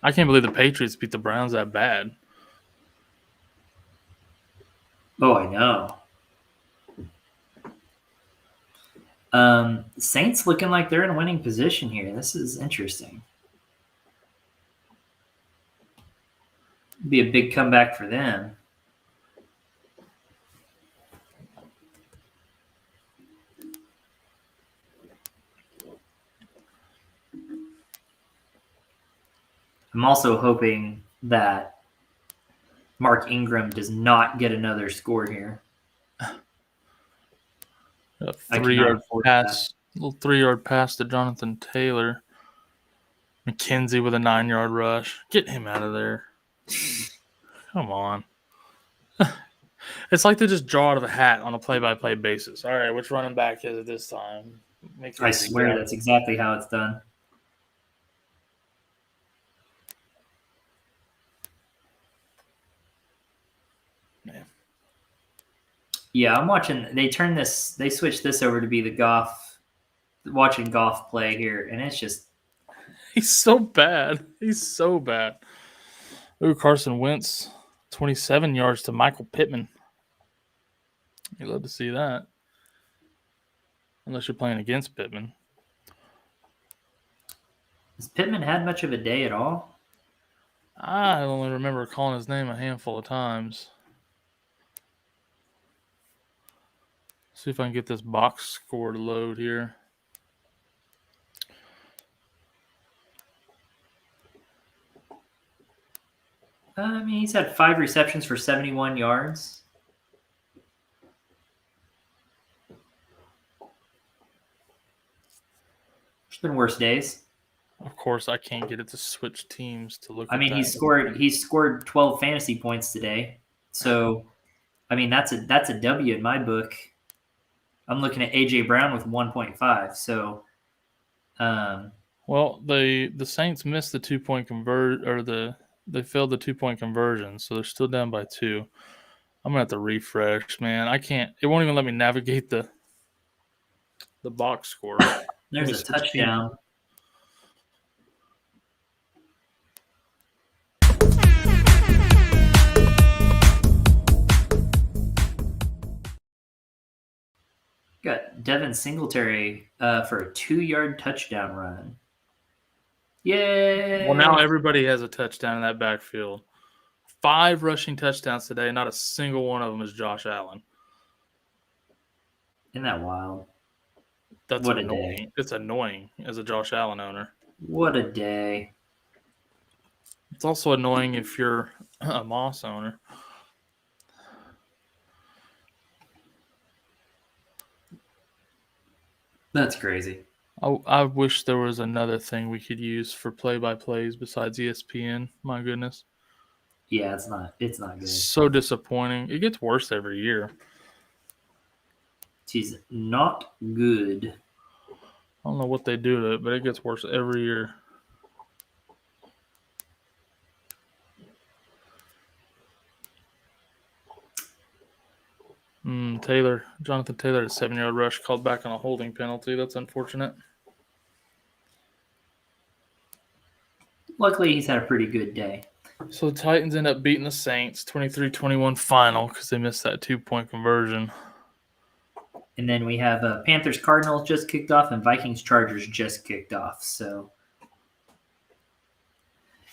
A: I can't believe the Patriots beat the Browns that bad.
B: Oh, I know. Saints looking like they're in a winning position here. This is interesting. Be a big comeback for them. I'm also hoping that Mark Ingram does not get another score here.
A: A 3-yard pass, little 3-yard pass to Jonathan Taylor. McKenzie with a 9-yard rush. Get him out of there. Come on. It's like they just draw out of a hat on a play-by-play basis. All right, which running back is it this time?
B: I swear that's exactly how it's done.
A: Man.
B: Yeah, I'm watching. They switched this over to be the Goff, watching Goff play here, and it's just.
A: He's so bad. Ooh, Carson Wentz, 27 yards to Michael Pittman. You'd love to see that. Unless you're playing against Pittman.
B: Has Pittman had much of a day at all?
A: I only remember calling his name a handful of times. See if I can get this box score to load here.
B: I mean, he's had 5 receptions for 71 yards. There's been worse days.
A: Of course, I can't get it to switch teams to look.
B: I mean, he scored 12 fantasy points today. So, I mean, that's a W in my book. I'm looking at AJ Brown with 1.5. So,
A: well, the Saints missed the 2-point they failed the 2-point conversion, so they're still down by 2. I'm gonna have to refresh, man. I can't. It won't even let me navigate the box score.
B: There's a touchdown. Devin Singletary for a 2-yard touchdown run. Yay!
A: Well, now everybody has a touchdown in that backfield. 5 rushing touchdowns today. Not a single one of them is Josh Allen.
B: Isn't that wild?
A: That's
B: What
A: annoying.
B: a day.
A: It's annoying as a Josh Allen owner.
B: What a day.
A: It's also annoying if you're a Moss owner.
B: That's crazy.
A: I wish there was another thing we could use for play-by-plays besides ESPN. My goodness.
B: Yeah, it's not good.
A: So disappointing. It gets worse every year.
B: She's not good.
A: I don't know what they do to it, but it gets worse every year. Jonathan Taylor, a 7-yard rush called back on a holding penalty. That's unfortunate.
B: Luckily, he's had a pretty good day.
A: So the Titans end up beating the Saints 23-21 final because they missed that 2-point conversion.
B: And then we have Panthers Cardinals just kicked off and Vikings Chargers just kicked off. So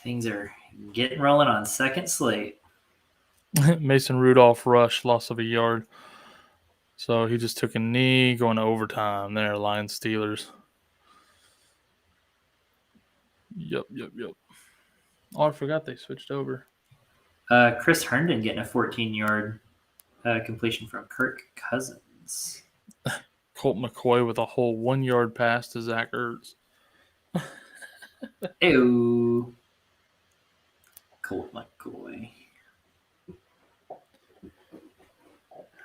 B: things are getting rolling on second slate.
A: Mason Rudolph rush, loss of a yard. So he just took a knee going to overtime there, Lions Steelers. Yep. Oh, I forgot they switched over.
B: Chris Herndon getting a 14-yard completion from Kirk Cousins.
A: Colt McCoy with a whole 1-yard pass to Zach Ertz.
B: Ew. Colt McCoy.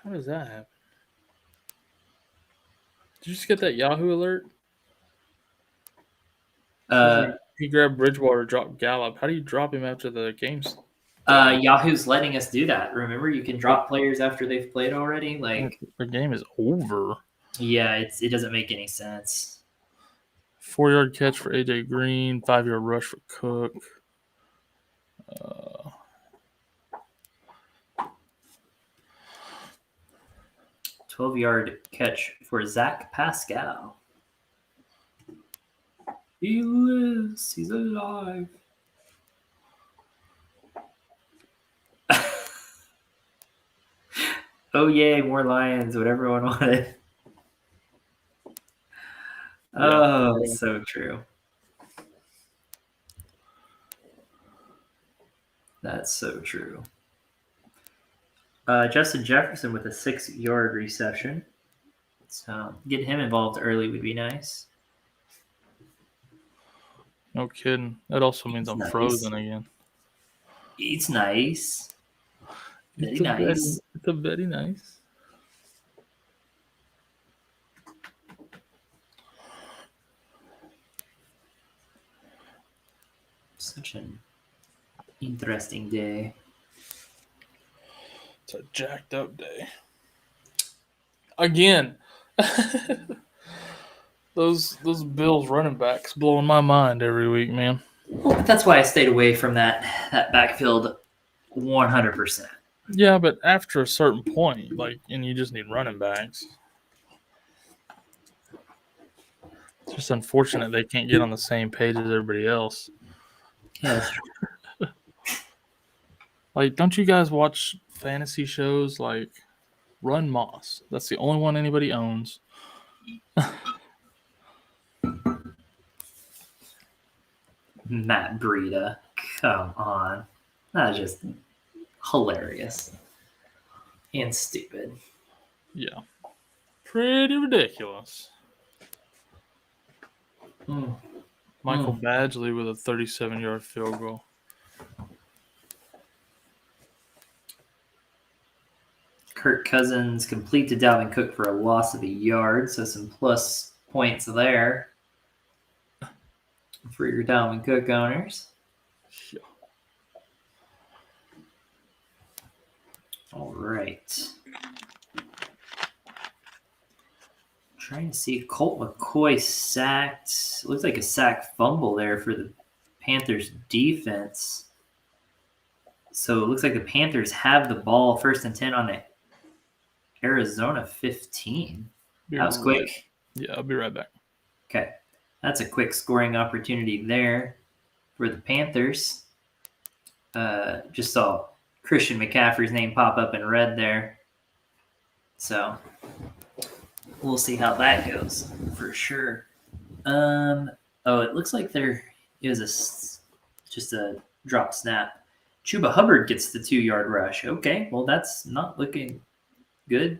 A: How does that happen? Did you just get that Yahoo alert? He grabbed Bridgewater, dropped Gallup. How do you drop him after the game's?
B: Yahoo's letting us do that. Remember, you can drop players after they've played already. Like
A: the game is over.
B: Yeah, it doesn't make any sense.
A: 4-yard catch for AJ Green, 5-yard rush for Cook.
B: 12-yard catch for Zach Pascal. He lives. He's alive. Oh, yay, more Lions, what everyone wanted. Oh, so true. That's so true. Justin Jefferson with a 6-yard reception. So getting him involved early would be nice.
A: No kidding. That also means I'm
B: nice.
A: Frozen again.
B: It's nice. Very nice.
A: It's a very nice.
B: Such an interesting day.
A: It's a jacked up day. Again. Those Bills running backs blowing my mind every week, man.
B: Well, that's why I stayed away from that backfield 100%.
A: Yeah, but after a certain point, and you just need running backs. It's just unfortunate they can't get on the same page as everybody else.
B: Yeah, that's true.
A: Don't you guys watch fantasy shows like Run Moss? That's the only one anybody owns.
B: Matt Breida. Come on. That's just hilarious. And stupid.
A: Yeah. Pretty ridiculous. Michael Badgley with a 37-yard field goal.
B: Kirk Cousins complete to Dalvin Cook for a loss of a yard, so some plus points there for your Dalvin Cook owners.
A: Yeah.
B: All right. Trying to see Colt McCoy sacked. Looks like a sack fumble there for the Panthers defense. So it looks like the Panthers have the ball 1st and 10 on the Arizona 15. That was quick.
A: Yeah, I'll be right back.
B: Okay. That's a quick scoring opportunity there for the Panthers. Just saw Christian McCaffrey's name pop up in red there. So we'll see how that goes for sure. It looks like there is just a drop snap. Chuba Hubbard gets the 2-yard rush. Okay, well, that's not looking good.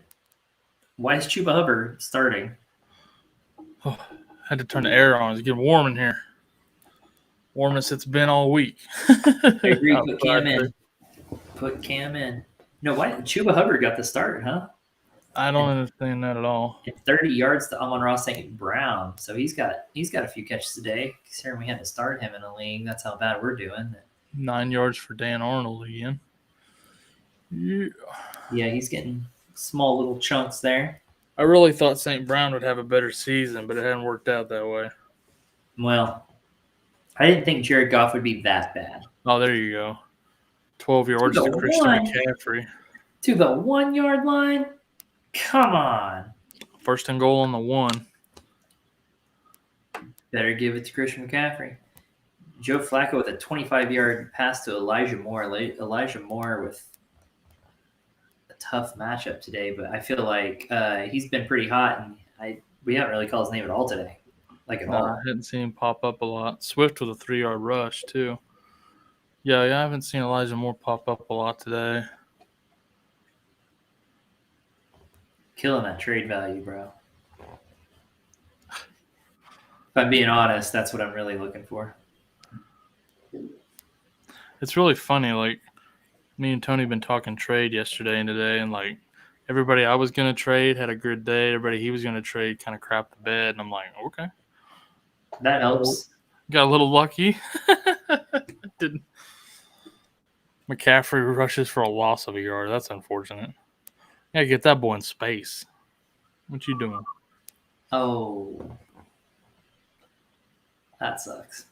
B: Why is Chuba Hubbard starting?
A: Oh, had to turn the air on. It's getting warm in here. Warm as it's been all week.
B: I agree. Put Cam in. Put Cam in. No, why Chuba Hubbard got the start, huh?
A: I don't understand that at all.
B: And 30 yards to Amon-Ra St. Brown. So he's got a few catches today. Considering we had to start him in a league, that's how bad we're doing.
A: 9 yards for Dan Arnold again.
B: Yeah, he's getting small little chunks there.
A: I really thought St. Brown would have a better season, but it hadn't worked out that way.
B: Well, I didn't think Jared Goff would be that bad.
A: Oh, there you go. 12 yards to Christian McCaffrey.
B: To the 1-yard line? Come on.
A: First and goal on the 1.
B: Better give it to Christian McCaffrey. Joe Flacco with a 25-yard pass to Elijah Moore. Elijah Moore with a tough matchup today, but I feel like he's been pretty hot, and we haven't really called his name at all today. Like at all.
A: I hadn't seen him pop up a lot. Swift with a 3-yard rush, too. Yeah, I haven't seen Elijah Moore pop up a lot today.
B: Killing that trade value, bro. If I'm being honest, that's what I'm really looking for.
A: It's really funny. Like, me and Tony been talking trade yesterday and today, and like everybody I was gonna trade had a good day. Everybody he was gonna trade kind of crapped the bed, and I'm like, okay,
B: that helps.
A: Got a little lucky. Didn't. McCaffrey rushes for a loss of a yard. That's unfortunate. Gotta get that boy in space. What you doing?
B: Oh, that sucks.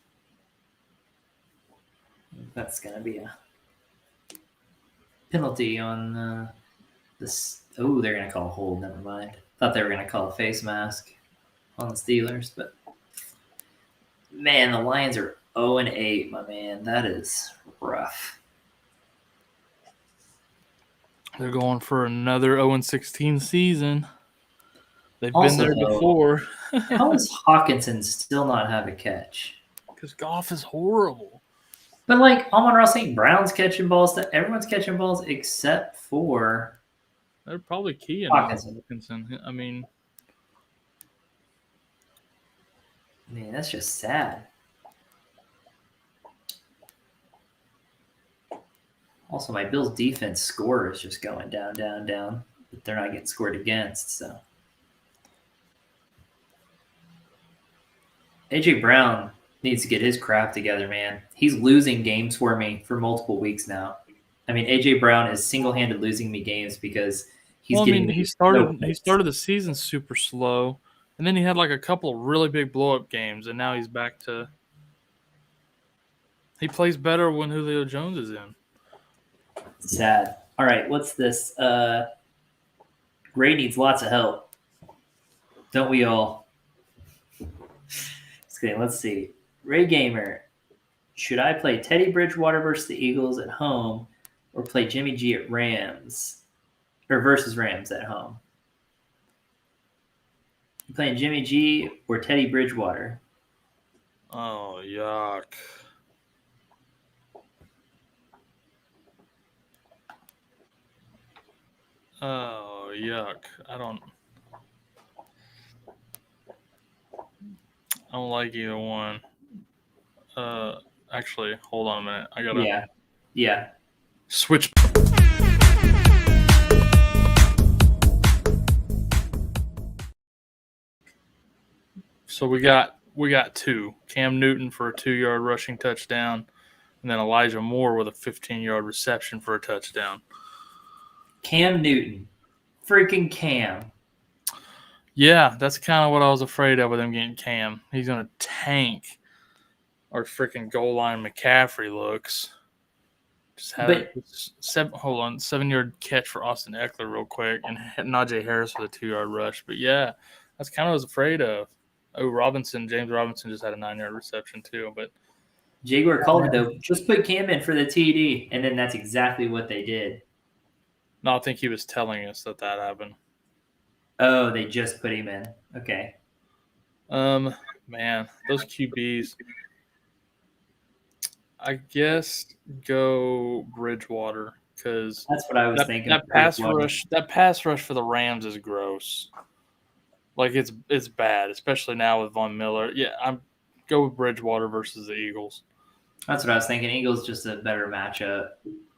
B: That's gonna be a penalty on this. Oh, they're gonna call a hold. Never mind. Thought they were gonna call a face mask on the Steelers, but man, the Lions are 0-8. My man, that is rough.
A: They're going for another 0-16 season. They've
B: Also,
A: been there before.
B: How does Hawkinson still not have a catch?
A: Because Goff is horrible.
B: But like Amon-Ra St. Brown's catching balls. Everyone's catching balls except for.
A: They're probably keying
B: Hawkinson.
A: I mean,
B: man, that's just sad. Also, my Bills' defense score is just going down, down, down. But they're not getting scored against, so. A.J. Brown needs to get his crap together, man. He's losing games for me for multiple weeks now. I mean, A.J. Brown is single-handed losing me games because he's getting.
A: He started the season super slow, and then he had like a couple of really big blow-up games, and now he's back to. He plays better when Julio Jones is in.
B: Sad. All right, what's this? Ray needs lots of help. Don't we all? Okay, let's see. Ray Gamer, should I play Teddy Bridgewater versus the Eagles at home or play Jimmy G at Rams or versus Rams at home? You playing Jimmy G or Teddy Bridgewater?
A: Oh, yuck. Oh, yuck. I don't like either one. Actually, hold on a minute. I gotta
B: Yeah.
A: switch. So we got two. Cam Newton for a 2-yard rushing touchdown, and then Elijah Moore with a 15-yard reception for a touchdown.
B: Cam Newton. Freaking Cam.
A: Yeah, that's kind of what I was afraid of with him getting Cam. He's going to tank our freaking goal line McCaffrey looks. Just had a 7-yard catch for Austin Eckler real quick, and Najee Harris with a 2-yard rush. But yeah, that's kind of what I was afraid of. Oh, James Robinson just had a 9-yard reception too. But
B: Jaguar called it though. Just put Cam in for the TD, and then that's exactly what they did.
A: No, I think he was telling us that happened.
B: Oh, they just put him in. Okay.
A: Man, those QBs. I guess go Bridgewater because
B: that's what I was thinking.
A: That pass rush for the Rams is gross. Like it's bad, especially now with Von Miller. Yeah, I'm go with Bridgewater versus the Eagles.
B: That's what I was thinking. Eagles just a better matchup.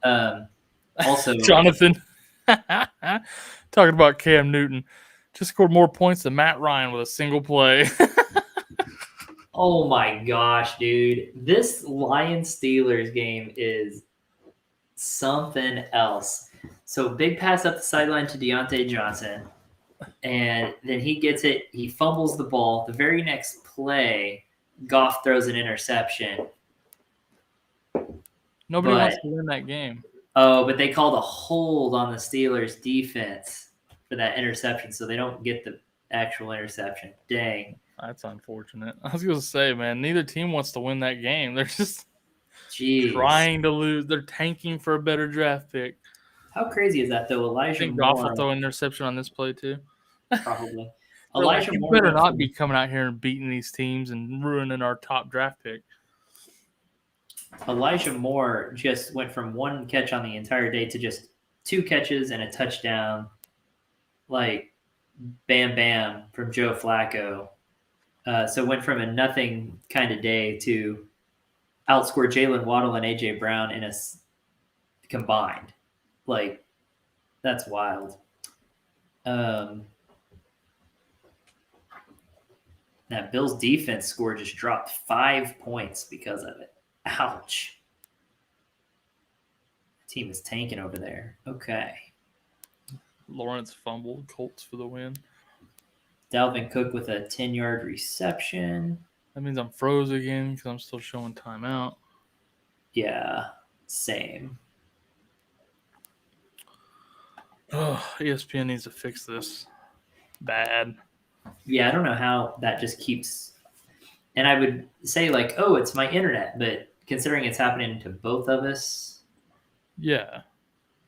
B: Also,
A: Jonathan talking about Cam Newton just scored more points than Matt Ryan with a single play.
B: Oh my gosh, dude. This Lions-Steelers game is something else. So big pass up the sideline to Deontay Johnson. And then he gets it. He fumbles the ball. The very next play, Goff throws an interception.
A: Nobody wants to win that game.
B: Oh, but they called a hold on the Steelers defense for that interception, so they don't get the actual interception. Dang.
A: That's unfortunate. I was going to say, man, neither team wants to win that game. They're just trying to lose. They're tanking for a better draft pick.
B: How crazy is that, though? Elijah Moore.
A: Goff will throw an interception on this play, too.
B: Probably.
A: Elijah Moore better not be coming out here and beating these teams and ruining our top draft pick.
B: Elijah Moore just went from one catch on the entire day to just 2 catches and a touchdown. Like, bam, bam, from Joe Flacco. So went from a nothing kind of day to outscore Jalen Waddle and A.J. Brown in a combined. Like, that's wild. That Bills defense score just dropped 5 points because of it. Ouch. The team is tanking over there. Okay.
A: Lawrence fumbled. Colts for the win.
B: Dalvin Cook with a 10-yard reception.
A: That means I'm froze again because I'm still showing timeout.
B: Yeah, same.
A: Oh, ESPN needs to fix this. Bad.
B: Yeah, I don't know how that just keeps. And I would say, like, oh, it's my internet. But considering it's happening to both of us.
A: Yeah.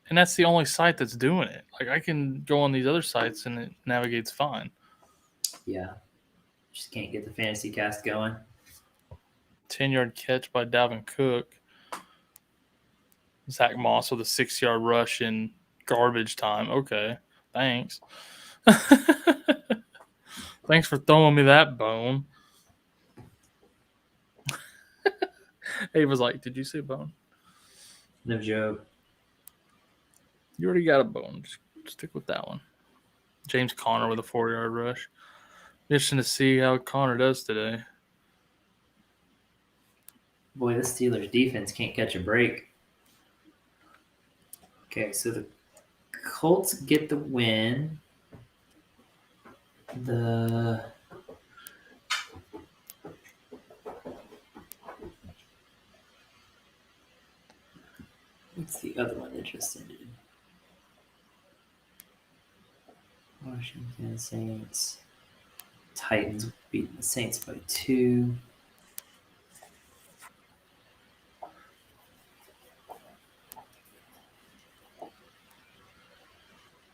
A: And that's the only site that's doing it. Like, I can go on these other sites and it navigates fine.
B: Yeah. Just can't get the fantasy cast going.
A: 10-yard catch by Dalvin Cook. Zach Moss with a 6-yard rush in garbage time. Okay. Thanks. Thanks for throwing me that bone. He was like, did you say bone?
B: No joke.
A: You already got a bone. Just stick with that one. James Conner with a 4-yard rush. Interesting to see how Conner does today.
B: Boy, this Steelers defense can't catch a break. Okay, so the Colts get the win. What's the other one that just ended? Washington Saints. Titans beating the Saints by 2.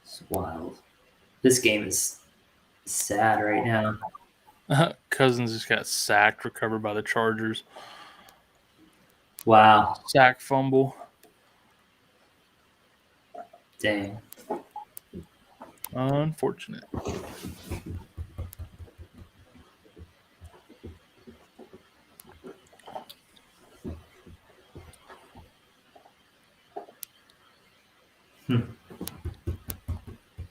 B: It's wild. This game is sad right now.
A: Cousins just got sacked, recovered by the Chargers.
B: Wow.
A: Sack fumble.
B: Dang.
A: Unfortunate.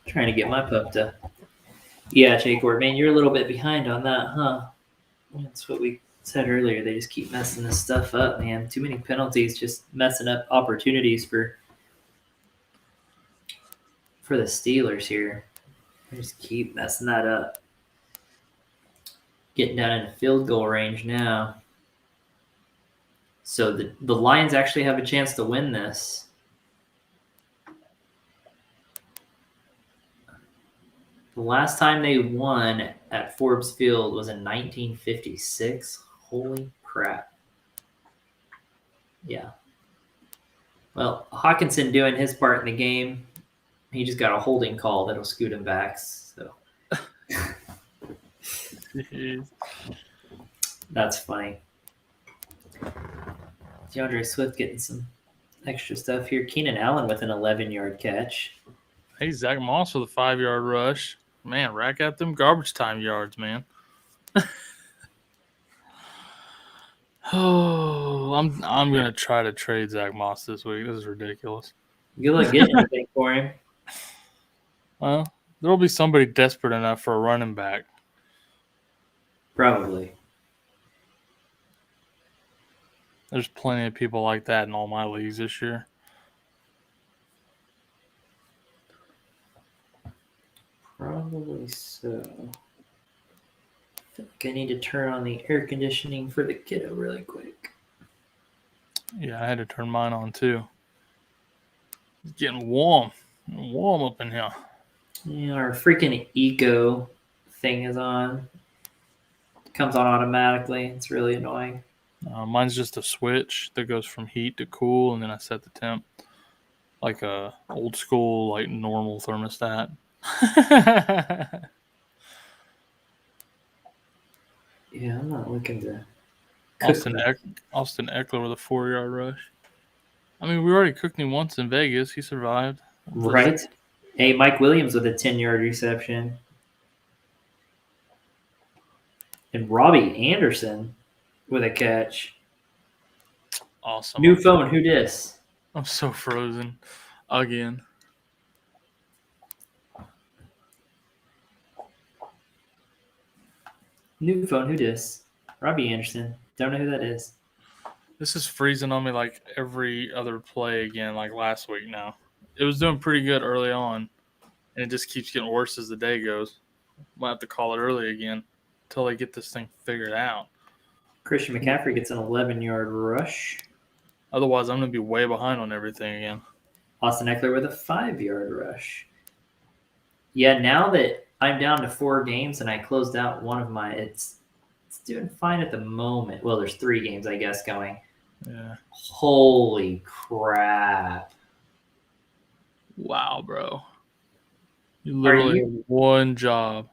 B: Trying to get my pup to. Yeah, Jacob, man, you're a little bit behind on that, huh? That's what we said earlier. They just keep messing this stuff up, man. Too many penalties, just messing up opportunities for the Steelers here. They just keep messing that up. Getting down in field goal range now. So the Lions actually have a chance to win this. The last time they won at Forbes Field was in 1956. Holy crap. Yeah. Well, Hawkinson doing his part in the game. He just got a holding call that'll scoot him back. So that's funny. DeAndre Swift getting some extra stuff here. Keenan Allen with an 11-yard catch.
A: Hey, Zach Moss with a 5-yard rush. Man, rack out them garbage time yards, man. Oh, I'm gonna try to trade Zach Moss this week. This is ridiculous.
B: Good luck getting anything for him.
A: Well, there'll be somebody desperate enough for a running back.
B: Probably.
A: There's plenty of people like that in all my leagues this year.
B: Probably so. I think I need to turn on the air conditioning for the kiddo really quick.
A: Yeah, I had to turn mine on too. It's getting warm. Warm up in here.
B: Yeah, our freaking eco thing is on. It comes on automatically. It's really annoying.
A: Mine's just a switch that goes from heat to cool, and then I set the temp like a old school, like normal thermostat.
B: Yeah, I'm not looking to.
A: Austin Eckler with a 4-yard rush. I mean, we already cooked him once in Vegas. He survived.
B: Right. Hey, Mike Williams with a 10-yard reception. And Robbie Anderson with a catch.
A: Awesome.
B: New phone, who dis?
A: I'm so frozen again.
B: New phone, who dis? Robbie Anderson. Don't know who that is.
A: This is freezing on me like every other play again, like last week now. It was doing pretty good early on, and it just keeps getting worse as the day goes. Might have to call it early again until they get this thing figured out.
B: Christian McCaffrey gets an 11-yard rush.
A: Otherwise, I'm going to be way behind on everything again.
B: Austin Eckler with a 5-yard rush. Yeah, now that I'm down to 4 games and I closed out one of my, it's doing fine at the moment. Well, there's 3 games, I guess, going.
A: Yeah.
B: Holy crap.
A: Wow, bro. You literally have one job.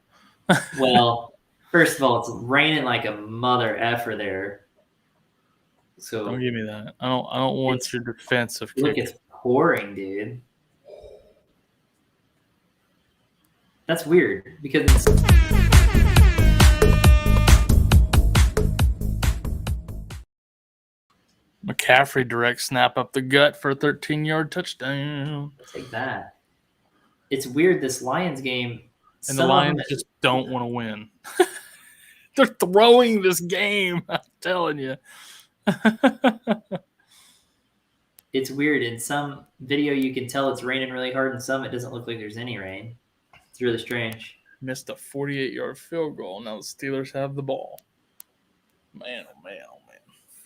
B: Well, first of all, it's raining like a mother effer there. So
A: don't give me that. I don't want your defensive kick.
B: Look, it's pouring, dude. That's weird because it's
A: McCaffrey direct snap up the gut for a 13-yard touchdown.
B: Take that. It's weird, this Lions game.
A: And the Lions just don't want to win. They're throwing this game. I'm telling you.
B: It's weird. In some video, you can tell it's raining really hard. In some, it doesn't look like there's any rain. It's really strange.
A: Missed a 48-yard field goal. Now the Steelers have the ball. Man, oh man, oh man.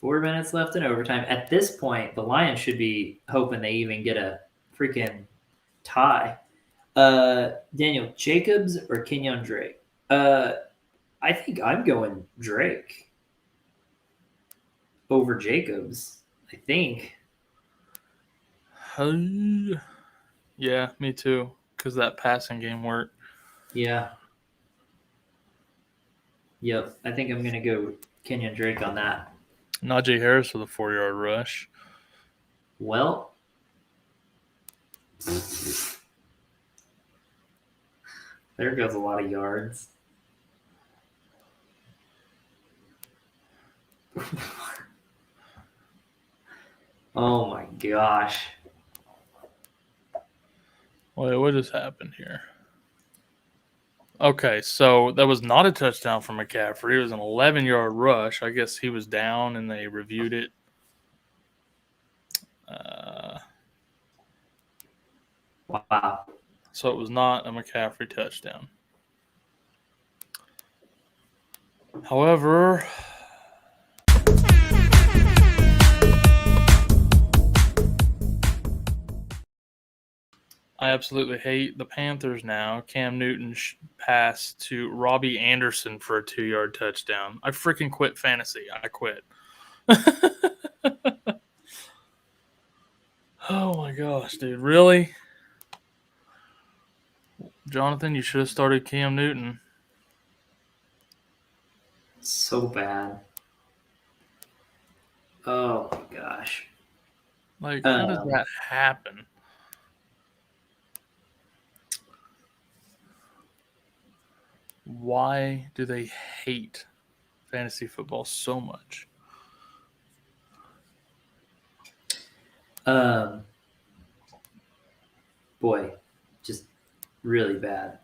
B: 4 minutes left in overtime. At this point, the Lions should be hoping they even get a freaking tie. Daniel, Jacobs or Kenyon Drake? I think I'm going Drake over Jacobs. I think.
A: Yeah, me too. Because that passing game worked.
B: Yeah. Yep. I think I'm going to go Kenyon Drake on that.
A: Najee Harris with a 4-yard rush.
B: Well, there goes a lot of yards. Oh my gosh.
A: Wait, what just happened here? Okay, so that was not a touchdown for McCaffrey. It was an 11-yard rush. I guess he was down and they reviewed it.
B: Wow.
A: So it was not a McCaffrey touchdown. However, I absolutely hate the Panthers now. Cam Newton passed to Robbie Anderson for a 2-yard touchdown. I freaking quit fantasy. I quit. Oh my gosh, dude. Really? Jonathan, you should have started Cam Newton.
B: So bad. Oh my gosh.
A: Like, how does that happen? Why do they hate fantasy football so much?
B: Boy, just really bad.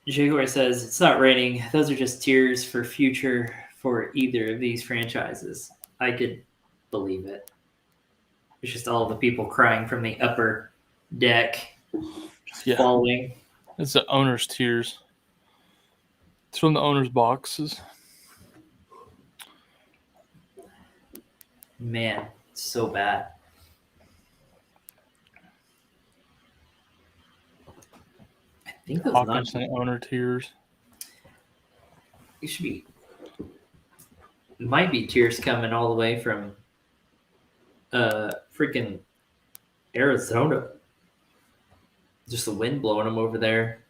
B: Jaguar says, it's not raining. Those are just tears for future for either of these franchises. I could believe it. It's just all the people crying from the upper deck, falling.
A: It's the owner's tears. It's from the owner's boxes.
B: Man, it's so bad. I think those
A: Hawkinson owner tears.
B: It should be. It might be tears coming all the way from freaking Arizona. Just the wind blowing them over there.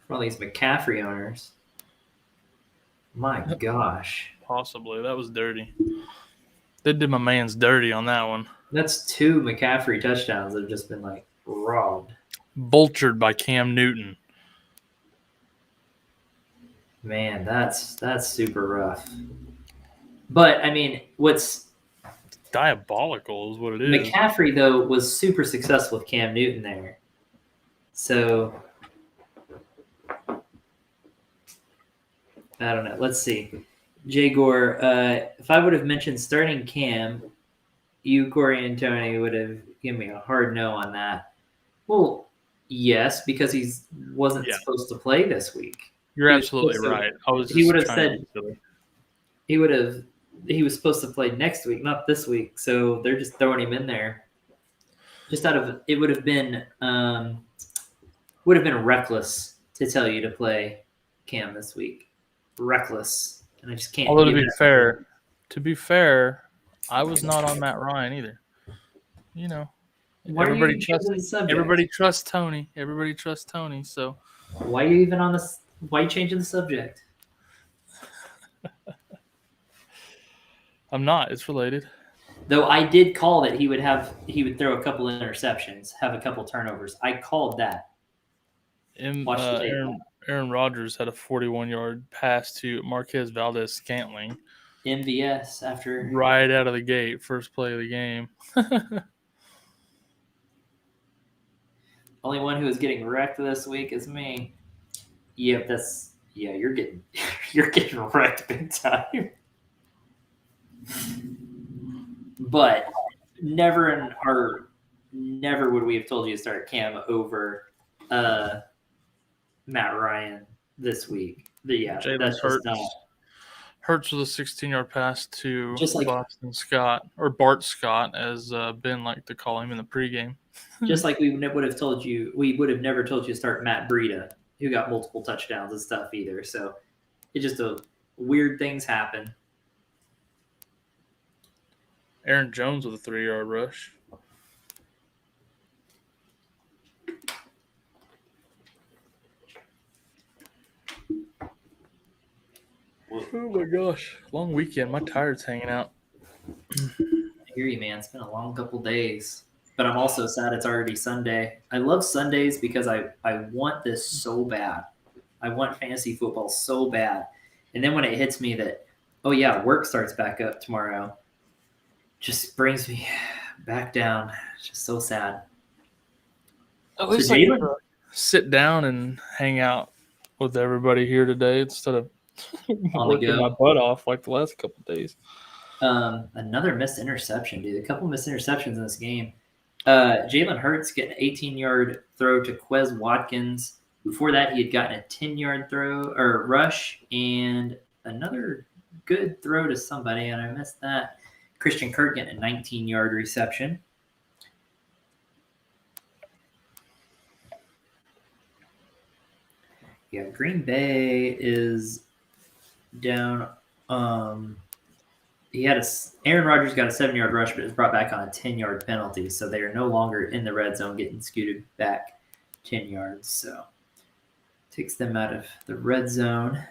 B: For all these McCaffrey owners. My gosh.
A: Possibly. That was dirty. They did my man's dirty on that one.
B: That's 2 McCaffrey touchdowns that have just been like robbed.
A: Vultured by Cam Newton.
B: Man, that's super rough. But I mean, what's
A: diabolical is what it is.
B: McCaffrey though was super successful with Cam Newton there. So I don't know. Let's see. Jaguar, if I would have mentioned starting Cam, you, Corey, and Tony would have given me a hard no on that. Well, yes, because he wasn't supposed to play this week.
A: You're absolutely right.
B: He would have said he was supposed to play next week, not this week. So they're just throwing him in there. Just out of it would have been reckless to tell you to play Cam this week. Reckless. And I just can't.
A: Although to be fair, I was not on Matt Ryan either. You know, everybody trusts Tony. Everybody trusts Tony. So
B: why are you even on this? Why are you changing the subject?
A: I'm not. It's related.
B: Though I did call that he would throw a couple interceptions, have a couple turnovers. I called that.
A: Aaron Rodgers had a 41-yard pass to Marquez Valdez-Scantling.
B: MVS after
A: right out of the gate, first play of the game.
B: Only one who is getting wrecked this week is me. Yep, you're getting wrecked big time. But never would we have told you to start Cam over Matt Ryan this week. That's just not.
A: Hurts with a 16-yard pass to
B: just like
A: Boston Scott, or Bart Scott, as Ben liked to call him in the pregame.
B: Just like we would have never told you to start Matt Breida, who got multiple touchdowns and stuff either. So it's just weird things happen.
A: Aaron Jones with a 3-yard rush. Oh my gosh. Long weekend. My tired's hanging out.
B: I hear you, man. It's been a long couple days. But I'm also sad it's already Sunday. I love Sundays because I want this so bad. I want fantasy football so bad. And then when it hits me that, oh yeah, work starts back up tomorrow, just brings me back down. It's just so sad.
A: At least I get to sit down and hang out with everybody here today instead of working my butt off like the last couple of days.
B: Another missed interception, dude. A couple missed interceptions in this game. Jalen Hurts getting an 18-yard throw to Quez Watkins. Before that, he had gotten a 10-yard throw or rush and another good throw to somebody, and I missed that. Christian Kirk getting a 19-yard reception. Yeah, Green Bay is down. Aaron Rodgers got a 7-yard rush, but was brought back on a 10-yard penalty, so they are no longer in the red zone, getting scooted back 10 yards. So takes them out of the red zone.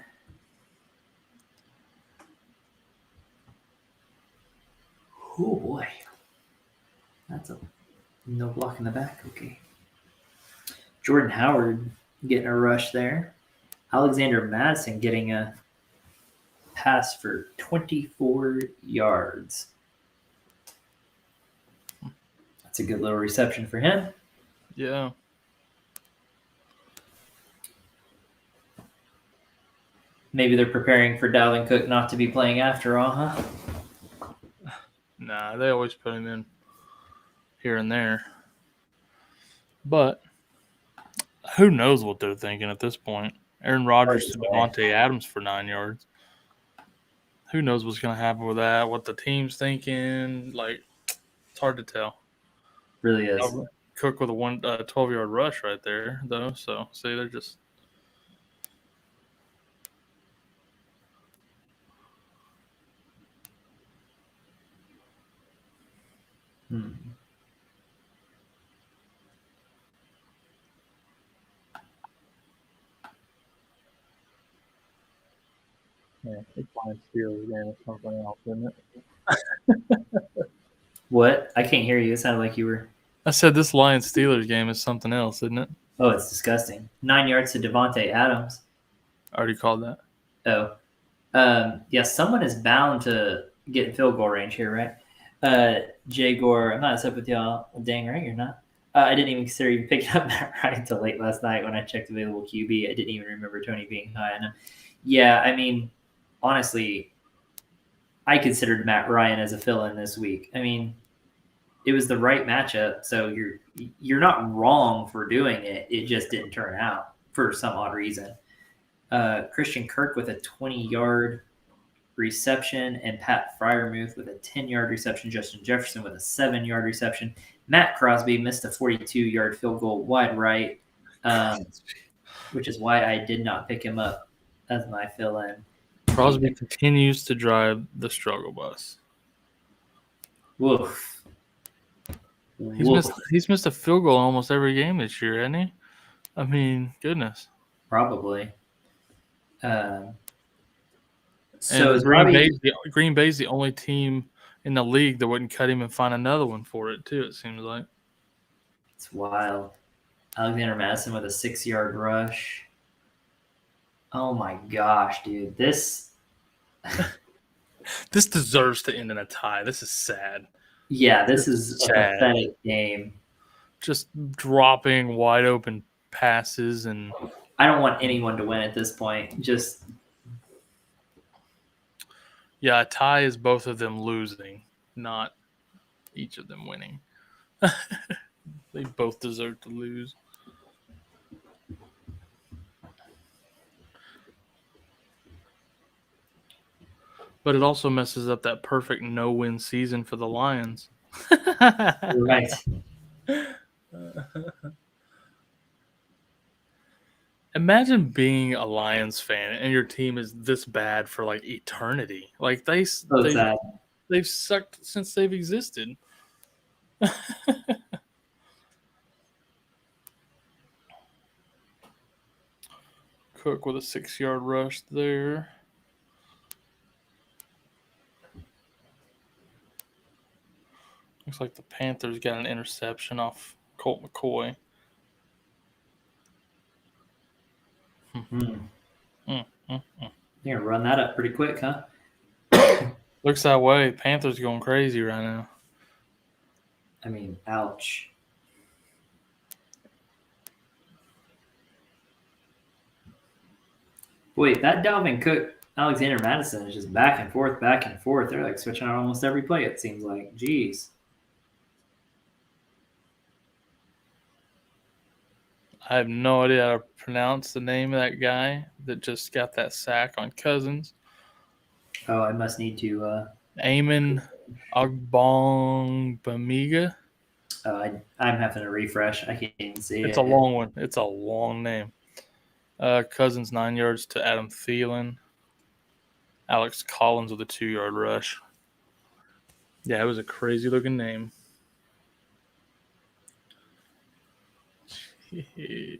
B: Oh boy, that's a no block in the back. Okay, Jordan Howard getting a rush there. Alexander Madison getting a pass for 24 yards. That's a good little reception for him.
A: Yeah.
B: Maybe they're preparing for Dalvin Cook not to be playing after all, huh?
A: Nah, they always put him in here and there. But who knows what they're thinking at this point? Aaron Rodgers to Devontae Adams for 9 yards. Who knows what's going to happen with that, what the team's thinking. Like, it's hard to tell.
B: Really is.
A: Cook with a 12-yard rush right there, though. So, see, they're just – Yeah, it's Lions Steelers game or something else, isn't it?
B: What? I can't hear you. It sounded like you were.
A: I said this Lions Steelers game is something else, isn't it?
B: Oh, it's disgusting. 9 yards to Devontae Adams.
A: I already called that.
B: Oh. Yeah, someone is bound to get in field goal range here, right? Jay Gore, I'm not upset with y'all. Dang right you're not. I didn't even consider even picking up Matt Ryan until late last night when I checked available QB. I didn't even remember Tony being high on him. Yeah, I mean, honestly, I considered Matt Ryan as a fill-in this week. I mean, it was the right matchup, so you're not wrong for doing it. It just didn't turn out for some odd reason. Christian Kirk with a 20-yard reception, and Pat Freiermuth with a 10-yard reception. Justin Jefferson with a 7-yard reception. Matt Crosby missed a 42-yard field goal wide right, which is why I did not pick him up as my fill-in.
A: Crosby continues to drive the struggle bus.
B: Woof.
A: He's missed a field goal almost every game this year, hasn't he? I mean, goodness.
B: Probably.
A: So
B: Robbie,
A: Green Bay's the only team in the league that wouldn't cut him and find another one for it too. It seems like
B: it's wild. Alexander Madison with a 6-yard rush. Oh my gosh, dude! This
A: deserves to end in a tie. This is sad.
B: Yeah, this is a pathetic game.
A: Just dropping wide open passes, and
B: I don't want anyone to win at this point. Just
A: a tie is both of them losing, not each of them winning. They both deserve to lose. But it also messes up that perfect no-win season for the Lions.
B: Right.
A: Imagine being a Lions fan and your team is this bad for like eternity. Like they've sucked since they've existed. Cook with a 6-yard rush there. Looks like the Panthers got an interception off Colt McCoy.
B: You're going to run that up pretty quick, huh?
A: Looks that way. Panthers going crazy right now.
B: I mean, ouch. Wait, that Dalvin Cook, Alexander Madison is just back and forth, back and forth. They're like switching out almost every play, it seems like. Jeez.
A: I have no idea how to pronounce the name of that guy that just got that sack on Cousins.
B: Oh, I must need to.
A: Eamon Ogbongbemiga.
B: Oh, I'm having to refresh. I can't even see it.
A: It's a long one. It's a long name. Cousins 9 yards to Adam Thielen. Alex Collins with a 2-yard rush. Yeah, it was a crazy looking name. Jeez.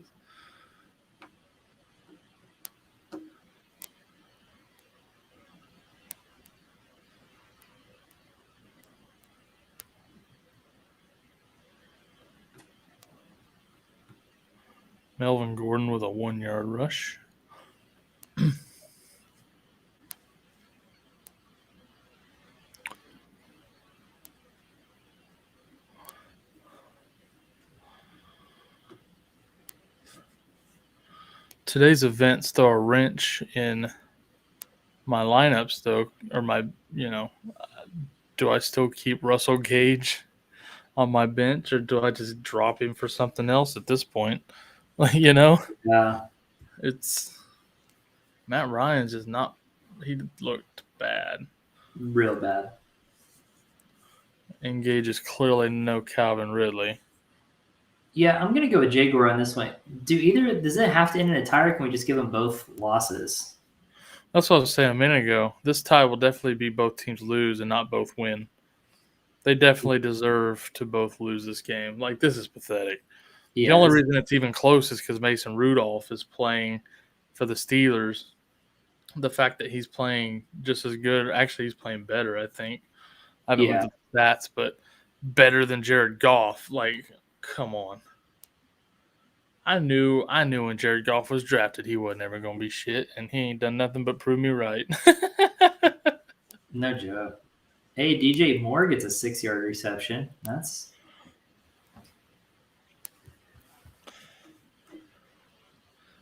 A: Melvin Gordon with a 1-yard rush. Today's events throw a wrench in my lineups, though, or do I still keep Russell Gage on my bench, or do I just drop him for something else at this point?
B: Yeah.
A: It's Matt Ryan's just not. He looked bad.
B: Real bad.
A: And Gage is clearly no Calvin Ridley.
B: Yeah, I'm gonna go with Jaguar on this one. Does it have to end in a tie, or can we just give them both losses?
A: That's what I was saying a minute ago. This tie will definitely be both teams lose and not both win. They definitely deserve to both lose this game. Like, this is pathetic.
B: Yeah,
A: the only reason it's even close is because Mason Rudolph is playing for the Steelers. The fact that he's playing just as good, actually he's playing better, I think. I haven't looked at the stats, but better than Jared Goff. Like, come on. I knew when Jared Goff was drafted he wasn't ever going to be shit, and he ain't done nothing but prove me right.
B: No joke. Hey, DJ Moore gets a 6-yard reception. That's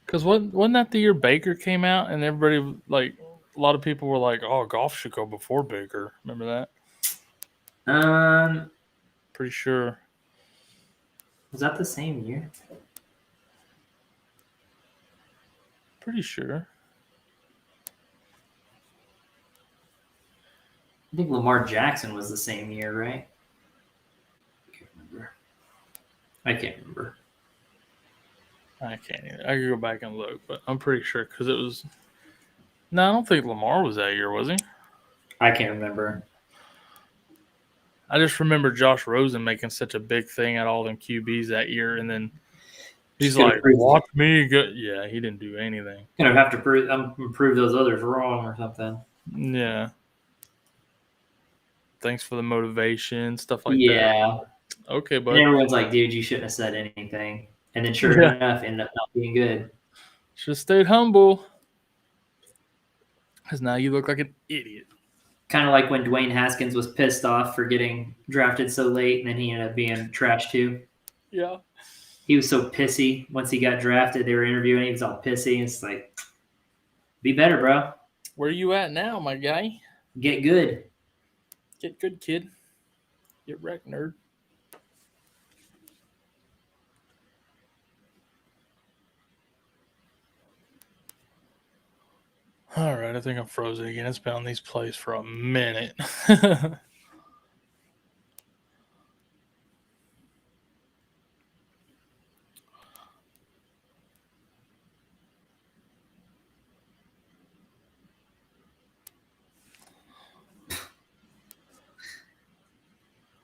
A: because wasn't that the year Baker came out and everybody, like, a lot of people were like, "Oh, Goff should go before Baker." Remember that? Pretty sure.
B: Was that the same year?
A: Pretty sure.
B: I think Lamar Jackson was the same year, right? I can't remember.
A: I can't either. I could go back and look, but I'm pretty sure because it was. No, I don't think Lamar was that year, was he?
B: I can't remember.
A: I just remember Josh Rosen making such a big thing at all them QBs that year, and then he's like, "Watch me go." Yeah, he didn't do anything.
B: Gonna have to prove those others wrong or something.
A: Yeah. Thanks for the motivation, stuff like that.
B: Yeah.
A: Okay, but
B: everyone's like, "Dude, you shouldn't have said anything," and then sure enough, ended up not being good.
A: Should have stayed humble, because now you look like an idiot.
B: Kind of like when Dwayne Haskins was pissed off for getting drafted so late, and then he ended up being trash too.
A: Yeah.
B: He was so pissy once he got drafted. They were interviewing him. He was all pissy. It's like, be better, bro.
A: Where you at now, my guy?
B: Get good.
A: Get good, kid. Get wrecked, nerd. All right, I think I'm frozen again. It's been on these plays for a minute.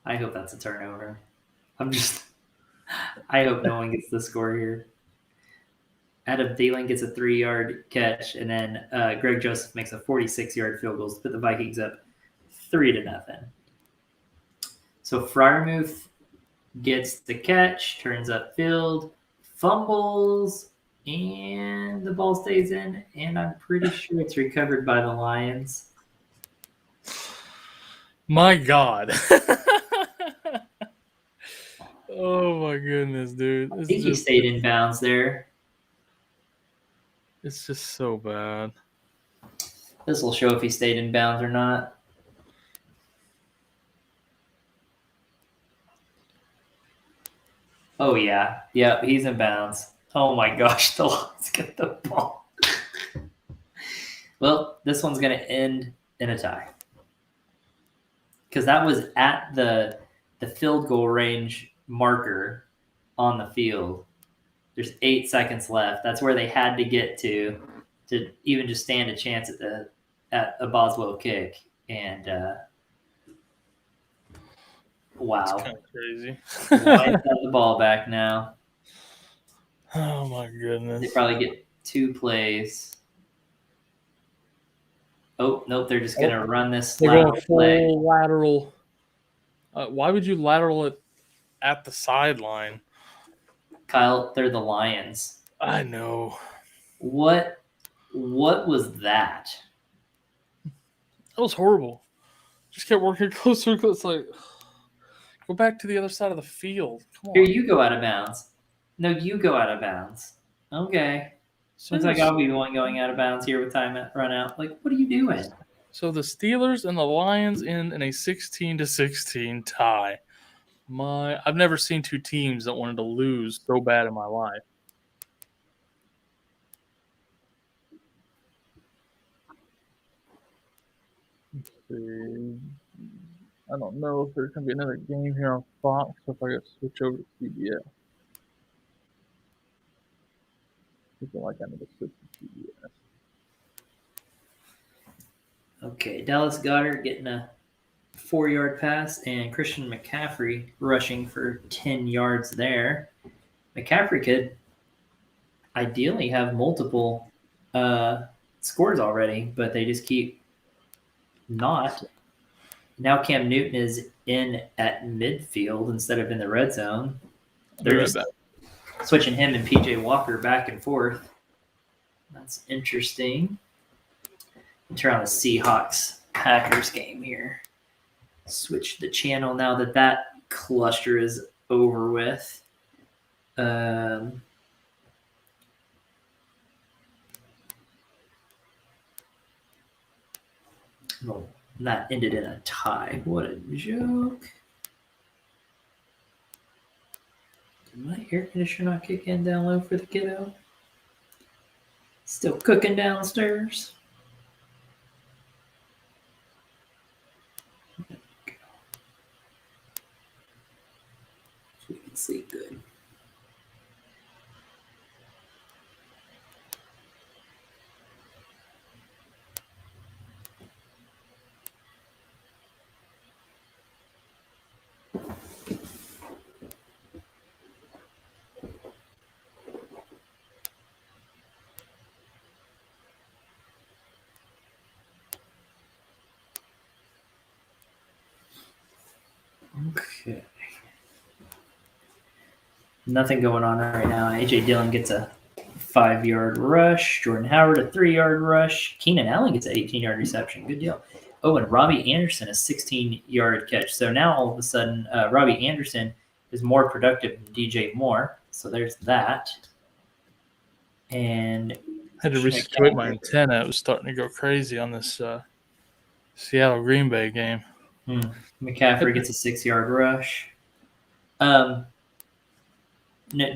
B: I hope that's a turnover. I hope no one gets the score here. Adam Thielen gets a 3-yard catch, and then Greg Joseph makes a 46-yard field goal to put the Vikings up 3-0. So Freiermuth gets the catch, turns upfield, fumbles, and the ball stays in, and I'm pretty sure it's recovered by the Lions.
A: My God. Oh, my goodness, dude.
B: I think he stayed in bounds there.
A: It's just so bad.
B: This will show if he stayed in bounds or not. Oh, yeah. Yep, he's in bounds. Oh, my gosh. The Lions get the ball. Well, this one's going to end in a tie. Because that was at the field goal range marker on the field. There's 8 seconds left. That's where they had to get to even just stand a chance at a Boswell kick. And wow,
A: It's kind of crazy.
B: Lions have the ball back now.
A: Oh my goodness!
B: They probably get 2 plays. Oh nope, they're just gonna run this
A: They're
B: lateral
A: going
B: play.
A: full lateral. Why would you lateral it at the sideline?
B: Kyle, they're the Lions.
A: I know.
B: What was that?
A: That was horrible. Just kept working closer. It's like, go back to the other side of the field. Come
B: Here,
A: on.
B: you go out of bounds. No, you go out of bounds. Okay. Seems like I'll be the one going out of bounds here with time run out. Like, what are you doing?
A: So the Steelers and the Lions in a 16-16 tie. I've never seen 2 teams that wanted to lose so bad in my life. Let's see. I don't know if there's going to be another game here on Fox, so if I got to switch over to CBS. I feel like I need to switch to CBS.
B: Okay, Dallas Goedert getting a 4-yard pass, and Christian McCaffrey rushing for 10 yards there. McCaffrey could ideally have multiple scores already, but they just keep not. Now Cam Newton is in at midfield instead of in the red zone. They're just switching him and PJ Walker back and forth. That's interesting. Turn on the Seahawks-Packers game here. Switch the channel now that cluster is over with. Well, that ended in a tie. What a joke. Did my air conditioner not kick in down low for the kiddo? Still cooking downstairs. So we can sleep good. Okay. Nothing going on right now. A.J. Dillon gets a 5-yard rush. Jordan Howard a 3-yard rush. Keenan Allen gets an 18-yard reception. Good deal. Oh, and Robbie Anderson a 16-yard catch. So now all of a sudden, Robbie Anderson is more productive than DJ Moore. So there's that. And
A: I had to resituate my antenna. It was starting to go crazy on this Seattle Green Bay game.
B: McCaffrey gets a 6-yard rush.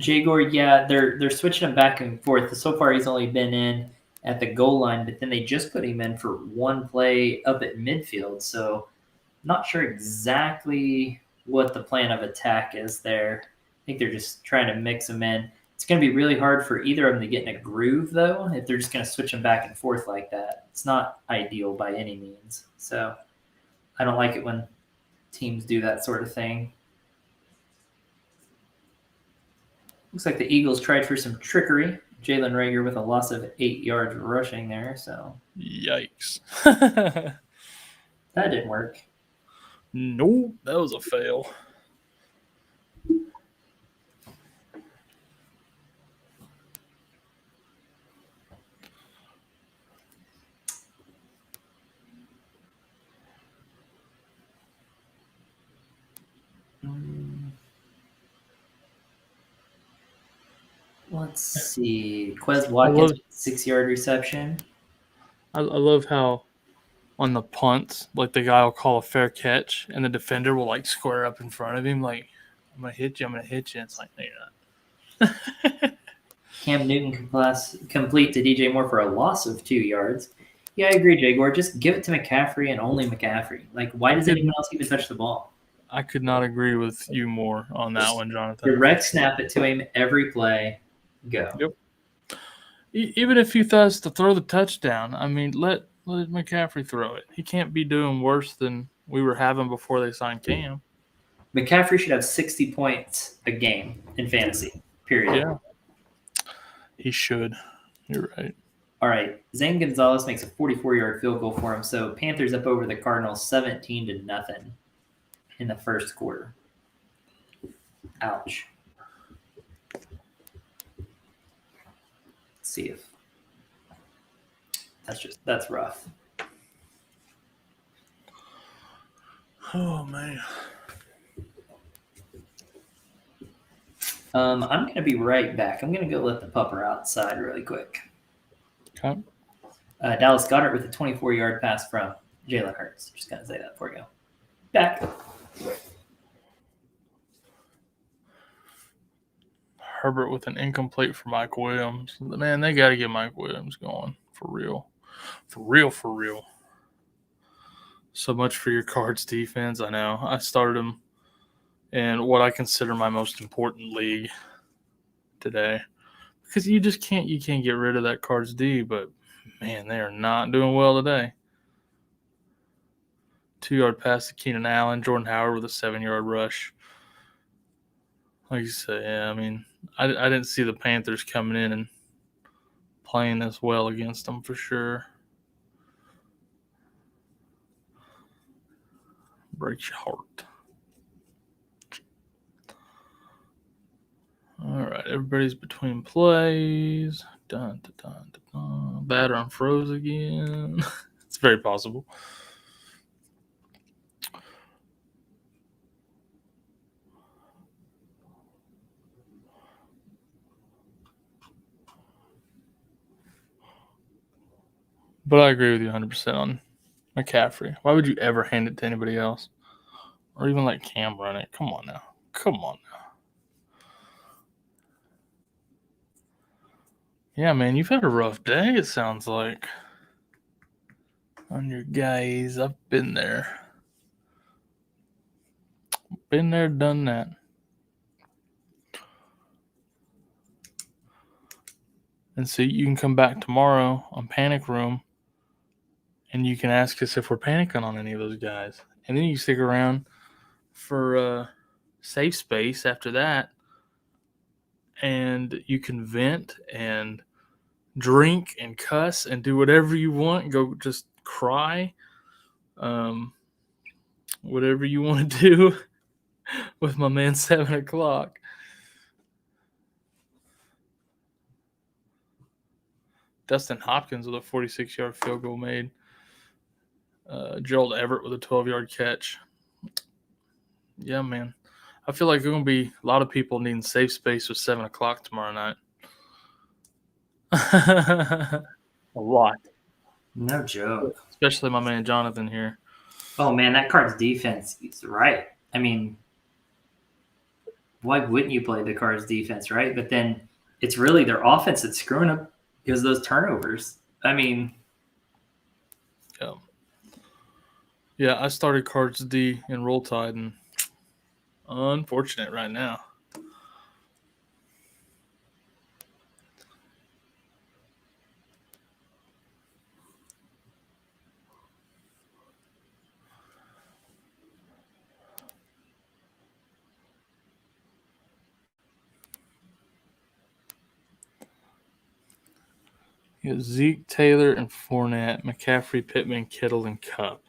B: Jay Gord, yeah, they're switching him back and forth. So far, he's only been in at the goal line, but then they just put him in for one play up at midfield. So not sure exactly what the plan of attack is there. I think they're just trying to mix them in. It's going to be really hard for either of them to get in a groove, though, if they're just going to switch them back and forth like that. It's not ideal by any means. So I don't like it when teams do that sort of thing. Looks like the Eagles tried for some trickery. Jalen Reagor with a loss of 8 yards rushing there. So
A: Yikes.
B: that didn't work.
A: Nope, that was a fail.
B: Let's see. Quez Watkins, 6-yard reception.
A: I love how on the punts, like the guy will call a fair catch, and the defender will like square up in front of him, like, I'm gonna hit you. It's like, no, you're not.
B: Cam Newton complete to DJ Moore for a loss of 2 yards. Yeah, I agree, Jay Gore. Just give it to McCaffrey and only McCaffrey. Like, why does anyone else even touch the ball?
A: I could not agree with you more on that one, Jonathan.
B: Direct snap it to him every play. Go.
A: Yep. Even if he has to throw the touchdown, I mean, let McCaffrey throw it. He can't be doing worse than we were having before they signed Cam.
B: McCaffrey should have 60 points a game in fantasy, period.
A: Yeah. He should. You're right.
B: All right. Zane Gonzalez makes a 44-yard field goal for him. So Panthers up over the Cardinals 17-0 in the first quarter. Ouch. Let's see if that's rough.
A: Oh man.
B: I'm gonna be right back. I'm gonna go let the pupper outside really quick.
A: Okay.
B: Dallas Goedert with a 24-yard pass from Jalen Hurts. Just gonna say that before we go. Back.
A: Herbert with an incomplete for Mike Williams. Man, they got to get Mike Williams going for real. For real. So much for your Cards defense. I know. I started him in what I consider my most important league today. Because you can't get rid of that Cards D, but man, they are not doing well today. 2-yard pass to Keenan Allen, Jordan Howard with a 7-yard rush. Like you say, yeah, I mean, I didn't see the Panthers coming in and playing this well against them for sure. Breaks your heart. All right, everybody's between plays. Dun. Batter unfroze again. It's very possible. But I agree with you 100% on McCaffrey. Why would you ever hand it to anybody else? Or even let Cam run it? Come on now. Yeah, man, you've had a rough day, it sounds like. On your guys. I've been there. Been there, done that. And so you can come back tomorrow on Panic Room and you can ask us if we're panicking on any of those guys. And then you stick around for Safe Space after that. And you can vent and drink and cuss and do whatever you want. Go just cry. Whatever you want to do with my man 7 o'clock. Dustin Hopkins with a 46-yard field goal made. Gerald Everett with a 12-yard catch. Yeah, man. I feel like there's going to be a lot of people needing safe space with 7 o'clock tomorrow night. A lot.
B: No joke.
A: Especially my man Jonathan here.
B: Oh, man, that Cards defense is right. I mean, why wouldn't you play the Cards defense, right? But then it's really their offense that's screwing up because of those turnovers. I mean. Yeah, I started Cards D in Roll Tide, and unfortunate right now. You got Zeke, Taylor, and Fournette, McCaffrey, Pittman, Kittle, and Cup.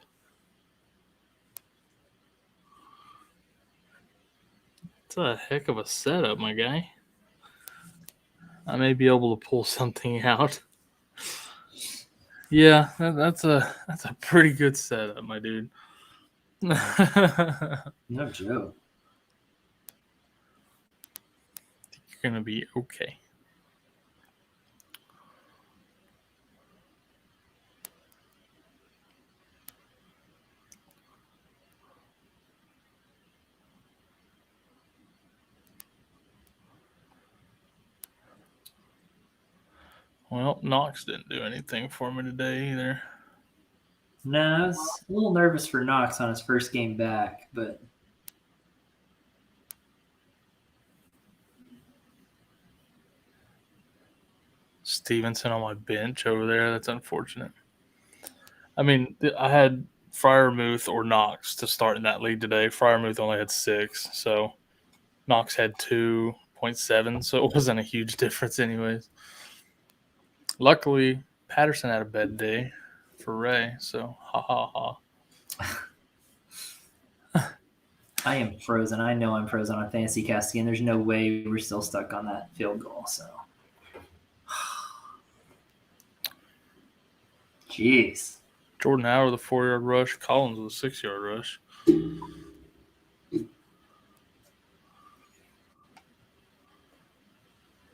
B: It's a heck of a setup, my guy. I may be able to pull something out. Yeah, that's a pretty good setup, my dude. No joke.
A: You're gonna be okay. Well, Knox didn't do anything for me today either.
B: No, I was a little nervous for Knox on his first game back, but
A: Stevenson on my bench over there. That's unfortunate. I mean, I had Freiermuth or Knox to start in that league today. Freiermuth only had 6, so Knox had 2.7, so it wasn't a huge difference anyways. Luckily, Patterson had a bad day for Ray, so ha.
B: I am frozen. I know I'm frozen on Fantasy Casting, and there's no way we're still stuck on that field goal. So, jeez.
A: Jordan Howard with a 4-yard rush. Collins with a 6-yard rush.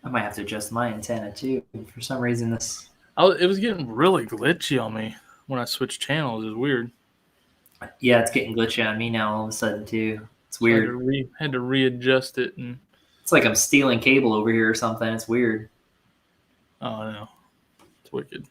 B: I might have to adjust my antenna too. For some reason,
A: It was getting really glitchy on me when I switched channels. It was weird.
B: Yeah, it's getting glitchy on me now all of a sudden too. It's weird.
A: I had to readjust it, and
B: it's like I'm stealing cable over here or something. It's weird.
A: Oh, I know. It's wicked.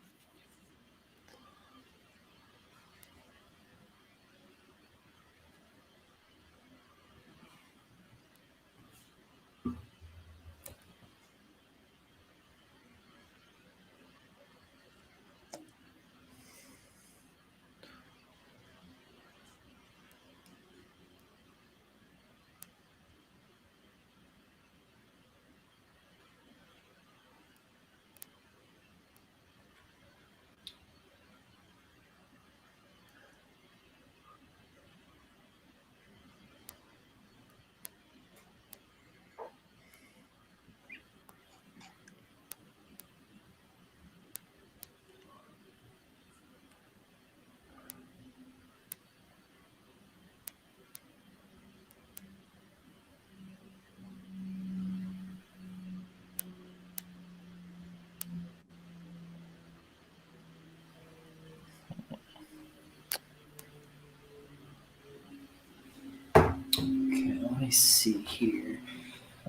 B: Okay, let me see here.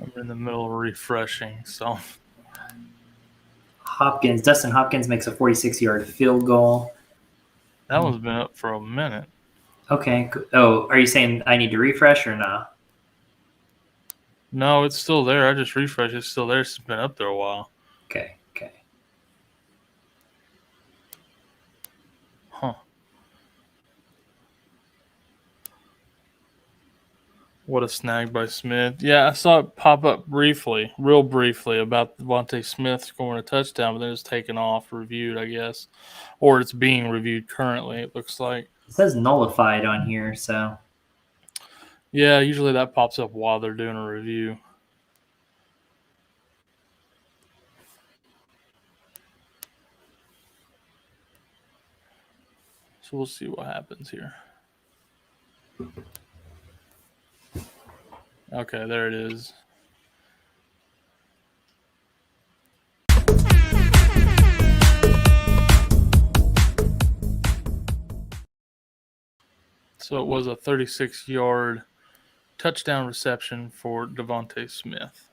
A: I'm in the middle of refreshing, so.
B: Dustin Hopkins makes a 46-yard field goal.
A: That one's been up for a minute.
B: Okay. Oh, are you saying I need to refresh or not?
A: No, it's still there. I just refreshed. It's still there. It's been up there a while.
B: Okay.
A: Huh. What a snag by Smith. Yeah, I saw it pop up real briefly, about Devontae Smith scoring a touchdown, but then it's taken off, reviewed, I guess. Or it's being reviewed currently, it looks like.
B: It says nullified on here, so.
A: Yeah, usually that pops up while they're doing a review. So we'll see what happens here. Okay, there it is. So it was a 36-yard touchdown reception for Devontae Smith.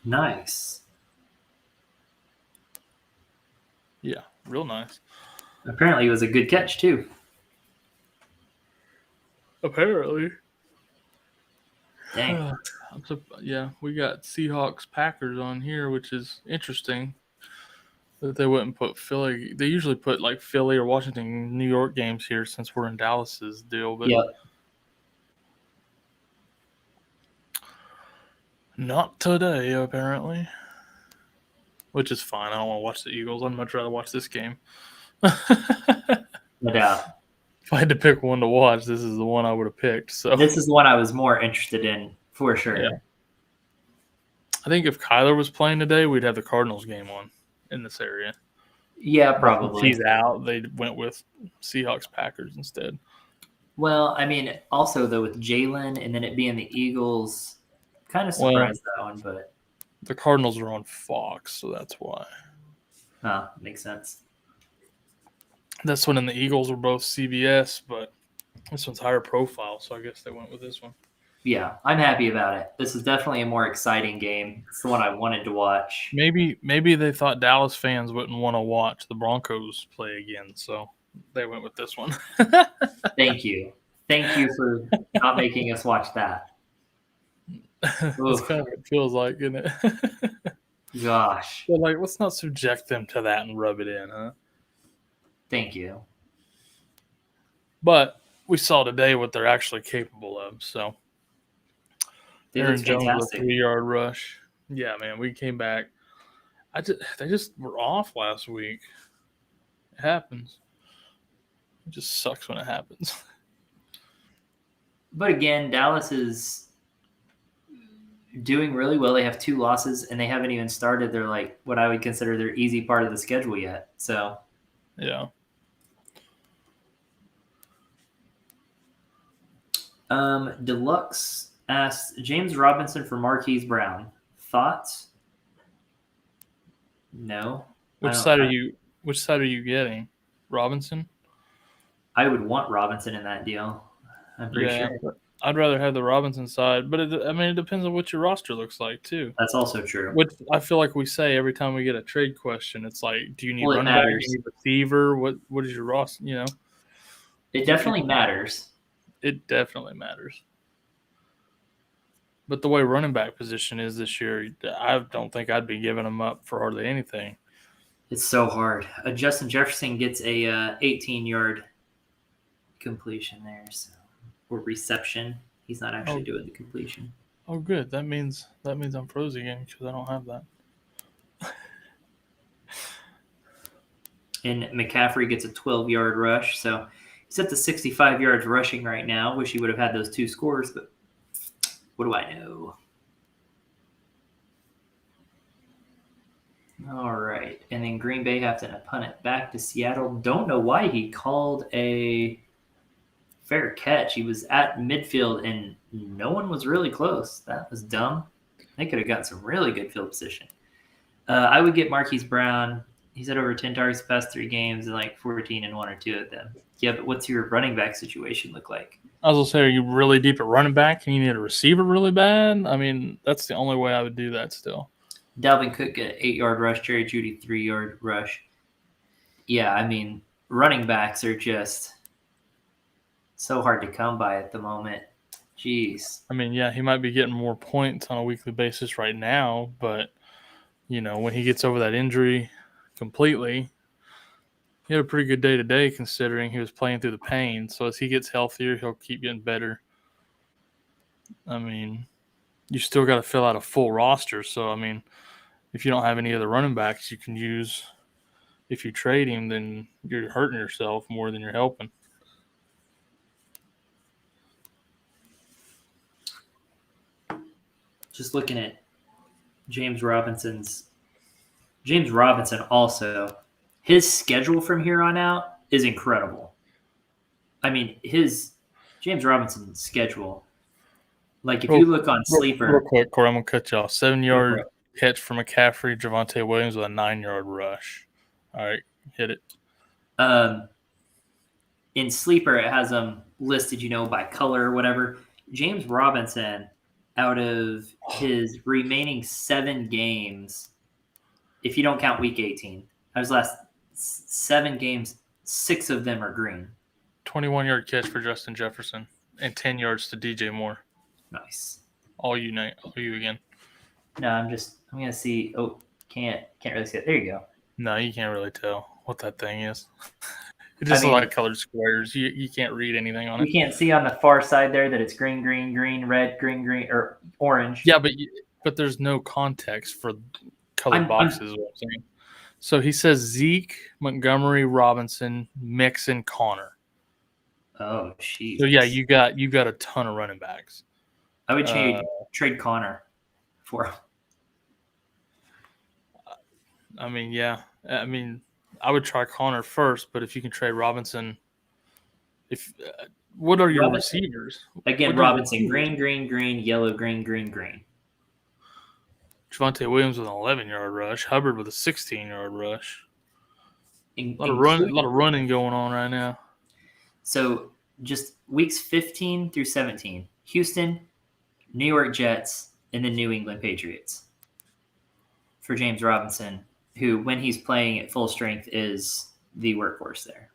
B: Nice.
A: Yeah, real nice.
B: Apparently it was a good catch, too.
A: Apparently.
B: Dang.
A: Yeah, we got Seahawks Packers on here, which is interesting that they wouldn't put Philly. They usually put like Philly or Washington, New York games here since we're in Dallas's deal, but
B: Yep.
A: not today, apparently. Which is fine. I don't want to watch the Eagles. I'd much rather watch this game.
B: No doubt.
A: If I had to pick one to watch, this is the one I would have picked. So
B: This is the one I was more interested in, for sure.
A: Yeah. I think if Kyler was playing today, we'd have the Cardinals game on in this area.
B: Yeah,
A: If
B: probably.
A: he's out, they went with Seahawks Packers instead.
B: Well, I mean, also, though, with Jalen and then it being the Eagles, kind of surprised that one, but.
A: The Cardinals are on Fox, so that's why.
B: Makes sense.
A: This one and the Eagles are both CBS, but this one's higher profile, so I guess they went with this one.
B: Yeah, I'm happy about it. This is definitely a more exciting game. It's the one I wanted to watch.
A: Maybe they thought Dallas fans wouldn't want to watch the Broncos play again, so they went with this one.
B: Thank you. Thank you for not making us watch that.
A: That's kind of what it feels like, isn't it?
B: Gosh.
A: But like, let's not subject them to that and rub it in, huh?
B: Thank you.
A: But we saw today what they're actually capable of. So Aaron Jones with a 3-yard rush. Yeah, man, we came back. They just were off last week. It happens. It just sucks when it happens.
B: But again, Dallas is doing really well. They have 2 losses, and they haven't even started their, like, what I would consider their easy part of the schedule yet. So,
A: yeah.
B: Deluxe asks James Robinson for Marquise Brown. Thoughts? No.
A: Which side are you getting? Robinson?
B: I would want Robinson in that deal. I'm pretty sure.
A: I'd rather have the Robinson side, but it depends on what your roster looks like too.
B: That's also true.
A: Which I feel like we say every time we get a trade question, it's like, do you need running back? Do you need receiver? What is your roster? You know,
B: it definitely matters.
A: It definitely matters. But the way running back position is this year, I don't think I'd be giving them up for hardly anything.
B: It's so hard. Justin Jefferson gets a 18-yard completion there, or reception. He's not actually doing the completion.
A: Oh, good. That means I'm frozen again because I don't have that.
B: And McCaffrey gets a 12-yard rush, so he's at the 65 yards rushing right now. Wish he would have had those 2 scores, but what do I know? All right. And then Green Bay have to punt it back to Seattle. Don't know why he called a fair catch. He was at midfield, and no one was really close. That was dumb. They could have gotten some really good field position. I would get Marquise Brown. He's had over 10 targets the past 3 games and like 14 in 1 or 2 of them. Yeah, but what's your running back situation look like?
A: I was going to say, are you really deep at running back and you need a receiver really bad? I mean, that's the only way I would do that still.
B: Dalvin Cook get an 8-yard rush, Jerry Jeudy 3-yard rush. Yeah, I mean, running backs are just so hard to come by at the moment. Jeez.
A: I mean, yeah, he might be getting more points on a weekly basis right now, but, you know, when he gets over that injury completely, he had a pretty good day today considering he was playing through the pain. So as he gets healthier, he'll keep getting better. I mean, you still got to fill out a full roster. So, I mean, if you don't have any other running backs you can use, if you trade him, then you're hurting yourself more than you're helping.
B: Just looking at James Robinson also, his schedule from here on out is incredible. I mean, his James Robinson's schedule, like if you look on Sleeper.
A: Real quick, Corey, I'm going to cut you off. 7-yard catch from McCaffrey, Javonte Williams with a 9-yard rush. All right, hit it.
B: In Sleeper, it has them listed, by color or whatever. James Robinson, out of his remaining 7 games, if you don't count Week 18, out of his last 7 games, 6 of them are green.
A: 21-yard catch for Justin Jefferson and 10 yards to DJ Moore.
B: Nice.
A: All you again.
B: No, I'm going to see. Oh, can't really see it. There you go.
A: No, you can't really tell what that thing is. It's just a lot of colored squares. You can't read anything on it.
B: You can't see on the far side there that it's green, green, green, red, green, green, or orange.
A: Yeah, but there's no context for colored boxes. What I'm saying. So he says Zeke, Montgomery, Robinson, Mixon, Connor.
B: Oh, jeez.
A: So yeah, you got a ton of running backs.
B: I would trade Connor for him.
A: I mean, yeah. I mean, I would try Connor first, but if you can trade Robinson, what are your receivers?
B: Again, Robinson, green, green, green, yellow, green, green, green.
A: Javonte Williams with an 11-yard rush. Hubbard with a 16-yard rush. A lot of running going on right now.
B: So just weeks 15 through 17, Houston, New York Jets, and the New England Patriots for James Robinson, who, when he's playing at full strength, is the workhorse there.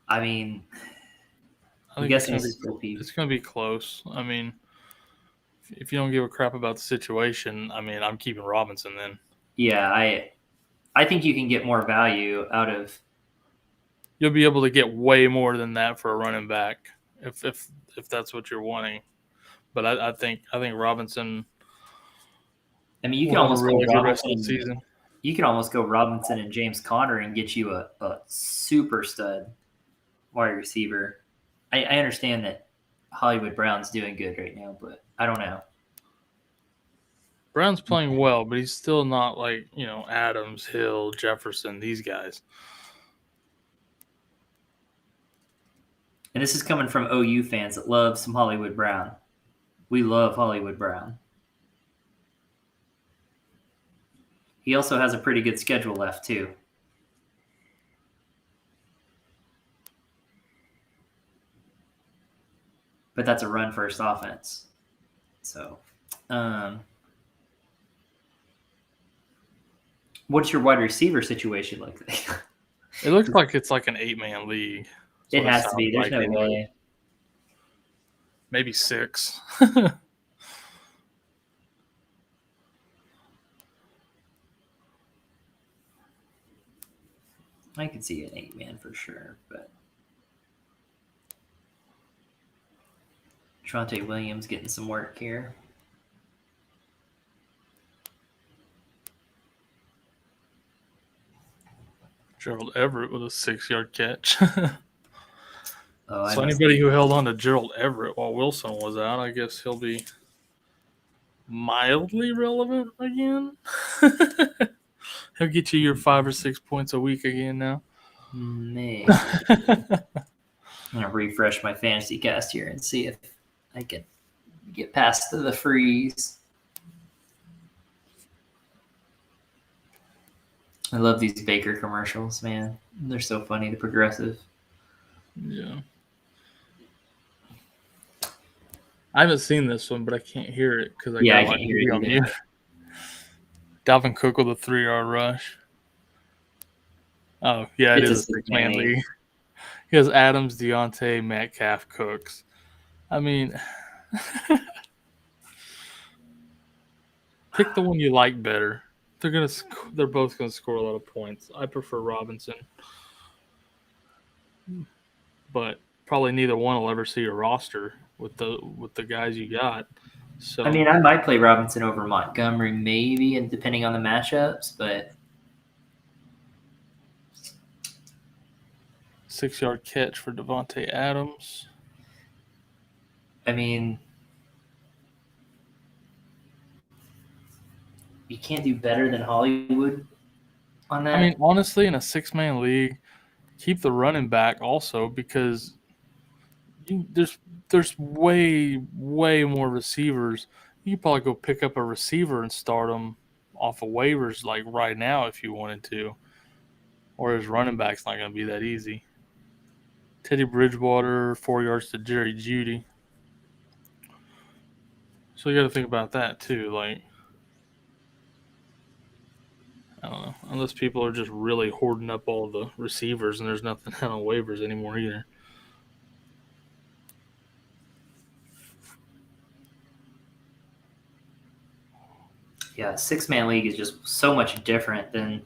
B: I mean,
A: I think it's going to be close. I mean, if you don't give a crap about the situation, I mean, I'm keeping Robinson then.
B: Yeah, I think you can get more value out of.
A: You'll be able to get way more than that for a running back if that's what you're wanting. But I think Robinson.
B: I mean, you can almost go Robinson. You can almost go Robinson and James Conner and get you a super stud wide receiver. I understand that Hollywood Brown's doing good right now, but I don't know.
A: Brown's playing well, but he's still not like, Adams, Hill, Jefferson, these guys.
B: And this is coming from OU fans that love some Hollywood Brown. We love Hollywood Brown. He also has a pretty good schedule left, too. But that's a run-first offense. So, what's your wide receiver situation like?
A: It looks like it's like an 8-man league.
B: It has to be. There's no way.
A: Maybe 6.
B: I could see an 8-man for sure, but Trante Williams getting some work here.
A: Gerald Everett with a 6-yard catch.
B: So
A: anybody who held on to Gerald Everett while Wilson was out, I guess he'll be mildly relevant again. He'll get you your 5 or 6 points a week again now.
B: Man. I'm going to refresh my fantasy cast here and see if I can get past the freeze. I love these Baker commercials, man. They're so funny, the Progressive.
A: Yeah. I haven't seen this one, but I can't hear it because I can't hear it on mute. Dalvin Cook with a 3-yard rush. Oh, yeah, it is a 6-man league. He has Adams, Deontay, Metcalf, Cooks. I mean, pick the one you like better. They're both gonna score a lot of points. I prefer Robinson, but probably neither one will ever see your roster with the guys you got. So
B: I mean, I might play Robinson over Montgomery, maybe, and depending on the matchups, but
A: 6-yard catch for Devontae Adams.
B: I mean, you can't do better than Hollywood on that.
A: I mean, honestly, in a 6-man league, keep the running back also because there's way more receivers. You could probably go pick up a receiver and start them off of waivers like right now if you wanted to. Or his running back's not going to be that easy. Teddy Bridgewater, 4 yards to Jerry Jeudy. So you got to think about that too. Like, I don't know. Unless people are just really hoarding up all the receivers and there's nothing on waivers anymore either.
B: Yeah, 6-man league is just so much different than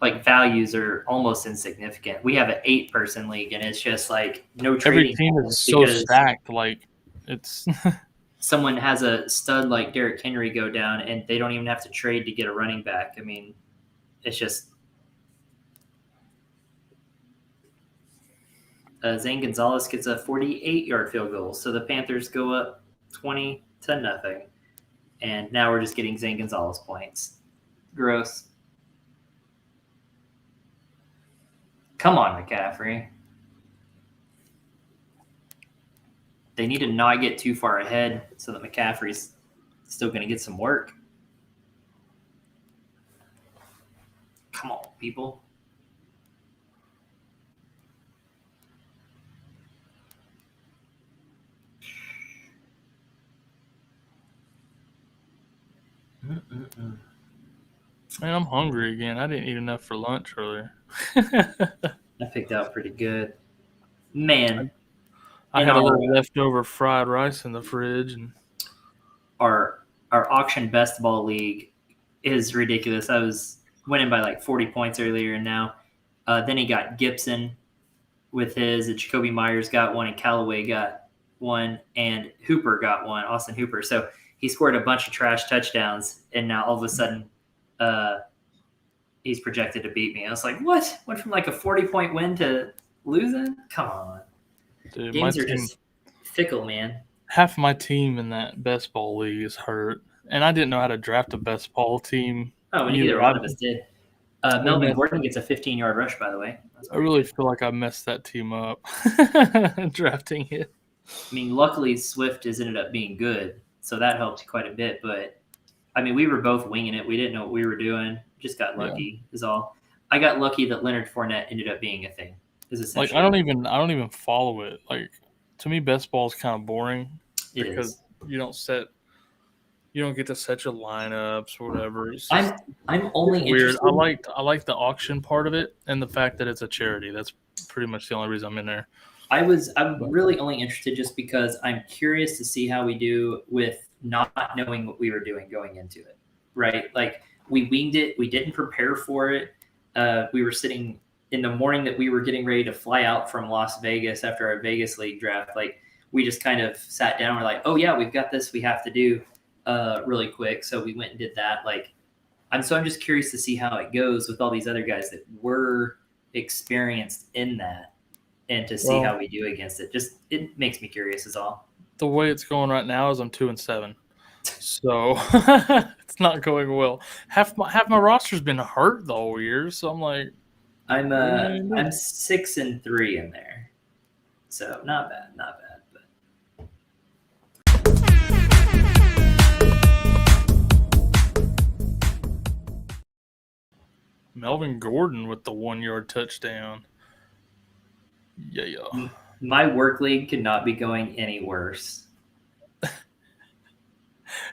B: like values are almost insignificant. We have an 8-person league and it's just like no trading.
A: Every team is so stacked. Like it's
B: someone has a stud like Derrick Henry go down and they don't even have to trade to get a running back. I mean, it's just Zane Gonzalez gets a 48-yard field goal. So the Panthers go up 20-0. And now we're just getting Zane Gonzalez points. Gross. Come on, McCaffrey. They need to not get too far ahead so that McCaffrey's still going to get some work. Come on, people.
A: Man, I'm hungry again. I didn't eat enough for lunch earlier.
B: I picked out pretty good. Man,
A: I
B: in
A: had a little leftover fried rice in the fridge, and
B: our auction best ball league is ridiculous. I was winning by like 40 points earlier, and now then he got Gibson with his, and Jacoby Myers got one, and Callaway got one, and Hooper got one, Austin Hooper. So he scored a bunch of trash touchdowns, and now all of a sudden he's projected to beat me. I was like, what? Went from like a 40-point win to losing? Come on.
A: dude,
B: Games are just fickle, man.
A: Half my team in that best ball league is hurt, and I didn't know how to draft a best ball team.
B: Oh, neither one of us did. Melvin Gordon gets a 15-yard rush, by the way.
A: I really feel like I messed that team up drafting it.
B: I mean, luckily Swift has ended up being good, so that helped quite a bit. But I mean, we were both winging it. We didn't know what we were doing. Just got lucky, is all. I got lucky that Leonard Fournette ended up being a thing.
A: Like I don't even follow it. Like to me, best ball is kind of boring because you don't get to set your lineups or whatever.
B: I'm only
A: weird.
B: interested.
A: I like the auction part of it and the fact that it's a charity. That's pretty much the only reason I'm in there.
B: I'm really only interested just because I'm curious to see how we do with not knowing what we were doing going into it, right? Like we winged it. We didn't prepare for it. We were sitting in the morning that we were getting ready to fly out from Las Vegas after our Vegas League draft. Like we just kind of sat down. We're like, oh yeah, we've got this. We have to do really quick. So we went and did that. Like I'm just curious to see how it goes with all these other guys that were experienced in that. And to see how we do against it. Just it makes me curious is all.
A: The way it's going right now is I'm 2-7. So it's not going well. Half my roster's been hurt the whole year, so I'm like
B: I'm 6-3 in there. So not bad, but
A: Melvin Gordon with the 1-yard touchdown. Yeah.
B: My work league could not be going any worse.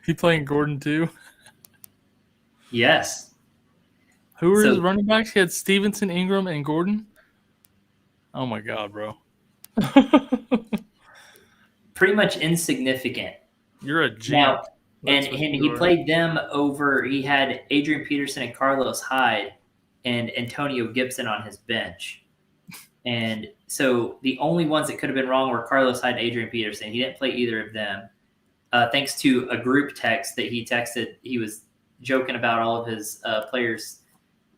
A: He playing Gordon too?
B: Yes.
A: Who were his running backs? He had Stevenson, Ingram, and Gordon? Oh my God, bro.
B: Pretty much insignificant.
A: You're a G.
B: Now, and he played them over. He had Adrian Peterson and Carlos Hyde and Antonio Gibson on his bench. And so the only ones that could have been wrong were Carlos Hyde and Adrian Peterson. He didn't play either of them. Thanks to a group text that he texted, he was joking about all of his players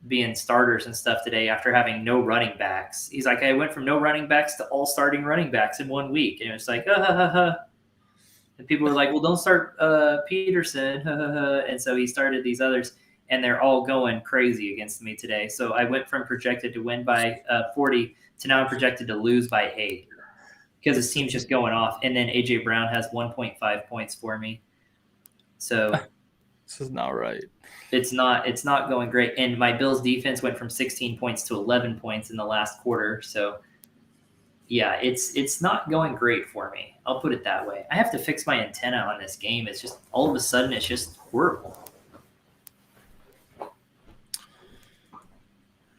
B: being starters and stuff today after having no running backs. He's like, I went from no running backs to all starting running backs in 1 week. And it was like, And people were like, well, don't start Peterson. And so he started these others. And they're all going crazy against me today. So I went from projected to win by 40 to now I'm projected to lose by 8 because his team's just going off. And then A.J. Brown has 1.5 points for me. So
A: this is not right.
B: It's not going great. And my Bills defense went from 16 points to 11 points in the last quarter. So yeah, it's not going great for me. I'll put it that way. I have to fix my antenna on this game. It's just all of a sudden it's just horrible.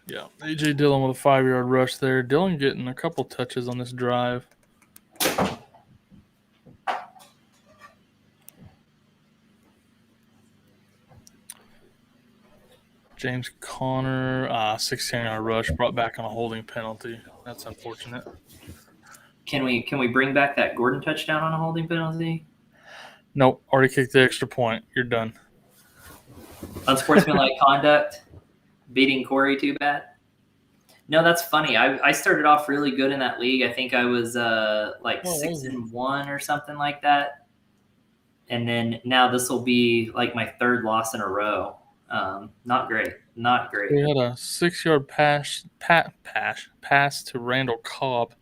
A: Yeah, A.J. Dillon with a 5-yard rush there. Dillon getting a couple touches on this drive. James Conner, 16-yard rush, brought back on a holding penalty. That's unfortunate.
B: Can we bring back that Gordon touchdown on a holding penalty?
A: Nope, already kicked the extra point. You're done.
B: Unsportsmanlike conduct. Beating Corey too bad. No, that's funny. I started off really good in that league. I think I was 6-1 or something like that. And then now this will be like my third loss in a row. Not great. Not great.
A: We had a 6-yard pass to Randall Cobb.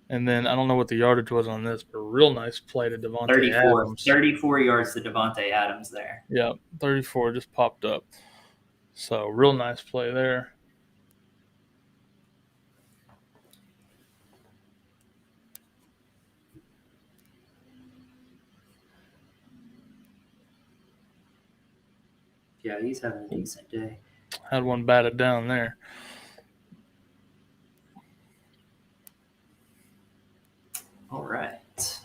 A: And then I don't know what the yardage was on this, but a real nice play to Devontae Adams.
B: 34 yards to Devontae Adams there.
A: Yeah, 34 just popped up. So real nice play there.
B: Yeah, he's having a decent day.
A: Had one batted down there.
B: All right.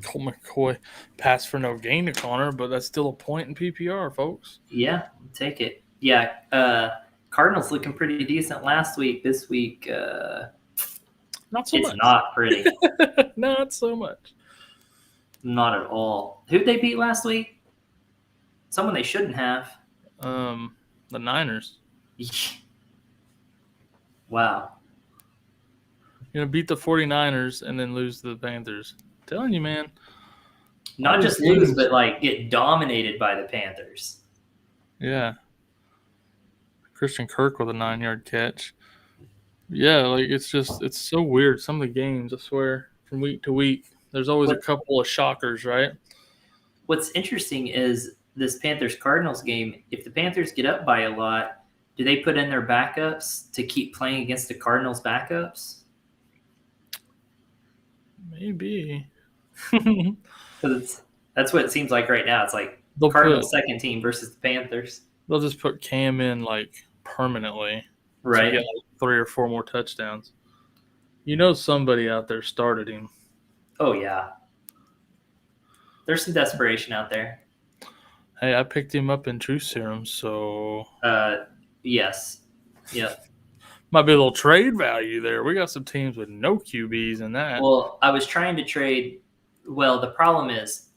A: Colt McCoy passed for no gain to Connor, but that's still a point in PPR, folks.
B: Yeah, take it. Yeah, Cardinals looking pretty decent last week. This week,
A: not so
B: it's
A: much.
B: not pretty.
A: Not so much.
B: Not at all. Who'd they beat last week? Someone they shouldn't have.
A: The Niners.
B: Wow.
A: You're going to beat the 49ers and then lose to the Panthers. I'm telling you, man.
B: Not just lose, but like get dominated by the Panthers.
A: Yeah. Christian Kirk with a 9-yard catch. Yeah, like it's so weird. Some of the games, I swear, from week to week, there's always a couple of shockers, right?
B: What's interesting is this Panthers-Cardinals game, if the Panthers get up by a lot, do they put in their backups to keep playing against the Cardinals' backups?
A: Maybe.
B: Because that's what it seems like right now. It's like Cardinals' second team versus the Panthers.
A: They'll just put Cam in like permanently.
B: Right.
A: To get like 3 or 4 more touchdowns. You know somebody out there started him.
B: Oh, yeah. There's some desperation out there.
A: Hey, I picked him up in Truth Serum, so...
B: Yes. Yep.
A: Might be a little trade value there. We got some teams with no QBs in that.
B: Well, I was trying to trade... Well, the problem is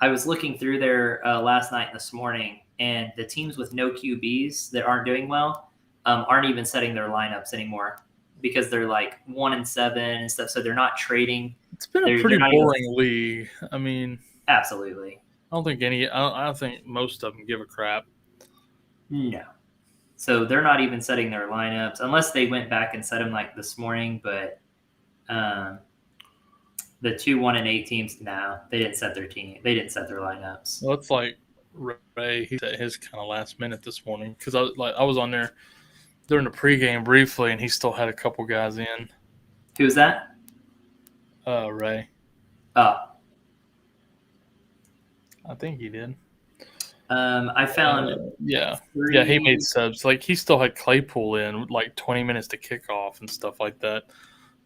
B: I was looking through there last night and this morning, and the teams with no QBs that aren't doing well aren't even setting their lineups anymore because they're like 1-7 and stuff, so they're not trading.
A: It's been a pretty boring league. I mean...
B: Absolutely.
A: I don't think most of them give a crap.
B: No. So they're not even setting their lineups unless they went back and set them like this morning. But the 2 1-8 teams, they didn't set their team. They didn't set their lineups.
A: Well, it's like Ray. He set his kind of last minute this morning because I was on there during the pregame briefly, and he still had a couple guys in.
B: Who's that?
A: Ray. I think he did.
B: I found
A: yeah, he made subs. Like he still had Claypool in like 20 minutes to kick off and stuff like that.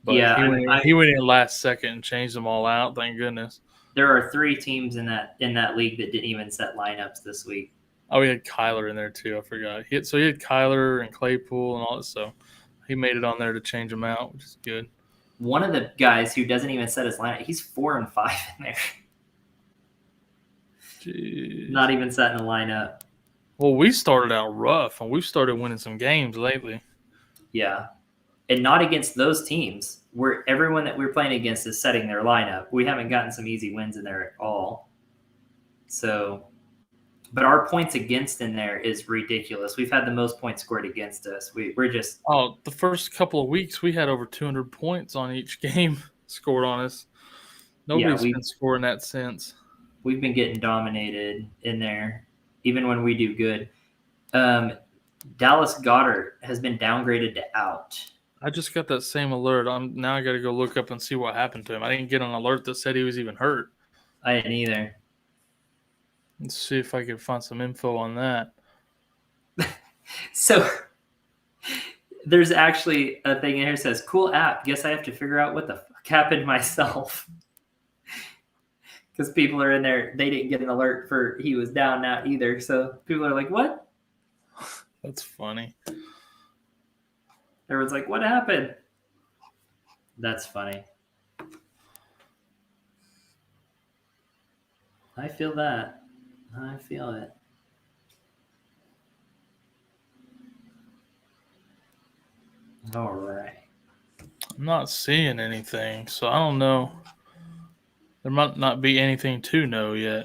A: But
B: yeah,
A: he went in last second and changed them all out. Thank goodness.
B: There are 3 teams in that league that didn't even set lineups this week.
A: Oh, he had Kyler in there too. I forgot. He had Kyler and Claypool and all that. So he made it on there to change them out, which is good.
B: One of the guys who doesn't even set his lineup, he's 4-5 in there.
A: Jeez.
B: Not even setting a lineup.
A: Well, we started out rough, and we've started winning some games lately.
B: Yeah. And not against those teams. Where everyone that we're playing against is setting their lineup. We haven't gotten some easy wins in there at all. So, but our points against in there is ridiculous. We've had the most points scored against us. We're just...
A: Oh, the first couple of weeks, we had over 200 points on each game scored on us. Nobody's been scoring that since.
B: We've been getting dominated in there, even when we do good. Dallas Goedert has been downgraded to out.
A: I just got that same alert. Now I got to go look up and see what happened to him. I didn't get an alert that said he was even hurt.
B: I didn't either.
A: Let's see if I can find some info on that.
B: So there's actually a thing in here that says, cool app. Guess I have to figure out what the fuck happened myself. Because people are in there, they didn't get an alert for he was down now either. So people are like, what?
A: That's funny.
B: Everyone's like, what happened? That's funny. I feel that. I feel it. All right.
A: I'm not seeing anything, so I don't know. There might not be anything to know yet.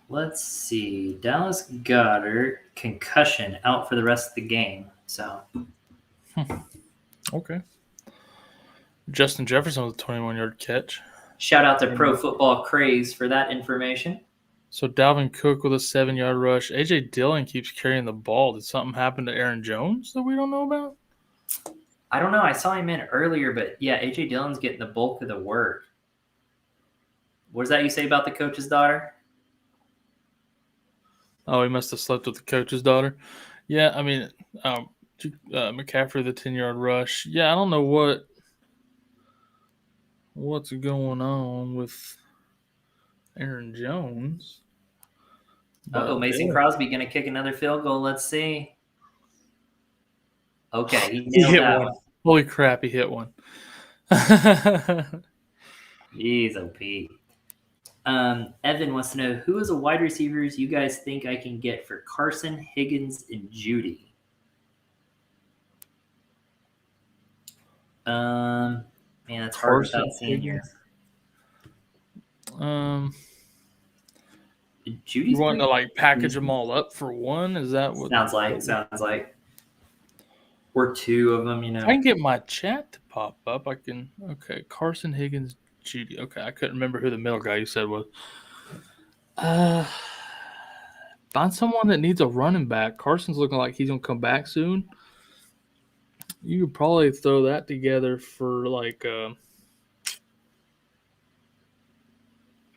B: Let's see. Dallas Goedert, concussion, out for the rest of the game. So,
A: Okay. Justin Jefferson with a 21-yard catch.
B: Shout out to Pro Football Craze for that information.
A: So Dalvin Cook with a 7-yard rush. A.J. Dillon keeps carrying the ball. Did something happen to Aaron Jones that we don't know about?
B: I don't know. I saw him in earlier, but yeah, A.J. Dillon's getting the bulk of the work. What does that you say about the coach's daughter?
A: Oh, he must have slept with the coach's daughter. Yeah, I mean, McCaffrey, the 10-yard rush. Yeah, I don't know what what's going on with Aaron Jones.
B: Oh, Mason Crosby going to kick another field goal. Let's see. Okay, he nailed that one.
A: Holy crap, he hit one.
B: Jeez, OP. Evan wants to know, who is a wide receivers you guys think I can get for Carson, Higgins, and Judy? Man, that's hard without seeing here. Judy's
A: you want to like package them all up for one? Is that what
B: sounds like? Or two of them, you know.
A: I can get my chat to pop up. I can. Okay, Carson, Higgins, Judy. Okay, I couldn't remember who the middle guy you said was. Find someone that needs a running back. Carson's looking like he's gonna come back soon. You could probably throw that together for like.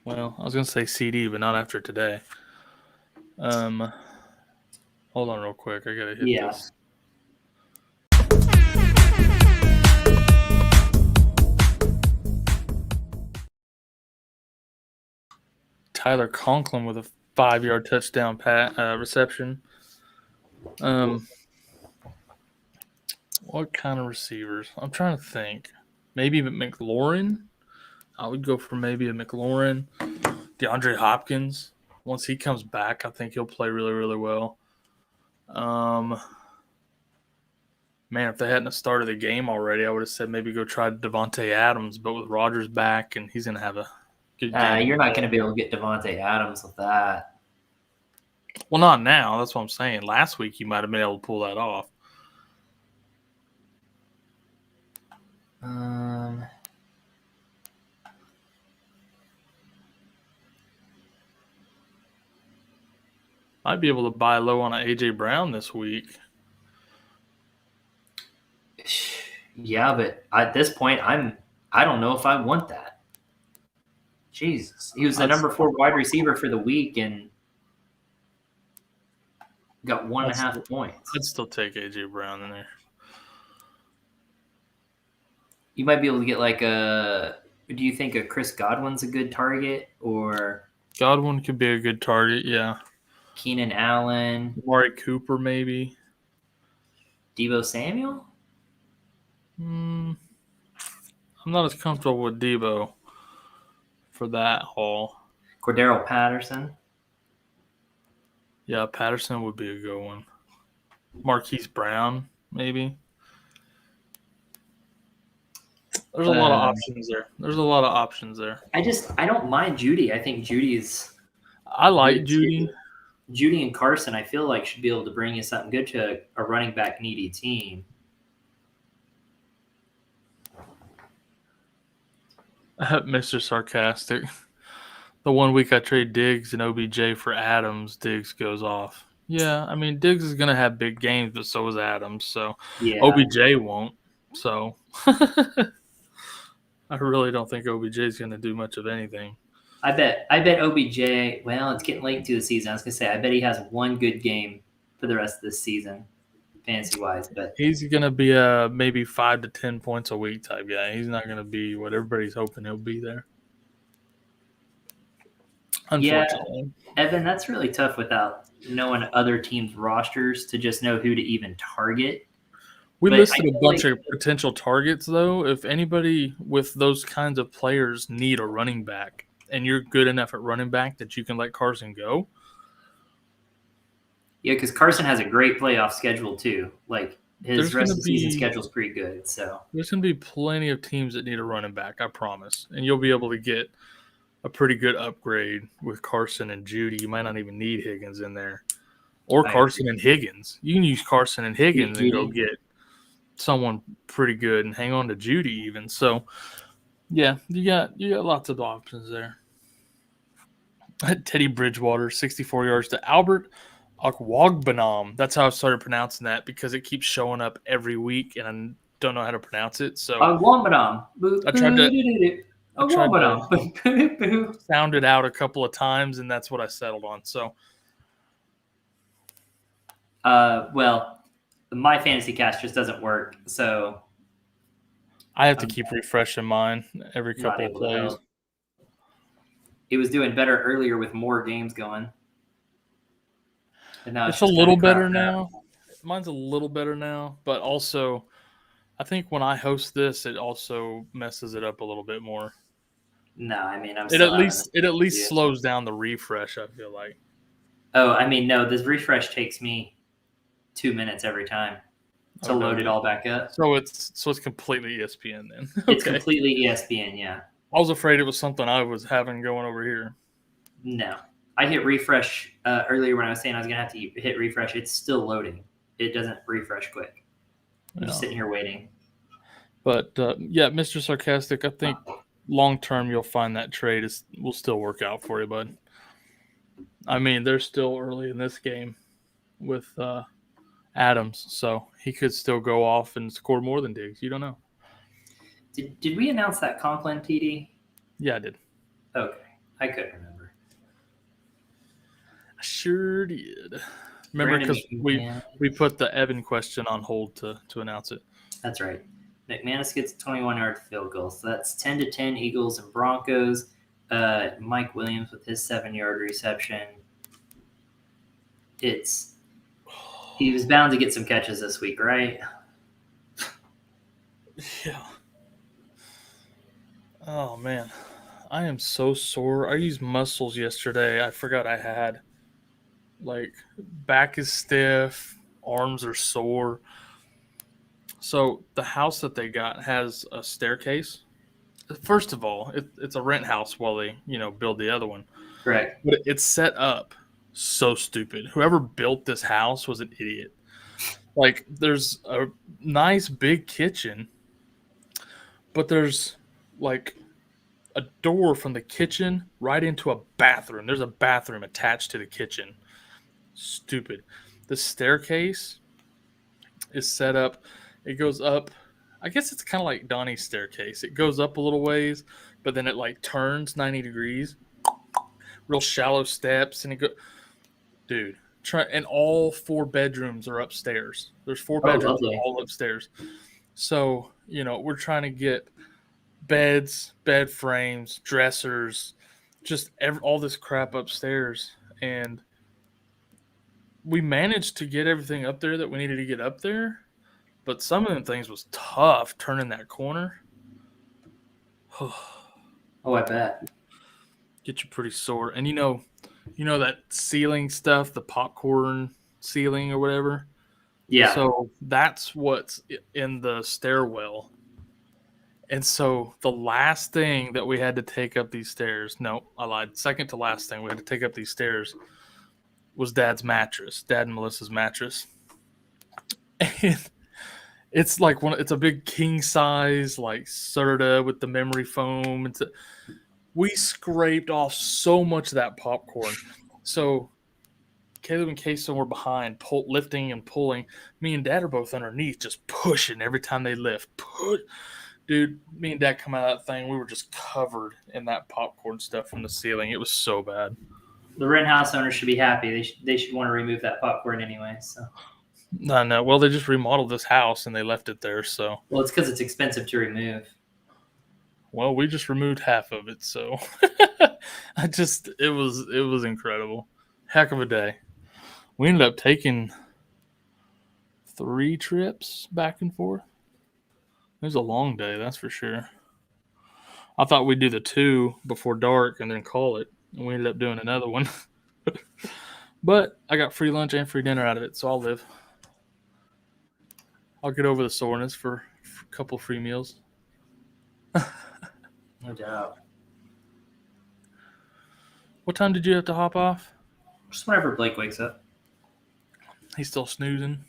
A: Well, I was gonna say CD, but not after today. Hold on, real quick. I gotta hit this. Tyler Conklin with a 5-yard touchdown reception. What kind of receivers? I'm trying to think. Maybe McLaurin. I would go for maybe a McLaurin. DeAndre Hopkins. Once he comes back, I think he'll play really, really well. Man, if they hadn't started the game already, I would have said maybe go try Devontae Adams. But with Rodgers back, and he's going to have a good game.
B: You're not going to be able to get Devontae Adams with that.
A: Well, not now. That's what I'm saying. Last week, you might have been able to pull that off. Might be able to buy low on an A.J. Brown this week.
B: Yeah, but at this point, I don't know if I want that. Jesus. He was the number 4 wide receiver for the week and got 1.5 points.
A: I'd still take A.J. Brown in there.
B: You might be able to get like do you think a Chris Godwin's a good target or?
A: Godwin could be a good target, yeah.
B: Keenan Allen.
A: Amari Cooper, maybe.
B: Deebo Samuel?
A: I'm not as comfortable with Deebo for that haul.
B: Cordero Patterson.
A: Yeah, Patterson would be a good one. Marquise Brown, maybe. There's a lot of options there.
B: I don't mind Judy. I think Judy's.
A: I like Judy.
B: Judy and Carson, I feel like, should be able to bring you something good to a running back needy team.
A: Mr. Sarcastic. The one week I trade Diggs and OBJ for Adams, Diggs goes off. Yeah, I mean, Diggs is going to have big games, but so is Adams. So yeah. OBJ won't. So I really don't think OBJ is going to do much of anything.
B: I bet OBJ, well, it's getting late into the season. I was going to say, I bet he has one good game for the rest of the season, fantasy-wise. But
A: he's going to be a maybe 5 to 10 points a week type guy. He's not going to be what everybody's hoping he'll be there. Unfortunately.
B: Yeah, Evan, that's really tough without knowing other teams' rosters to just know who to even target.
A: We listed a bunch of potential targets, though. If anybody with those kinds of players need a running back, and you're good enough at running back that you can let Carson go.
B: Yeah, because Carson has a great playoff schedule too. Like his rest of the season schedule is pretty good. So
A: there's going to be plenty of teams that need a running back, I promise. And you'll be able to get a pretty good upgrade with Carson and Judy. You might not even need Higgins in there. Or Carson and Higgins. You can use Carson and Higgins and go get someone pretty good and hang on to Judy even. So yeah, you got lots of options there. Teddy Bridgewater, 64 yards to Albert Okwuegbunam. That's how I started pronouncing that because it keeps showing up every week, and I don't know how to pronounce it. So
B: Okwuegbunam.
A: I tried to sound it out a couple of times, and that's what I settled on. So,
B: well, my fantasy cast just doesn't work. So
A: I have to keep refreshing mine every couple of plays.
B: He was doing better earlier with more games going. And now
A: it's a little better now. Mine's a little better now, but also I think when I host this, it also messes it up a little bit more.
B: No, I mean,
A: it at least slows down the refresh, I feel like.
B: Oh, I mean, no, this refresh takes me 2 minutes every time to load it all back up.
A: So it's completely ESPN then.
B: Okay. It's completely ESPN, yeah.
A: I was afraid it was something I was having going over here.
B: No. I hit refresh earlier when I was saying I was going to have to hit refresh. It's still loading. It doesn't refresh quick. I'm just sitting here waiting.
A: But, yeah, Mr. Sarcastic, I think long-term you'll find that trade will still work out for you, bud. I mean, they're still early in this game with Adams, so he could still go off and score more than Diggs. You don't know.
B: Did we announce that Conklin TD?
A: Yeah, I did.
B: Okay. I couldn't remember.
A: I sure did. Remember, because we put the Evan question on hold to announce it.
B: That's right. McManus gets a 21-yard field goal. So that's 10-10 Eagles and Broncos. Mike Williams with his 7-yard reception. He was bound to get some catches this week, right?
A: Yeah. Oh, man. I am so sore. I used muscles yesterday. I forgot I had. Like, back is stiff. Arms are sore. So the house that they got has a staircase. First of all, it's a rent house while they, build the other one.
B: Correct.
A: But it's set up so stupid. Whoever built this house was an idiot. Like, there's a nice big kitchen, but there's like a door from the kitchen right into a bathroom. There's a bathroom attached to the kitchen. Stupid. The staircase is set up. It goes up. I guess it's kind of like Donnie's staircase. It goes up a little ways, but then it like turns 90 degrees. Real shallow steps, and it go. Dude, and all 4 bedrooms are upstairs. There's 4 bedrooms all upstairs. So we're trying to get beds, bed frames, dressers, just all this crap upstairs, and we managed to get everything up there that we needed to get up there. But some of them things was tough turning that corner.
B: Oh, I bet.
A: Get you pretty sore. And you know that ceiling stuff, the popcorn ceiling or whatever?
B: Yeah.
A: So that's what's in the stairwell. And so the last thing that we had to take up these stairs, no, I lied. Second to last thing we had to take up these stairs was Dad's mattress, Dad and Melissa's mattress. And it's like it's a big king size, like Serta with the memory foam. We scraped off so much of that popcorn. So Caleb and Kason were behind, lifting and pulling. Me and Dad are both underneath, just pushing every time they lift. Dude, me and Dad come out of that thing. We were just covered in that popcorn stuff from the ceiling. It was so bad.
B: The rent house owners should be happy. They should want to remove that popcorn anyway. So.
A: No. Well, they just remodeled this house and they left it there. So.
B: Well, it's because it's expensive to remove.
A: Well, we just removed half of it, so it was incredible. Heck of a day. We ended up taking 3 trips back and forth. It was a long day, that's for sure. I thought we'd do the 2 before dark and then call it, and we ended up doing another one. But I got free lunch and free dinner out of it, so I'll live. I'll get over the soreness for a couple free meals.
B: No doubt.
A: What time did you have to hop off?
B: Just whenever Blake wakes up.
A: He's still snoozing.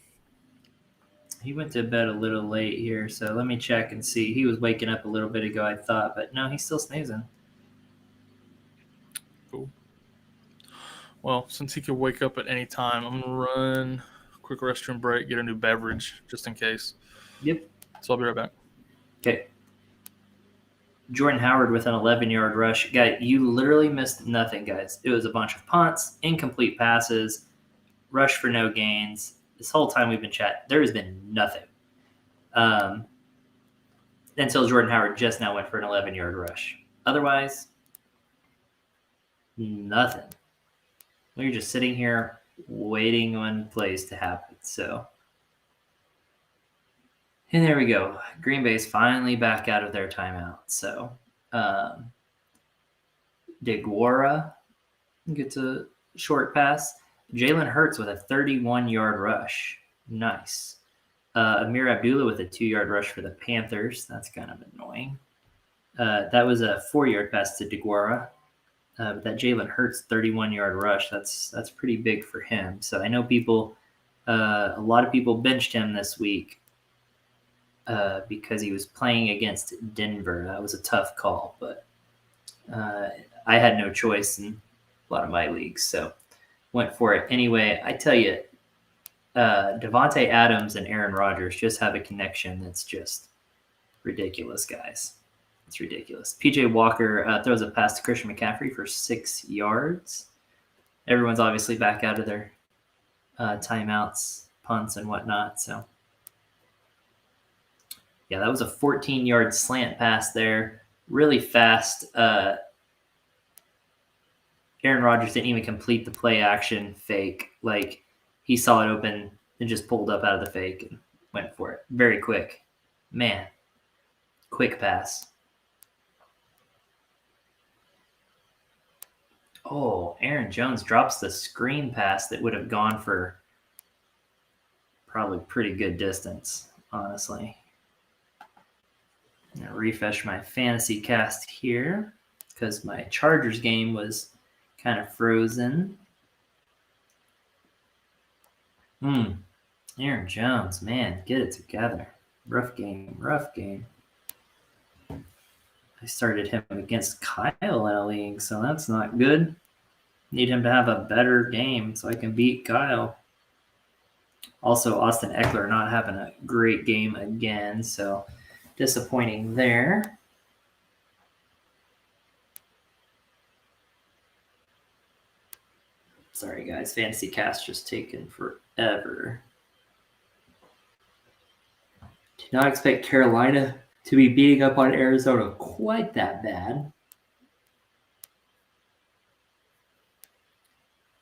B: He went to bed a little late here, so let me check and see. He was waking up a little bit ago, I thought, but no, he's still snoozing.
A: Cool. Well, since he could wake up at any time, I'm going to run a quick restroom break, get a new beverage, just in case.
B: Yep.
A: So I'll be right back.
B: Okay. Jordan Howard with an 11-yard rush. Guy, you literally missed nothing, guys. It was a bunch of punts, incomplete passes, rush for no gains. This whole time we've been chatting, there has been nothing. And until Jordan Howard just now went for an 11-yard rush. Otherwise, nothing. We're just sitting here waiting on plays to happen. So, and there we go. Green Bay's finally back out of their timeout. So, DeGuara gets a short pass. Jalen Hurts with a 31-yard rush. Nice. Amir Abdullah with a 2-yard rush for the Panthers. That's kind of annoying. That was a 4-yard pass to DeGuara. But that Jalen Hurts 31-yard rush, that's pretty big for him. So I know a lot of people benched him this week because he was playing against Denver. That was a tough call, but I had no choice in a lot of my leagues, so went for it. Anyway, I tell you, Devontae Adams and Aaron Rodgers just have a connection that's just ridiculous, guys. It's ridiculous. PJ Walker throws a pass to Christian McCaffrey for 6 yards. Everyone's obviously back out of their timeouts, punts, and whatnot. So, yeah, that was a 14-yard slant pass there. Really fast. Aaron Rodgers didn't even complete the play action fake. Like, he saw it open and just pulled up out of the fake and went for it. Very quick. Man, quick pass. Oh, Aaron Jones drops the screen pass that would have gone for probably pretty good distance, honestly. I'm going to refresh my fantasy cast here because my Chargers game was kind of frozen. Aaron Jones, man, get it together. Rough game. I started him against Kyle in a league, so that's not good. Need him to have a better game so I can beat Kyle. Also, Austin Eckler not having a great game again, so disappointing there. Sorry, guys. Fantasy cast just taking forever. Did not expect Carolina to be beating up on Arizona quite that bad.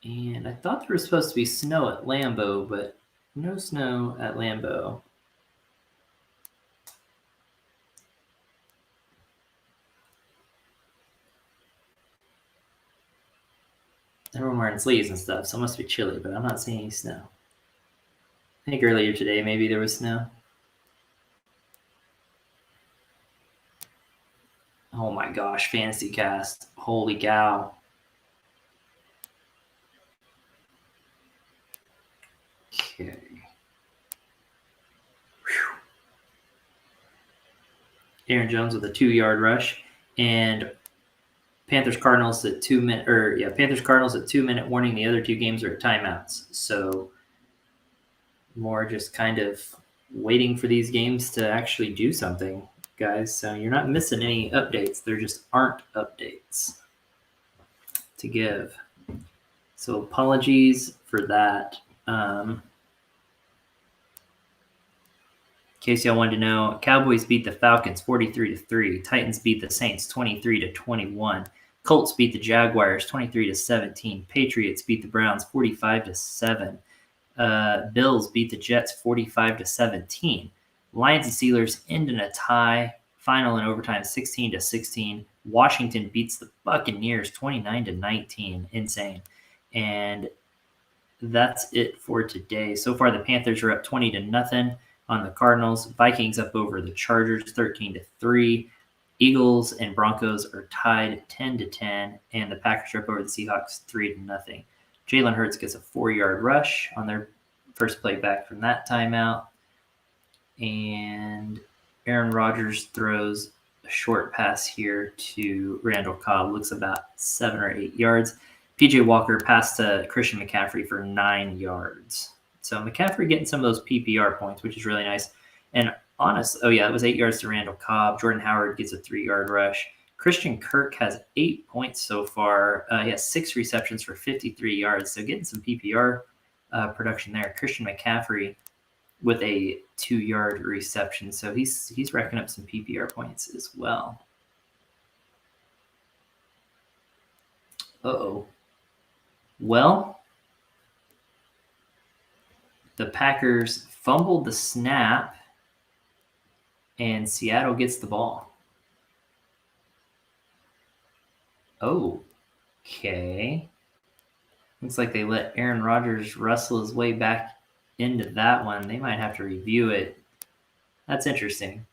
B: And I thought there was supposed to be snow at Lambeau, but no snow at Lambeau. Everyone wearing sleeves and stuff, so it must be chilly, but I'm not seeing any snow. I think earlier today maybe there was snow. Oh my gosh, fantasy cast. Holy cow. Okay. Whew. Aaron Jones with a 2-yard rush. And Panthers Cardinals at 2 minute Panthers Cardinals at 2-minute warning. The other two games are at timeouts. So more just kind of waiting for these games to actually do something, guys. So you're not missing any updates. There just aren't updates to give. So apologies for that. In case y'all wanted to know, Cowboys beat the Falcons 43-3. Titans beat the Saints 23-21. Colts beat the Jaguars 23-17. Patriots beat the Browns 45-7. Bills beat the Jets 45-17. Lions and Steelers end in a tie. Final in overtime 16-16. Washington beats the Buccaneers 29-19. Insane. And that's it for today. So far, the Panthers are up 20-0 on the Cardinals. Vikings up over the Chargers 13-3. Eagles and Broncos are tied 10-10, and the Packers are up over the Seahawks 3-0. Jalen Hurts gets a 4-yard rush on their first play back from that timeout, and Aaron Rodgers throws a short pass here to Randall Cobb. Looks about 7 or 8 yards. PJ Walker passed to Christian McCaffrey for 9 yards. So McCaffrey getting some of those PPR points, which is really nice. And it was 8 yards to Randall Cobb. Jordan Howard gets a 3-yard rush. Christian Kirk has 8 points so far. He has 6 receptions for 53 yards. So getting some PPR production there. Christian McCaffrey with a 2-yard reception. So he's racking up some PPR points as well. Uh-oh. Well, the Packers fumbled the snap, and Seattle gets the ball. Oh, okay. Looks like they let Aaron Rodgers wrestle his way back into that one. They might have to review it. That's interesting.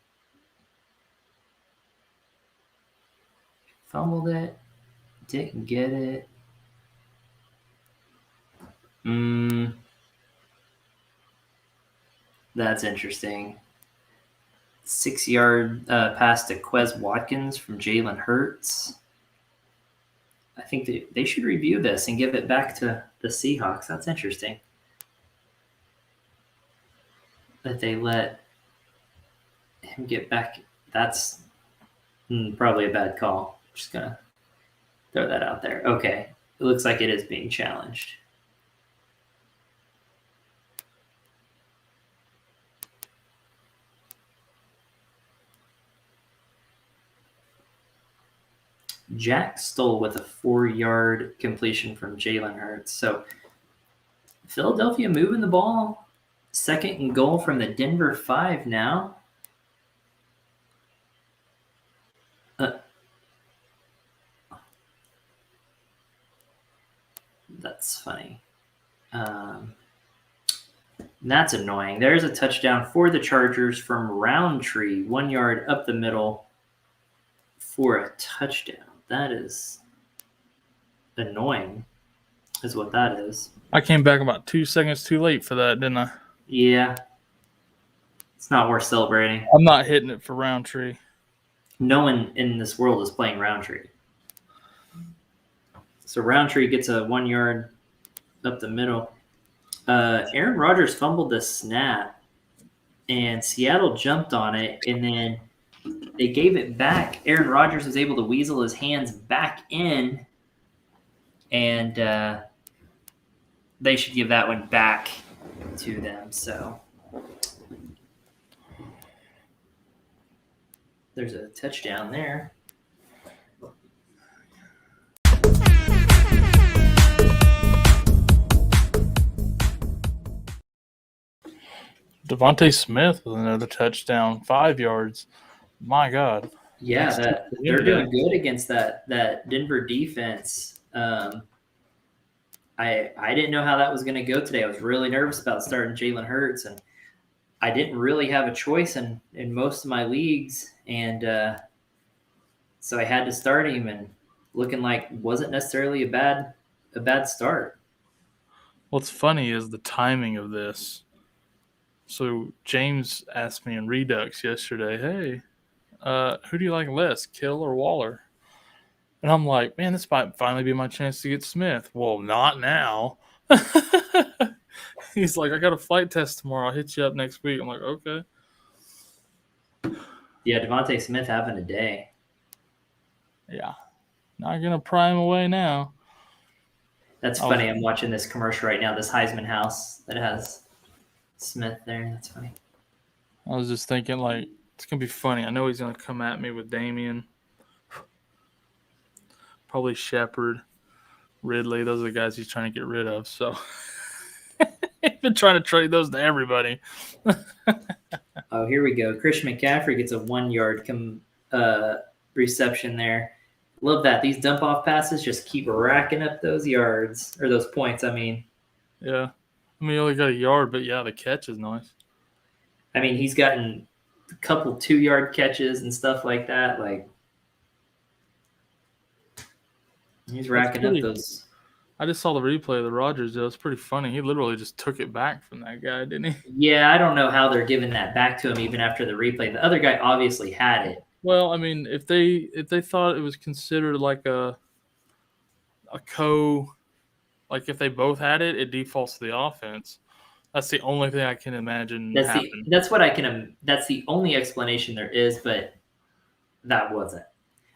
B: Fumbled it. Didn't get it. That's interesting. 6-yard pass to Quez Watkins from Jalen Hurts. I think they should review this and give it back to the Seahawks. That's interesting. That they let him get back. That's probably a bad call. Just going to throw that out there. Okay. It looks like it is being challenged. Jack Stoll with a 4-yard completion from Jalen Hurts. So Philadelphia moving the ball. 2nd and goal from the Denver 5 now. That's funny. That's annoying. There's a touchdown for the Chargers from Roundtree. 1 yard up the middle for a touchdown. That is annoying, is what that is.
A: I came back about 2 seconds too late for that, didn't I?
B: Yeah. It's not worth celebrating.
A: I'm not hitting it for Roundtree.
B: No one in this world is playing Roundtree. So Roundtree gets a 1 yard up the middle. Aaron Rodgers fumbled the snap, and Seattle jumped on it, and then they gave it back. Aaron Rodgers was able to weasel his hands back in, and they should give that one back to them. So there's a touchdown there.
A: Devontae Smith with another touchdown, 5 yards. My God.
B: Yeah, they're doing good against that Denver defense. I didn't know how that was going to go today. I was really nervous about starting Jalen Hurts, and I didn't really have a choice in most of my leagues, and so I had to start him, and looking like wasn't necessarily a bad start.
A: What's funny is the timing of this. So James asked me in Redux yesterday, hey, who do you like less, Kill or Waller? And I'm like, man, this might finally be my chance to get Smith. Well, not now. He's like, I got a flight test tomorrow. I'll hit you up next week. I'm like, okay.
B: Yeah, Devontae Smith having a day.
A: Yeah. Not going to pry him away now.
B: That's funny. I'm watching this commercial right now, this Heisman house that has Smith there. That's funny.
A: I was just thinking, like, it's going to be funny. I know he's going to come at me with Damian. Probably Shepard, Ridley. Those are the guys he's trying to get rid of. So he's been trying to trade those to everybody.
B: Oh, here we go. Christian McCaffrey gets a 1 yard reception there. Love that. These dump off passes just keep racking up those yards, or those points, I mean.
A: Yeah. I mean, he only got a yard, but yeah, the catch is nice.
B: I mean, he's gotten a couple 2 yard catches and stuff like that. Like, he's racking up those.
A: I just saw the replay of the Rodgers deal. It's pretty funny. He literally just took it back from that guy, didn't he?
B: Yeah, I don't know how they're giving that back to him even after the replay. The other guy obviously had it.
A: Well, I mean, if they thought it was considered like a like if they both had it, it defaults to the offense. That's the only thing I can imagine happening.
B: That's the only explanation there is, but that wasn't.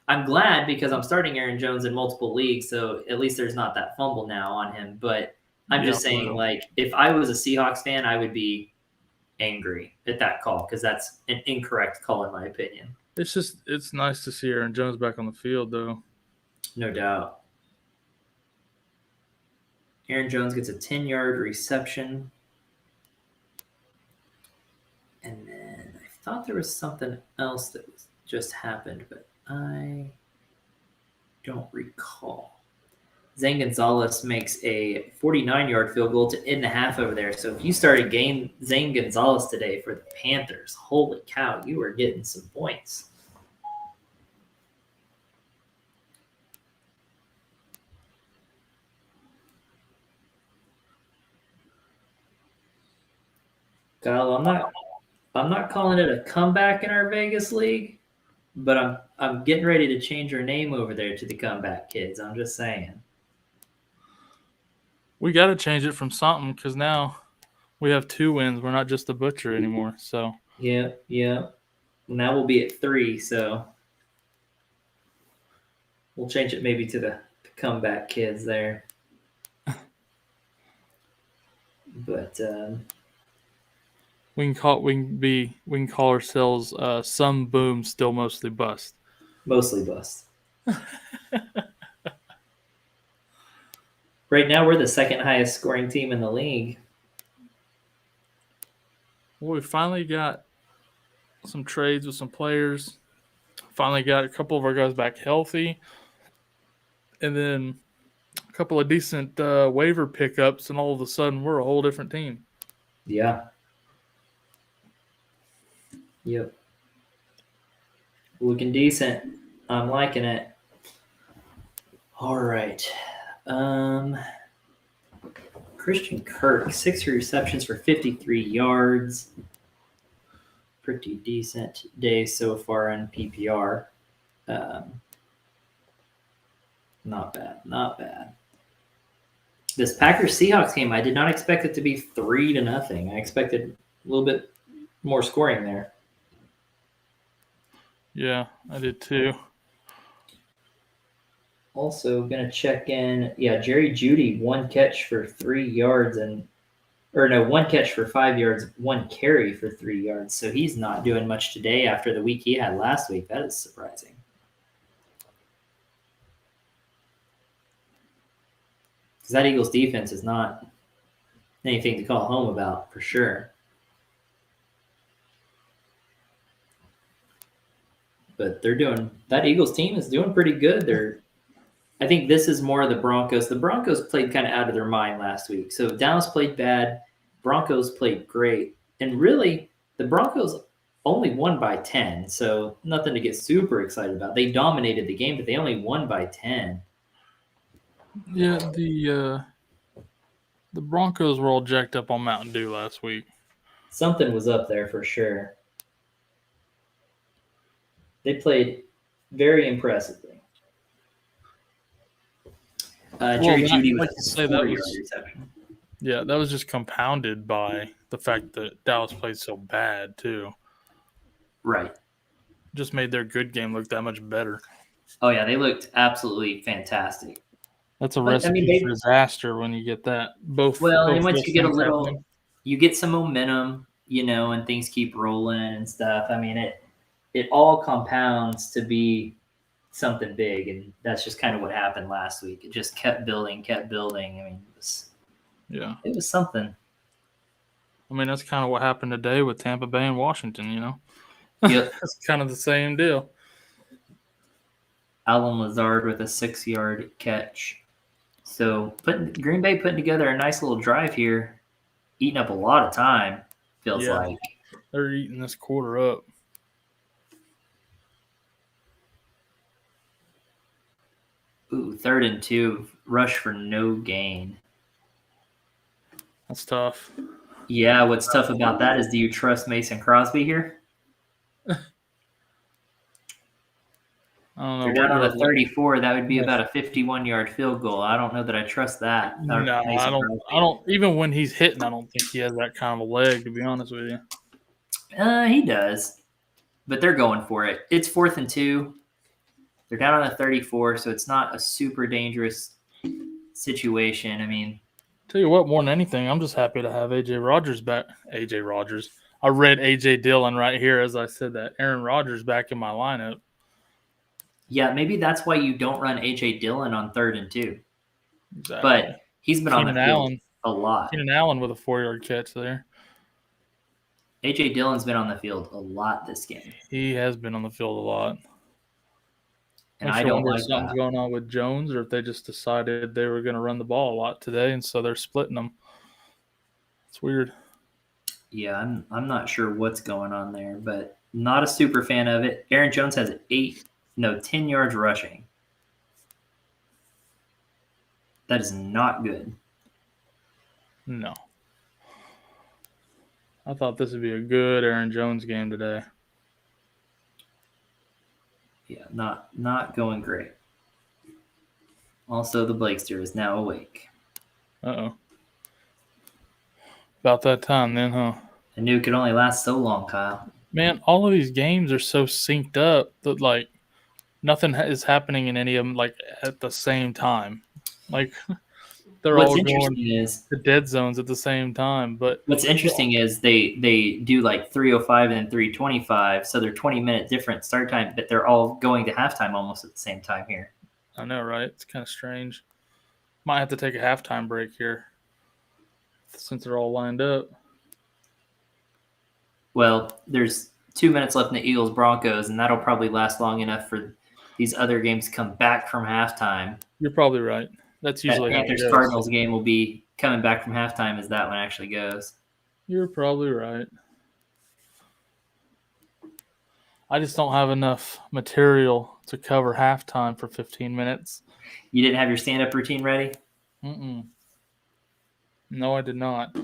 B: I'm glad because I'm starting Aaron Jones in multiple leagues, so at least there's not that fumble now on him. But I'm just saying, like, if I was a Seahawks fan, I would be angry at that call because that's an incorrect call in my opinion.
A: It's nice to see Aaron Jones back on the field, though.
B: No doubt. Aaron Jones gets a 10-yard reception. And then I thought there was something else that just happened, but I don't recall. Zane Gonzalez makes a 49-yard field goal to end the half over there. So if you started Zane Gonzalez today for the Panthers, holy cow, you are getting some points. Kyle, I'm not calling it a comeback in our Vegas league, but I'm getting ready to change our name over there to the Comeback Kids. I'm just saying.
A: We got to change it from something because now we have 2 wins. We're not just the Butcher anymore. So
B: yeah. Now we'll be at 3, so we'll change it maybe to the Comeback Kids there. But
A: we can call ourselves some boom, still mostly bust.
B: Mostly bust. Right now, we're the second highest scoring team in the league.
A: Well, we finally got some trades with some players. Finally got a couple of our guys back healthy. And then a couple of decent waiver pickups, and all of a sudden we're a whole different team.
B: Yeah. Yep. Looking decent. I'm liking it. All right. Christian Kirk, 6 receptions for 53 yards. Pretty decent day so far in PPR. Not bad. This Packers-Seahawks game, I did not expect it to be 3-0. I expected a little bit more scoring there.
A: Yeah, I did too.
B: Also, going to check in. Yeah, Jerry Jeudy, 1 catch for 3 yards 1 catch for 5 yards, 1 carry for 3 yards. So he's not doing much today after the week he had last week. That is surprising. Because that Eagles defense is not anything to call home about for sure. But that Eagles team is doing pretty good. I think this is more of the Broncos. The Broncos played kind of out of their mind last week. So Dallas played bad. Broncos played great. And really, the Broncos only won by 10. So nothing to get super excited about. They dominated the game, but they only won by 10.
A: Yeah, the Broncos were all jacked up on Mountain Dew last week.
B: Something was up there for sure. They played very impressively. Jerry Jeudy was a 4-yard reception.
A: Yeah, that was just compounded by the fact that Dallas played so bad too.
B: Right.
A: Just made their good game look that much better.
B: Oh yeah, they looked absolutely fantastic.
A: That's a recipe for disaster when you get that.
B: And once you get you get some momentum, and things keep rolling and stuff. I mean, it all compounds to be something big, and that's just kind of what happened last week. It just kept building. I mean, it was something.
A: I mean, that's kind of what happened today with Tampa Bay and Washington,
B: Yep.
A: It's kind of the same deal.
B: Alan Lazard with a 6-yard catch. So Green Bay putting together a nice little drive here, eating up a lot of time, feels like.
A: They're eating this quarter up.
B: Ooh, 3rd and 2, rush for no gain.
A: That's tough.
B: Yeah, what's tough about that is, do you trust Mason Crosby here?
A: I don't know.
B: You're down on the 34. That would be about a 51-yard field goal. I don't know that I trust that.
A: No, I don't. Even when he's hitting, I don't think he has that kind of a leg, to be honest with you.
B: He does, but they're going for it. It's 4th and 2. They're down on the 34, so it's not a super dangerous situation. I mean,
A: tell you what, more than anything, I'm just happy to have AJ Rogers back. I read A.J. Dillon right here as I said that. Aaron Rodgers back in my lineup.
B: Yeah, maybe that's why you don't run A.J. Dillon on 3rd and 2.
A: Exactly.
B: But he's been on the field a lot.
A: Keenan Allen with a 4-yard catch there.
B: A.J. Dillon's been on the field a lot this game.
A: He has been on the field a lot.
B: And I don't like
A: if something's going on with Jones, or if they just decided they were going to run the ball a lot today, and so they're splitting them. It's weird.
B: Yeah, I'm not sure what's going on there, but not a super fan of it. Aaron Jones has 10 yards rushing. That is not good.
A: No. I thought this would be a good Aaron Jones game today.
B: Yeah, not going great. Also, the Blakester is now awake.
A: Uh-oh. About that time then, huh?
B: I knew it could only last so long, Kyle.
A: Man, all of these games are so synced up that, like, nothing is happening in any of them, like, at the same time. Like, they're all going to dead zones at the same time. But
B: what's interesting is they do, like, 3:05 and 3:25, so they're 20-minute different start time, but they're all going to halftime almost at the same time here.
A: I know, right? It's kind of strange. Might have to take a halftime break here since they're all lined up.
B: Well, there's 2 minutes left in the Eagles-Broncos, and that'll probably last long enough for these other games to come back from halftime.
A: You're probably right. That's usually
B: how Panthers Cardinals game will be coming back from halftime as that one actually goes.
A: You're probably right. I just don't have enough material to cover halftime for 15 minutes.
B: You didn't have your stand-up routine ready?
A: No, I did not.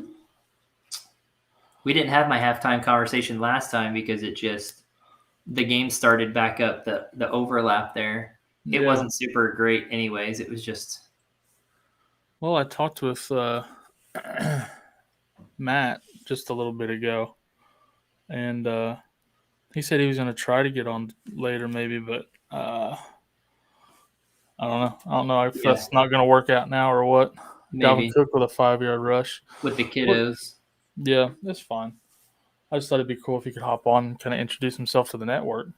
B: We didn't have my halftime conversation last time because the game started back up, the overlap there. It wasn't super great anyways. It was just...
A: Well, I talked with Matt just a little bit ago, and he said he was going to try to get on later maybe, but I don't know. I don't know if that's not going to work out now or what. Dalvin Cook with a 5-yard rush.
B: With the kiddos.
A: Yeah, that's fine. I just thought it'd be cool if he could hop on and kind of introduce himself to the network.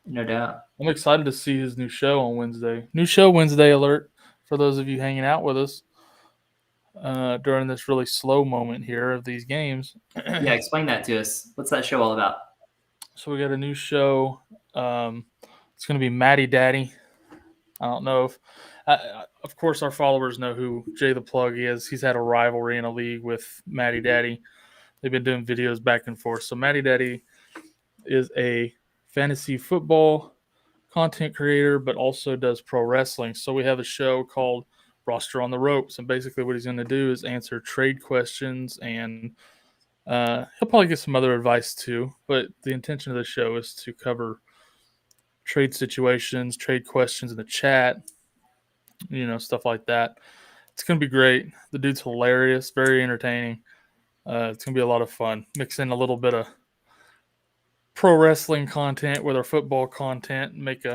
B: No doubt.
A: I'm excited to see his new show on Wednesday. New show Wednesday alert for those of you hanging out with us during this really slow moment here of these games.
B: Yeah, explain that to us. What's that show all about?
A: So we got a new show. It's going to be Matty Daddy. I don't know if of course, our followers know who Jay the Plug is. He's had a rivalry in a league with Matty Daddy. They've been doing videos back and forth. So Matty Daddy is a fantasy football content creator, but also does pro wrestling. So we have a show called Roster on the Ropes. And basically what he's going to do is answer trade questions, and he'll probably get some other advice too. But the intention of the show is to cover trade situations, trade questions in the chat, stuff like that. It's going to be great. The dude's hilarious, very entertaining. It's going to be a lot of fun. Mix in a little bit of pro wrestling content with our football content and make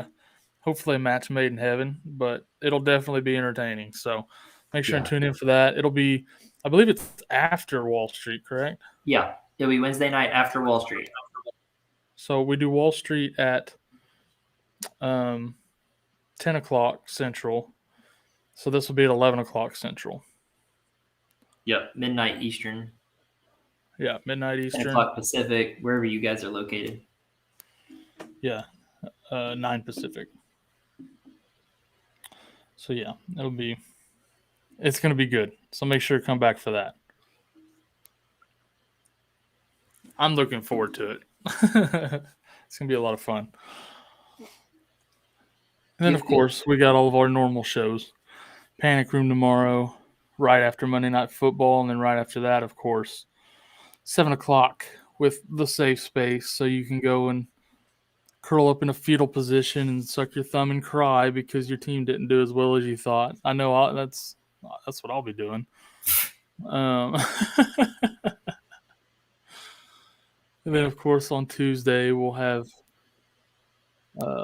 A: hopefully a match made in heaven, but it'll definitely be entertaining. So make sure and tune in for that. It'll be, I believe it's after Wall Street, correct?
B: Yeah, it'll be Wednesday night after Wall Street.
A: So we do Wall Street at 10 o'clock Central. So this will be at 11 o'clock Central.
B: Yep, midnight Eastern.
A: Yeah, midnight Eastern.
B: 10 o'clock Pacific, wherever you guys are located.
A: Yeah, 9 Pacific. So yeah, it's going to be good. So make sure to come back for that. I'm looking forward to it. It's going to be a lot of fun. And then, of course, we got all of our normal shows. Panic Room tomorrow, right after Monday Night Football, and then right after that, of course, 7 o'clock with The Safe Space, so you can go and curl up in a fetal position and suck your thumb and cry because your team didn't do as well as you thought. I know that's what I'll be doing. And then, of course, on Tuesday, we'll have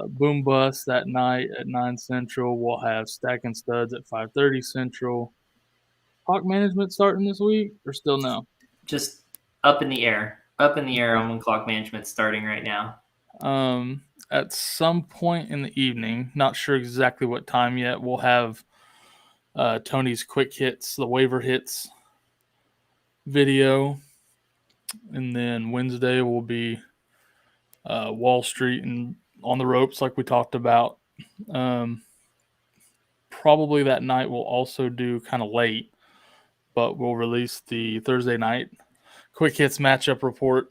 A: Boom Bust that night at 9 Central. We'll have Stacking Studs at 5:30 Central. Hawk Management starting this week or still no?
B: Just up in the air. Up in the air on when clock management's starting right now.
A: At some point in the evening, not sure exactly what time yet, we'll have Tony's quick hits, the waiver hits video. And then Wednesday will be Wall Street and on the ropes like we talked about. Probably that night we'll also do kind of late, but we'll release the Thursday night quick hits matchup report.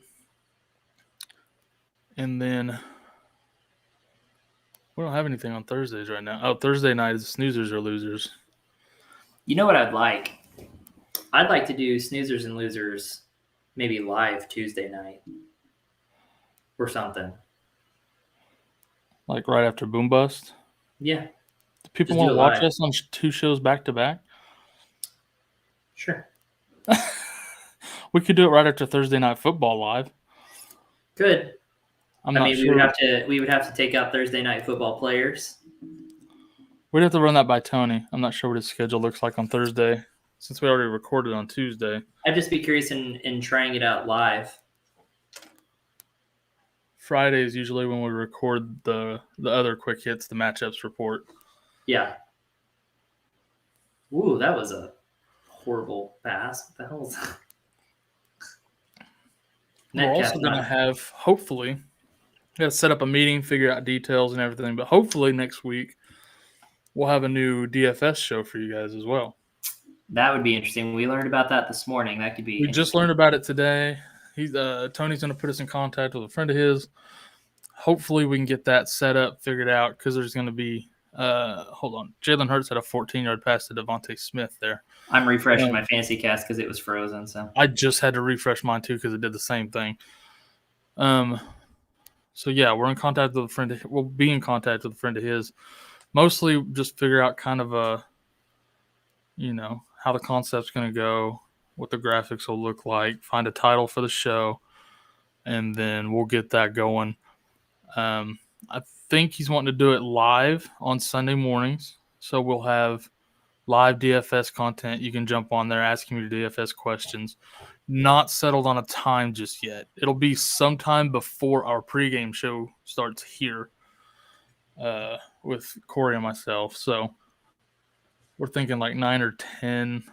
A: And then we don't have anything on Thursdays right now. Oh, Thursday night is snoozers or losers.
B: You know what I'd like? I'd like to do snoozers and losers maybe live Tuesday night or something.
A: Like right after Boom Bust?
B: Yeah.
A: Do people
B: Just
A: want
B: do
A: to
B: it
A: watch
B: live.
A: us on two shows back to back?
B: Sure.
A: We could do it right after Thursday Night Football live.
B: Good.
A: I'm not sure.
B: We would have to take out Thursday night football players.
A: We'd have to run that by Tony. I'm not sure what his schedule looks like on Thursday since we already recorded on Tuesday.
B: I'd just be curious in trying it out live.
A: Friday is usually when we record the other quick hits, the matchups report.
B: Yeah. Ooh, that was a horrible pass. What the hell was that?
A: We're also going to have, hopefully, got to set up a meeting, figure out details and everything, but hopefully next week we'll have a new DFS show for you guys as well.
B: That would be interesting. We learned about that this morning. That could be.
A: We just learned about it today. Tony's going to put us in contact with a friend of his. Hopefully we can get that set up, figured out, because there's going to be hold on. Jalen Hurts had a 14-yard pass to Devontae Smith there.
B: I'm refreshing my fantasy cast because it was frozen. So
A: I just had to refresh mine too because it did the same thing. So yeah, we're in contact with a friend. We'll be in contact with a friend of his. Mostly just figure out kind of how the concept's going to go, what the graphics will look like, find a title for the show, and then we'll get that going. I think he's wanting to do it live on Sunday mornings. So we'll have live DFS content. You can jump on there, ask him your DFS questions. Not settled on a time just yet. It'll be sometime before our pregame show starts here with Corey and myself. So we're thinking like 9 or 10.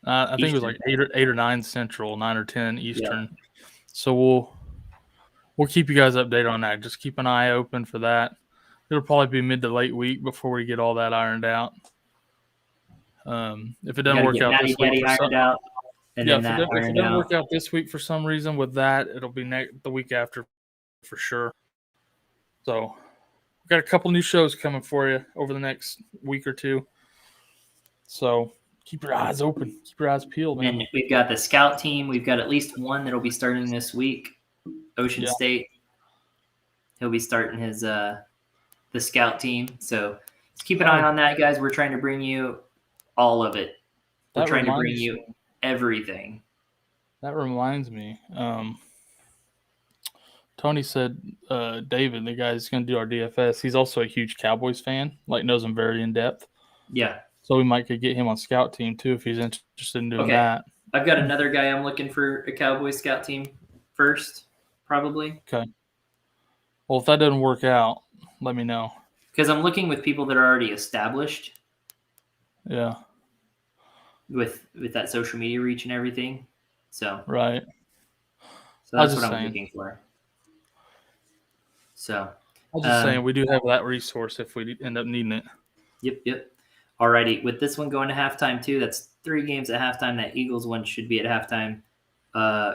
A: I think it was like 8 or 9 Central, 9 or 10 Eastern. Yeah. So we'll keep you guys updated on that. Just keep an eye open for that. It'll probably be mid to late week before we get all that ironed out. If it doesn't work out this week, if it doesn't work out this week for some reason with that, it'll be the week after for sure. So we've got a couple new shows coming for you over the next week or two. So keep your eyes open. Keep your eyes peeled, man.
B: And we've got the scout team. We've got at least one that'll be starting this week. Ocean State. He'll be starting his the scout team. So just keep an eye on that, guys. We're trying to bring you all of it. We're trying to bring you everything.
A: That reminds me. Tony said David, the guy who's going to do our DFS, he's also a huge Cowboys fan, like knows him very in depth.
B: Yeah.
A: So we might could get him on scout team too if he's interested in doing that.
B: I've got another guy I'm looking for a Cowboys scout team first, probably.
A: Okay. Well, if that doesn't work out, let me know.
B: Because I'm looking with people that are already established.
A: Yeah.
B: With that social media reach and everything. So
A: right.
B: So that's what I'm looking for. So
A: I was just saying we do have that resource if we end up needing it.
B: Yep. Alrighty. With this one going to halftime too, that's 3 games at halftime. That Eagles one should be at halftime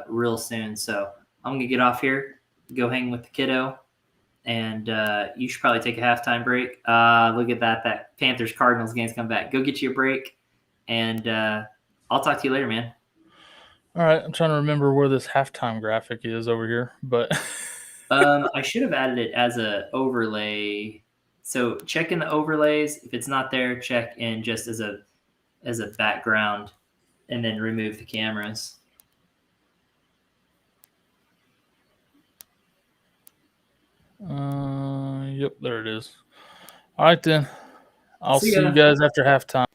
B: real soon. So I'm gonna get off here, go hang with the kiddo. And you should probably take a halftime break. Look at that. That Panthers Cardinals game's come back. Go get you a break. And I'll talk to you later, man.
A: All right. I'm trying to remember where this halftime graphic is over here, but
B: I should have added it as a overlay. So check in the overlays. If it's not there, check in just as a background and then remove the cameras.
A: Yep, there it is. All right, then. I'll see you guys after halftime.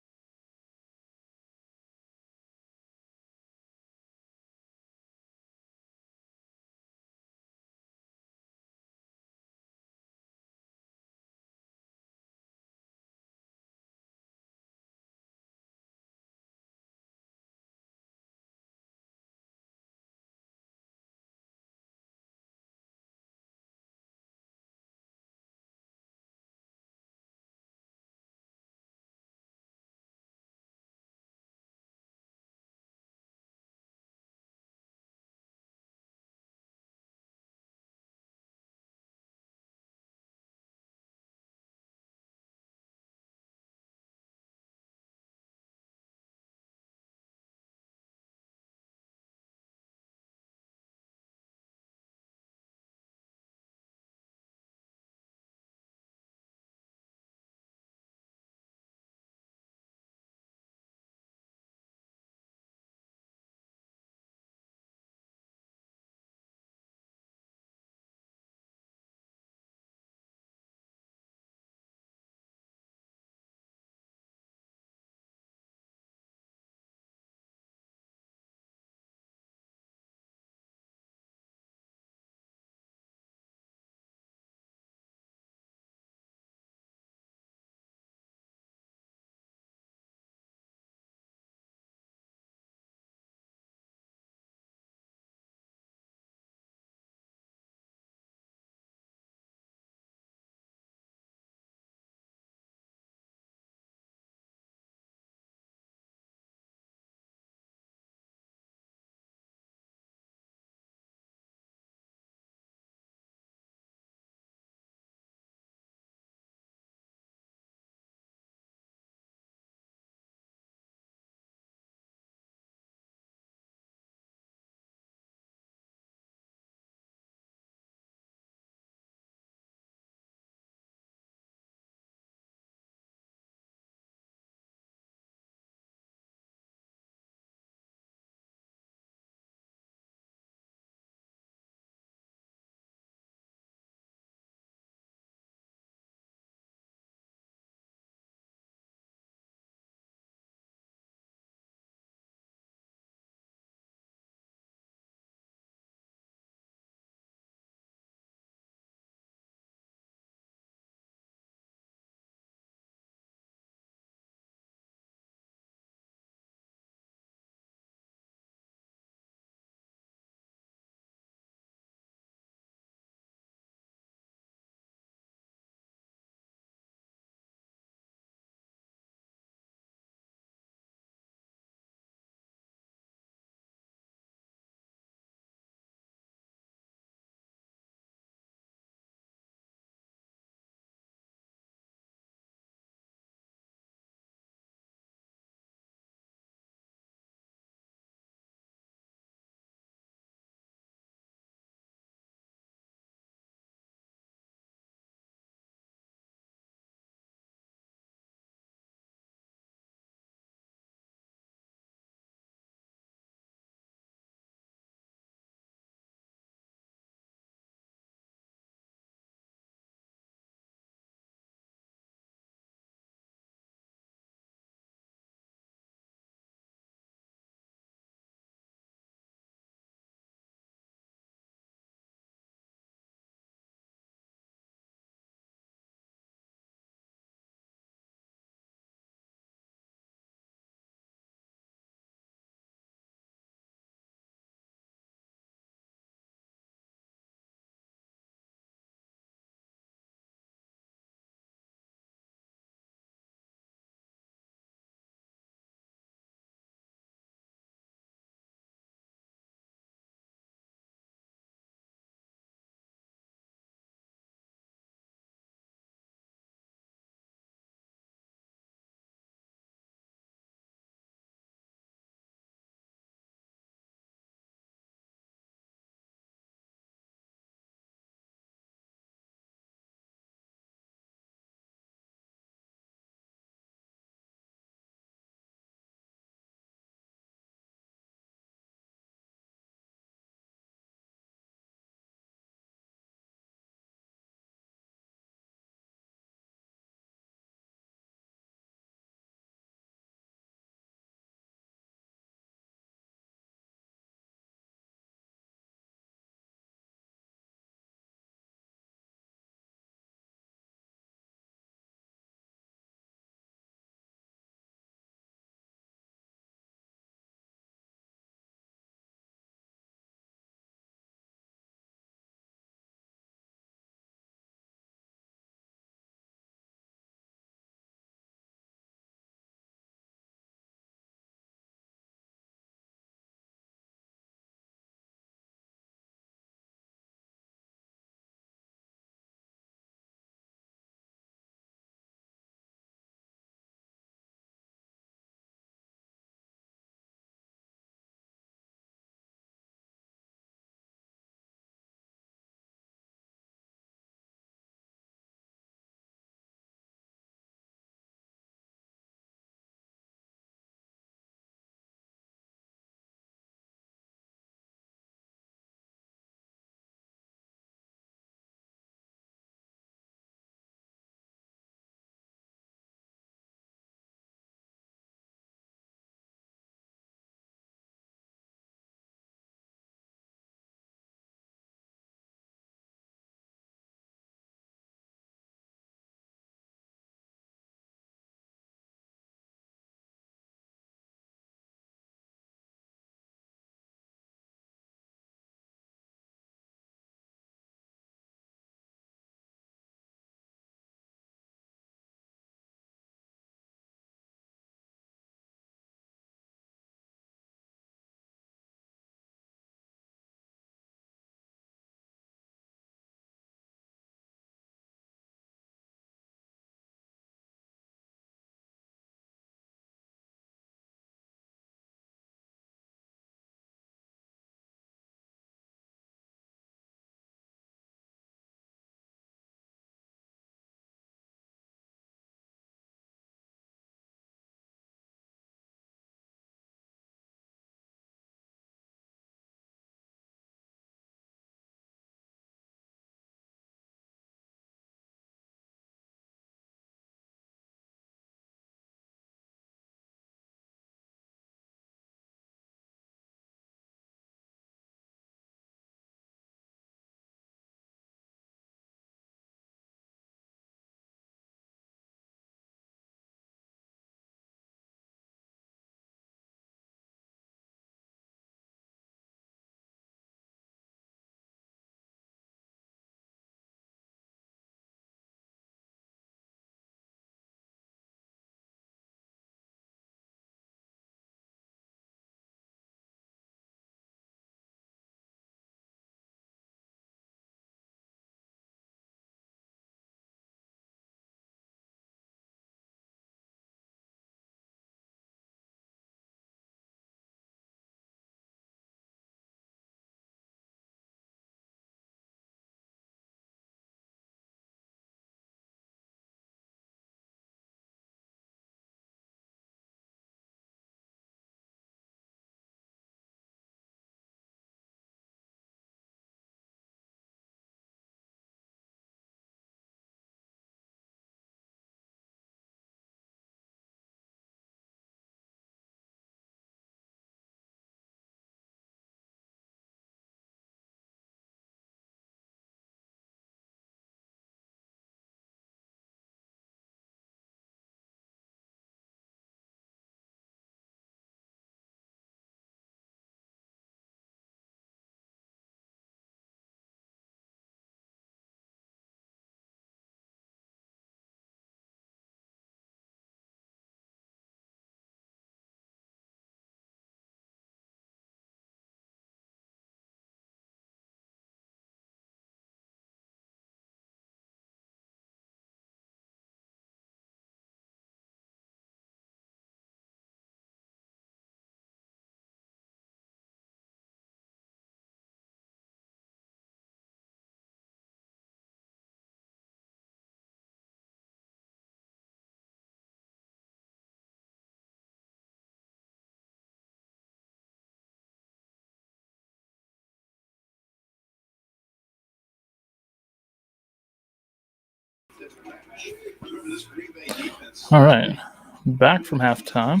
A: All right, back from halftime.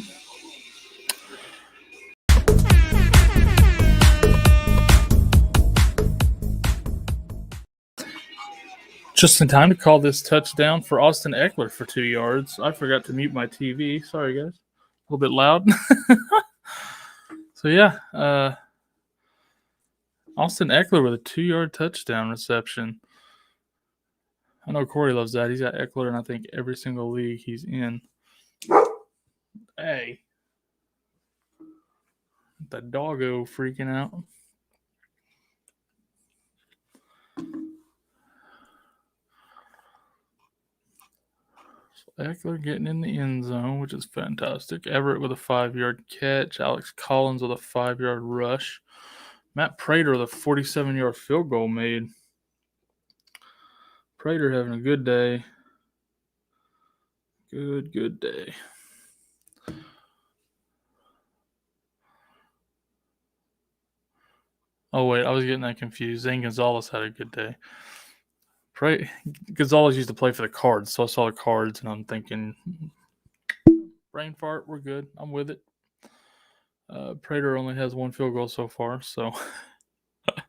A: Just in time to call this touchdown for Austin Eckler for 2 yards. I forgot to mute my TV. Sorry, guys. A little bit loud. So, yeah, Austin Eckler with a 2-yard touchdown reception. I know Corey loves that. He's got Eckler in, I think, every single league he's in. Hey. The doggo freaking out. So Eckler getting in the end zone, which is fantastic. Everett with a 5-yard catch. Alex Collins with a 5-yard rush. Matt Prater with a 47-yard field goal made. Prater having a good day. Good day. Oh, wait, I was getting that confused. Zane Gonzalez had a good day. Gonzalez used to play for the Cards, so I saw the Cards, and I'm thinking, brain fart, we're good. I'm with it. Prater only has 1 field goal so far, so I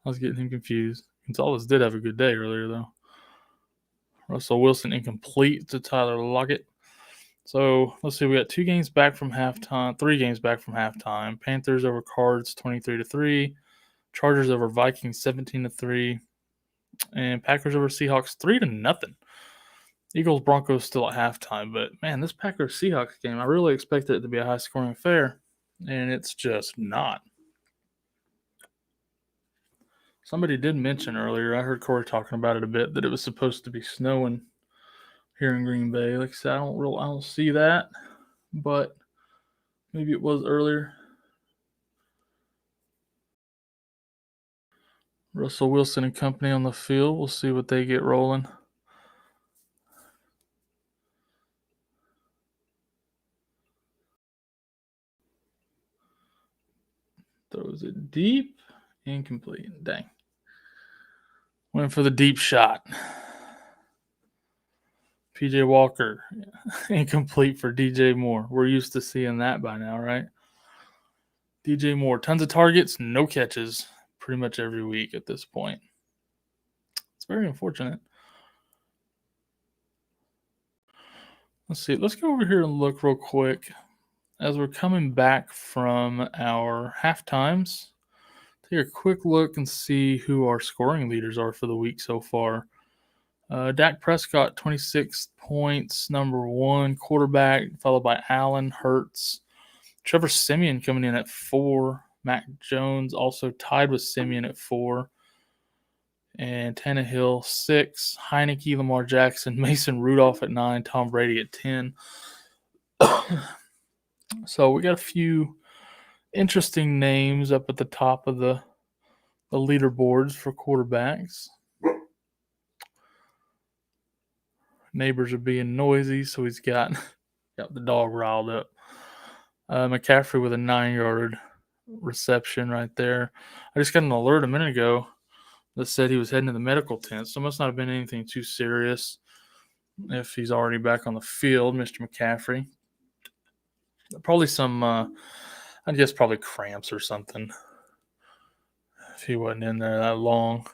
A: was getting him confused. Gonzalez did have a good day earlier, though. Russell Wilson incomplete to Tyler Lockett. So let's see, we got 3 games back from halftime. Panthers over Cards 23-3. Chargers over Vikings 17-3. And Packers over Seahawks 3-0. Eagles Broncos still at halftime, but man, this Packers Seahawks game, I really expected it to be a high scoring affair, and it's just not. Somebody did mention earlier, I heard Corey talking about it a bit, that it was supposed to be snowing here in Green Bay. Like I said, I don't see that, but maybe it was earlier. Russell Wilson and company on the field. We'll see what they get rolling. Throws it deep. Incomplete. Dang. Went for the deep shot. PJ Walker. Incomplete for DJ Moore. We're used to seeing that by now, right? DJ Moore. Tons of targets, no catches. Pretty much every week at this point. It's very unfortunate. Let's see. Let's go over here and look real quick. As we're coming back from our halftimes, take a quick look and see who our scoring leaders are for the week so far. Dak Prescott, 26 points, number 1 quarterback, followed by Allen, Hurts. Trevor Siemian coming in at 4. Mac Jones also tied with Siemian at 4. And Tannehill, 6. Heineke, Lamar Jackson, Mason Rudolph at 9. Tom Brady at 10. So we got a few interesting names up at the top of the leaderboards for quarterbacks. Neighbors are being noisy, so he's got the dog riled up. McCaffrey with a 9-yard reception right there. I just got an alert a minute ago that said he was heading to the medical tent, so it must not have been anything too serious if he's already back on the field, Mr. McCaffrey. Probably some, I guess probably cramps or something if he wasn't in there that long.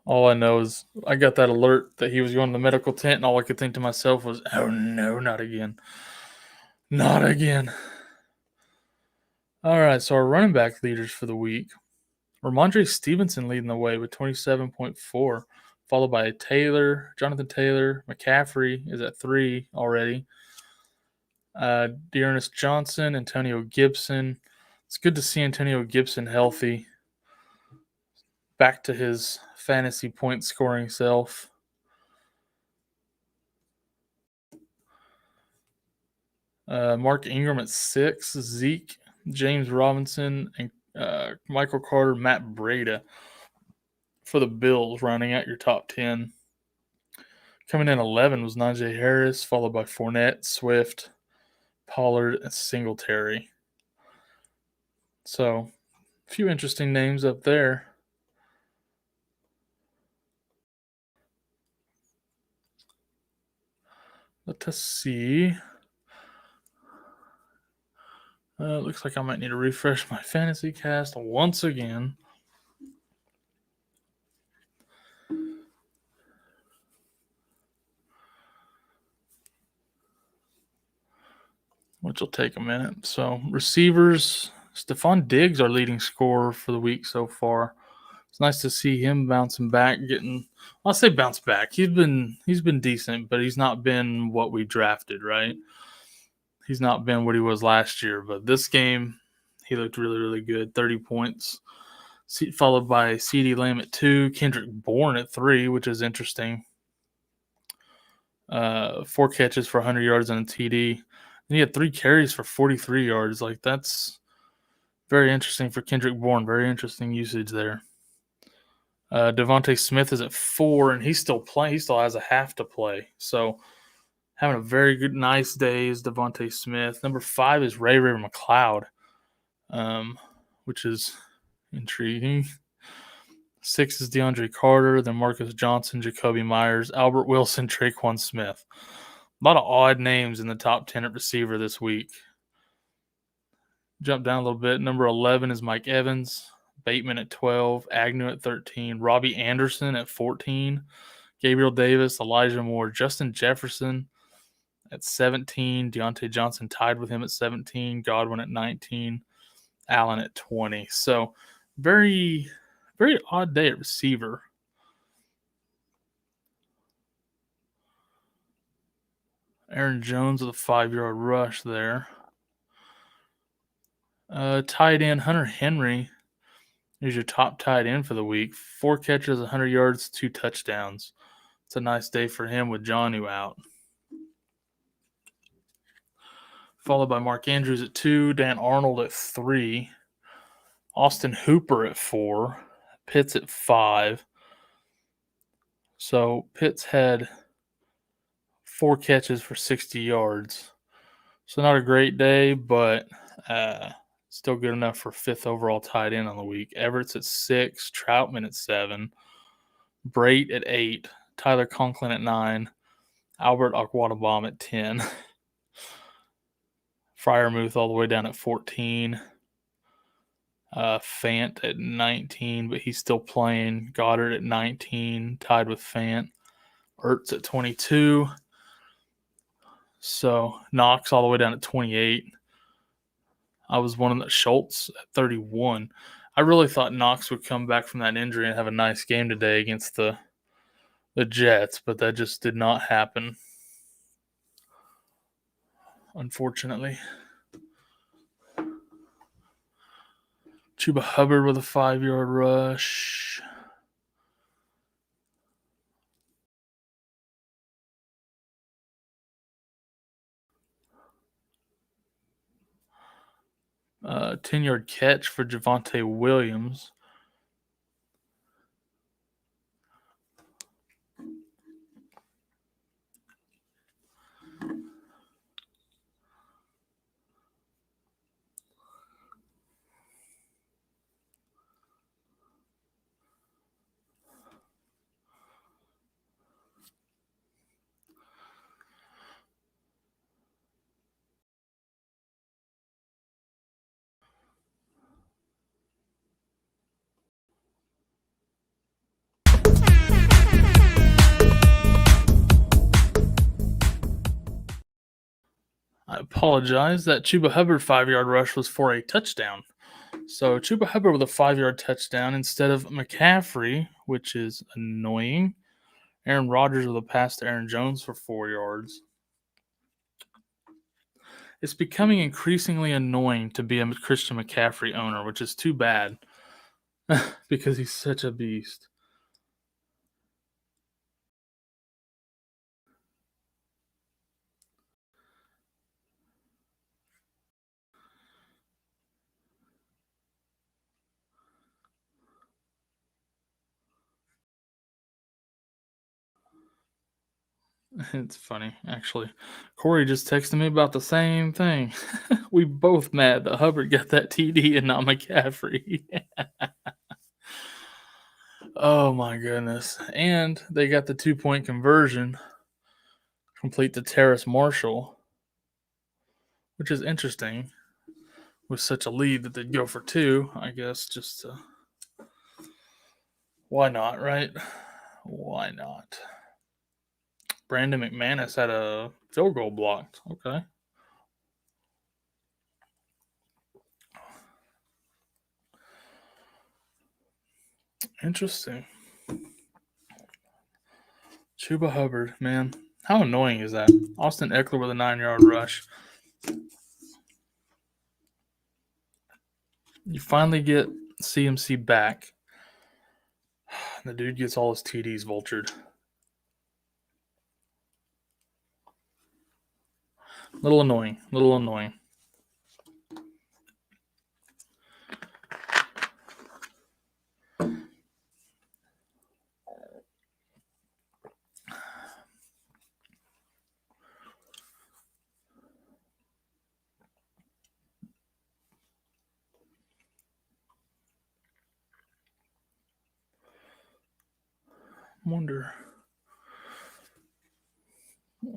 A: All I know is I got that alert that he was going to the medical tent, and all I could think to myself was, oh no, not again. Not again. All right, so our running back leaders for the week. Ramondre Stevenson leading the way with 27.4, followed by Jonathan Taylor. McCaffrey is at 3 already. Dearness Johnson, Antonio Gibson. It's good to see Antonio Gibson healthy. Back to his fantasy point scoring self. Mark Ingram at 6. Zeke, James Robinson, and Michael Carter, Matt Breida for the Bills, rounding out your top 10. Coming in 11 was Najee Harris, followed by Fournette, Swift, Pollard, and Singletary. So, a few interesting names up there. Let us see. Looks like I might need to refresh my fantasy cast once again. Which will take a minute. So receivers, Stephon Diggs, our leading scorer for the week so far. It's nice to see him bouncing back, I'll say bounce back. He's been decent, but he's not been what we drafted, right? He's not been what he was last year, but this game he looked really, really good. 30 points. Followed by CeeDee Lamb at 2, Kendrick Bourne at 3, which is interesting. 4 catches for 100 yards on a TD. And he had 3 carries for 43 yards. Like, that's very interesting for Kendrick Bourne. Very interesting usage there. Devontae Smith is at 4, and he's still playing. He still has a half to play. So, having a very good, nice day is Devontae Smith. Number 5 is Ray McLeod, which is intriguing. 6 is DeAndre Carter, then Marcus Johnson, Jacoby Myers, Albert Wilson, Traquan Smith. A lot of odd names in the top 10 at receiver this week. Jump down a little bit. Number 11 is Mike Evans, Bateman at 12, Agnew at 13, Robbie Anderson at 14, Gabriel Davis, Elijah Moore, Justin Jefferson at 17, Deontay Johnson tied with him at 17, Godwin at 19, Allen at 20. So very, very odd day at receiver. Aaron Jones with a 5-yard rush there. Tight end Hunter Henry is your top tight end for the week. 4 catches, 100 yards, 2 touchdowns. It's a nice day for him with Jonnu out. Followed by Mark Andrews at 2, Dan Arnold at 3, Austin Hooper at 4, Pitts at 5. So Pitts had 4 catches for 60 yards. So not a great day, but still good enough for 5th overall tight end on the week. Everett's at 6, Troutman at 7, Brait at 8, Tyler Conklin at 9, Albert Okwuegbunam at 10, Freiermuth all the way down at 14, Fant at 19, but he's still playing. Goddard at 19, tied with Fant. Ertz at 22. So Knox all the way down at 28. I was one of the Schultz at 31. I really thought Knox would come back from that injury and have a nice game today against the Jets, but that just did not happen, unfortunately. Chuba Hubbard with a 5-yard rush. A 10-yard catch for Javonte Williams. I apologize. That Chuba Hubbard 5-yard rush was for a touchdown. So Chuba Hubbard with a 5-yard touchdown instead of McCaffrey, which is annoying. Aaron Rodgers with a pass to Aaron Jones for 4 yards. It's becoming increasingly annoying to be a Christian McCaffrey owner, which is too bad because he's such a beast. It's funny, actually. Corey just texted me about the same thing. We both mad that Hubbard got that TD and not McCaffrey. Oh, my goodness. And they got the 2-point conversion. complete to Terrace Marshall, which is interesting with such a lead that they'd go for 2, I guess, just to, why not, right? Why not? Brandon McManus had a field goal blocked. Okay. Interesting. Chuba Hubbard, man. How annoying is that? Austin Eckler with a 9-yard rush. You finally get CMC back. The dude gets all his TDs vultured. Little annoying. Wonder.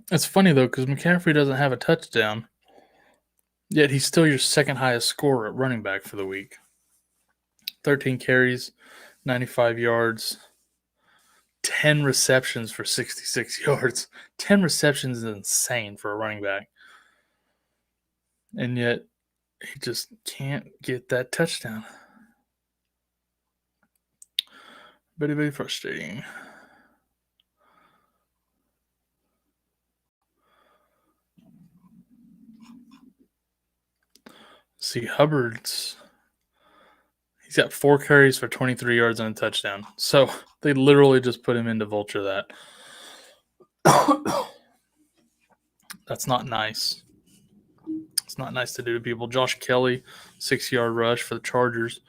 A: It's funny though, because McCaffrey doesn't have a touchdown, yet he's still your second highest scorer at running back for the week. 13 carries, 95 yards, 10 receptions for 66 yards. 10 receptions is insane for a running back. And yet he just can't get that touchdown. Very, very frustrating. See, Hubbard's, he's got 4 carries for 23 yards and a touchdown. So they literally just put him in to vulture that. That's not nice. It's not nice to do to people. Josh Kelly, 6-yard rush for the Chargers.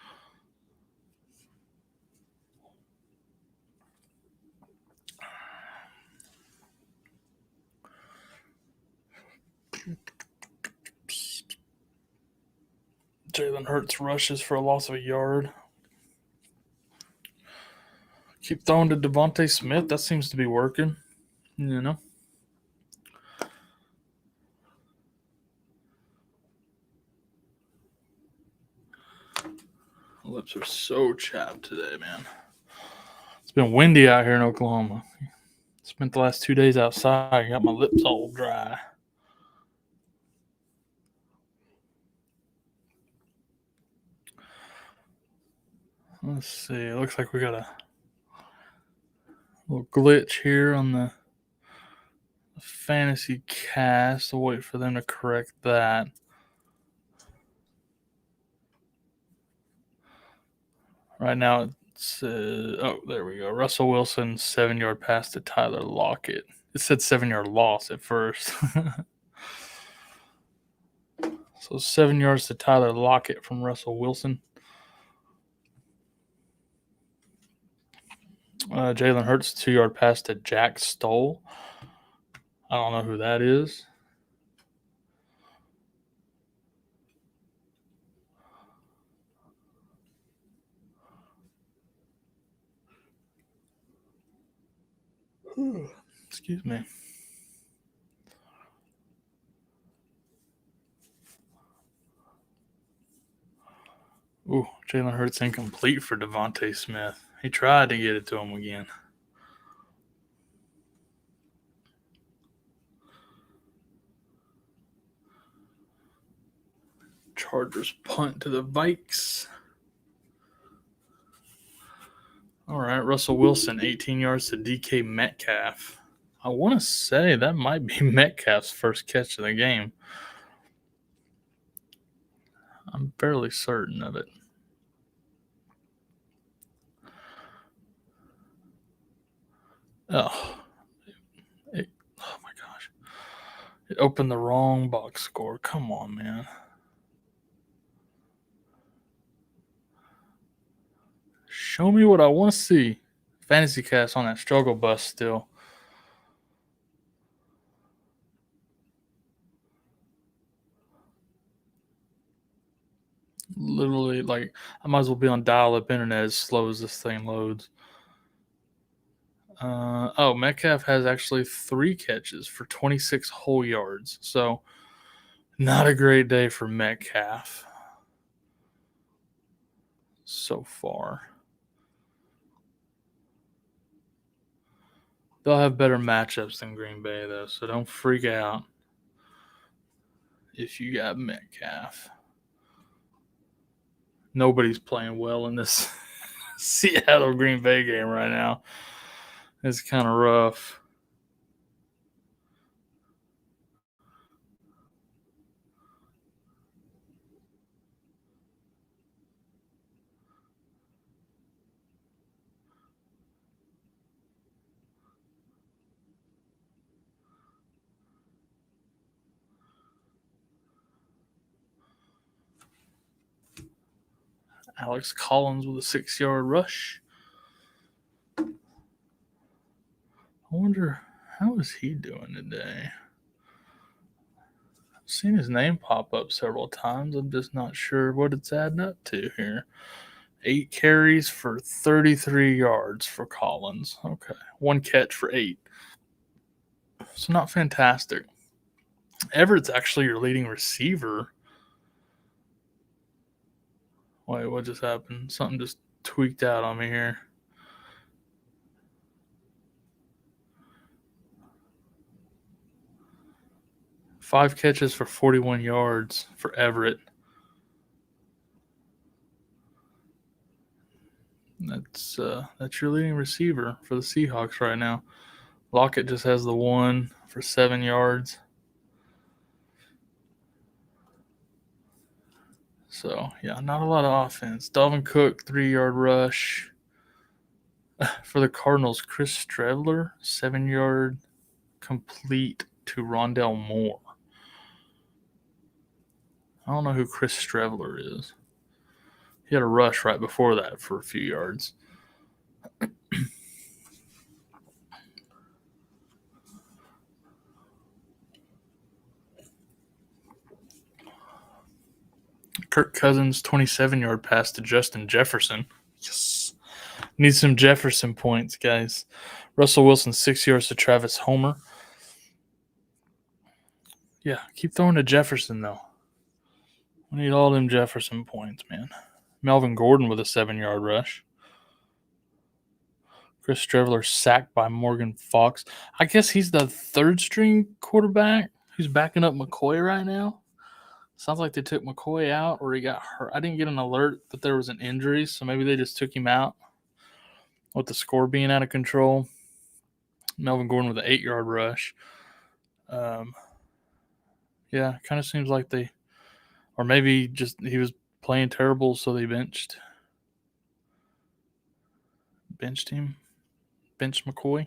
A: Jalen Hurts rushes for a loss of a yard. Keep throwing to Devontae Smith. That seems to be working. You know. Lips are so chapped today, man. It's been windy out here in Oklahoma. Spent the last 2 days outside. Got my lips all dry. Let's see. It looks like we got a little glitch here on the fantasy cast. I'll wait for them to correct that. Right now, it's there we go. Russell Wilson, 7-yard pass to Tyler Lockett. It said 7-yard loss at first. So 7 yards to Tyler Lockett from Russell Wilson. Jalen Hurts, 2-yard pass to Jack Stoll. I don't know who that is. Excuse me. Ooh, Jalen Hurts incomplete for Devontae Smith. He tried to get it to him again. Chargers punt to the Vikes. All right, Russell Wilson, 18 yards to DK Metcalf. I want to say that might be Metcalf's first catch of the game. I'm fairly certain of it. Oh my gosh. It opened the wrong box score. Come on, man. Show me what I want to see. Fantasy cast on that struggle bus still. Literally, like, I might as well be on dial-up internet as slow as this thing loads. Metcalf has actually 3 catches for 26 whole yards. So not a great day for Metcalf so far. They'll have better matchups than Green Bay, though, so don't freak out if you got Metcalf. Nobody's playing well in this Seattle Green Bay game right now. It's kind of rough. Alex Collins with a 6-yard rush. I wonder, how is he doing today? I've seen his name pop up several times. I'm just not sure what it's adding up to here. 8 carries for 33 yards for Collins. Okay. 1 catch for 8. So not fantastic. Everett's actually your leading receiver. Wait, what just happened? Something just tweaked out on me here. Five catches for 41 yards for Everett. That's your leading receiver for the Seahawks right now. Lockett just has the 1 for 7 yards. So, yeah, not a lot of offense. Dalvin Cook, 3-yard rush. For the Cardinals, Chris Streveler, 7-yard complete to Rondell Moore. I don't know who Chris Streveler is. He had a rush right before that for a few yards. Kirk Cousins, 27-yard pass to Justin Jefferson. Yes. Need some Jefferson points, guys. Russell Wilson, 6 yards to Travis Homer. Yeah, keep throwing to Jefferson, though. We need all them Jefferson points, man. Melvin Gordon with a 7-yard rush. Chris Streveler sacked by Morgan Fox. I guess he's the third-string quarterback who's backing up McCoy right now. Sounds like they took McCoy out or he got hurt. I didn't get an alert that there was an injury, so maybe they just took him out with the score being out of control. Melvin Gordon with an 8-yard rush. Yeah, kind of seems like they – or maybe just he was playing terrible, so they benched him. Benched McCoy.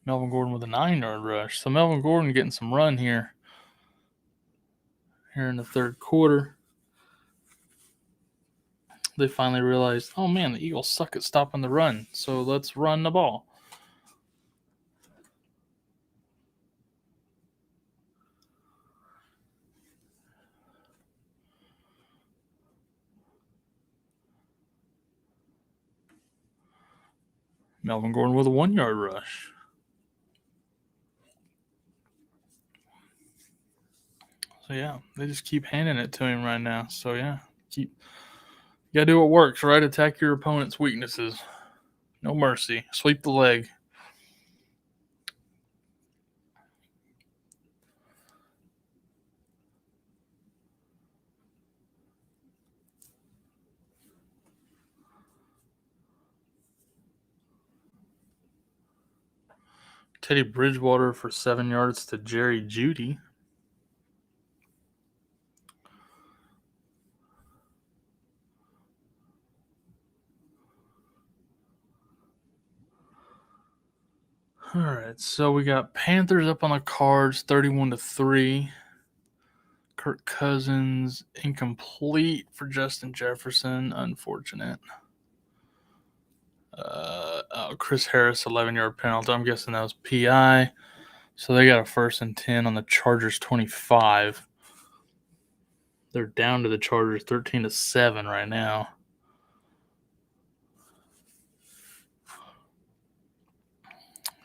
A: Melvin Gordon with a 9-yard rush. So Melvin Gordon getting some run here in the third quarter. They finally realized, oh man, the Eagles suck at stopping the run, so let's run the ball. Melvin Gordon with a 1-yard rush. So, yeah, they just keep handing it to him right now. So, yeah, you got to do what works, right? Attack your opponent's weaknesses. No mercy. Sweep the leg. Teddy Bridgewater for 7 yards to Jerry Jeudy. All right, so we got Panthers up on the Cards, 31-3. Kirk Cousins incomplete for Justin Jefferson. Unfortunate. Chris Harris, 11-yard penalty. I'm guessing that was PI. So they got a 1st and 10 on the Chargers 25. They're down to the Chargers 13-7 right now.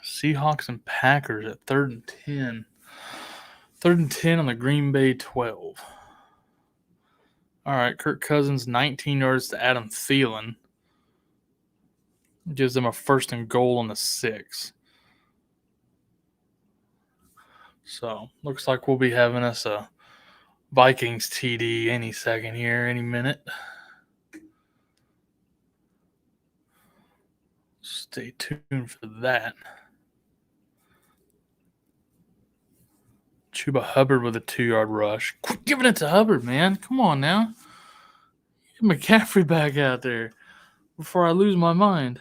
A: Seahawks and Packers at 3rd and 10. 3rd and 10 on the Green Bay 12. All right, Kirk Cousins, 19 yards to Adam Thielen. Gives them a 1st and goal on the 6. So, looks like we'll be having us a Vikings TD any second here, any minute. Stay tuned for that. Chuba Hubbard with a 2-yard rush. Quit giving it to Hubbard, man. Come on now. Get McCaffrey back out there before I lose my mind.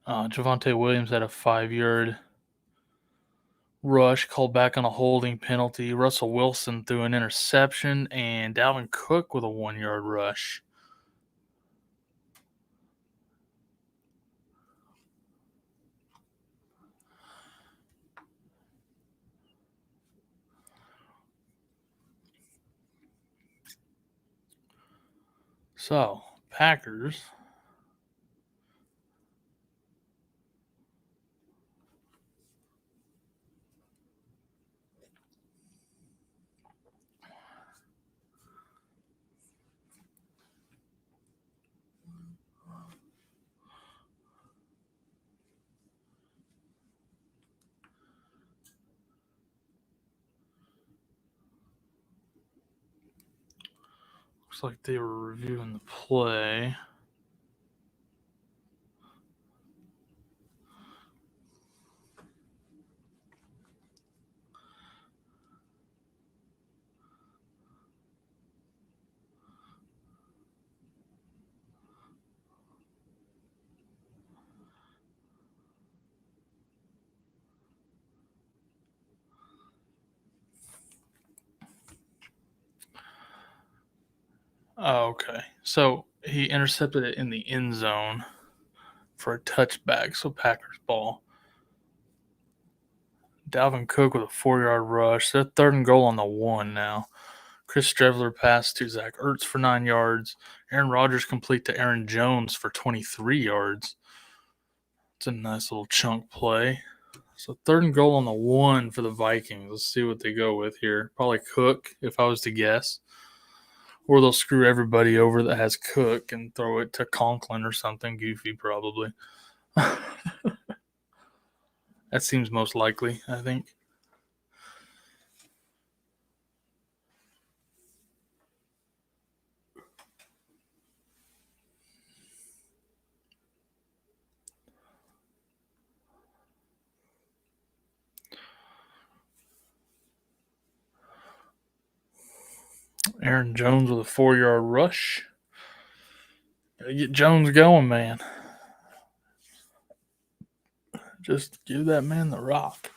A: Javonte Williams had a 5-yard rush called back on a holding penalty. Russell Wilson threw an interception, and Dalvin Cook with a 1-yard rush. So, Packers. Looks like they were reviewing the play. Oh, okay. So he intercepted it in the end zone for a touchback, so Packers ball. Dalvin Cook with a 4-yard rush. They're 3rd and goal on the 1 now. Chris Streveler passed to Zach Ertz for 9 yards. Aaron Rodgers complete to Aaron Jones for 23 yards. It's a nice little chunk play. So 3rd and goal on the 1 for the Vikings. Let's see what they go with here. Probably Cook, if I was to guess. Or they'll screw everybody over that has Cook and throw it to Conklin or something goofy, probably. That seems most likely, I think. Aaron Jones with a 4-yard rush. Gotta get Jones going, man. Just give that man the rock.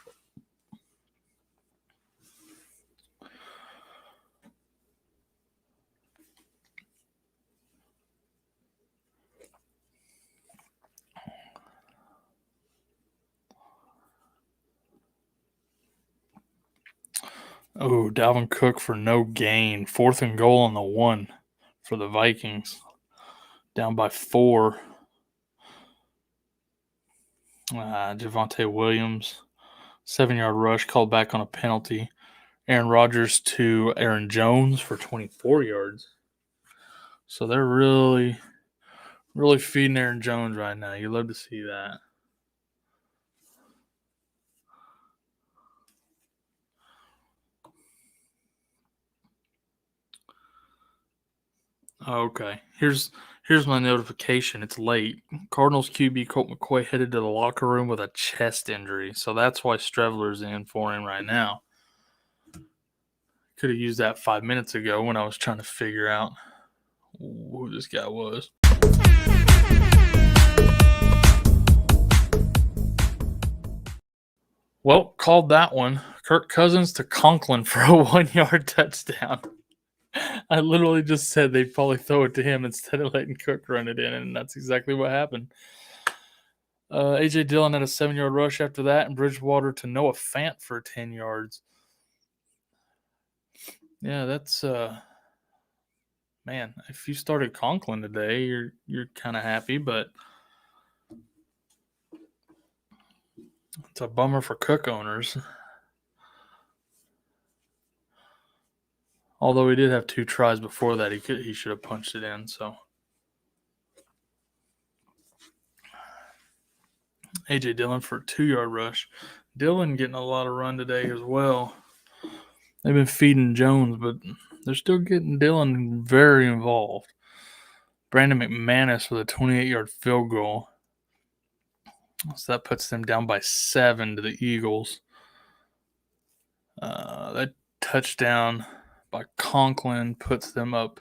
A: Oh, Dalvin Cook for no gain. 4th and goal on the 1 for the Vikings. Down by 4. Javonte Williams, 7-yard rush called back on a penalty. Aaron Rodgers to Aaron Jones for 24 yards. So they're really, really feeding Aaron Jones right now. You love to see that. Okay, here's my notification. It's late. Cardinals QB Colt McCoy headed to the locker room with a chest injury, so that's why Streveler's in for him right now. Could have used that 5 minutes ago when I was trying to figure out who this guy was. Well, called that one. Kirk Cousins to Conklin for a 1-yard touchdown. I literally just said they'd probably throw it to him instead of letting Cook run it in, and that's exactly what happened. A.J. Dillon had a 7-yard rush after that, and Bridgewater to Noah Fant for 10 yards. Yeah, that's man. If you started Conklin today, you're kind of happy, but it's a bummer for Cook owners. Although he did have 2 tries before that, he should have punched it in. So A.J. Dillon for a 2-yard rush. Dillon getting a lot of run today as well. They've been feeding Jones, but they're still getting Dillon very involved. Brandon McManus with a 28-yard field goal. So that puts them down by 7 to the Eagles. That touchdown by Conklin puts them up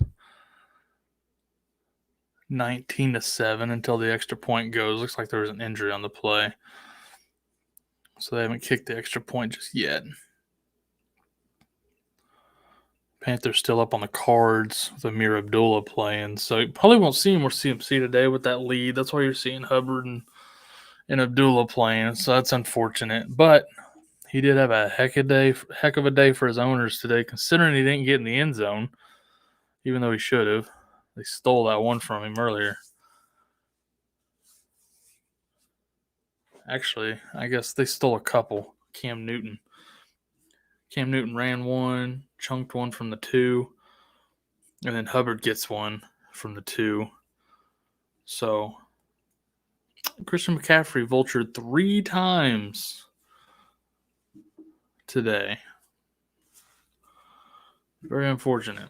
A: 19-7 until the extra point goes. Looks like there was an injury on the play. So they haven't kicked the extra point just yet. Panthers still up on the Cards with Amir Abdullah playing. So you probably won't see him or CMC today with that lead. That's why you're seeing Hubbard and Abdullah playing. So that's unfortunate. But he did have a heck of a day for his owners today, considering he didn't get in the end zone, even though he should have. They stole that one from him earlier. Actually, I guess they stole a couple. Cam Newton ran one, chunked one from the 2, and then Hubbard gets one from the 2. So Christian McCaffrey vultured 3 times today. Very unfortunate.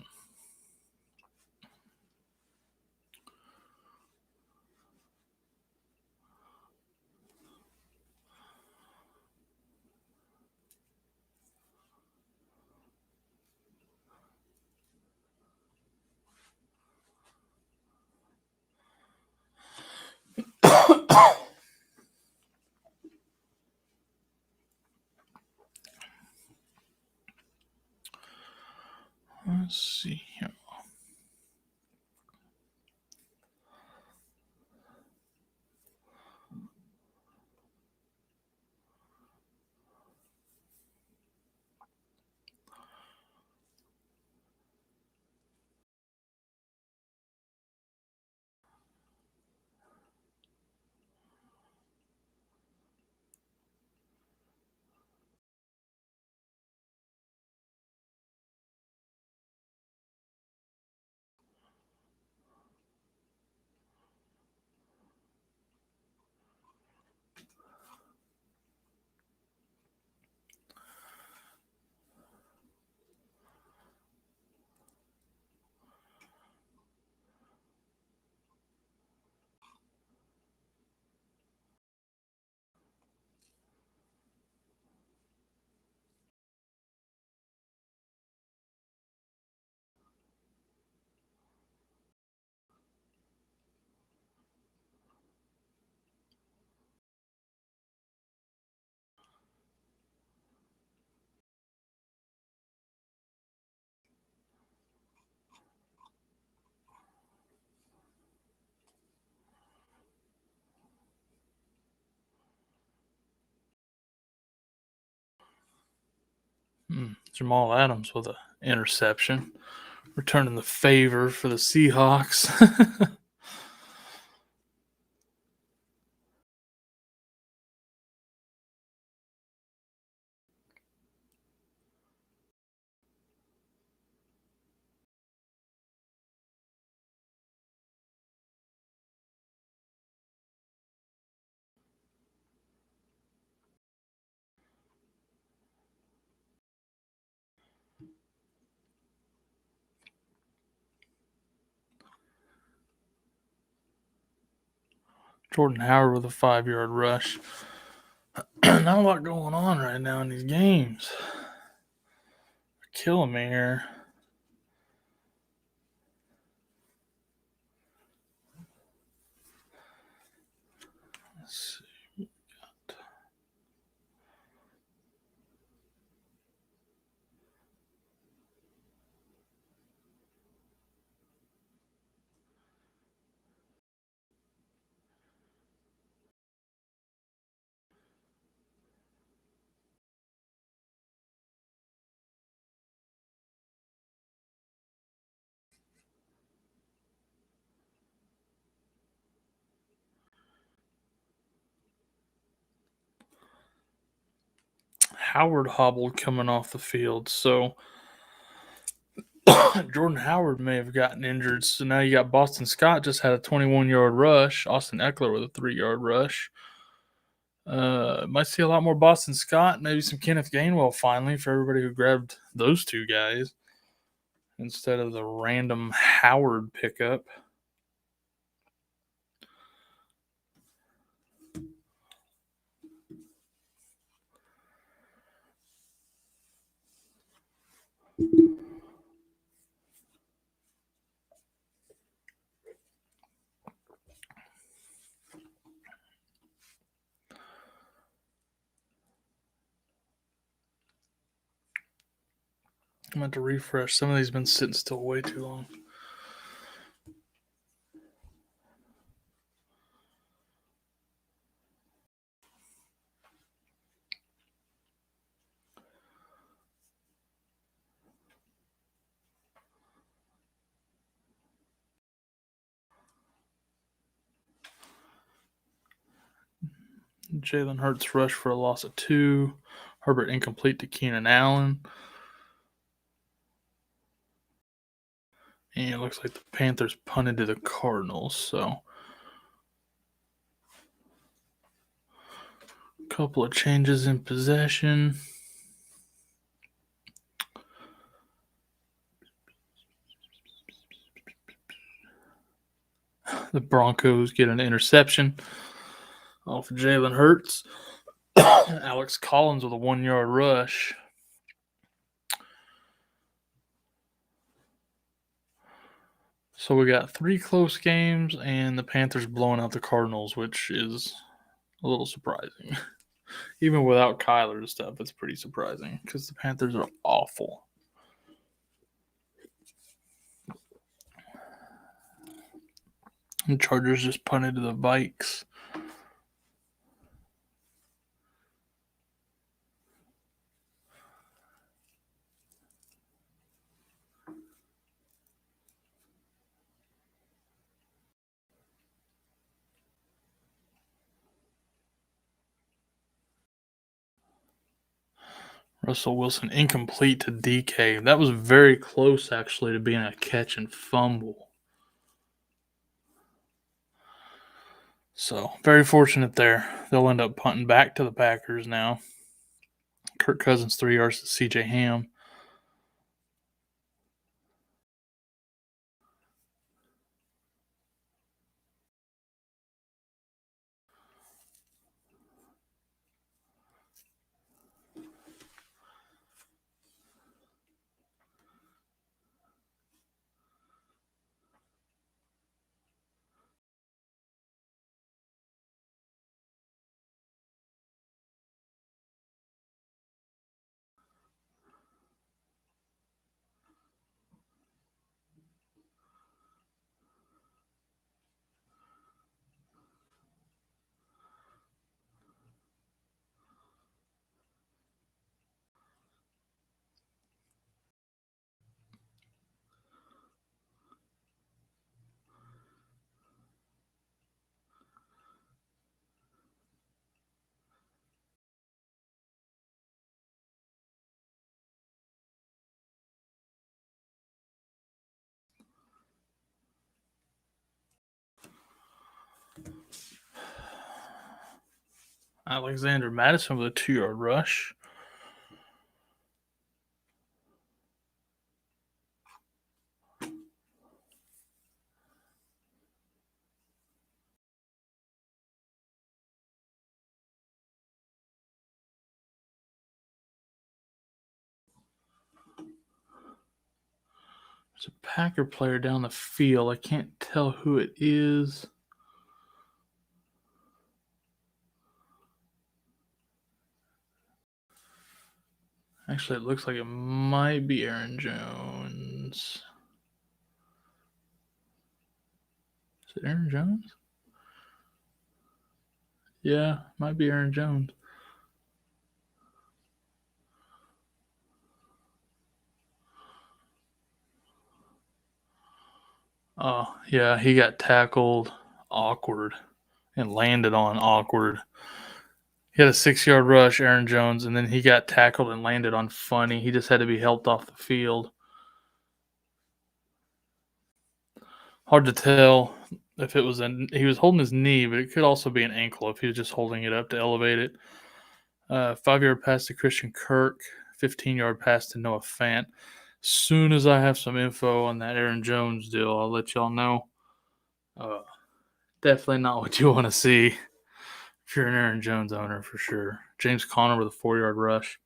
A: Let's see here. Jamal Adams with an interception, returning the favor for the Seahawks. Jordan Howard with a 5-yard rush. Not a lot going on right now in these games. They're killing me here. Let's see. Howard hobbled coming off the field, so Jordan Howard may have gotten injured. So now you got Boston Scott just had a 21-yard rush. Austin Eckler with a 3-yard rush. Might see a lot more Boston Scott, maybe some Kenneth Gainwell finally for everybody who grabbed those two guys instead of the random Howard pickup. I'm going to refresh. Some of these have been sitting still way too long. Jalen Hurts rushed for a loss of 2. Herbert incomplete to Keenan Allen. And it looks like the Panthers punted to the Cardinals, so a couple of changes in possession. The Broncos get an interception off of Jalen Hurts. Alex Collins with a 1-yard rush. So we got 3 close games and the Panthers blowing out the Cardinals, which is a little surprising. Even without Kyler and stuff, it's pretty surprising because the Panthers are awful. And Chargers just punted to the Vikes. Russell Wilson incomplete to DK. That was very close, actually, to being a catch and fumble. So, very fortunate there. They'll end up punting back to the Packers now. Kirk Cousins 3 yards to CJ Ham. Alexander Madison with a 2-yard rush. There's a Packer player down the field. I can't tell who it is. Actually, it looks like it might be Aaron Jones. Is it Aaron Jones? Yeah, might be Aaron Jones. Oh, yeah, he got tackled awkward and landed on awkward. He had a 6-yard rush, Aaron Jones, and then he got tackled and landed on funny. He just had to be helped off the field. Hard to tell if it was he was holding his knee, but it could also be an ankle if he was just holding it up to elevate it. 5-yard pass to Christian Kirk, 15-yard pass to Noah Fant. Soon as I have some info on that Aaron Jones deal, I'll let y'all know. Definitely not what you want to see if you're an Aaron Jones owner for sure. James Conner with a 4-yard rush.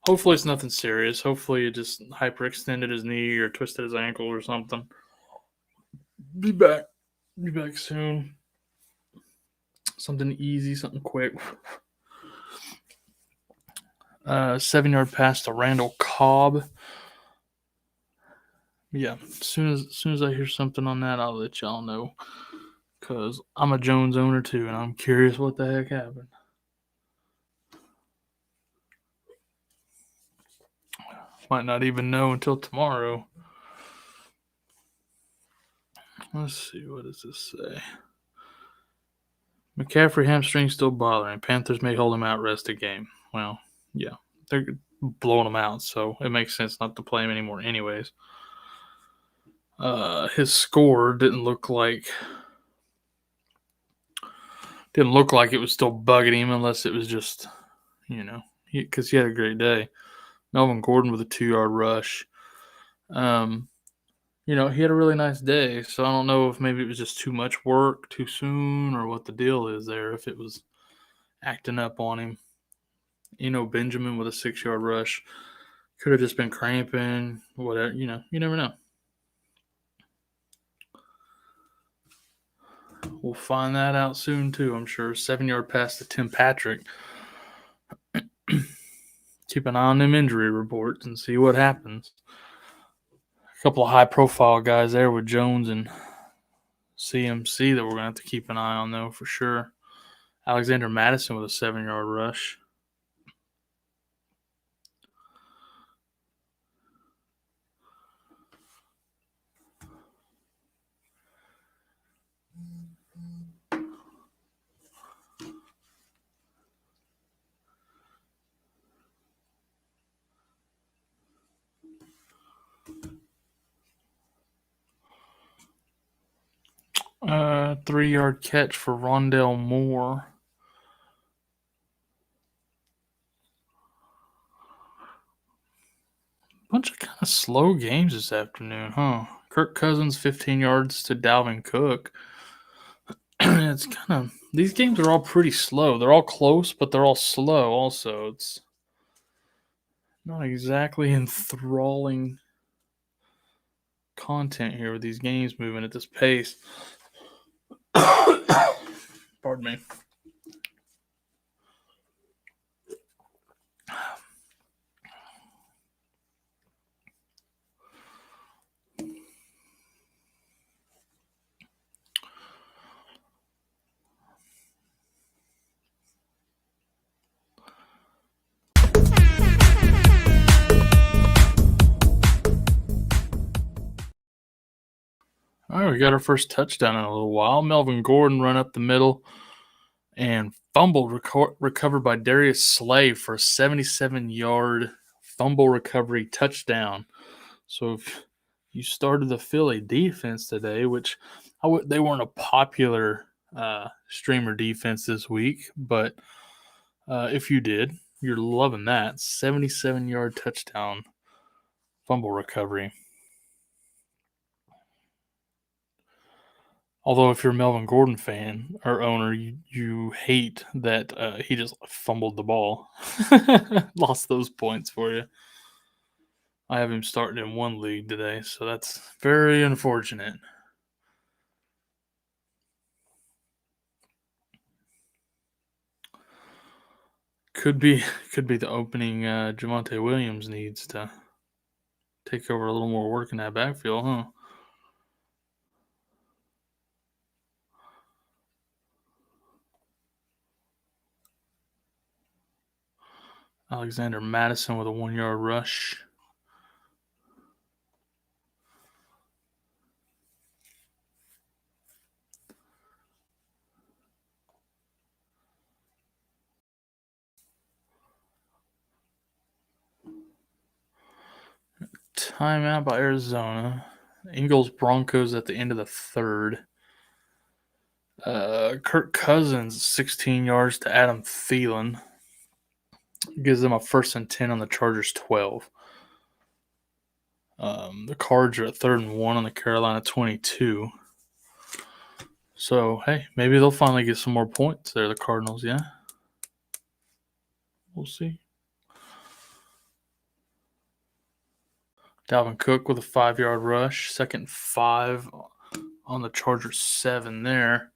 A: Hopefully it's nothing serious. Hopefully it just hyperextended his knee or twisted his ankle or something. Be back soon. Something easy, something quick. 7-yard pass to Randall Cobb. Yeah, as soon as I hear something on that, I'll let y'all know. Because I'm a Jones owner too, and I'm curious what the heck happened. Might not even know until tomorrow. Let's see, what does this say? McCaffrey hamstring still bothering. Panthers may hold him out rest a game. Well, yeah, they're blowing him out, so it makes sense not to play him anymore anyways. His score didn't look like it was still bugging him unless it was just, because he had a great day. Melvin Gordon with a 2-yard rush. He had a really nice day, so I don't know if maybe it was just too much work too soon or what the deal is there, if it was acting up on him. Benjamin with a 6-yard rush. Could have just been cramping, whatever, you never know. We'll find that out soon, too, I'm sure. 7-yard pass to Tim Patrick. Keep an eye on them injury reports and see what happens. A couple of high-profile guys there with Jones and CMC that we're going to have to keep an eye on, though, for sure. Alexander Madison with a 7-yard rush. A 3-yard catch for Rondell Moore. Bunch of kind of slow games this afternoon, huh? Kirk Cousins, 15 yards to Dalvin Cook. It's kind of, these games are all pretty slow. They're all close, but they're all slow also. It's not exactly enthralling content here with these games moving at this pace. Pardon me. All right, we got our first touchdown in a little while. Melvin Gordon run up the middle and fumbled, recovered by Darius Slay for a 77-yard fumble recovery touchdown. So if you started the Philly defense today, which they weren't a popular streamer defense this week, but if you did, you're loving that. 77-yard touchdown fumble recovery. Although if you're a Melvin Gordon fan or owner, you hate that he just fumbled the ball. Lost those points for you. I have him starting in one league today, so that's very unfortunate. Could be the opening Javonte Williams needs to take over a little more work in that backfield, huh? Alexander Madison with a 1-yard rush. Timeout by Arizona. Eagles Broncos at the end of the third. Kirk Cousins 16 yards to Adam Thielen. Gives them a 1st and 10 on the Chargers 12. The Cards are at 3rd and 1 on the Carolina 22. So, hey, maybe they'll finally get some more points there, the Cardinals, yeah? We'll see. Dalvin Cook with a 5-yard rush. 2nd and 5 on the Chargers 7 there.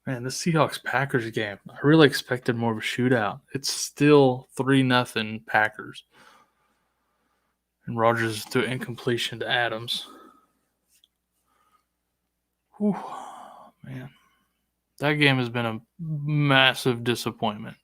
A: Man, the Seahawks-Packers game, I really expected more of a shootout. It's still 3-0 Packers. And Rodgers threw incompletion to Adams. Whew, man. That game has been a massive disappointment.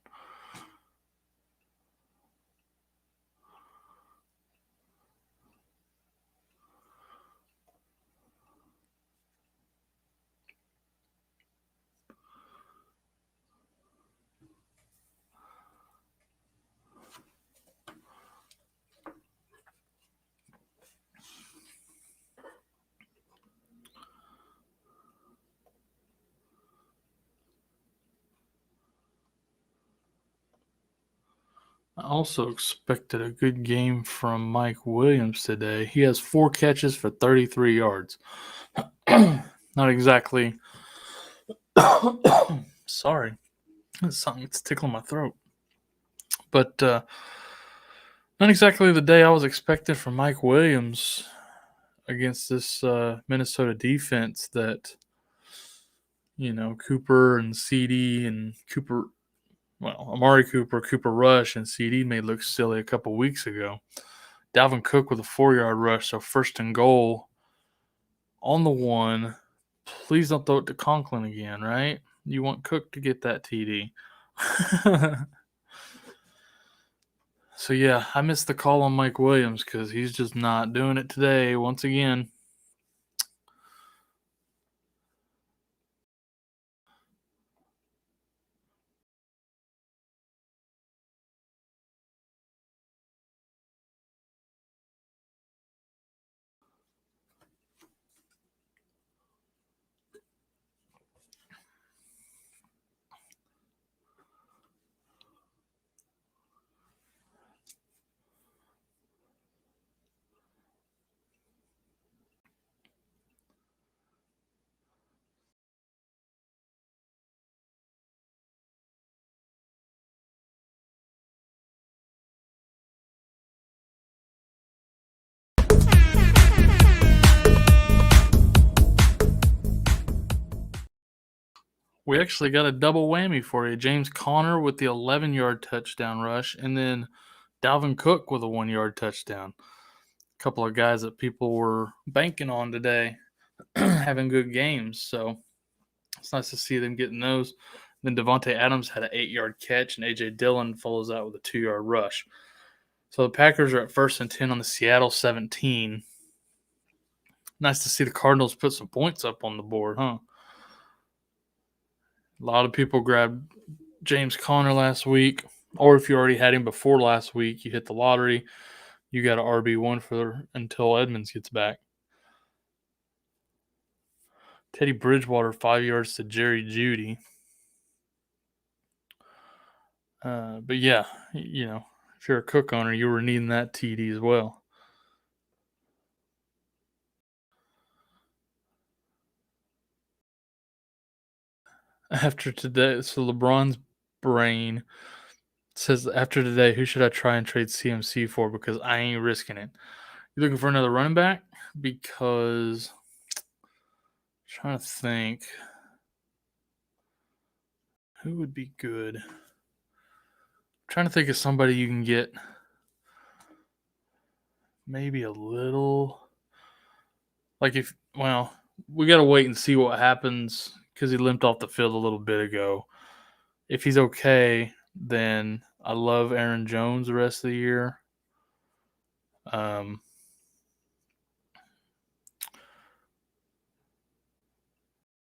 A: I also expected a good game from Mike Williams today. He has 4 catches for 33 yards. Not exactly. Sorry. It's tickling my throat. But not exactly the day I was expecting from Mike Williams against this Minnesota defense that, Cooper and CD and Amari Cooper, Cooper Rush, and CD made look silly a couple weeks ago. Dalvin Cook with a 4-yard rush, so 1st and goal on the 1. Please don't throw it to Conklin again, right? You want Cook to get that TD. So, yeah, I missed the call on Mike Williams because he's just not doing it today once again. We actually got a double whammy for you. James Conner with the 11-yard touchdown rush, and then Dalvin Cook with a 1-yard touchdown. A couple of guys that people were banking on today having good games, so it's nice to see them getting those. Then Devontae Adams had an 8-yard catch, and A.J. Dillon follows out with a 2-yard rush. So the Packers are at 1st and 10 on the Seattle 17. Nice to see the Cardinals put some points up on the board, huh? A lot of people grabbed James Conner last week, or if you already had him before last week, you hit the lottery. You got an RB1 until Edmonds gets back. Teddy Bridgewater, 5 yards to Jerry Jeudy. But yeah, if you're a Cook owner, you were needing that TD as well. After today, so LeBron's brain says, after today, who should I try and trade CMC for? Because I ain't risking it. You looking for another running back? Because I'm trying to think who would be good. I'm trying to think of somebody you can get maybe a little we got to wait and see what happens because he limped off the field a little bit ago. If he's okay, then I love Aaron Jones the rest of the year.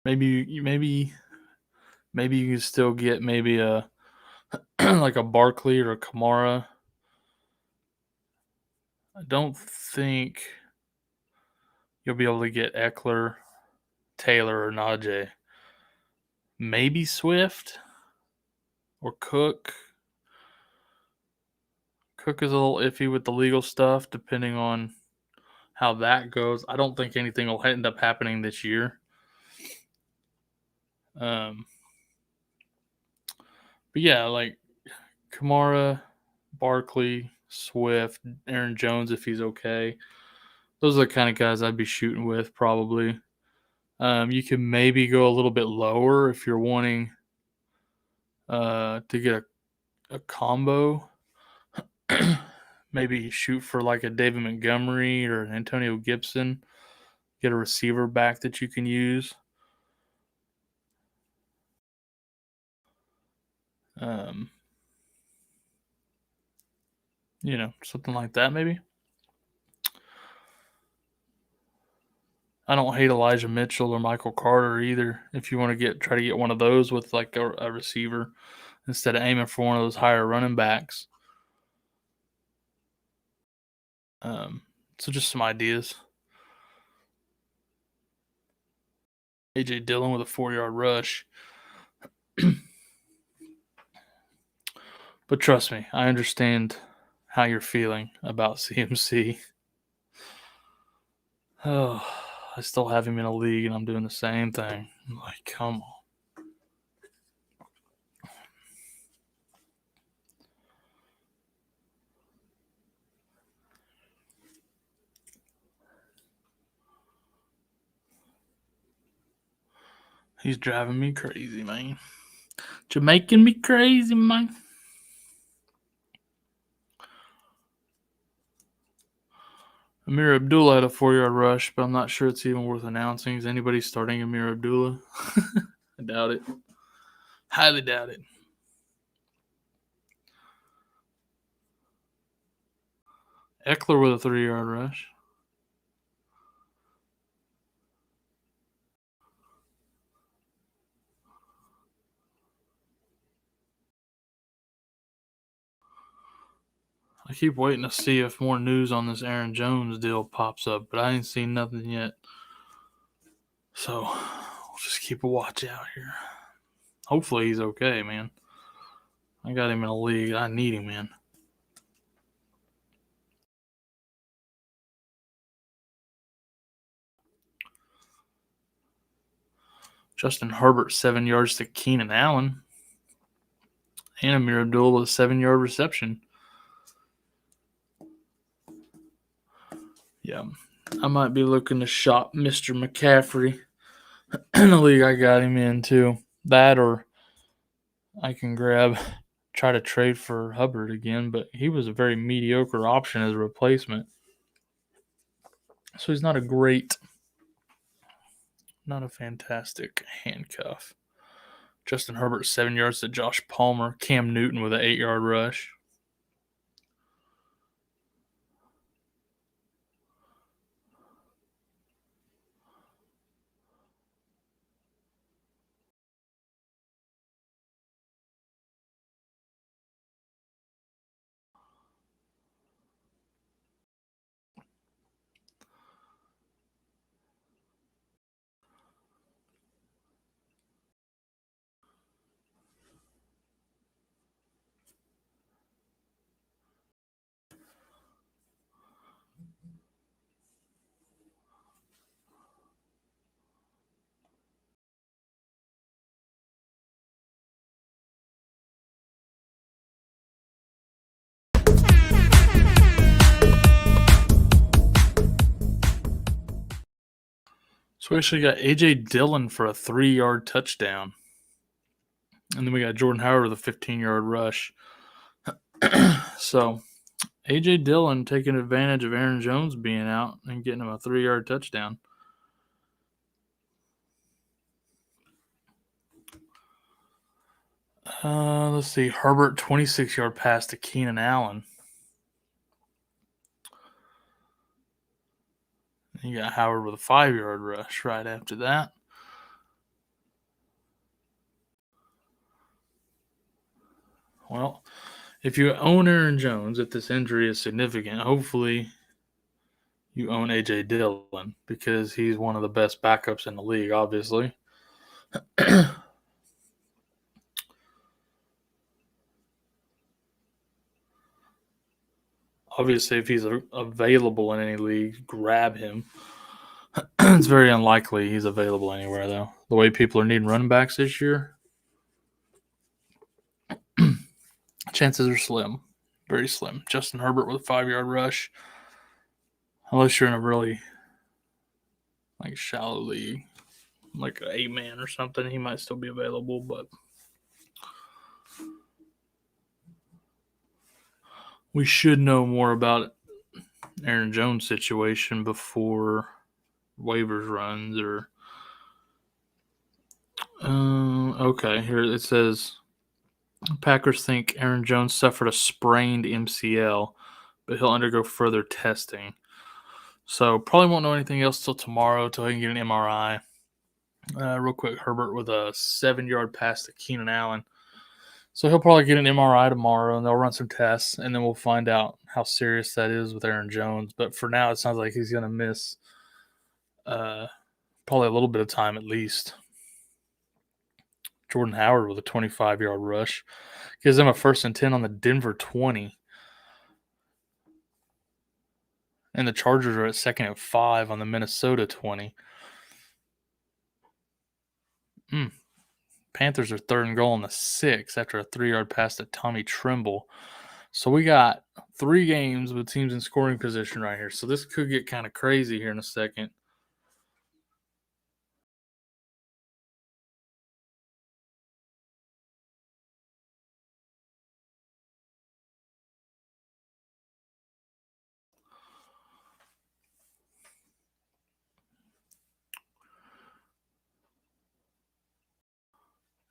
A: Maybe you can still get maybe a like a Barkley or a Kamara I don't think you'll be able to get Eckler, Taylor, or Najee. Maybe Swift or Cook. Cook is a little iffy with the legal stuff, depending on how that goes. I don't think anything will end up happening this year. But yeah, like Kamara, Barkley, Swift, Aaron Jones if he's okay. Those are the kind of guys I'd be shooting with probably. You can maybe go a little bit lower if you're wanting to get a combo. Maybe shoot for like a David Montgomery or an Antonio Gibson. Get a receiver back that you can use. Something like that maybe. I don't hate Elijah Mitchell or Michael Carter either. If you want to try to get one of those with like a receiver instead of aiming for one of those higher running backs. So just some ideas. A.J. Dillon with a 4-yard rush. But trust me, I understand how you're feeling about CMC. Oh, I still have him in a league and I'm doing the same thing. I'm like, come on. He's driving me crazy, man. You're making me crazy, man. Amir Abdullah had a 4-yard rush, but I'm not sure it's even worth announcing. Is anybody starting Amir Abdullah? I doubt it. Highly doubt it. Eckler with a 3-yard rush. I keep waiting to see if more news on this Aaron Jones deal pops up, but I ain't seen nothing yet. So we'll just keep a watch out here. Hopefully he's okay, man. I got him in a league. I need him, man. Justin Herbert, 7 yards to Keenan Allen. And Amir Abdullah with a 7-yard reception. Yeah, I might be looking to shop Mr. McCaffrey in the league I got him in too. That or I can try to trade for Hubbard again, but he was a very mediocre option as a replacement. So he's not a fantastic handcuff. Justin Herbert, 7 yards to Josh Palmer. Cam Newton with an 8-yard rush. So we actually got A.J. Dillon for a 3-yard touchdown. And then we got Jordan Howard with a 15-yard rush. So A.J. Dillon taking advantage of Aaron Jones being out and getting him a 3-yard touchdown. Let's see. Herbert, 26-yard pass to Keenan Allen. You got Howard with a 5-yard rush right after that. Well, if you own Aaron Jones, if this injury is significant, hopefully you own A.J. Dillon because he's one of the best backups in the league, obviously. Obviously, if he's available in any league, grab him. It's very unlikely he's available anywhere, though. The way people are needing running backs this year, chances are slim. Very slim. Justin Herbert with a 5-yard rush. Unless you're in a really shallow league, like an 8-man or something, he might still be available, but we should know more about Aaron Jones' situation before waivers runs or okay, here it says Packers think Aaron Jones suffered a sprained MCL, but he'll undergo further testing. So probably won't know anything else till tomorrow, till he can get an MRI. Real quick, Herbert with a 7-yard pass to Keenan Allen. So he'll probably get an MRI tomorrow, and they'll run some tests, and then we'll find out how serious that is with Aaron Jones. But for now, it sounds like he's going to miss probably a little bit of time at least. Jordan Howard with a 25-yard rush. Gives them a 1st and 10 on the Denver 20. And the Chargers are at 2nd and 5 on the Minnesota 20. Panthers are 3rd and goal on the 6 after a 3-yard pass to Tommy Tremble. So we got 3 games with teams in scoring position right here. So this could get kind of crazy here in a second.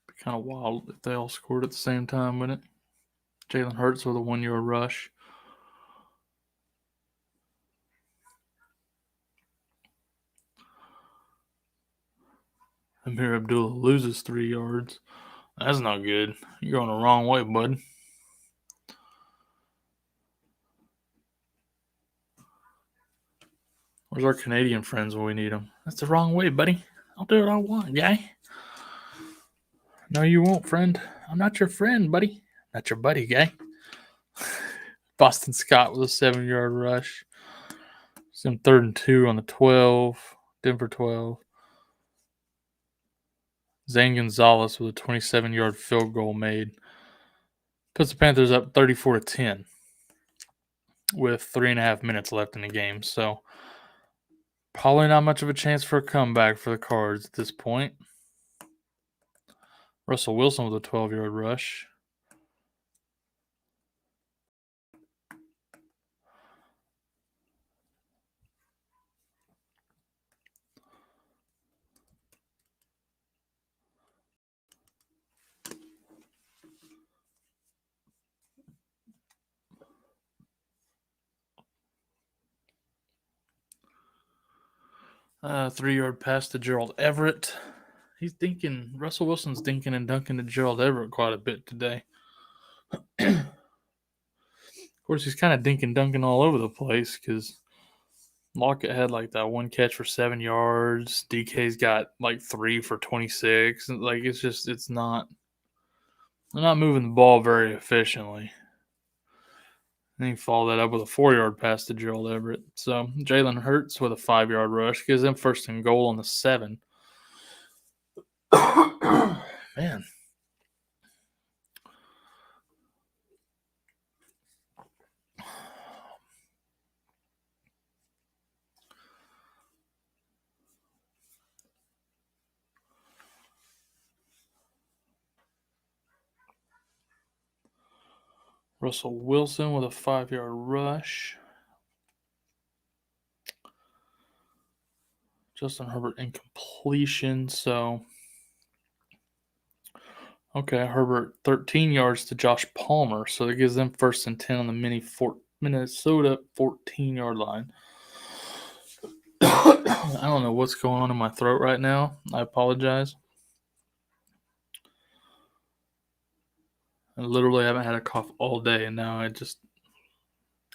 A: Be kind of wild if they all scored at the same time, wouldn't it? Jalen Hurts with a 1-yard rush. Amir Abdullah loses 3 yards. That's not good. You're going the wrong way, bud. Where's our Canadian friends when we need them? That's the wrong way, buddy. I'll do what I want, guy. No, you won't, friend. I'm not your friend, buddy. Not your buddy, guy. Boston Scott with a 7-yard rush. Some 3rd and 2 on the 12. Denver 12. Zane Gonzalez with a 27-yard field goal made. Puts the Panthers up 34-10 with 3.5 minutes left in the game. So probably not much of a chance for a comeback for the Cards at this point. Russell Wilson with a 12-yard rush. A 3-yard pass to Gerald Everett. Russell Wilson's dinking and dunking to Gerald Everett quite a bit today. Of course, he's kind of dinking dunking all over the place because Lockett had like that one catch for 7 yards. DK's got like 3 for 26. Like it's not. They're not moving the ball very efficiently. And he followed that up with a 4-yard pass to Gerald Everett. So Jalen Hurts with a 5-yard rush gives them 1st and goal on the 7. Man. Russell Wilson with a 5-yard rush. Justin Herbert incompletion. So, okay, Herbert 13 yards to Josh Palmer. So that gives them 1st and 10 on the Minnesota 14-yard line. I don't know what's going on in my throat right now. I apologize. I literally haven't had a cough all day, and now I just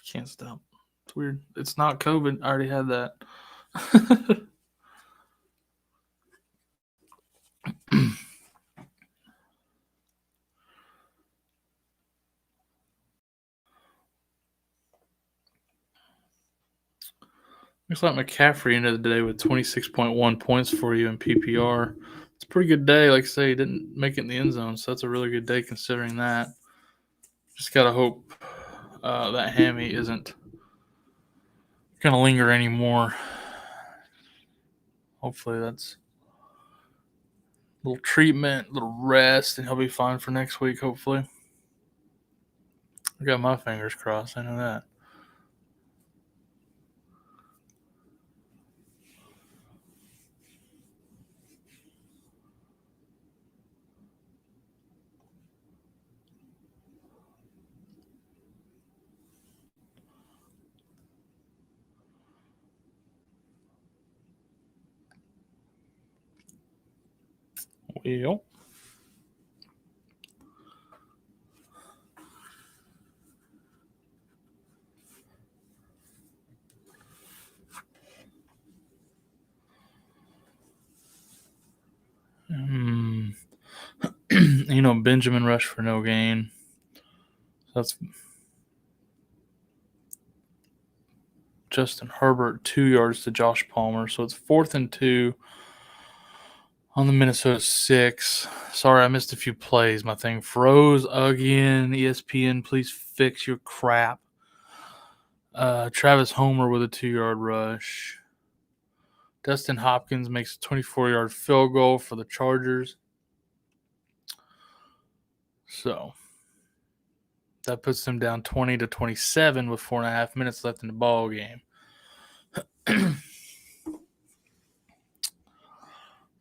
A: can't stop. It's weird. It's not COVID. I already had that. Looks like McCaffrey ended the day with 26.1 points for you in PPR. It's a pretty good day. Like I say, he didn't make it in the end zone, so that's a really good day considering that. Just got to hope that hammy isn't going to linger anymore. Hopefully that's a little treatment, a little rest, and he'll be fine for next week, hopefully. I got my fingers crossed. I know that. Well, Benjamin rushed for no gain. That's Justin Herbert, 2 yards to Josh Palmer. So it's 4th and 2 on the Minnesota 6. Sorry, I missed a few plays. My thing froze again. ESPN, please fix your crap. Travis Homer with a 2-yard rush. Dustin Hopkins makes a 24-yard field goal for the Chargers. So that puts them down 20-27 with 4.5 minutes left in the ball game.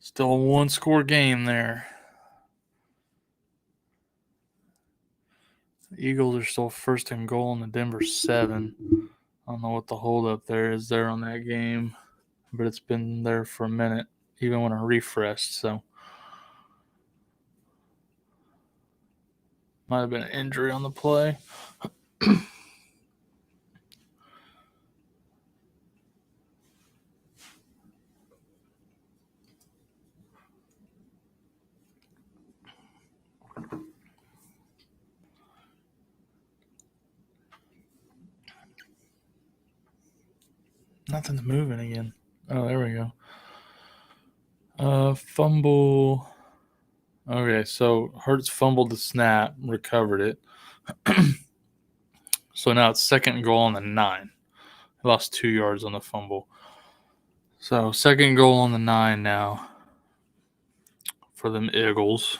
A: Still a one-score game there. The Eagles are still 1st and goal in the Denver 7. I don't know what the holdup there is there on that game, but it's been there for a minute, even when I refreshed. So might have been an injury on the play. Nothing's moving again. Oh, there we go. Fumble. Okay, so Hurts fumbled the snap, recovered it. So now it's 2nd and goal on the 9. He lost 2 yards on the fumble. So 2nd goal on the 9 now for them Eagles.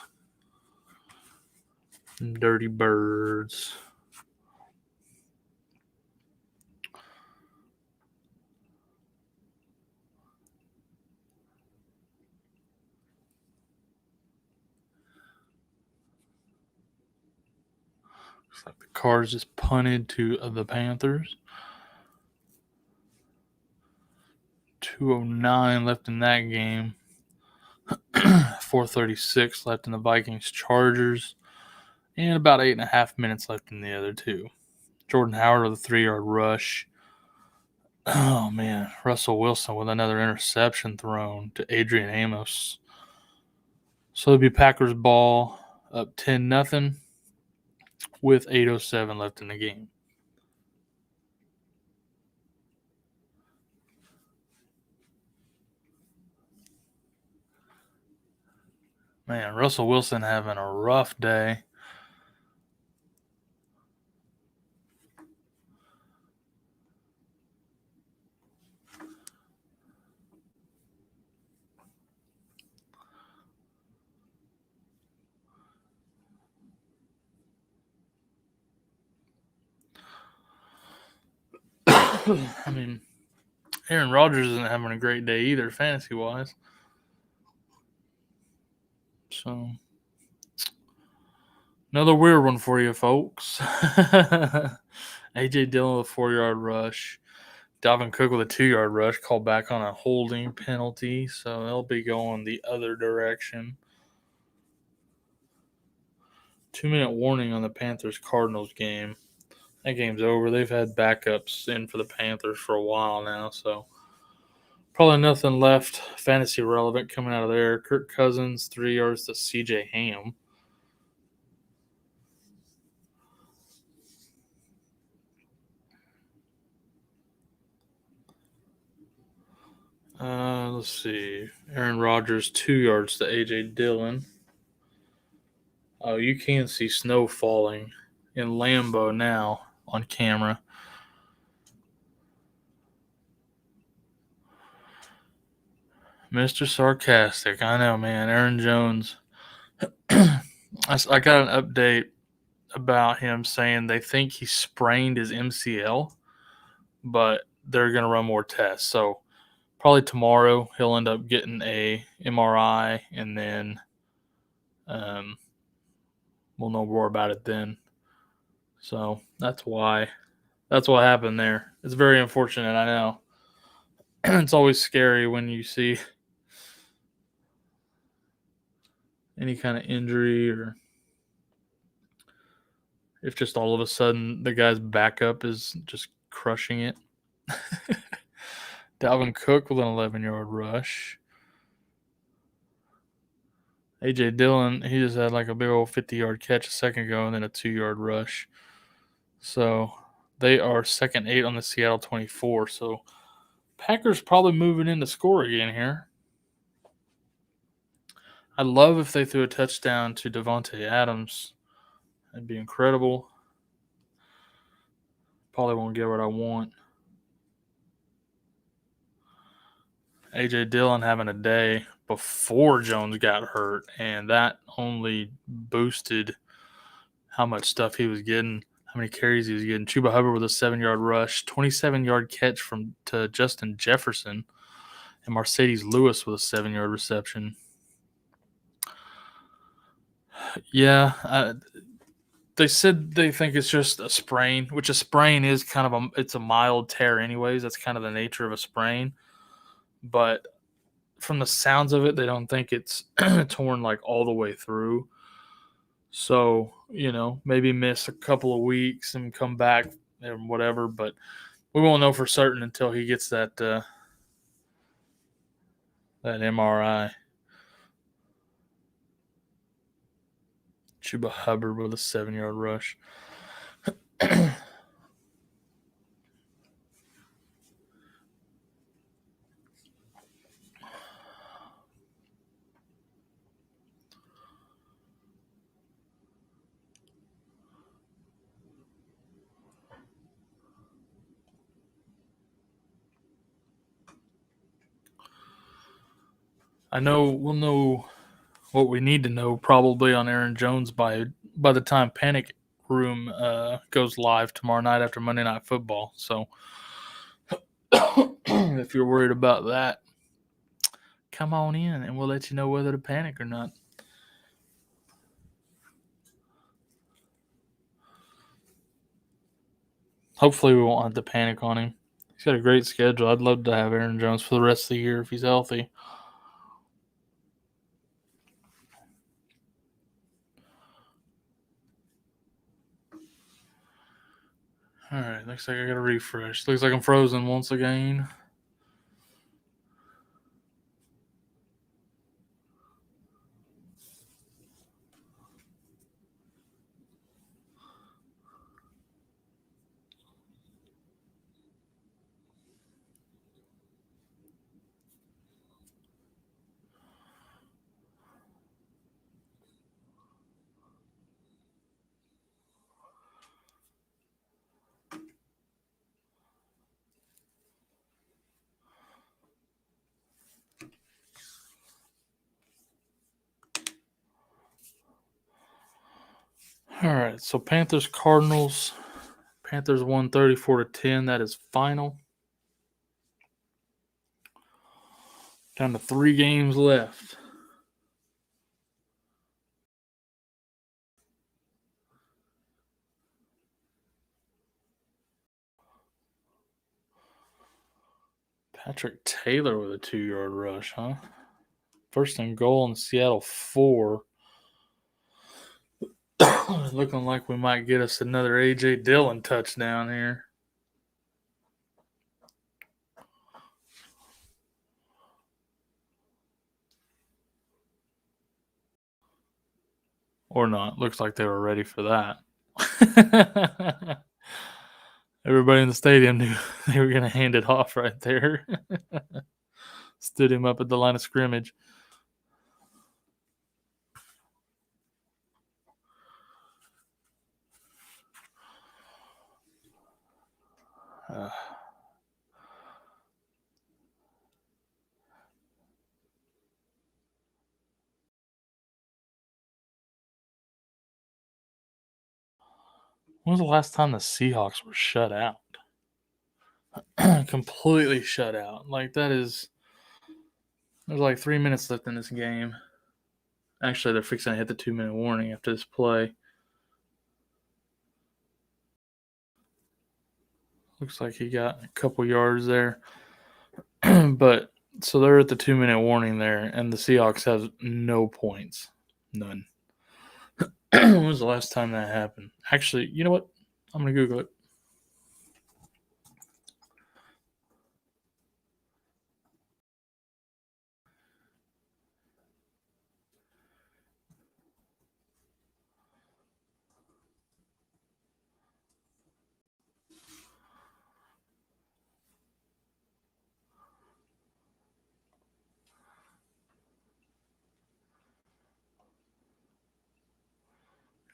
A: Dirty Birds. Looks like the Cards just punted to the Panthers. 2:09 left in that game. 4:36 left in the Vikings Chargers. And about 8.5 minutes left in the other two. Jordan Howard with a 3-yard rush. Oh, man. Russell Wilson with another interception thrown to Adrian Amos. So it'll be Packers ball up 10-0 with 8:07 left in the game. Man, Russell Wilson having a rough day. I mean, Aaron Rodgers isn't having a great day either, fantasy-wise. So, another weird one for you, folks. A.J. Dillon with a 4-yard rush. Dalvin Cook with a 2-yard rush, called back on a holding penalty. So, they'll be going the other direction. 2-minute warning on the Panthers-Cardinals game. That game's over. They've had backups in for the Panthers for a while now, so probably nothing left fantasy relevant coming out of there. Kirk Cousins, 3 yards to C.J. Ham. Let's see. Aaron Rodgers, 2 yards to A.J. Dillon. Oh, you can see snow falling in Lambeau now on camera. Mr. Sarcastic. I know, man. Aaron Jones. I got an update about him saying they think he sprained his MCL, but they're going to run more tests. So probably tomorrow he'll end up getting a MRI, and then we'll know more about it then. So that's what happened there. It's very unfortunate, I know. It's always scary when you see any kind of injury, or if just all of a sudden the guy's backup is just crushing it. Dalvin Cook with an 11-yard rush. A.J. Dillon, he just had like a big old 50-yard catch a second ago and then a 2-yard rush. So they are second 8 on the Seattle 24. So Packers probably moving in to score again here. I'd love if they threw a touchdown to Devontae Adams. That'd be incredible. Probably won't get what I want. A.J. Dillon having a day before Jones got hurt, and that only boosted how much stuff he was getting, how many carries he was getting. Chuba Hubbard with a 7-yard rush, 27-yard catch to Justin Jefferson, and Mercedes Lewis with a 7-yard reception. Yeah, they said they think it's just a sprain, which a sprain is kind of it's a mild tear anyways. That's kind of the nature of a sprain. But from the sounds of it, they don't think it's torn like all the way through. So, maybe miss a couple of weeks and come back and whatever. But we won't know for certain until he gets that MRI. Chuba Hubbard with a 7-yard rush. I know we'll know what we need to know probably on Aaron Jones by the time Panic Room goes live tomorrow night after Monday Night Football. So if you're worried about that, come on in and we'll let you know whether to panic or not. Hopefully we won't have to panic on him. He's got a great schedule. I'd love to have Aaron Jones for the rest of the year if he's healthy. All right, looks like I got to refresh. Looks like I'm frozen once again. All right, so Panthers Cardinals. Panthers won 34-10. That is final. Down to 3 games left. Patrick Taylor with a 2-yard rush, huh? First and goal in Seattle 4. Looking like we might get us another A.J. Dillon touchdown here. Or not. Looks like they were ready for that. Everybody in the stadium knew they were going to hand it off right there. Stood him up at the line of scrimmage. When was the last time the Seahawks were shut out? Completely shut out. Like, that is... There's like 3 minutes left in this game. Actually, they're fixing to hit the 2-minute warning after this play. Looks like he got a couple yards there. But, so they're at the 2-minute warning there, and the Seahawks have no points. None. When was the last time that happened? Actually, you know what? I'm going to Google it.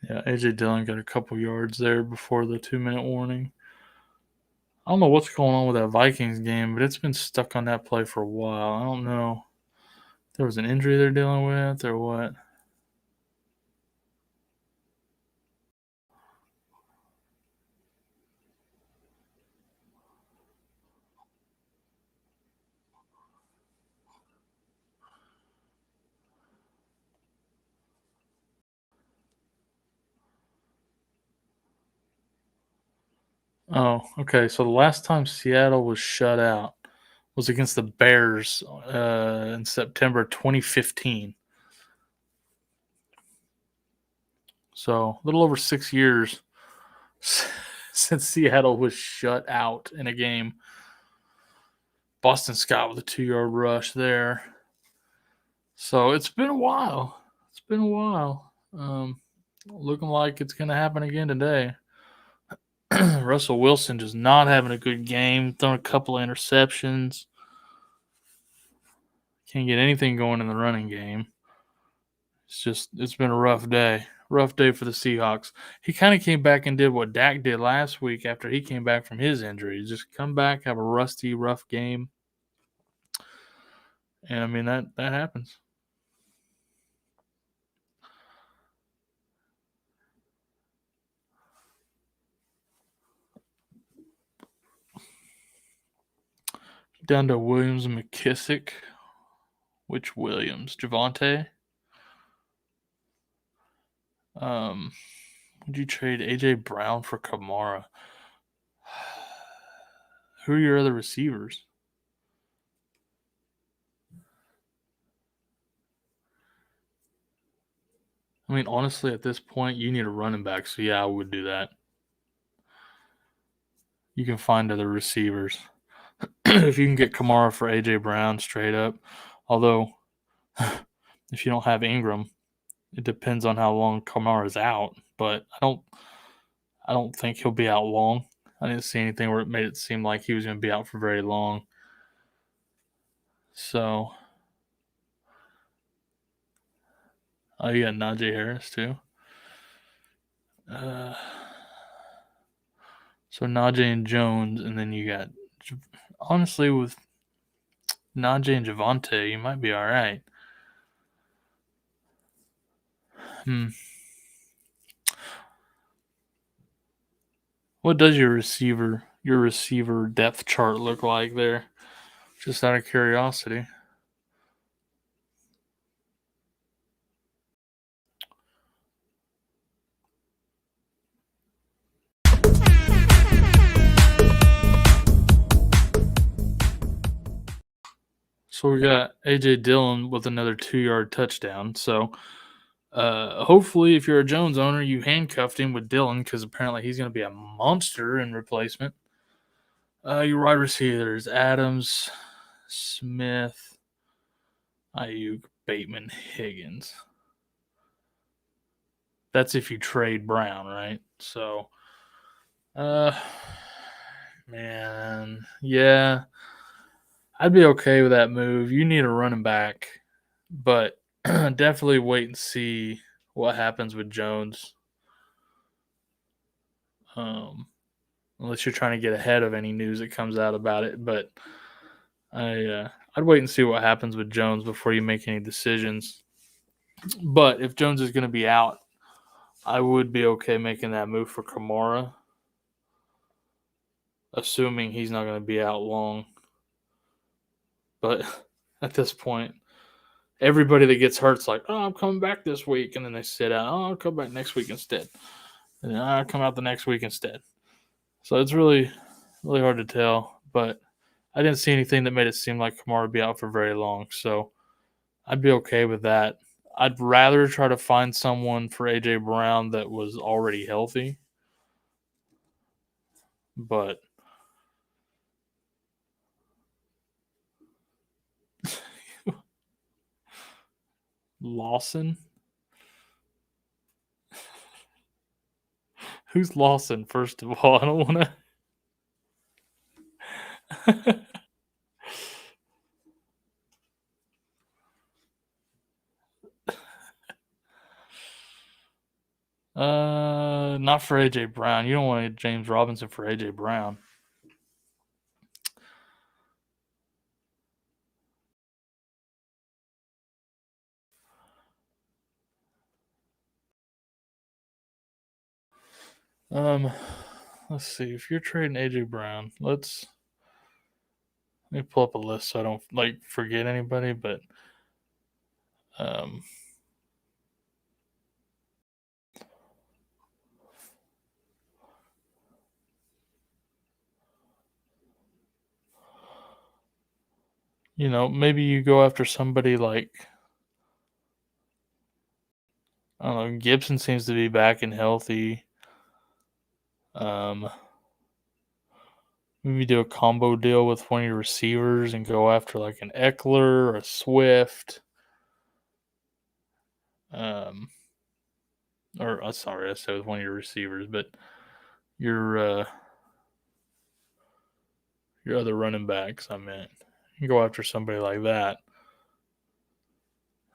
A: Yeah, A.J. Dillon got a couple yards there before the 2-minute warning. I don't know what's going on with that Vikings game, but it's been stuck on that play for a while. I don't know if there was an injury they're dealing with or what. Oh, okay. So the last time Seattle was shut out was against the Bears in September 2015. So a little over 6 years since Seattle was shut out in a game. Boston Scott with a 2-yard rush there. So it's been a while. It's been a while. Looking like it's going to happen again today. Russell Wilson just not having a good game, throwing a couple of interceptions. Can't get anything going in the running game. It's been a rough day. Rough day for the Seahawks. He kind of came back and did what Dak did last week after he came back from his injury. Just come back, have a rusty, rough game. And, I mean, that happens. Down to Williams and McKissick. Which Williams? Javonte? Would you trade A.J. Brown for Kamara? Who are your other receivers? I mean, honestly, at this point, you need a running back. So, yeah, I would do that. You can find other receivers. If you can get Kamara for A.J. Brown straight up. Although, if you don't have Ingram, it depends on how long Kamara's out. But I don't think he'll be out long. I didn't see anything where it made it seem like he was going to be out for very long. So, oh, you got Najee Harris too. So Najee and Jones, and then you got, honestly, with Najee and Javonte, you might be all right. What does your receiver depth chart look like there? Just out of curiosity. So we got A.J. Dillon with another 2-yard touchdown. So Hopefully, if you're a Jones owner, you handcuffed him with Dillon because apparently he's going to be a monster in replacement. Your wide receivers, Adams, Smith, Ayuk, Bateman, Higgins. That's if you trade Brown, right? So, man, yeah, I'd be okay with that move. You need a running back, but definitely wait and see what happens with Jones. Unless you're trying to get ahead of any news that comes out about it, but I'd wait and see what happens with Jones before you make any decisions. But if Jones is going to be out, I would be okay making that move for Kamara, assuming he's not going to be out long. But at this point, everybody that gets hurt's like, oh, I'm coming back this week. And then they sit out. Oh, I'll come back next week instead. And then I'll come out the next week instead. So it's really, really hard to tell. But I didn't see anything that made it seem like Kamara would be out for very long. So I'd be okay with that. I'd rather try to find someone for A.J. Brown that was already healthy. But Lawson? Who's Lawson, first of all? I don't want to. Not for A.J. Brown. You don't want James Robinson for A.J. Brown. Let's see. If you're trading A.J. Brown, let me pull up a list so I don't forget anybody, but maybe you go after somebody like, I don't know, Gibson seems to be back and healthy. Maybe do a combo deal with one of your receivers and go after like an Eckler or a Swift. Sorry, I said with one of your receivers, but your other running backs, I meant. You can go after somebody like that.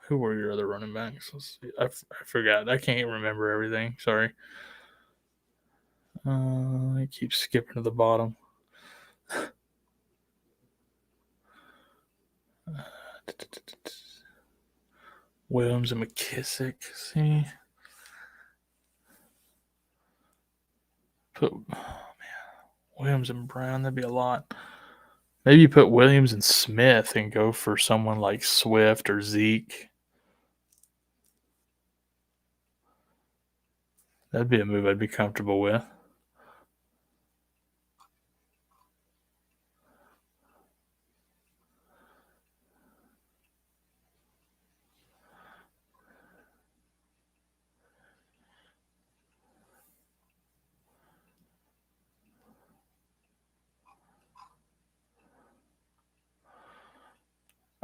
A: Who were your other running backs? Let's see. I forgot. I can't remember everything. Sorry. I keep skipping to the bottom. Williams and McKissick. See? Williams and Brown, that'd be a lot. Maybe you put Williams and Smith and go for someone like Swift or Zeke. That'd be a move I'd be comfortable with.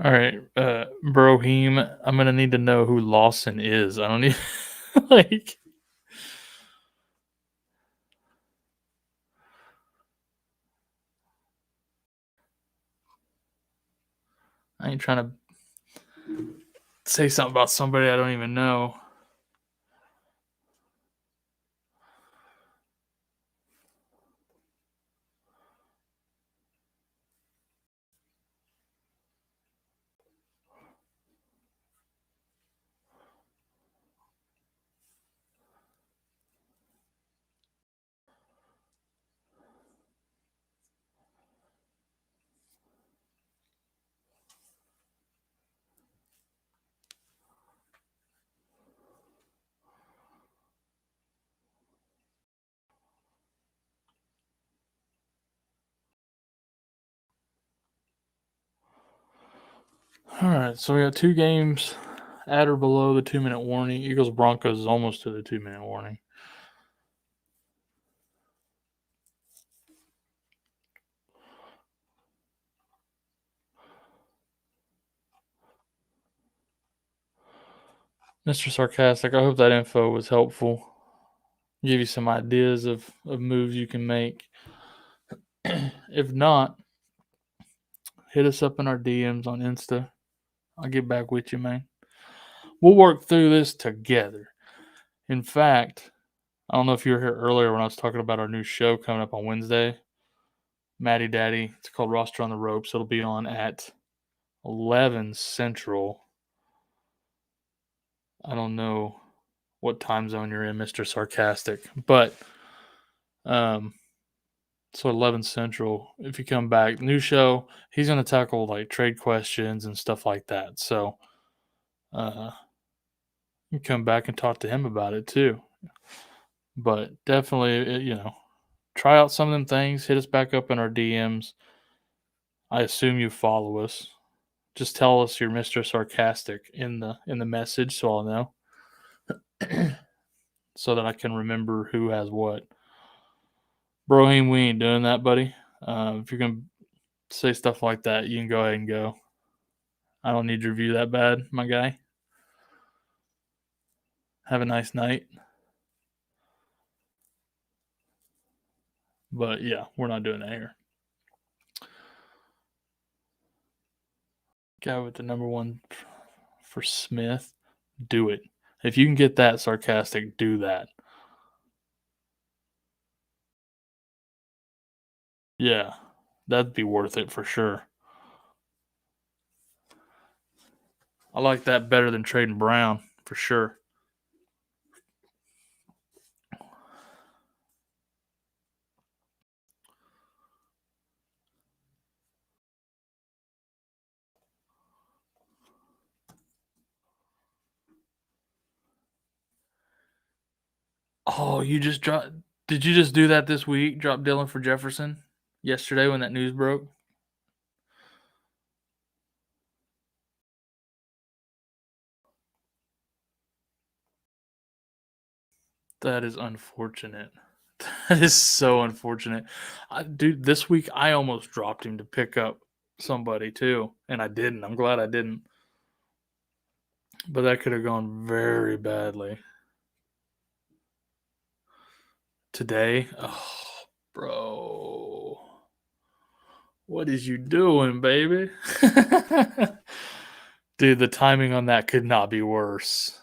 A: All right, Broheem, I'm gonna need to know who Lawson is. I don't need like. I ain't trying to say something about somebody I don't even know. All right, so we got 2 games at or below the 2-minute warning. Eagles Broncos is almost to the 2-minute warning. Mr. Sarcastic, I hope that info was helpful. Give you some ideas of moves you can make. If not, hit us up in our DMs on Insta. I'll get back with you, man. We'll work through this together. In fact, I don't know if you were here earlier when I was talking about our new show coming up on Wednesday. Maddie Daddy. It's called Roster on the Ropes. It'll be on at 11 Central. I don't know what time zone you're in, Mr. Sarcastic. But so 11 Central, if you come back, new show, he's going to tackle like trade questions and stuff like that. So you come back and talk to him about it too. But definitely, try out some of them things. Hit us back up in our DMs. I assume you follow us. Just tell us you're Mr. Sarcastic in the message, so I'll know, so that I can remember who has what. Brohim, we ain't doing that, buddy. If you're gonna say stuff like that, you can go ahead and go. I don't need your view that bad, my guy. Have a nice night. But yeah, we're not doing that here. Guy with the number one for Smith, do it. If you can get that Sarcastic, do that. Yeah, that'd be worth it for sure. I like that better than trading Brown for sure. Oh, you just dropped. Did you just do that this week? Drop Dylan for Jefferson yesterday when that news broke? That is unfortunate. That is so unfortunate. Dude, this week I almost dropped him to pick up somebody too, and I didn't. I'm glad I didn't. But that could have gone very badly. Today? Oh, bro. What is you doing, baby? Dude, the timing on that could not be worse.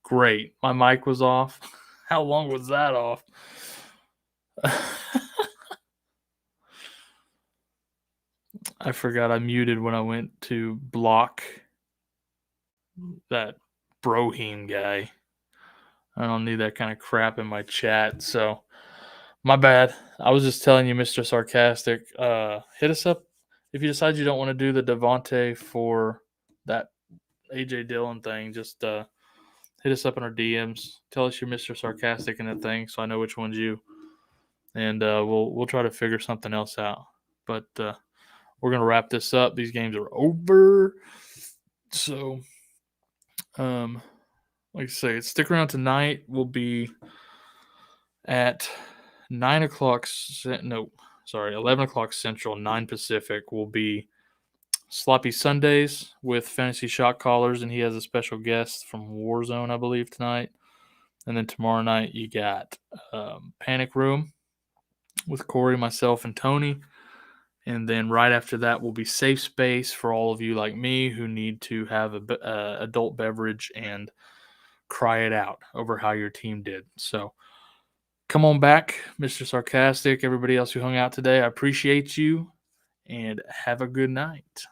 A: Great. My mic was off. How long was that off? I forgot I muted when I went to block that Broheen guy. I don't need that kind of crap in my chat. So, my bad. I was just telling you, Mr. Sarcastic. Hit us up if you decide you don't want to do the Devontae for that AJ Dillon thing. Just hit us up in our DMs. Tell us you're Mr. Sarcastic in that thing, so I know which one's you, and we'll try to figure something else out. But we're gonna wrap this up. These games are over, so like I say, stick around tonight. We'll be at 11 o'clock Central, 9 Pacific. Will be Sloppy Sundays with Fantasy Shot Callers, and he has a special guest from Warzone, I believe, tonight. And then tomorrow night you got Panic Room with Corey, myself, and Tony. And then right after that will be Safe Space for all of you like me who need to have a adult beverage and cry it out over how your team did. So come on back, Mr. Sarcastic, everybody else who hung out today. I appreciate you, and have a good night.